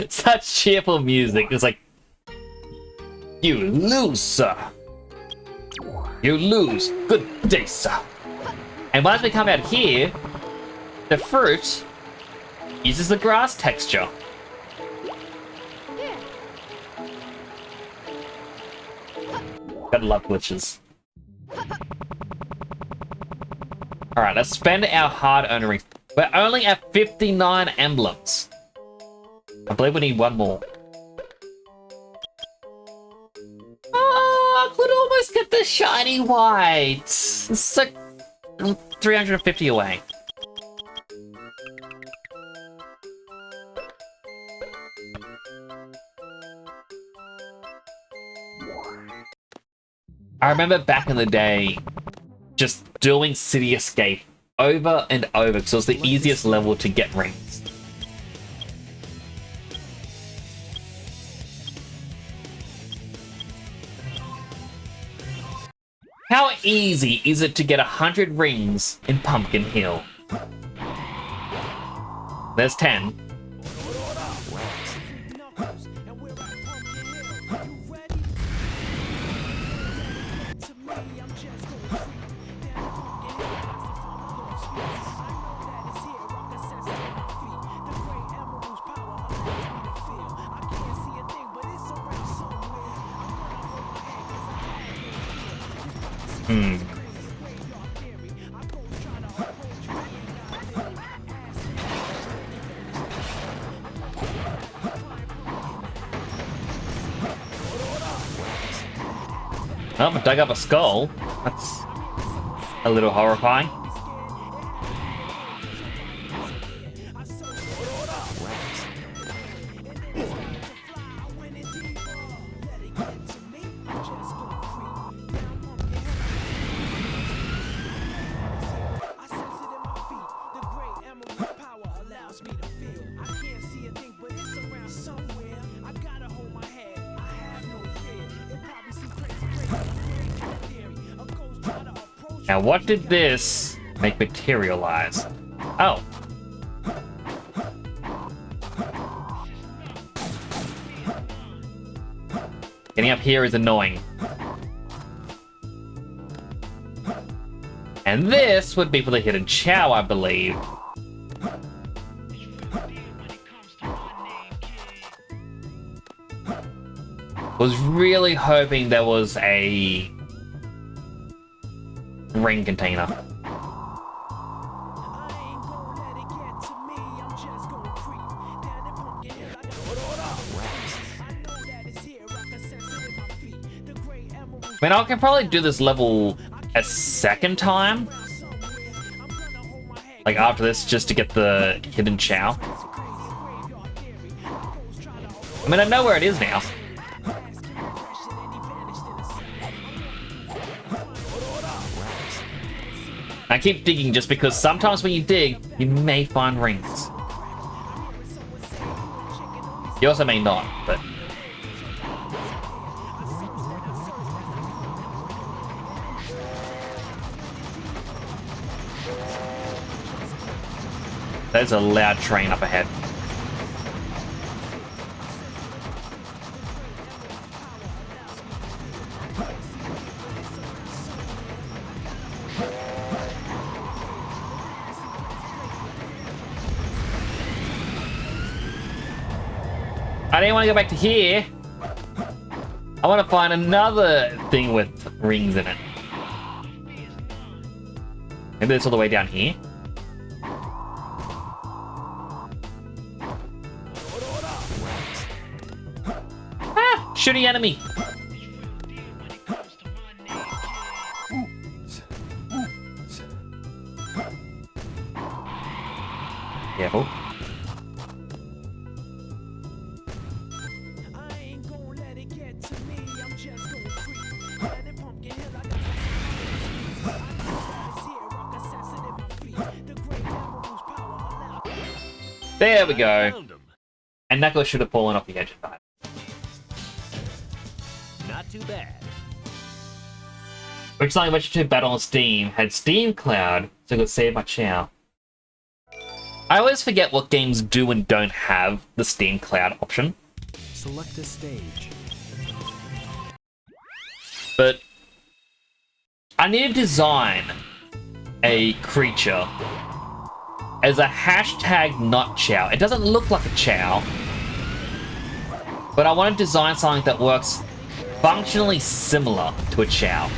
Such cheerful music. It's like, you lose, sir. You lose. Good day, sir. And once we come out here, the fruit uses the grass texture. Gotta love glitches. Alright, let's spend our hard-earned rings. We're only at 59 emblems. I believe we need one more. Oh, I could almost get the shiny white. It's like 350 away. I remember back in the day, just doing City Escape over and over because it was the easiest level to get rings. How easy is it to get 100 rings in Pumpkin Hill? There's 10. Oh, I dug up a skull. That's a little horrifying. Now, what did this make materialize? Oh. Getting up here is annoying. And this would be for the hidden Chow, I believe. Was really hoping there was a ring container. I mean, I can probably do this level a second time Like after this, just to get the hidden Chow. I mean, I know where it is now. I keep digging just because sometimes when you dig, you may find rings. You also may not, but... There's a loud train up ahead. I didn't want to go back to here. I want to find another thing with rings in it. Maybe it's all the way down here. Ah! Shooting enemy! Careful. There we go. And Knuckles should have fallen off the edge of that. Not too bad. Originally, I went to battle on Steam, had Steam Cloud, so I could save my Chow. I always forget what games do and don't have the Steam Cloud option. Select a stage. But I need to design a creature as a hashtag not Chow. It doesn't look like a Chow, but I want to design something that works functionally similar to a Chow.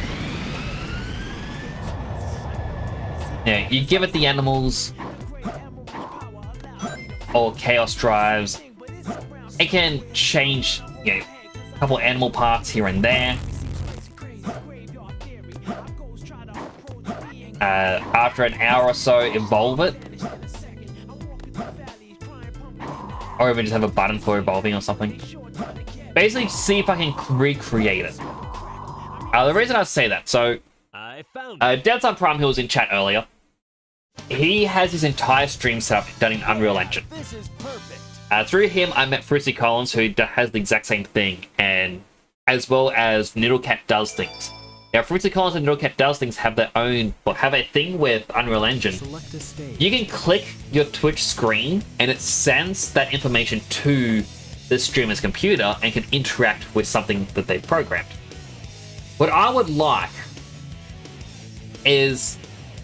Yeah, you give it the animals or chaos drives. It can change, you know, a couple animal parts here and there. After an hour or so, evolve it. Or even just have a button for evolving or something. Basically, see if I can recreate it. The reason I say that, so... Deadside Prime, who was in chat earlier, he has his entire stream setup done in Unreal Engine. This is perfect. Through him, I met Fruitsy Collins, who has the exact same thing, and as well as Noodlecat Does Things. Now, Fruitsy Collins and Noodlecat Does Things have their own, well, have a thing with Unreal Engine. Select a stage. You can click your Twitch screen, and it sends that information to the streamer's computer and can interact with something that they've programmed. What I would like is,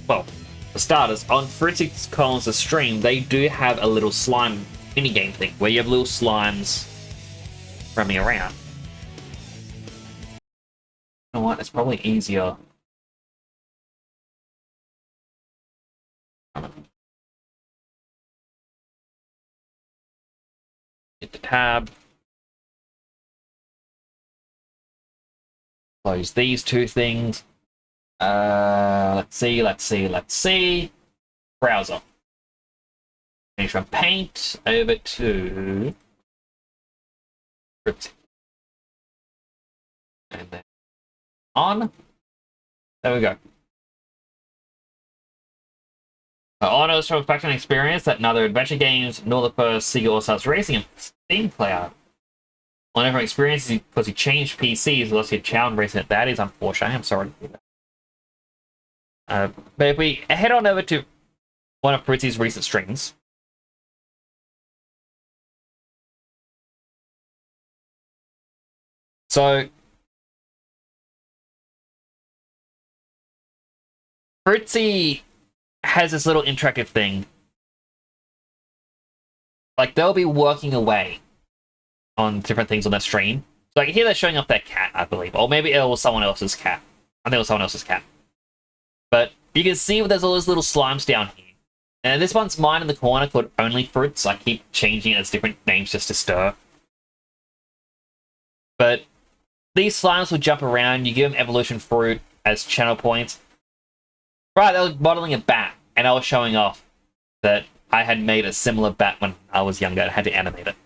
well, for starters, on Fruitsy Collins' stream, they do have a little slime minigame thing where you have little slimes roaming around. You know what? It's probably easier. Hit the tab. Close these two things. Let's see. Browser. Change from Paint over to Fruitsy. And then on. There we go. Honors from fact and experience that neither adventure games nor the first Sega All-Stars Racing in Steam Cloud. Whenever experience because he changed PCs, lost your Chow and racing it. That is unfortunate. I'm sorry to hear that. But if we head on over to one of Fruitsy's recent streams. So Fruitsy has this little interactive thing. Like, they'll be working away on different things on their stream. So I can hear they're showing off their cat, I believe. Or maybe it was someone else's cat. I think it was someone else's cat. But you can see there's all those little slimes down here. And this one's mine in the corner called Only Fruits. I keep changing it as different names just to stir. But these slimes will jump around. You give them evolution fruit as channel points. Right, they were modeling a bat, and I was showing off that I had made a similar bat when I was younger and had to animate it.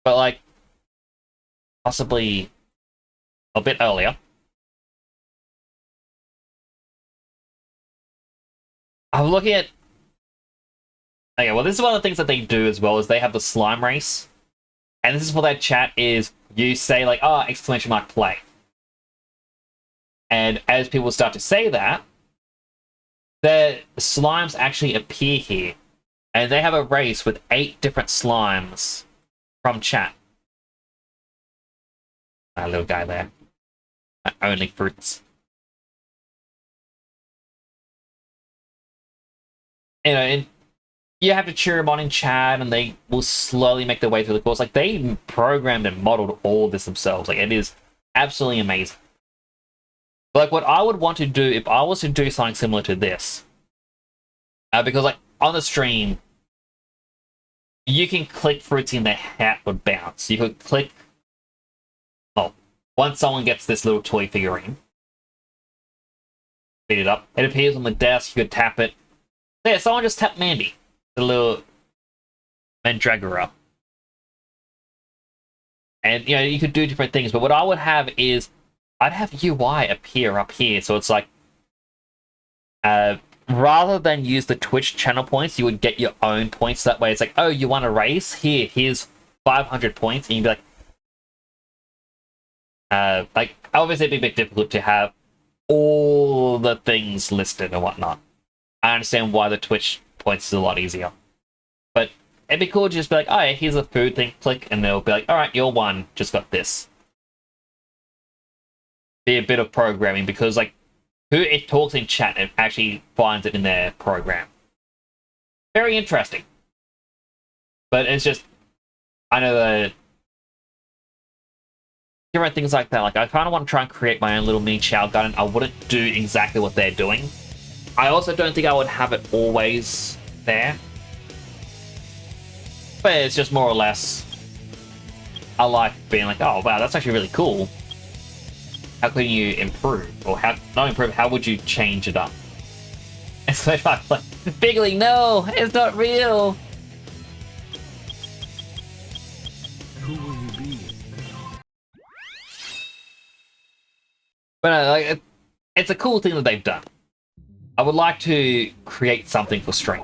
But like, possibly a bit earlier. I'm looking at... Okay, well, this is one of the things that they do as well, is they have the slime race. And this is for that chat is, you say like, oh, exclamation mark play. And as people start to say that, the slimes actually appear here. And they have a race with 8 different slimes from chat. That little guy there. Only fruits. You know, and you have to cheer them on in chat, and they will slowly make their way through the course. Like, they programmed and modeled all this themselves. Like, it is absolutely amazing. But, like, what I would want to do if I was to do something similar to this, because, like, on the stream, you can click fruits and their hat would bounce. You could click... Oh, once someone gets this little toy figurine, speed it up, it appears on the desk, you could tap it. Yeah, someone just tapped Mandy, the little Mandragora. And, you know, you could do different things, but what I would have is, I'd have UI appear up here, so it's like, rather than use the Twitch channel points, you would get your own points. That way it's like, oh, you want a race? Here's 500 points, and you'd be like, obviously it'd be a bit difficult to have all the things listed and whatnot. I understand why the Twitch points is a lot easier. But it'd be cool to just be like, oh, yeah, here's a food thing, click, and they'll be like, alright, you're one, just got this. Be a bit of programming, because, like, who it talks in chat and actually finds it in their program. Very interesting. But it's just, I know that different things like that. Like, I kind of want to try and create my own little mini Chao Garden. I wouldn't do exactly what they're doing. I also don't think I would have it always there. But it's just more or less, I like being like, oh wow, that's actually really cool. How can you improve? Or how, not improve, how would you change it up? And so I'm like, Biggly, no, it's not real. Who will you be? But like, it's a cool thing that they've done. I would like to create something for stream.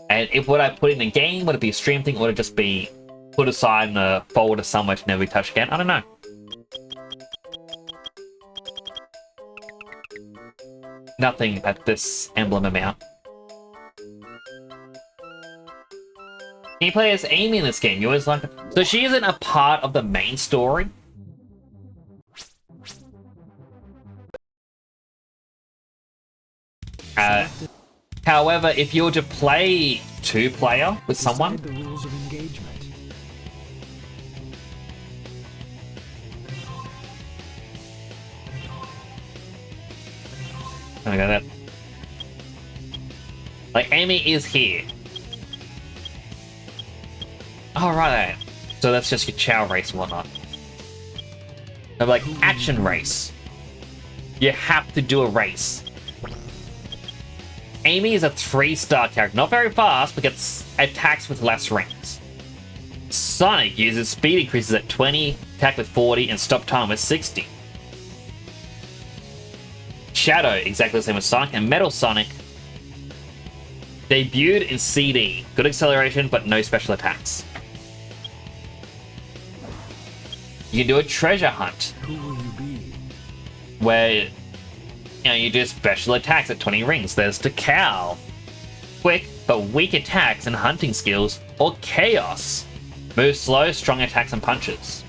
And if would I put in a game, would it be a stream thing, or would it just be put aside in a folder somewhere to never be touched again? I don't know. Nothing at this emblem amount. Can you play as Amy in this game? You always like it. So she isn't a part of the main story? However, if you were to play 2-player with someone, The rules of engagement. I got that. Like, Amy is here. Alright, so that's just your Chao race and whatnot. So, like, action race. You have to do a race. Amy is a 3-star character, not very fast, but gets attacks with less rings. Sonic uses speed increases at 20, attack with 40, and stop time with 60. Shadow, exactly the same as Sonic, and Metal Sonic debuted in CD. Good acceleration, but no special attacks. You can do a treasure hunt. Who will you be? Where, you know, you do special attacks at 20 rings. There's Decal. Quick, but weak attacks and hunting skills, or Chaos. Move slow, strong attacks and punches.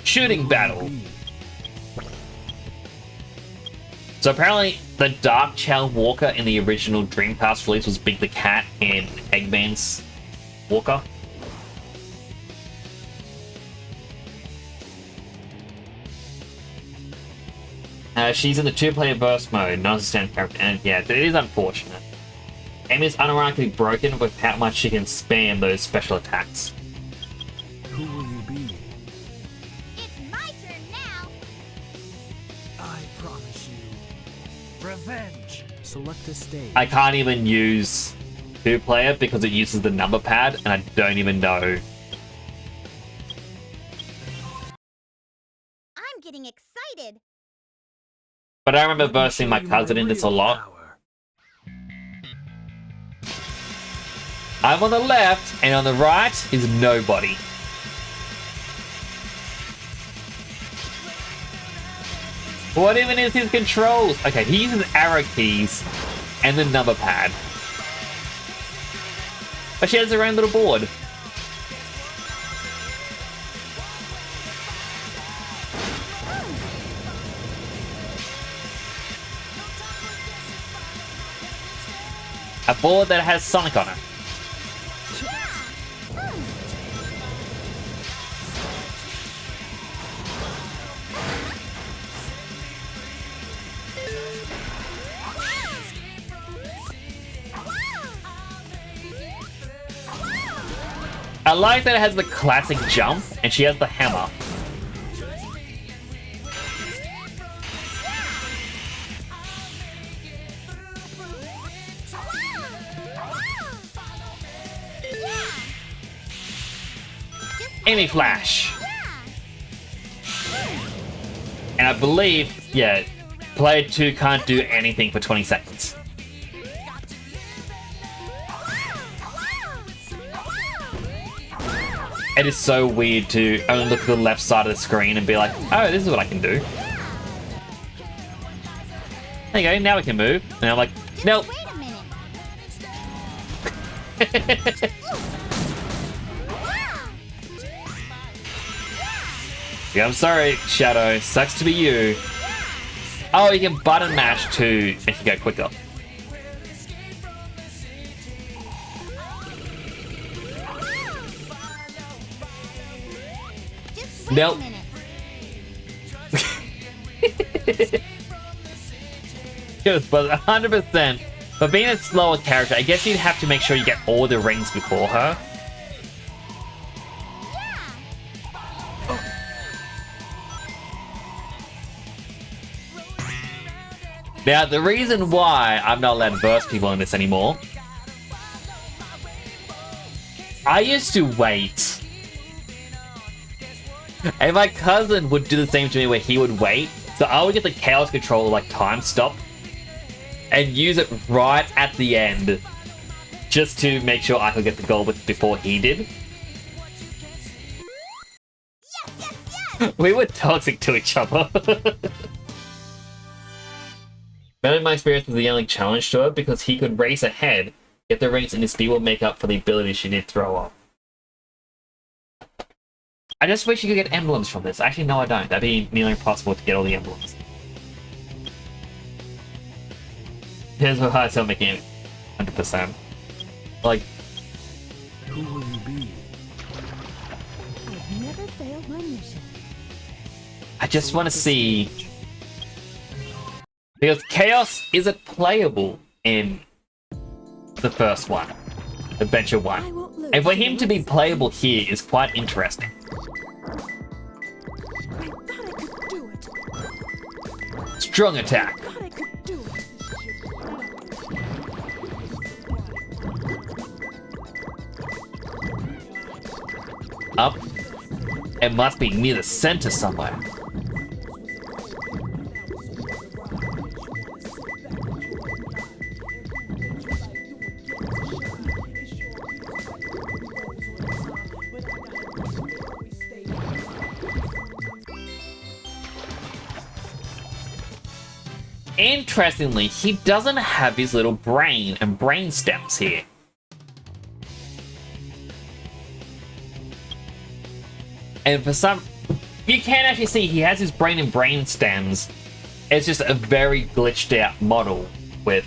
Shooting battle. So apparently, the Dark Chao Walker in the original Dreamcast release was Big the Cat in Eggman's Walker. She's in the 2-player burst mode, not as a standard character, and yeah, it is unfortunate. Amy is unironically broken with how much she can spam those special attacks. Who will you be? It's my turn now. I promise you. Revenge Select a stage. I can't even use 2-player because it uses the number pad, and I don't even know. I'm getting excited. But I remember versing my cousin in this a lot. I'm on the left, and on the right is nobody. What even is his controls? Okay, he uses arrow keys and the number pad. But she has her own little board. A board that has Sonic on it. I like that it has the classic jump, and she has the hammer. Amy Flash. And I believe, yeah, player 2 can't do anything for 20 seconds. It is so weird to only look at the left side of the screen and be like, oh, this is what I can do. There you go, now we can move. And I'm like, nope. Wait a minute. Yeah, I'm sorry, Shadow. Sucks to be you. Oh, you can button mash to make it go quicker. Nope. Good, but 100%. For being a slower character, I guess you'd have to make sure you get all the rings before her. Now, the reason why I'm not allowed to verse people in this anymore, I used to wait. And my cousin would do the same to me where he would wait. So I would get the Chaos Controller like time stop and use it right at the end just to make sure I could get the goal before he did. We were toxic to each other. Mainly my experience was the only challenge to her because he could race ahead, get the rings, and his speed will make up for the ability she did throw off. I just wish you could get emblems from this. Actually, no, I don't. That'd be nearly impossible to get all the emblems. Here's what I tell making it 100%. Like, who will you be? I've never failed my mission. I just want to see. Because Chaos isn't playable in the first one, Adventure 1. And for him to be playable here is quite interesting. Strong attack. Up. It must be near the center somewhere. Interestingly, he doesn't have his little brain and brain stems here. And for some, you can actually see he has his brain and brain stems. It's just a very glitched out model with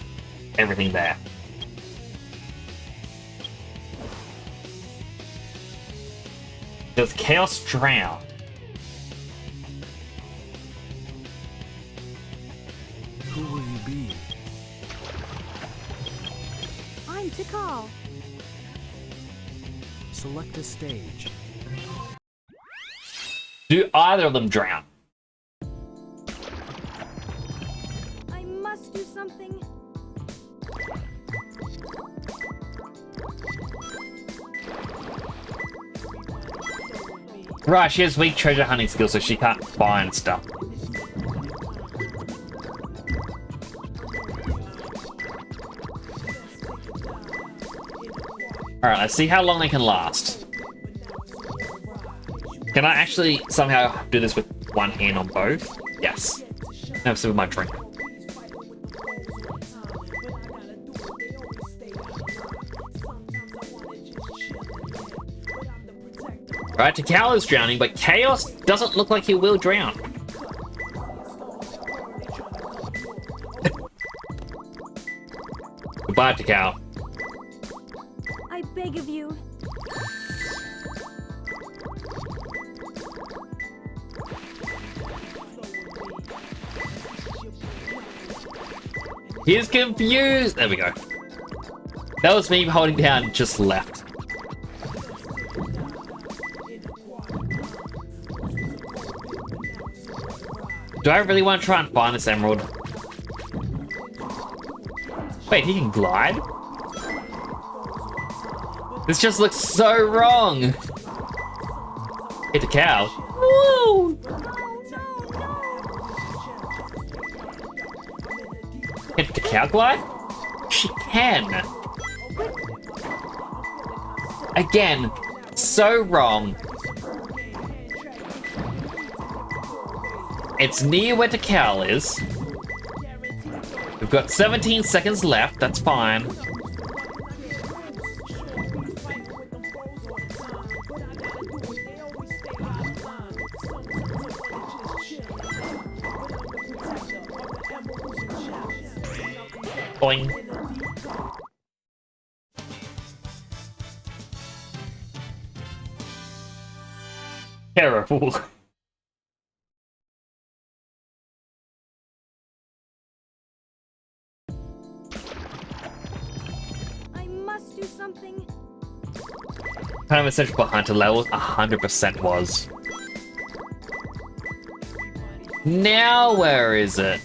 everything there. Does Chaos drown? Who will you be? I'm Tikal. Select a stage. Do either of them drown? I must do something. Right, she has weak treasure hunting skills, so she can't find stuff. Alright, let's see how long they can last. Can I actually somehow do this with one hand on both? Yes. Have a sip of my drink. Right, Takao is drowning, but Chaos doesn't look like he will drown. Goodbye, Takao. I beg of you. He's confused! There we go. That was me holding down just left. Do I really want to try and find this emerald? Wait, he can glide? This just looks so wrong! Hit the cow. Woo! Hit the cow glide? She can! Again, so wrong. It's near where the cow is. We've got 17 seconds left, that's fine. Boing. Terrible. I must do something. Kind of essential for hunter levels, 100% was. Now where is it?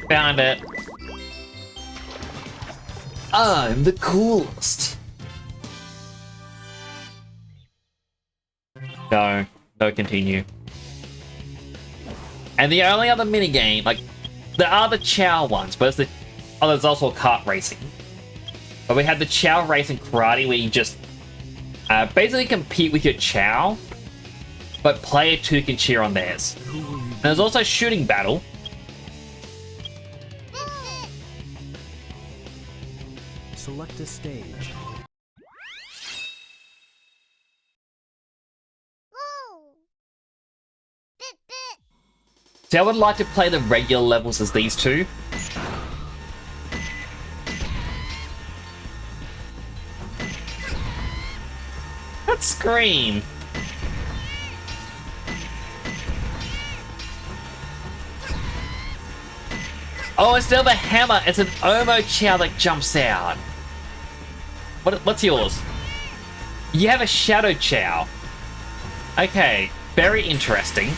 Found it. I'm the coolest. No, no continue. And the only other minigame, like, there are the Chow ones, but there's also kart racing. But we had the Chow racing karate where you just basically compete with your Chow, but player 2 can cheer on theirs. And there's also shooting battle. Select a stage. See, I would like to play the regular levels as these two. That scream! Oh, instead of a hammer, it's an Omo Chow that jumps out. What's yours? You have a Shadow Chow. Okay, very interesting.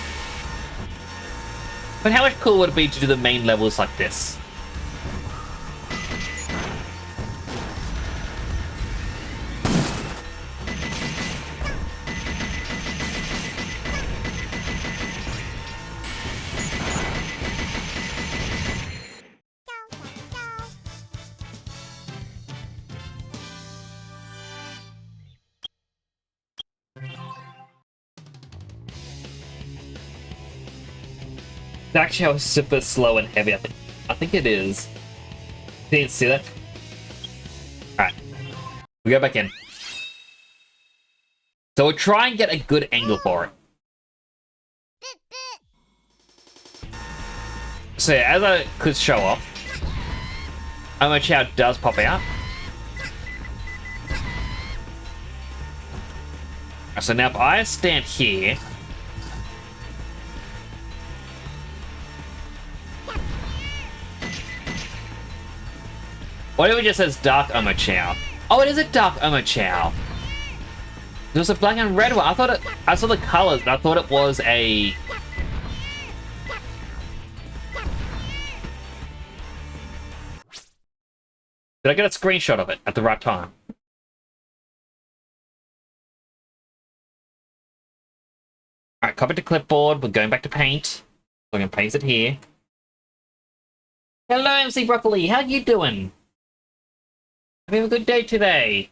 But how much cooler would it be to do the main levels like this? Dark Chow is super slow and heavy. I think it is. Didn't see that. Alright. We go back in. So we'll try and get a good angle for it. So yeah, as I could show off, Omo Chow does pop out. So now if I stand here, what if it just says Dark Omo Chow? Oh, it is a Dark Omo Chow. There's a black and red one. I saw the colors, and I thought it was a... Did I get a screenshot of it at the right time? Alright, copy to clipboard. We're going back to paint. We're going to paste it here. Hello, MC Broccoli. How you doing? Have a good day today.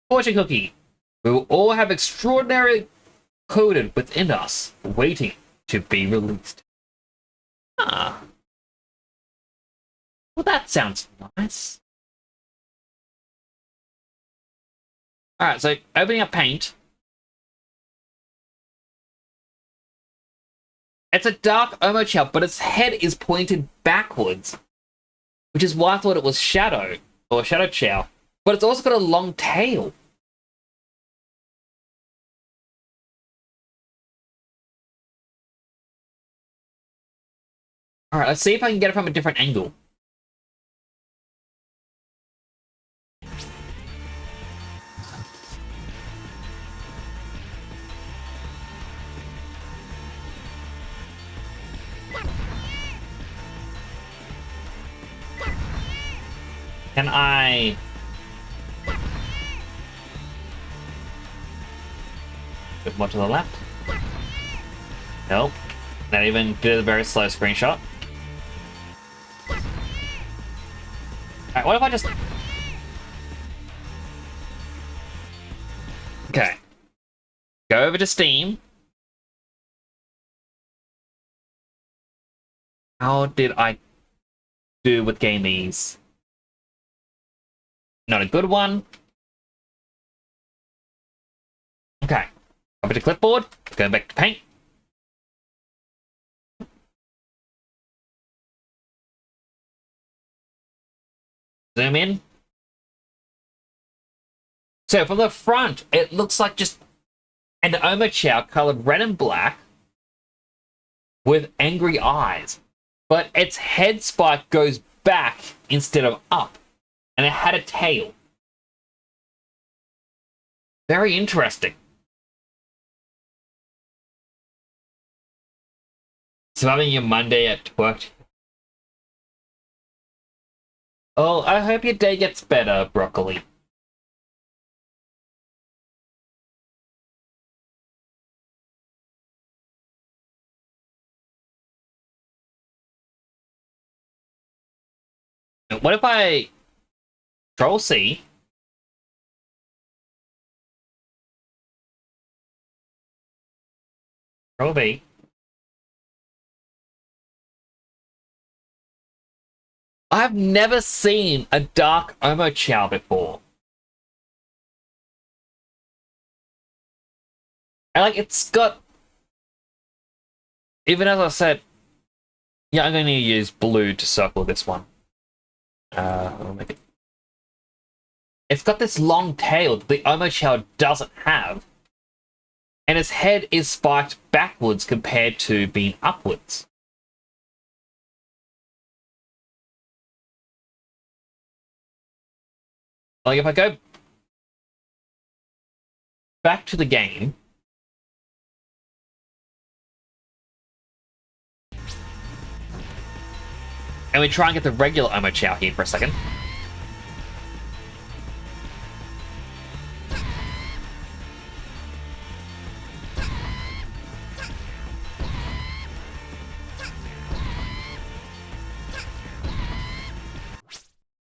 Fortune cookie. We will all have extraordinary coded within us, waiting to be released. Ah. Well, that sounds nice. Alright, so opening up paint. It's a dark Omochao, but its head is pointed backwards, which is why I thought it was Shadow, or Shadow Chow. But it's also got a long tail. Alright, let's see if I can get it from a different angle. Can I... bit more to the left? Nope. Not even did a very slow screenshot. Alright, what if I just... Okay. Go over to Steam. How did I do with Game Ease? Not a good one. Okay. Over to clipboard. Going back to paint. Zoom in. So from the front, it looks like just an Omochao colored red and black with angry eyes. But its head spike goes back instead of up. And it had a tail. Very interesting. Surviving your Monday at work. Oh, I hope your day gets better, Broccoli. What if I... Control C. Control V. I've never seen a dark Omochao before. And like it's got... Even as I said... Yeah, I'm going to use blue to circle this one. I'll make it... It's got this long tail that the Omochao doesn't have. And its head is spiked backwards compared to being upwards. Like if I go back to the game. And we try and get the regular Omochao here for a second.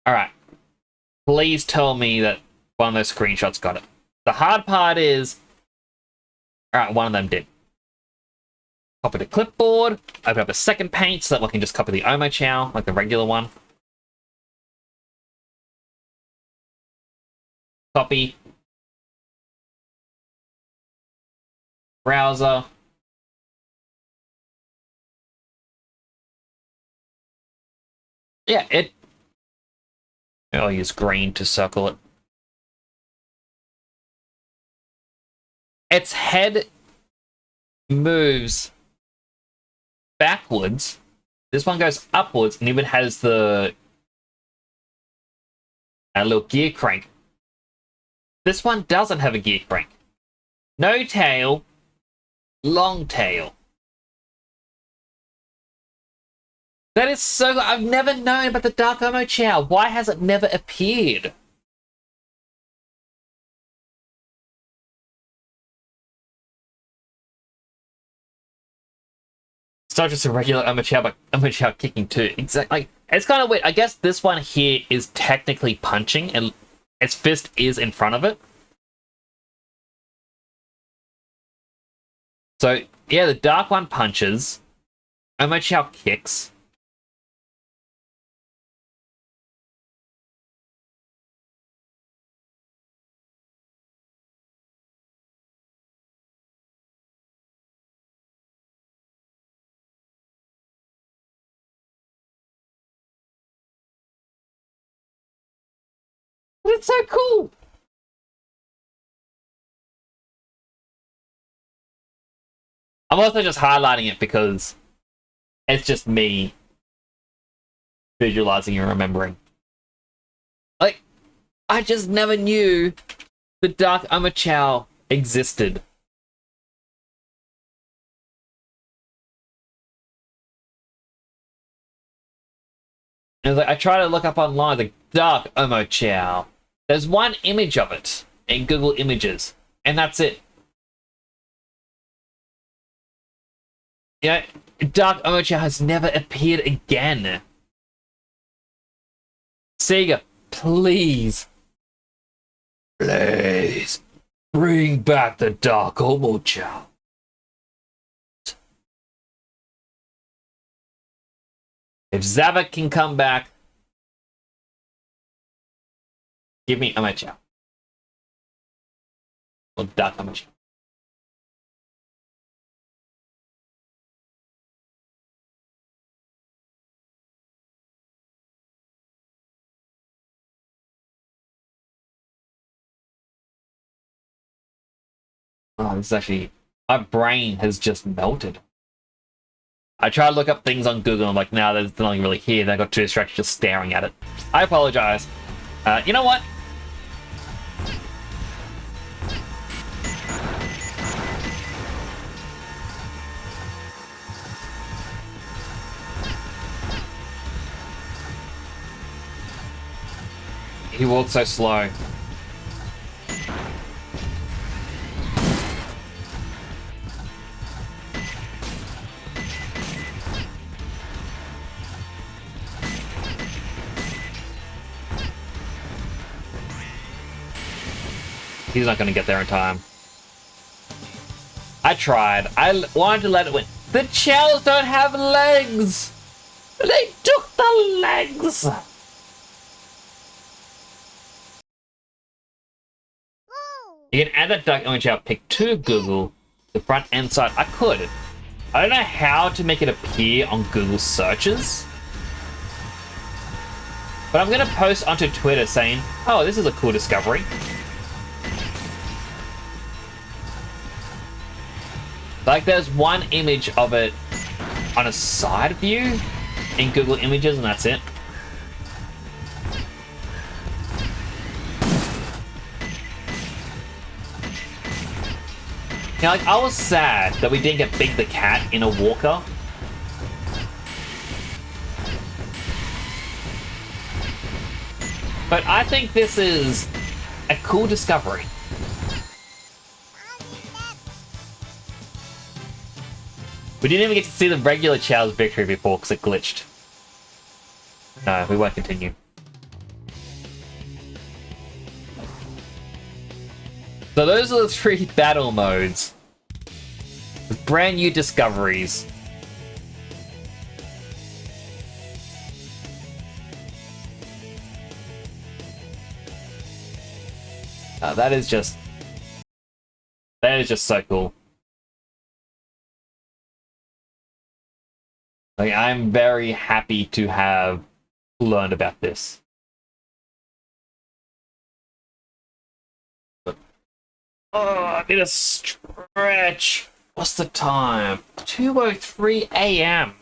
Alright. Please tell me that one of those screenshots got it. The hard part is... Alright, one of them did. Copy to clipboard. Open up a second paint so that we can just copy the Omochao, like the regular one. Copy. Browser. Yeah, it... I'll use green to circle it. Its head moves backwards. This one goes upwards and even has the little gear crank. This one doesn't have a gear crank. No tail, long tail. That is so... I've never known about the Dark Omochao. Why has it never appeared? It's not just a regular Omochao, but Omochao kicking too. Exactly. Like, it's kind of weird. I guess this one here is technically punching, and its fist is in front of it. So, yeah, the dark one punches. Omochao kicks. It's so cool! I'm also just highlighting it because it's just me visualizing and remembering. Like, I just never knew the Dark Omochao existed. And like, I try to look up online the Dark Omochao. There's one image of it in Google Images, and that's it. Yeah, Dark Omochao has never appeared again. Sega, please. Please. Bring back the Dark Omochao. If Zavok can come back, give me Omochao. Or Dark Omochao. Oh, this is actually... My brain has just melted. I try to look up things on Google, and I'm like, nah, there's nothing really here. Then I got too distracted just staring at it. I apologize. You know what? He walks so slow. He's not going to get there in time. I tried. I wanted to let it win. The Chows don't have legs! They took the legs! You can add that Dark Omochao pick to Google, the front and side. I could. I don't know how to make it appear on Google searches. But I'm going to post onto Twitter saying, oh, this is a cool discovery. Like, there's one image of it on a side view in Google Images, and that's it. You know, like, I was sad that we didn't get Big the Cat in a walker. But I think this is a cool discovery. We didn't even get to see the regular Chow's victory before because it glitched. No, we won't continue. So those are the 3 battle modes. With brand new discoveries. That is just so cool. Like, I'm very happy to have learned about this. Oh, I need a stretch. What's the time? 2:03 a.m.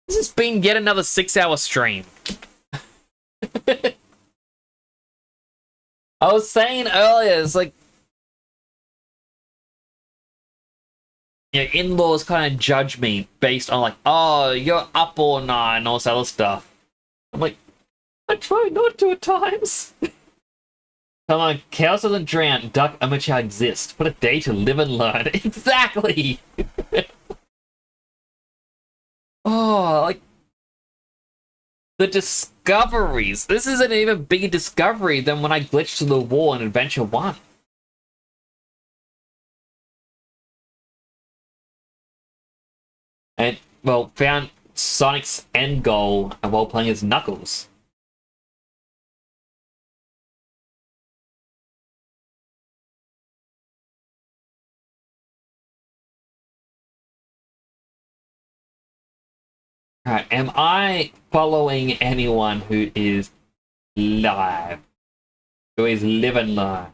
This has been yet another 6-hour stream. I was saying earlier, it's like, in-laws kind of judge me based on like, oh, you're up all night and all this other stuff. I'm like, I try not to at times. Come on, chaos doesn't drown, duck amateur exist. What a day to live and learn. Exactly! Oh, like, the discoveries. This is an even bigger discovery than when I glitched to the wall in Adventure 1. And, well, found Sonic's end goal while playing as Knuckles. Alright, am I following anyone who is live? Who is live and learn?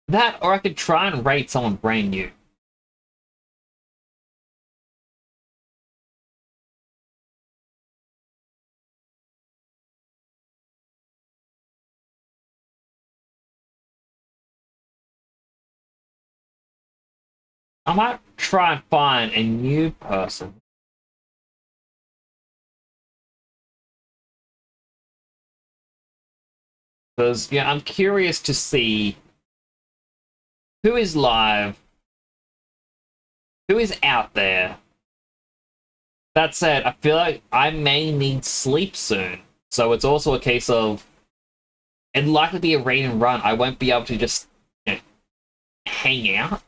That, or I could try and rate someone brand new. I might try and find a new person. Because, yeah, I'm curious to see who is live, who is out there. That said, I feel like I may need sleep soon. So it's also a case of, it'd likely be a raid and run. I won't be able to just, you know, hang out.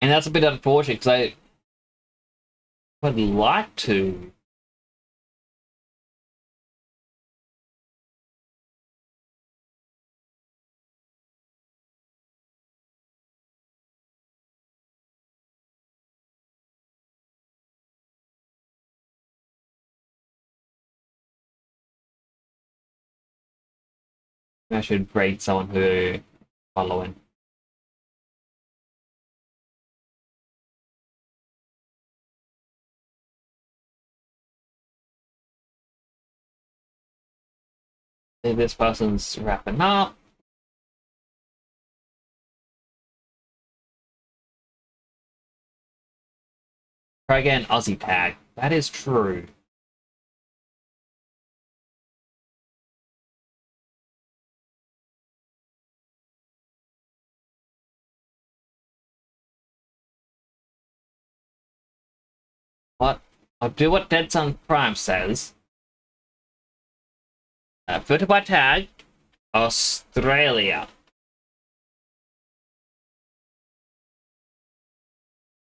And that's a bit unfortunate, because I would like to. I should rate someone who following. This person's wrapping up. Try again, Aussie tag. That is true. What? I'll do what Dead Sun Prime says. Filter by tag, Australia.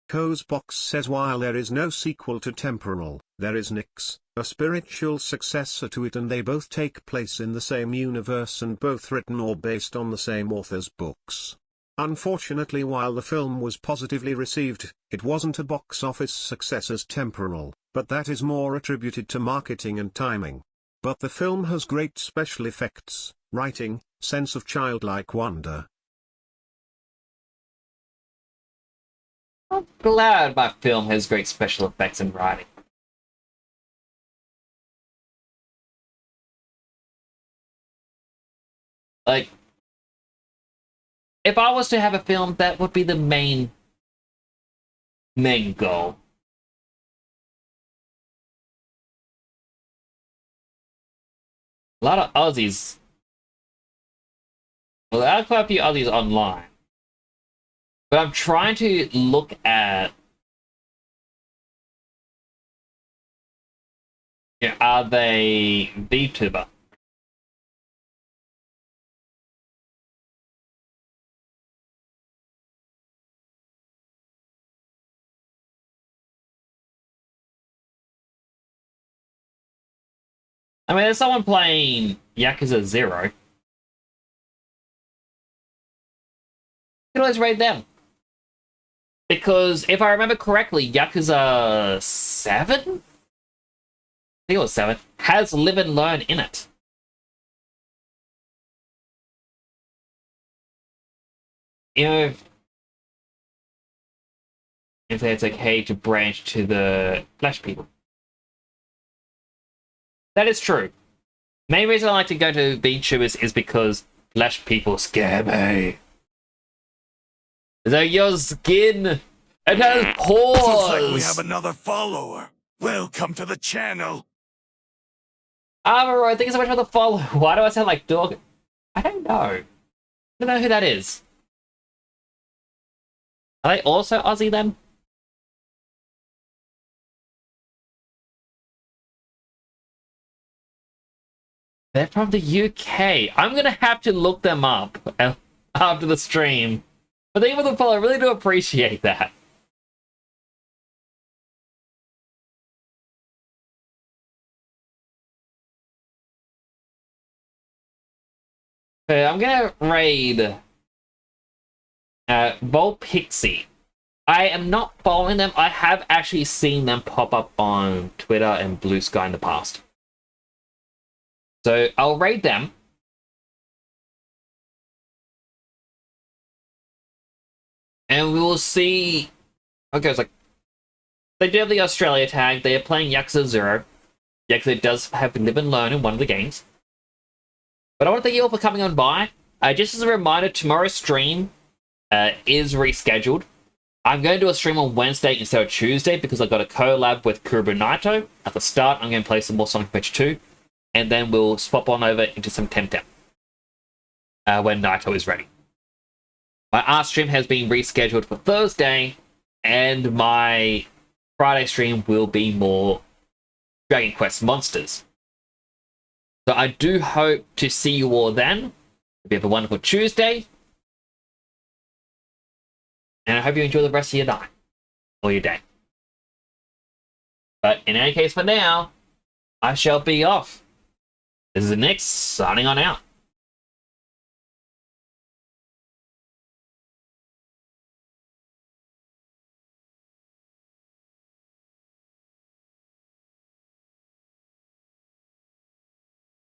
Cozebox says while there is no sequel to Temporal, there is Nyx, a spiritual successor to it, and they both take place in the same universe and both written or based on the same author's books. Unfortunately, while the film was positively received, it wasn't a box office success as Temporal, but that is more attributed to marketing and timing. But the film has great special effects, writing, sense of childlike wonder. I'm glad my film has great special effects and writing. Like, if I was to have a film, that would be the main goal. A lot of Aussies. Well, there are quite a few Aussies online. But I'm trying to look at... Yeah, are they VTuber? I mean, there's someone playing Yakuza 0. You can always raid them. Because if I remember correctly, Yakuza 7? I think it was 7. Has Live and Learn in it. you know, if it's okay to branch to the Flash people. That is true. Main reason I like to go to VTubers is because Flash people scare me. So your skin, it has pores. Looks like we have another follower. Welcome to the channel. Alright, thank you so much for the follow. Why do I sound like dog? I don't know. I don't know who that is. Are they also Aussie then? They're from the UK. I'm gonna have to look them up after the stream. But thank you for the follow. I really do appreciate that. Okay, I'm gonna raid Volpixie. I am not following them. I have actually seen them pop up on Twitter and Blue Sky in the past. So I'll raid them. And we will see. Okay, it's like they do have the Australia tag. They are playing Yakuza 0. Yakuza does have Live and Learn in one of the games. But I want to thank you all for coming on by. Just as a reminder, tomorrow's stream is rescheduled. I'm going to do a stream on Wednesday instead of Tuesday because I've got a collab with Kurubu Naito. At the start, I'm going to play some more Sonic Adventure 2. And then we'll swap on over into some Temtem when Naito is ready. My art stream has been rescheduled for Thursday, and my Friday stream will be more Dragon Quest Monsters. So I do hope to see you all then. Hope you have a wonderful Tuesday. And I hope you enjoy the rest of your night. Or your day. But in any case, for now, I shall be off. This is Nick, signing on out.